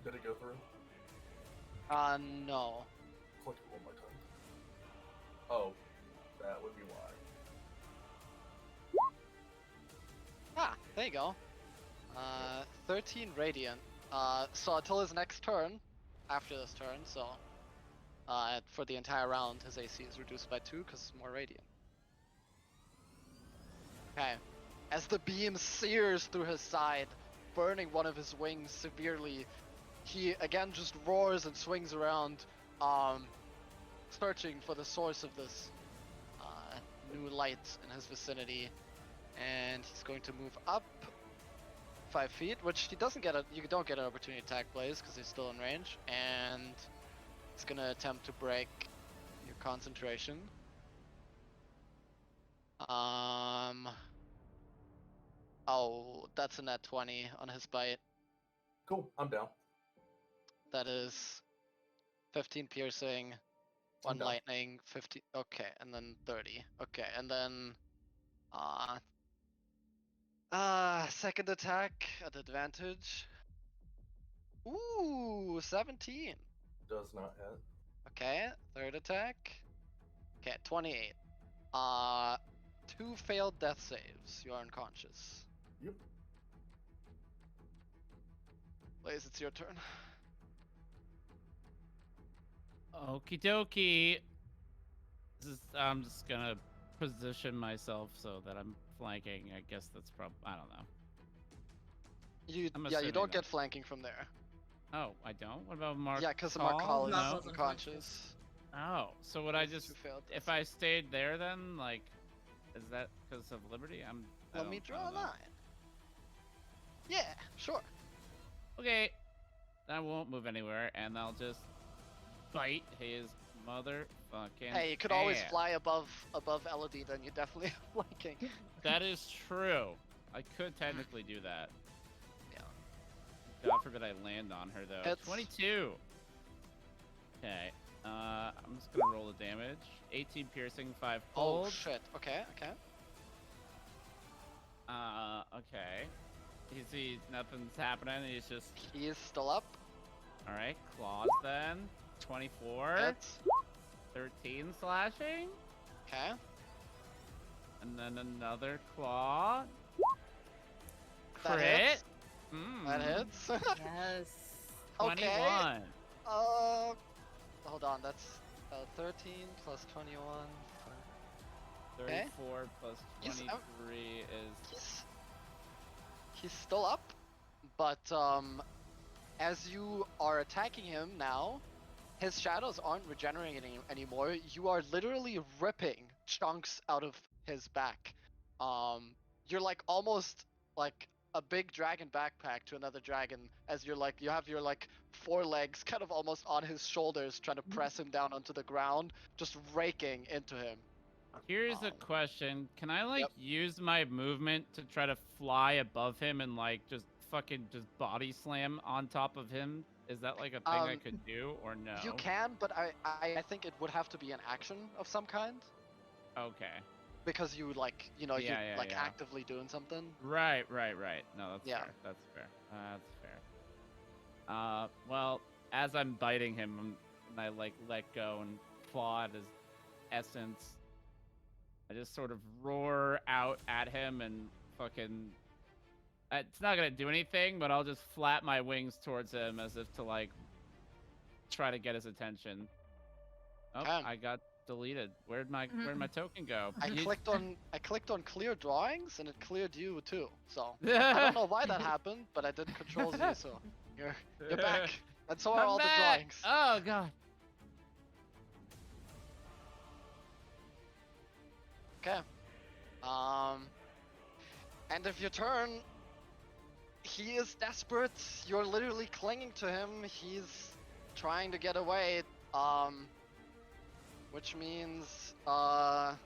Did it go through? No. Click it one more time. Oh, that would be why. Ah, there you go. 13 radiant. So until his next turn, after this turn, so for the entire round, his AC is reduced by 2 because it's more radiant. Okay. As the beam sears through his side, burning one of his wings severely, he again just roars and swings around, searching for the source of this new light in his vicinity. And he's going to move up 5 feet, which he doesn't get you don't get an opportunity attack, Blaze, because he's still in range. And he's gonna attempt to break your concentration. Oh, that's a net 20 on his bite. Cool, I'm down. That is 15 piercing, I'm 1 down. lightning, 50. Okay, and then 30. Okay, and then second attack at advantage. Ooh, 17. Does not hit. Okay, third attack. Okay, 28. 2 failed death saves. You are unconscious. Yep. Blaze, it's your turn. Okie dokie. I'm just gonna position myself so that I'm flanking. I guess that's probably, I don't know. You I'm you assuming don't that. get flanking from there. Oh, I don't? What about Mark? Yeah, because Markal is Markal's unconscious. Oh, so would I Those just, two failed death if I stayed there then, like, is that because of Liberty? I Let me don't- I draw a don't know. line. Yeah, sure. Okay, I won't move anywhere, and I'll just bite his motherfucking Hey, you could always ass. fly above Elodie, then you're definitely flanking. That is true. I could technically do that. Yeah. God forbid I land on her though. Hits. 22. Okay. I'm just gonna roll the damage. 18 piercing, 5 Oh cold. shit. Okay, okay. Okay. He sees nothing's happening. He's just He is still up. all right. Claws then. 24. Hits. 13 slashing, Okay. and then another claw. That Crit. hits. Mm. That hits. Yes. 21. Hold on. That's 13 plus 21. Okay. 34 plus He's 23 is He's still up, but as you are attacking him now, his shadows aren't regenerating anymore. You are literally ripping chunks out of his back. You're like almost like a big dragon backpack to another dragon, as you're like, you have your like forelegs kind of almost on his shoulders, trying to press him down onto the ground, just raking into him. Here's a question. Can I like Yep. use my movement to try to fly above him and like just fucking just body slam on top of him? Is that like a thing I could do or no? You can, but I think it would have to be an action of some kind, Okay. because you like, you know, Yeah, you're yeah, like yeah. actively doing something. Right. No, that's Yeah. fair. That's fair. That's fair. Well, as I'm biting him and I like let go and claw at his essence, I just sort of roar out at him and fucking. It's not gonna do anything, but I'll just flap my wings towards him as if to like try to get his attention. Oh, Okay. I got deleted. Where'd my token go? I You- clicked on clear drawings and it cleared you too. So I don't know why that happened, but I did Control Z, so you're back. And so are I'm all back! the drawings. Oh god. Okay. End of your turn. He is desperate. You're literally clinging to him. He's trying to get away. Which means, well,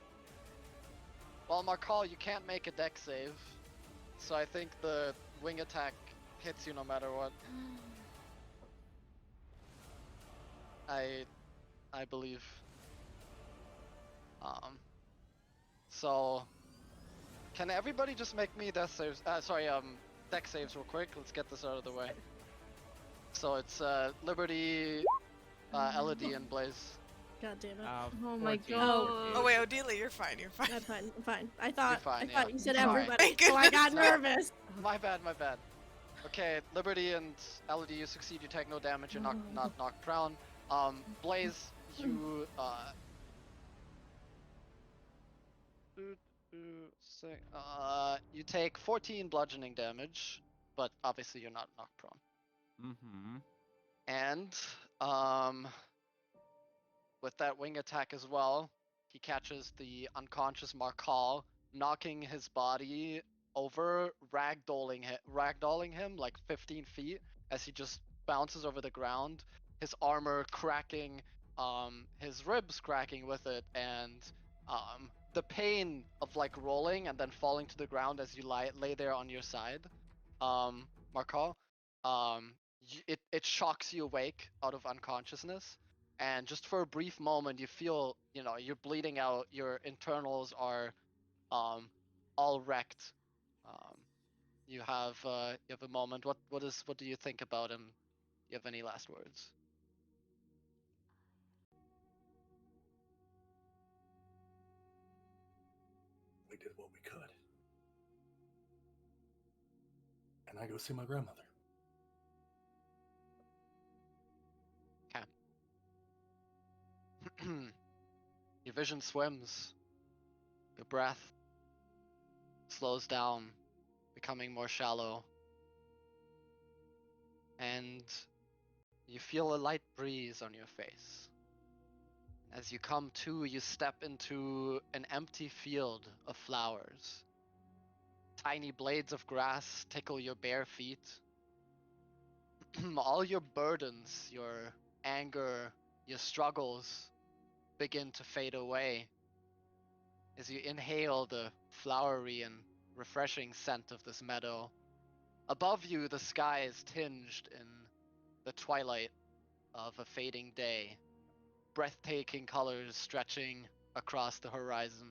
Markal, you can't make a deck save. So I think the wing attack hits you no matter what. I believe. So can everybody just make me death saves? Deck saves real quick. Let's get this out of the way. So it's Liberty, Elodie, and Blaze. God damn it. Oh my 14, god. 14. Oh wait, Odelia, you're fine. You're fine. I'm fine. I'm fine. I thought fine, I thought yeah. you said Sorry. everybody, Thank so I got goodness. nervous. My bad, my bad. Okay, Liberty and Elodie, you succeed, you take no damage, you're not knocked prone. Blaze, you you take 14 bludgeoning damage, but obviously you're not knocked prone. Mm-hmm. And with that wing attack as well, he catches the unconscious Markal, knocking his body over, ragdolling him like 15 feet as he just bounces over the ground, his armor cracking, his ribs cracking with it, and the pain of like rolling and then falling to the ground as you lay there on your side, Markal, it shocks you awake out of unconsciousness. And just for a brief moment, you feel, you're bleeding out. Your internals are, all wrecked. You have a moment. What do you think about him? Do you have any last words? We did what we could. And I go see my grandmother. Your vision swims. Your breath slows down, becoming more shallow. And you feel a light breeze on your face. As you come to, you step into an empty field of flowers. Tiny blades of grass tickle your bare feet. All your burdens, your anger, your struggles begin to fade away as you inhale the flowery and refreshing scent of this meadow. Above you, the sky is tinged in the twilight of a fading day, breathtaking colors stretching across the horizon.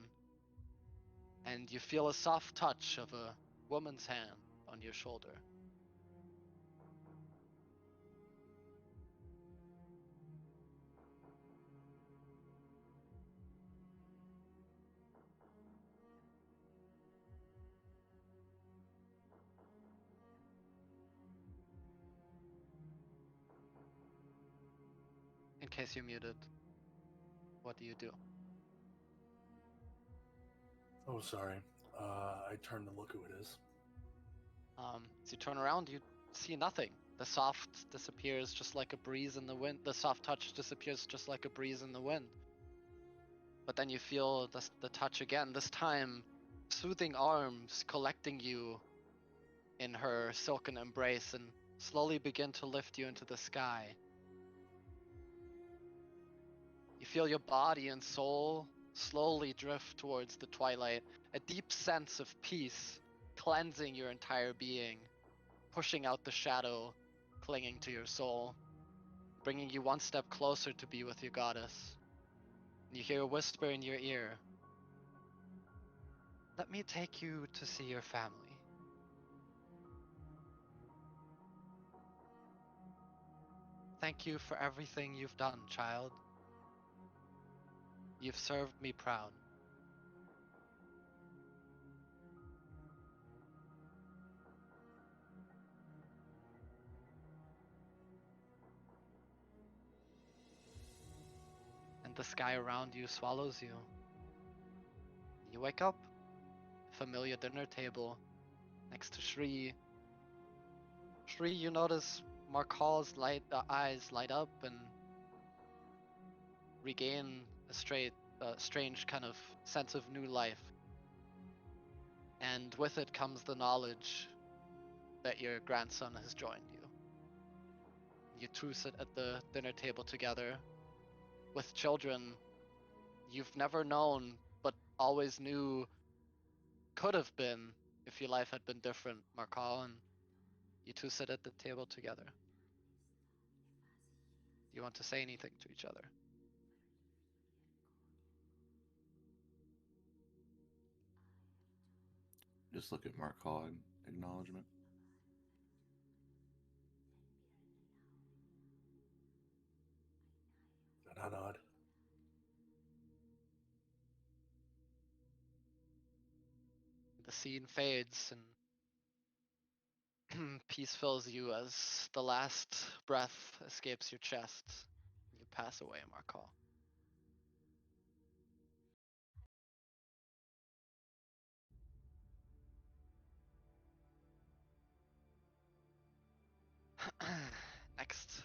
And you feel a soft touch of a woman's hand on your shoulder. In case you're muted, what do you do? Oh, sorry. I turned to look who it is. As you turn around, you see nothing. The soft disappears just like a breeze in the wind. The soft touch disappears just like a breeze in the wind. But then you feel the touch again, this time soothing arms collecting you in her silken embrace and slowly begin to lift you into the sky. You feel your body and soul slowly drift towards the twilight, a deep sense of peace cleansing your entire being, pushing out the shadow clinging to your soul, bringing you one step closer to be with your goddess. You hear a whisper in your ear. Let me take you to see your family. Thank you for everything you've done, child. You've served me proud. And the sky around you swallows you. You wake up, familiar dinner table, next to Shri. Shri, you notice Markal's eyes light up and regain a strange kind of sense of new life. And with it comes the knowledge that your grandson has joined you. You two sit at the dinner table together. With children you've never known, but always knew could have been if your life had been different, Markal, and you two sit at the table together. Do you want to say anything to each other? Just look at Markal in acknowledgement. I nod. scene fades and peace fills you as the last breath escapes your chest. You pass away, Markal. Next.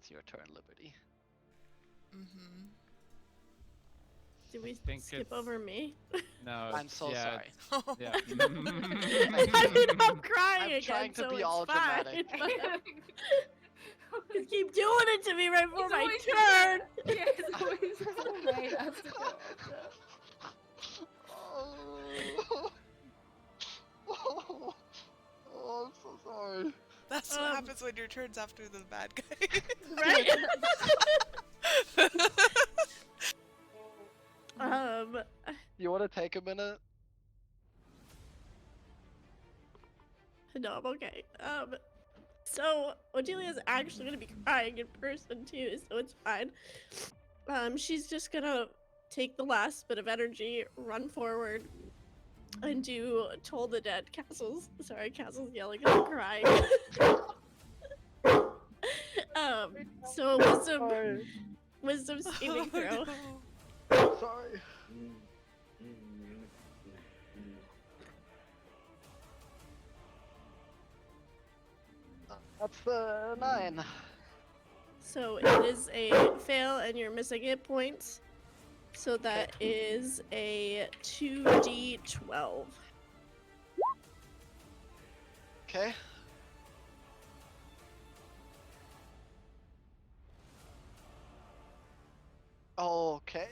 It's your turn, Liberty. Mm-hmm. Did we think skip it's- over me? No. I'm so yeah, sorry. Yeah. I mean, I'm crying I'm again, trying to so be it's all fine. dramatic. You keep doing it to me right before It's my always turn. Yeah, it's always Ray that has to go after. Oh, I'm so sorry. That's what happens when your turn's after the bad guy. Right? You want to take a minute? No, I'm okay. So Odelia's actually gonna be crying in person too, so it's fine. She's just gonna take the last bit of energy, run forward, and do Toll the Dead. Castle's yelling and crying. So wisdom saving throw. Sorry. That's the 9. So it is a fail, and you're missing hit points. So that is a 2d12. Okay. Okay.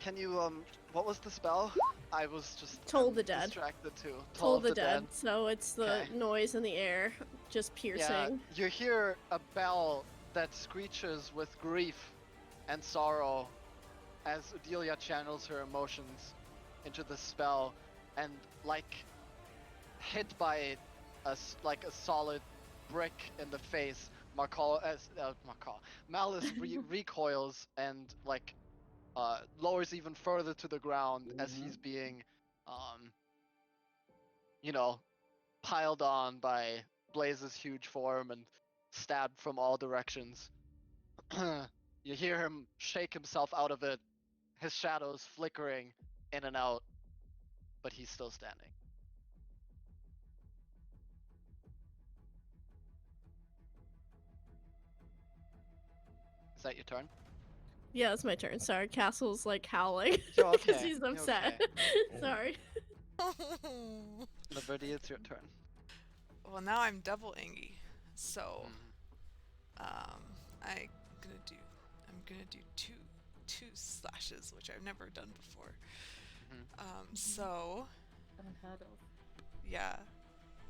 Can you what was the spell? I was just Toll the Dead. distracted too. Toll the Dead. So it's the noise in the air, just piercing. Yeah, you hear a bell that screeches with grief and sorrow as Odelia channels her emotions into the spell, and like hit by a solid brick in the face, Malice recoils and lowers even further to the ground as he's being piled on by Blaze's huge form and stabbed from all directions. You hear him shake himself out of it, his shadows flickering in and out, but he's still standing. Is that your turn? Yeah, it's my turn. Sorry, Castle's like howling You're because okay. he's You're upset. okay. Sorry. Liberty, it's your turn. Well, now I'm double angry. So, I'm gonna do two slashes, which I've never done before. So, Unheard of. yeah,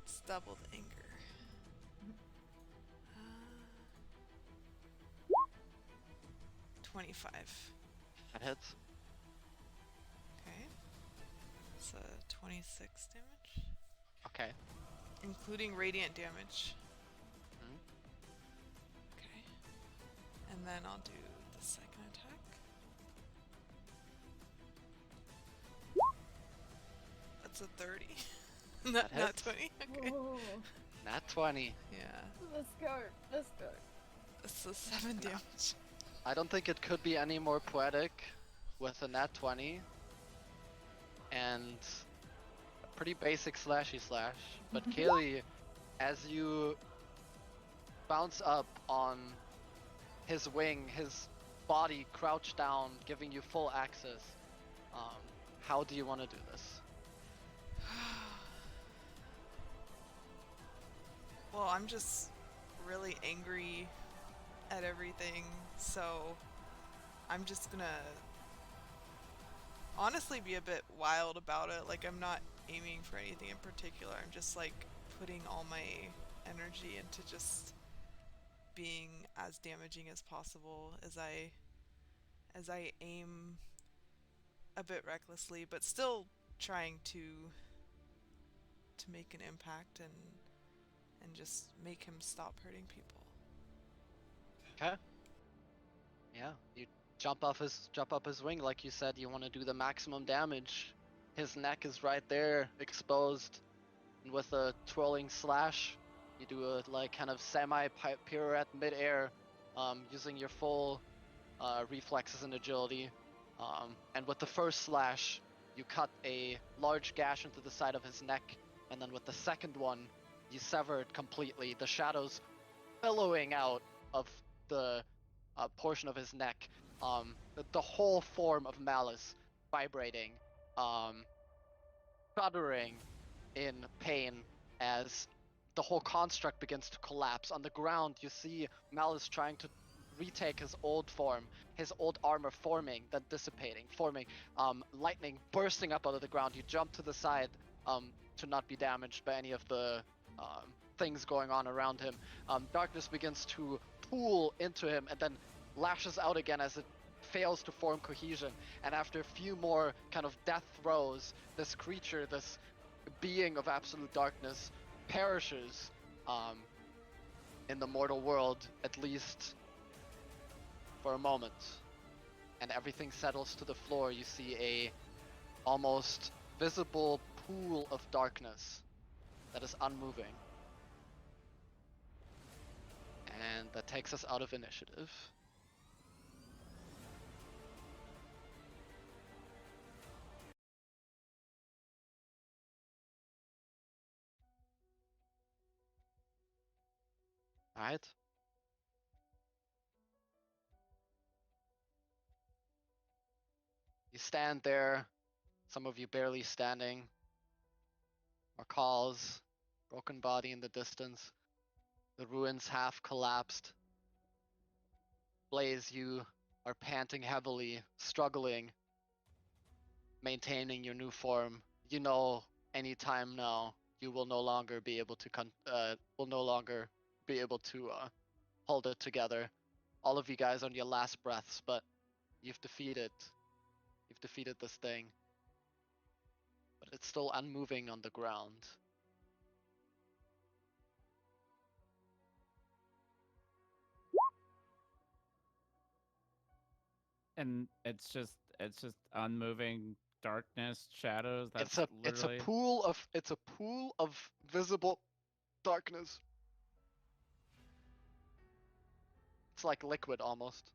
it's doubled anger. 25. That hits. Okay. It's 26 damage. Okay. Including radiant damage. Mhm. Okay. And then I'll do the second attack. That's a 30. not hits. 20. Okay. Whoa. Nat 20. Yeah. Let's go. Let's go. That's a 7 damage. I don't think it could be any more poetic with a nat 20 and a pretty basic slashy slash. But Kaylee, as you bounce up on his wing, his body crouched down, giving you full access, how do you want to do this? Well, I'm just really angry at everything, so I'm just gonna honestly be a bit wild about it. Like, I'm not aiming for anything in particular. I'm just like putting all my energy into just being as damaging as possible as I aim a bit recklessly, but still trying to make an impact and just make him stop hurting people. Okay. Yeah, you jump up his wing like you said. You want to do the maximum damage. His neck is right there, exposed, and with a twirling slash, you do a like kind of semi pirouette midair, using your full reflexes and agility. And with the first slash, you cut a large gash into the side of his neck, and then with the second one, you sever it completely. The shadows billowing out of the portion of his neck. The whole form of Malice vibrating, shuddering in pain as the whole construct begins to collapse. On the ground, you see Malice trying to retake his old form, his old armor forming, then dissipating, forming, lightning bursting up out of the ground. You jump to the side to not be damaged by any of the things going on around him. Darkness begins to pool into him and then lashes out again as it fails to form cohesion. And after a few more kind of death throes, this creature, this being of absolute darkness, perishes in the mortal world, at least for a moment. And everything settles to the floor. You see a almost visible pool of darkness that is unmoving. And that takes us out of initiative. Alright. You stand there, some of you barely standing. Markal's broken body in the distance. The ruins half collapsed. Blaze, you are panting heavily, struggling, maintaining your new form. You know, any time now, you will no longer be able to hold it together. All of you guys on your last breaths, but you've defeated this thing. But it's still unmoving on the ground. And it's just unmoving darkness, shadows. That's It's a literally pool of visible darkness. It's like liquid almost.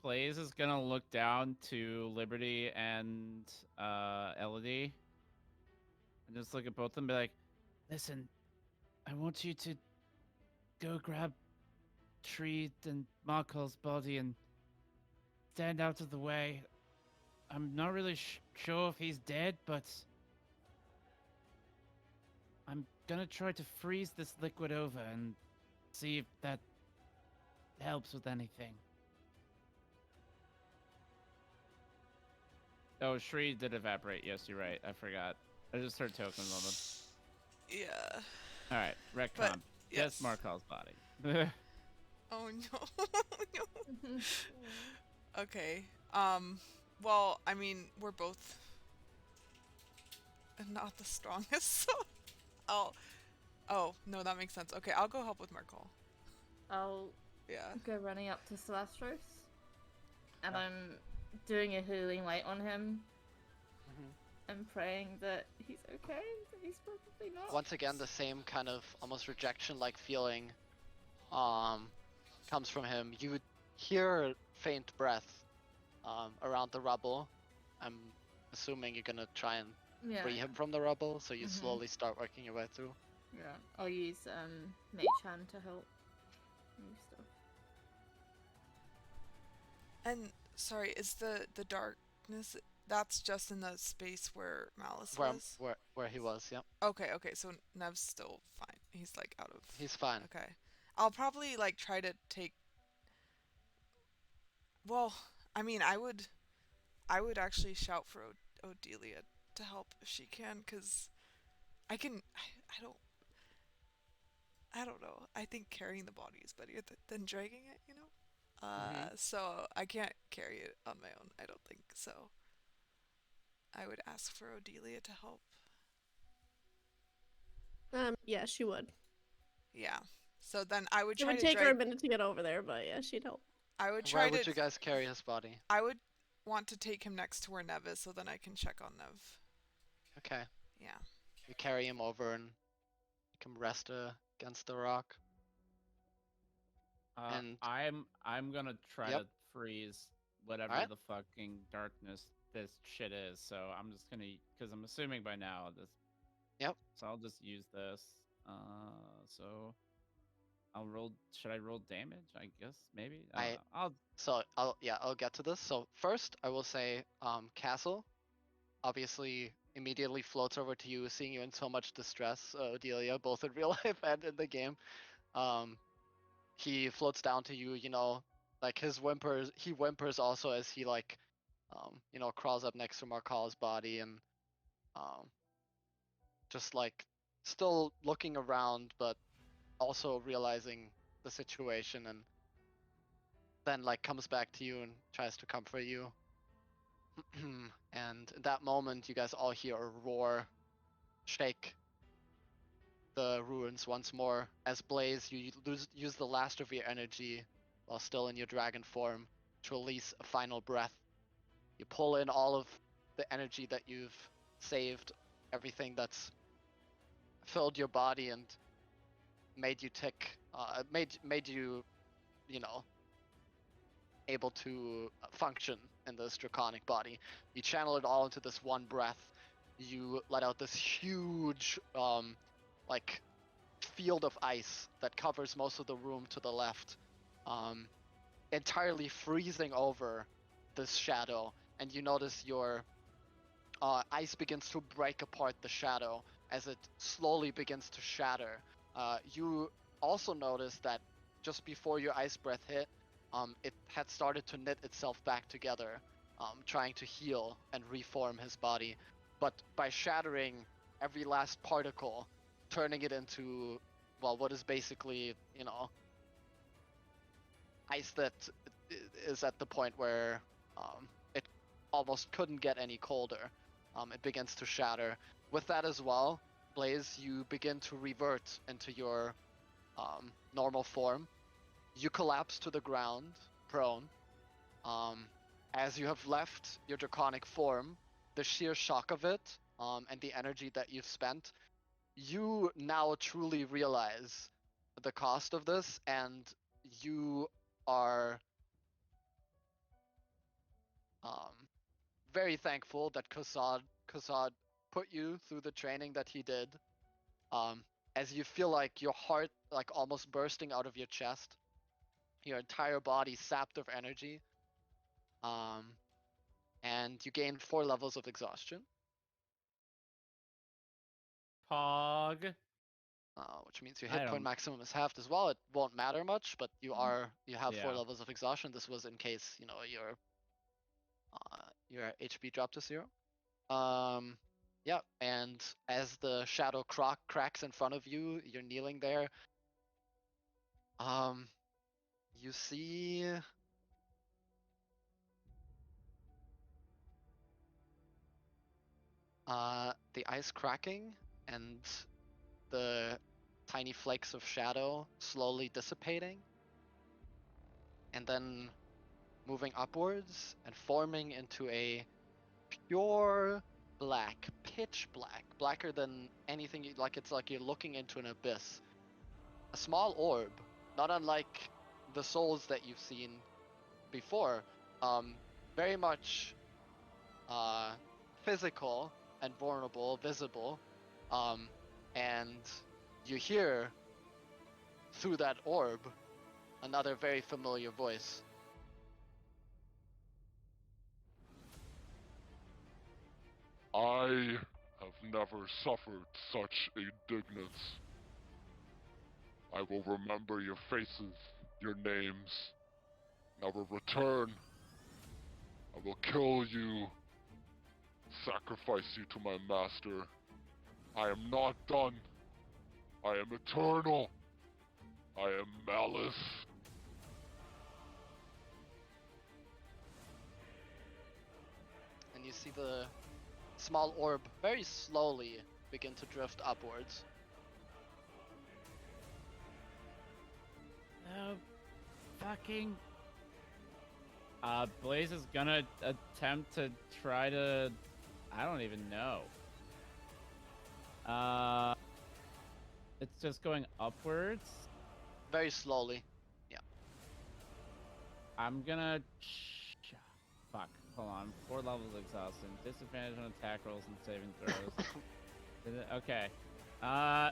Blaze is gonna look down to Liberty and Elodie and just look at both of them and be like, listen, I want you to go grab Tree and Markel's body and stand out of the way. I'm not really sure if he's dead, but I'm gonna try to freeze this liquid over and see if that helps with anything. Oh, Shri did evaporate. Yes, you're right. I forgot. I just heard token moment. Yeah. All right, retcon. But, yes. Just Markel's body. Oh no. No. Okay. Well, I mean, we're both not the strongest, so Oh, no, that makes sense. Okay, I'll go help with Markel. I'll go running up to Celestros, and I'm doing a healing light on him. And praying that he's okay, but he's probably not. Once again, the same kind of almost rejection-like feeling comes from him. You hear faint breath around the rubble. I'm assuming you're gonna try and free him from the rubble, so you slowly start working your way through. Yeah, I'll use Mage Hand to help move stuff. And sorry, is the darkness, that's just in the space where Malice was? Where he was, yeah. Okay, so Nev's still fine. He's like out of... He's fine. Okay. I'll probably like try to take... Well, I mean, I would actually shout for Odelia to help if she can, because I don't know. I think carrying the body is better than dragging it, you know? So I can't carry it on my own, I don't think, so I would ask for Odelia to help. Yeah, she would. Yeah. So then I would It try would to take her a drag. minute to get over there, but yeah, she'd help. I would Where try would to. you guys carry his body? I would want to take him next to where Nev is, so then I can check on Nev. Okay. Yeah. You carry him over and make him rest against the rock. And I'm gonna try Yep. to freeze whatever Alright. the fucking darkness this shit is. So I'm just gonna, because I'm assuming by now this. Yep. So I'll just use this. So I'll roll. Should I roll damage? I guess maybe. I'll get to this. So first, I will say, Castle, obviously immediately floats over to you, seeing you in so much distress, Delia, both in real life and in the game. He floats down to you, like he whimpers also as he crawls up next to Markal's body and just like still looking around, but also realizing the situation, and then like comes back to you and tries to comfort you. And in that moment, you guys all hear a roar shake the ruins once more. As Blaze, you use the last of your energy while still in your dragon form to release a final breath. You pull in all of the energy that you've saved, everything that's filled your body and made you tick, made you, able to function in this draconic body. You channel it all into this one breath. You let out this huge, like, field of ice that covers most of the room to the left, entirely freezing over this shadow. And you notice your ice begins to break apart the shadow as it slowly begins to shatter. You also notice that just before your ice breath hit, it had started to knit itself back together, trying to heal and reform his body. But by shattering every last particle, turning it into, well, what is basically, ice that is at the point where it almost couldn't get any colder. It begins to shatter. With that as well, Blaze, you begin to revert into your normal form. You collapse to the ground, prone. As you have left your draconic form, the sheer shock of it, and the energy that you've spent, you now truly realize the cost of this, and you are very thankful that Kasad put you through the training that he did. As you feel like your heart like almost bursting out of your chest, your entire body sapped of energy, and you gain 4 levels of exhaustion, Pog. which means your I hit point don't- maximum is halved as well. It won't matter much, but you have 4 Yeah. levels of exhaustion. This was in case your HP dropped to 0. Yeah, and as the shadow cracks in front of you, you're kneeling there. You see the ice cracking and the tiny flakes of shadow slowly dissipating, and then moving upwards and forming into a pure black, pitch black, blacker than anything. It's like you're looking into an abyss. A small orb, not unlike the souls that you've seen before, very much physical and vulnerable, visible, and you hear through that orb another very familiar voice. I have never suffered such indignance. I will remember your faces, your names. I will return. I will kill you. Sacrifice you to my master. I am not done. I am eternal. I am malice. And you see the small orb very slowly begin to drift upwards. Oh, fucking. Blaze is gonna attempt to try to. I don't even know. It's just going upwards. Very slowly. I'm gonna. Fuck. Hold on. 4 levels exhausted. Disadvantage on attack rolls and saving throws. Okay. I'm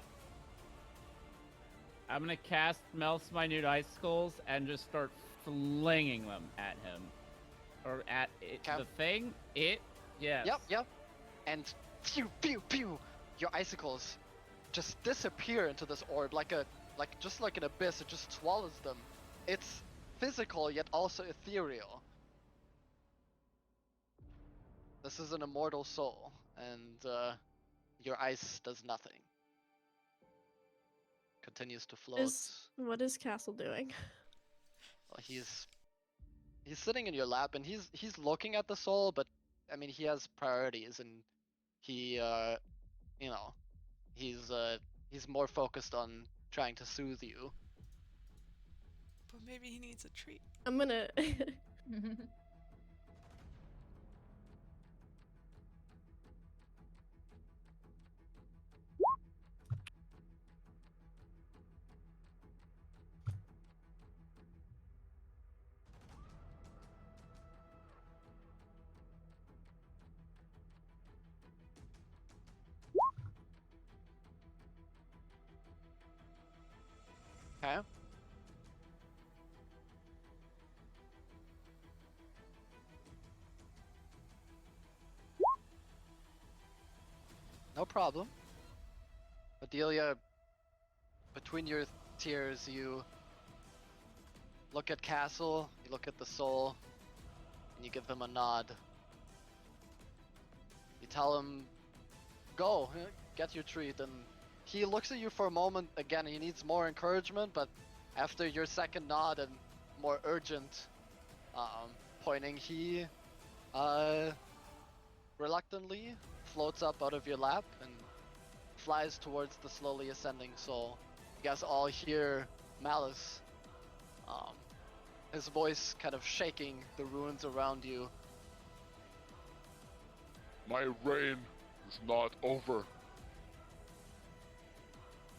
gonna cast Melts Minute Icicles and just start flinging them at him. Or at it, the thing? It? Yes. Yep. And pew pew pew, your icicles just disappear into this orb just like an abyss. It just swallows them. It's physical yet also ethereal. This is an immortal soul, and your ice does nothing. Continues to float. What is Castle doing? Well, he's sitting in your lap, and he's looking at the soul, but I mean he has priorities, and he he's more focused on trying to soothe you. But maybe he needs a treat. I'm gonna. Okay. No problem. Adelia, between your tears, you look at Castle, you look at the soul, and you give him a nod. You tell him, go, get your treat, and he looks at you for a moment. Again, he needs more encouragement, but after your second nod and more urgent pointing, he reluctantly floats up out of your lap and flies towards the slowly ascending soul. You guys all hear Malice, his voice kind of shaking the ruins around you. My reign is not over.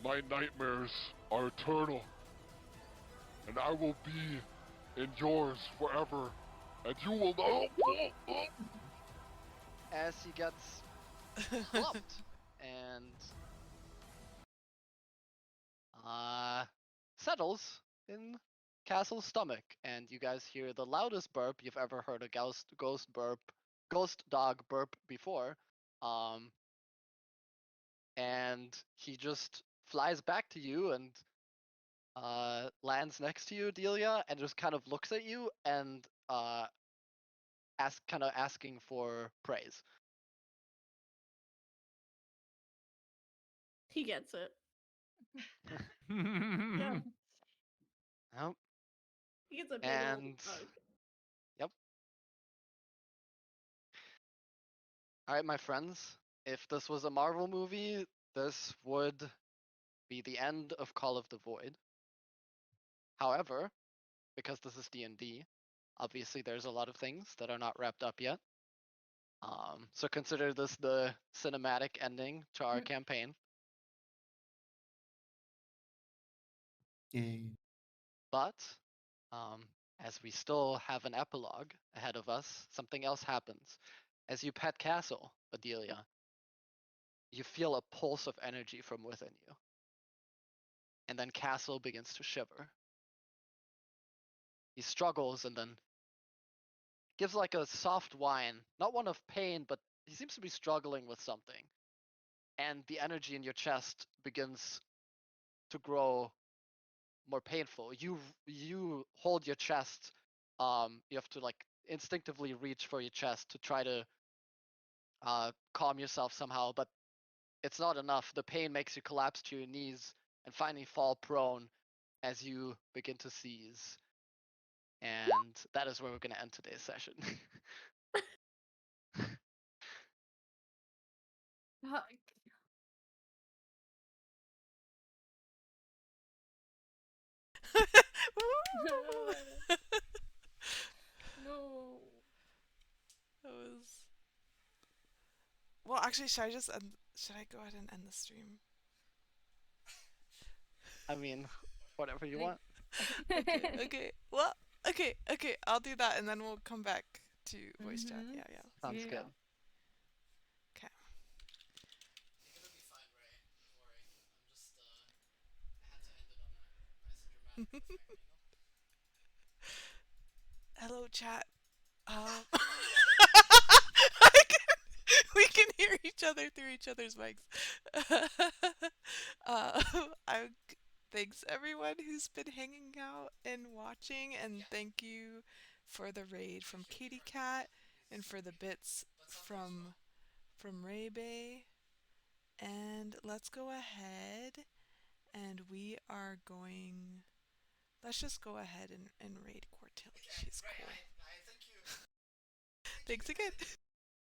My nightmares are eternal, and I will be in yours forever, and you will know. As he gets clumped and settles in Castle's stomach, and you guys hear the loudest burp you've ever heard a ghost dog burp before. And he just flies back to you and lands next to you, Delia, and just kind of looks at you and asking for praise. He gets it. Yeah. Yep. He gets a big And old hug. yep. All right, my friends. If this was a Marvel movie, this would be the end of Call of the Void. However, because this is D&D, obviously there's a lot of things that are not wrapped up yet. So consider this the cinematic ending to our campaign. Yay. But as we still have an epilogue ahead of us, something else happens. As you pet Castle, Adelia, you feel a pulse of energy from within you. And then Castle begins to shiver. He struggles and then gives like a soft whine, not one of pain, but he seems to be struggling with something. And the energy in your chest begins to grow more painful. You hold your chest. You have to like instinctively reach for your chest to try to calm yourself somehow, but it's not enough. The pain makes you collapse to your knees and finally fall prone as you begin to seize. And that is where we're going to end today's session. No. That was. Well, actually, should I just end? Should I go ahead and end the stream? I mean, whatever you Like- want. Okay. Okay. Well. Okay. Okay. I'll do that, and then we'll come back to voice chat. Mhm. Yeah. Yeah. Sounds Yeah. good. Okay. You're gonna be fine, Ray. Don't worry. I'm just I had to end it on a nice and dramatic cliffhanger, Hello, chat. We can hear each other through each other's mics. I thanks everyone who's been hanging out and watching, and thank you for the raid from Katie Cat and for the bits from RaeBae. And let's go ahead and we are going. Let's just go ahead and raid Quartilly. She's Ray, cool. I think you. Thanks again.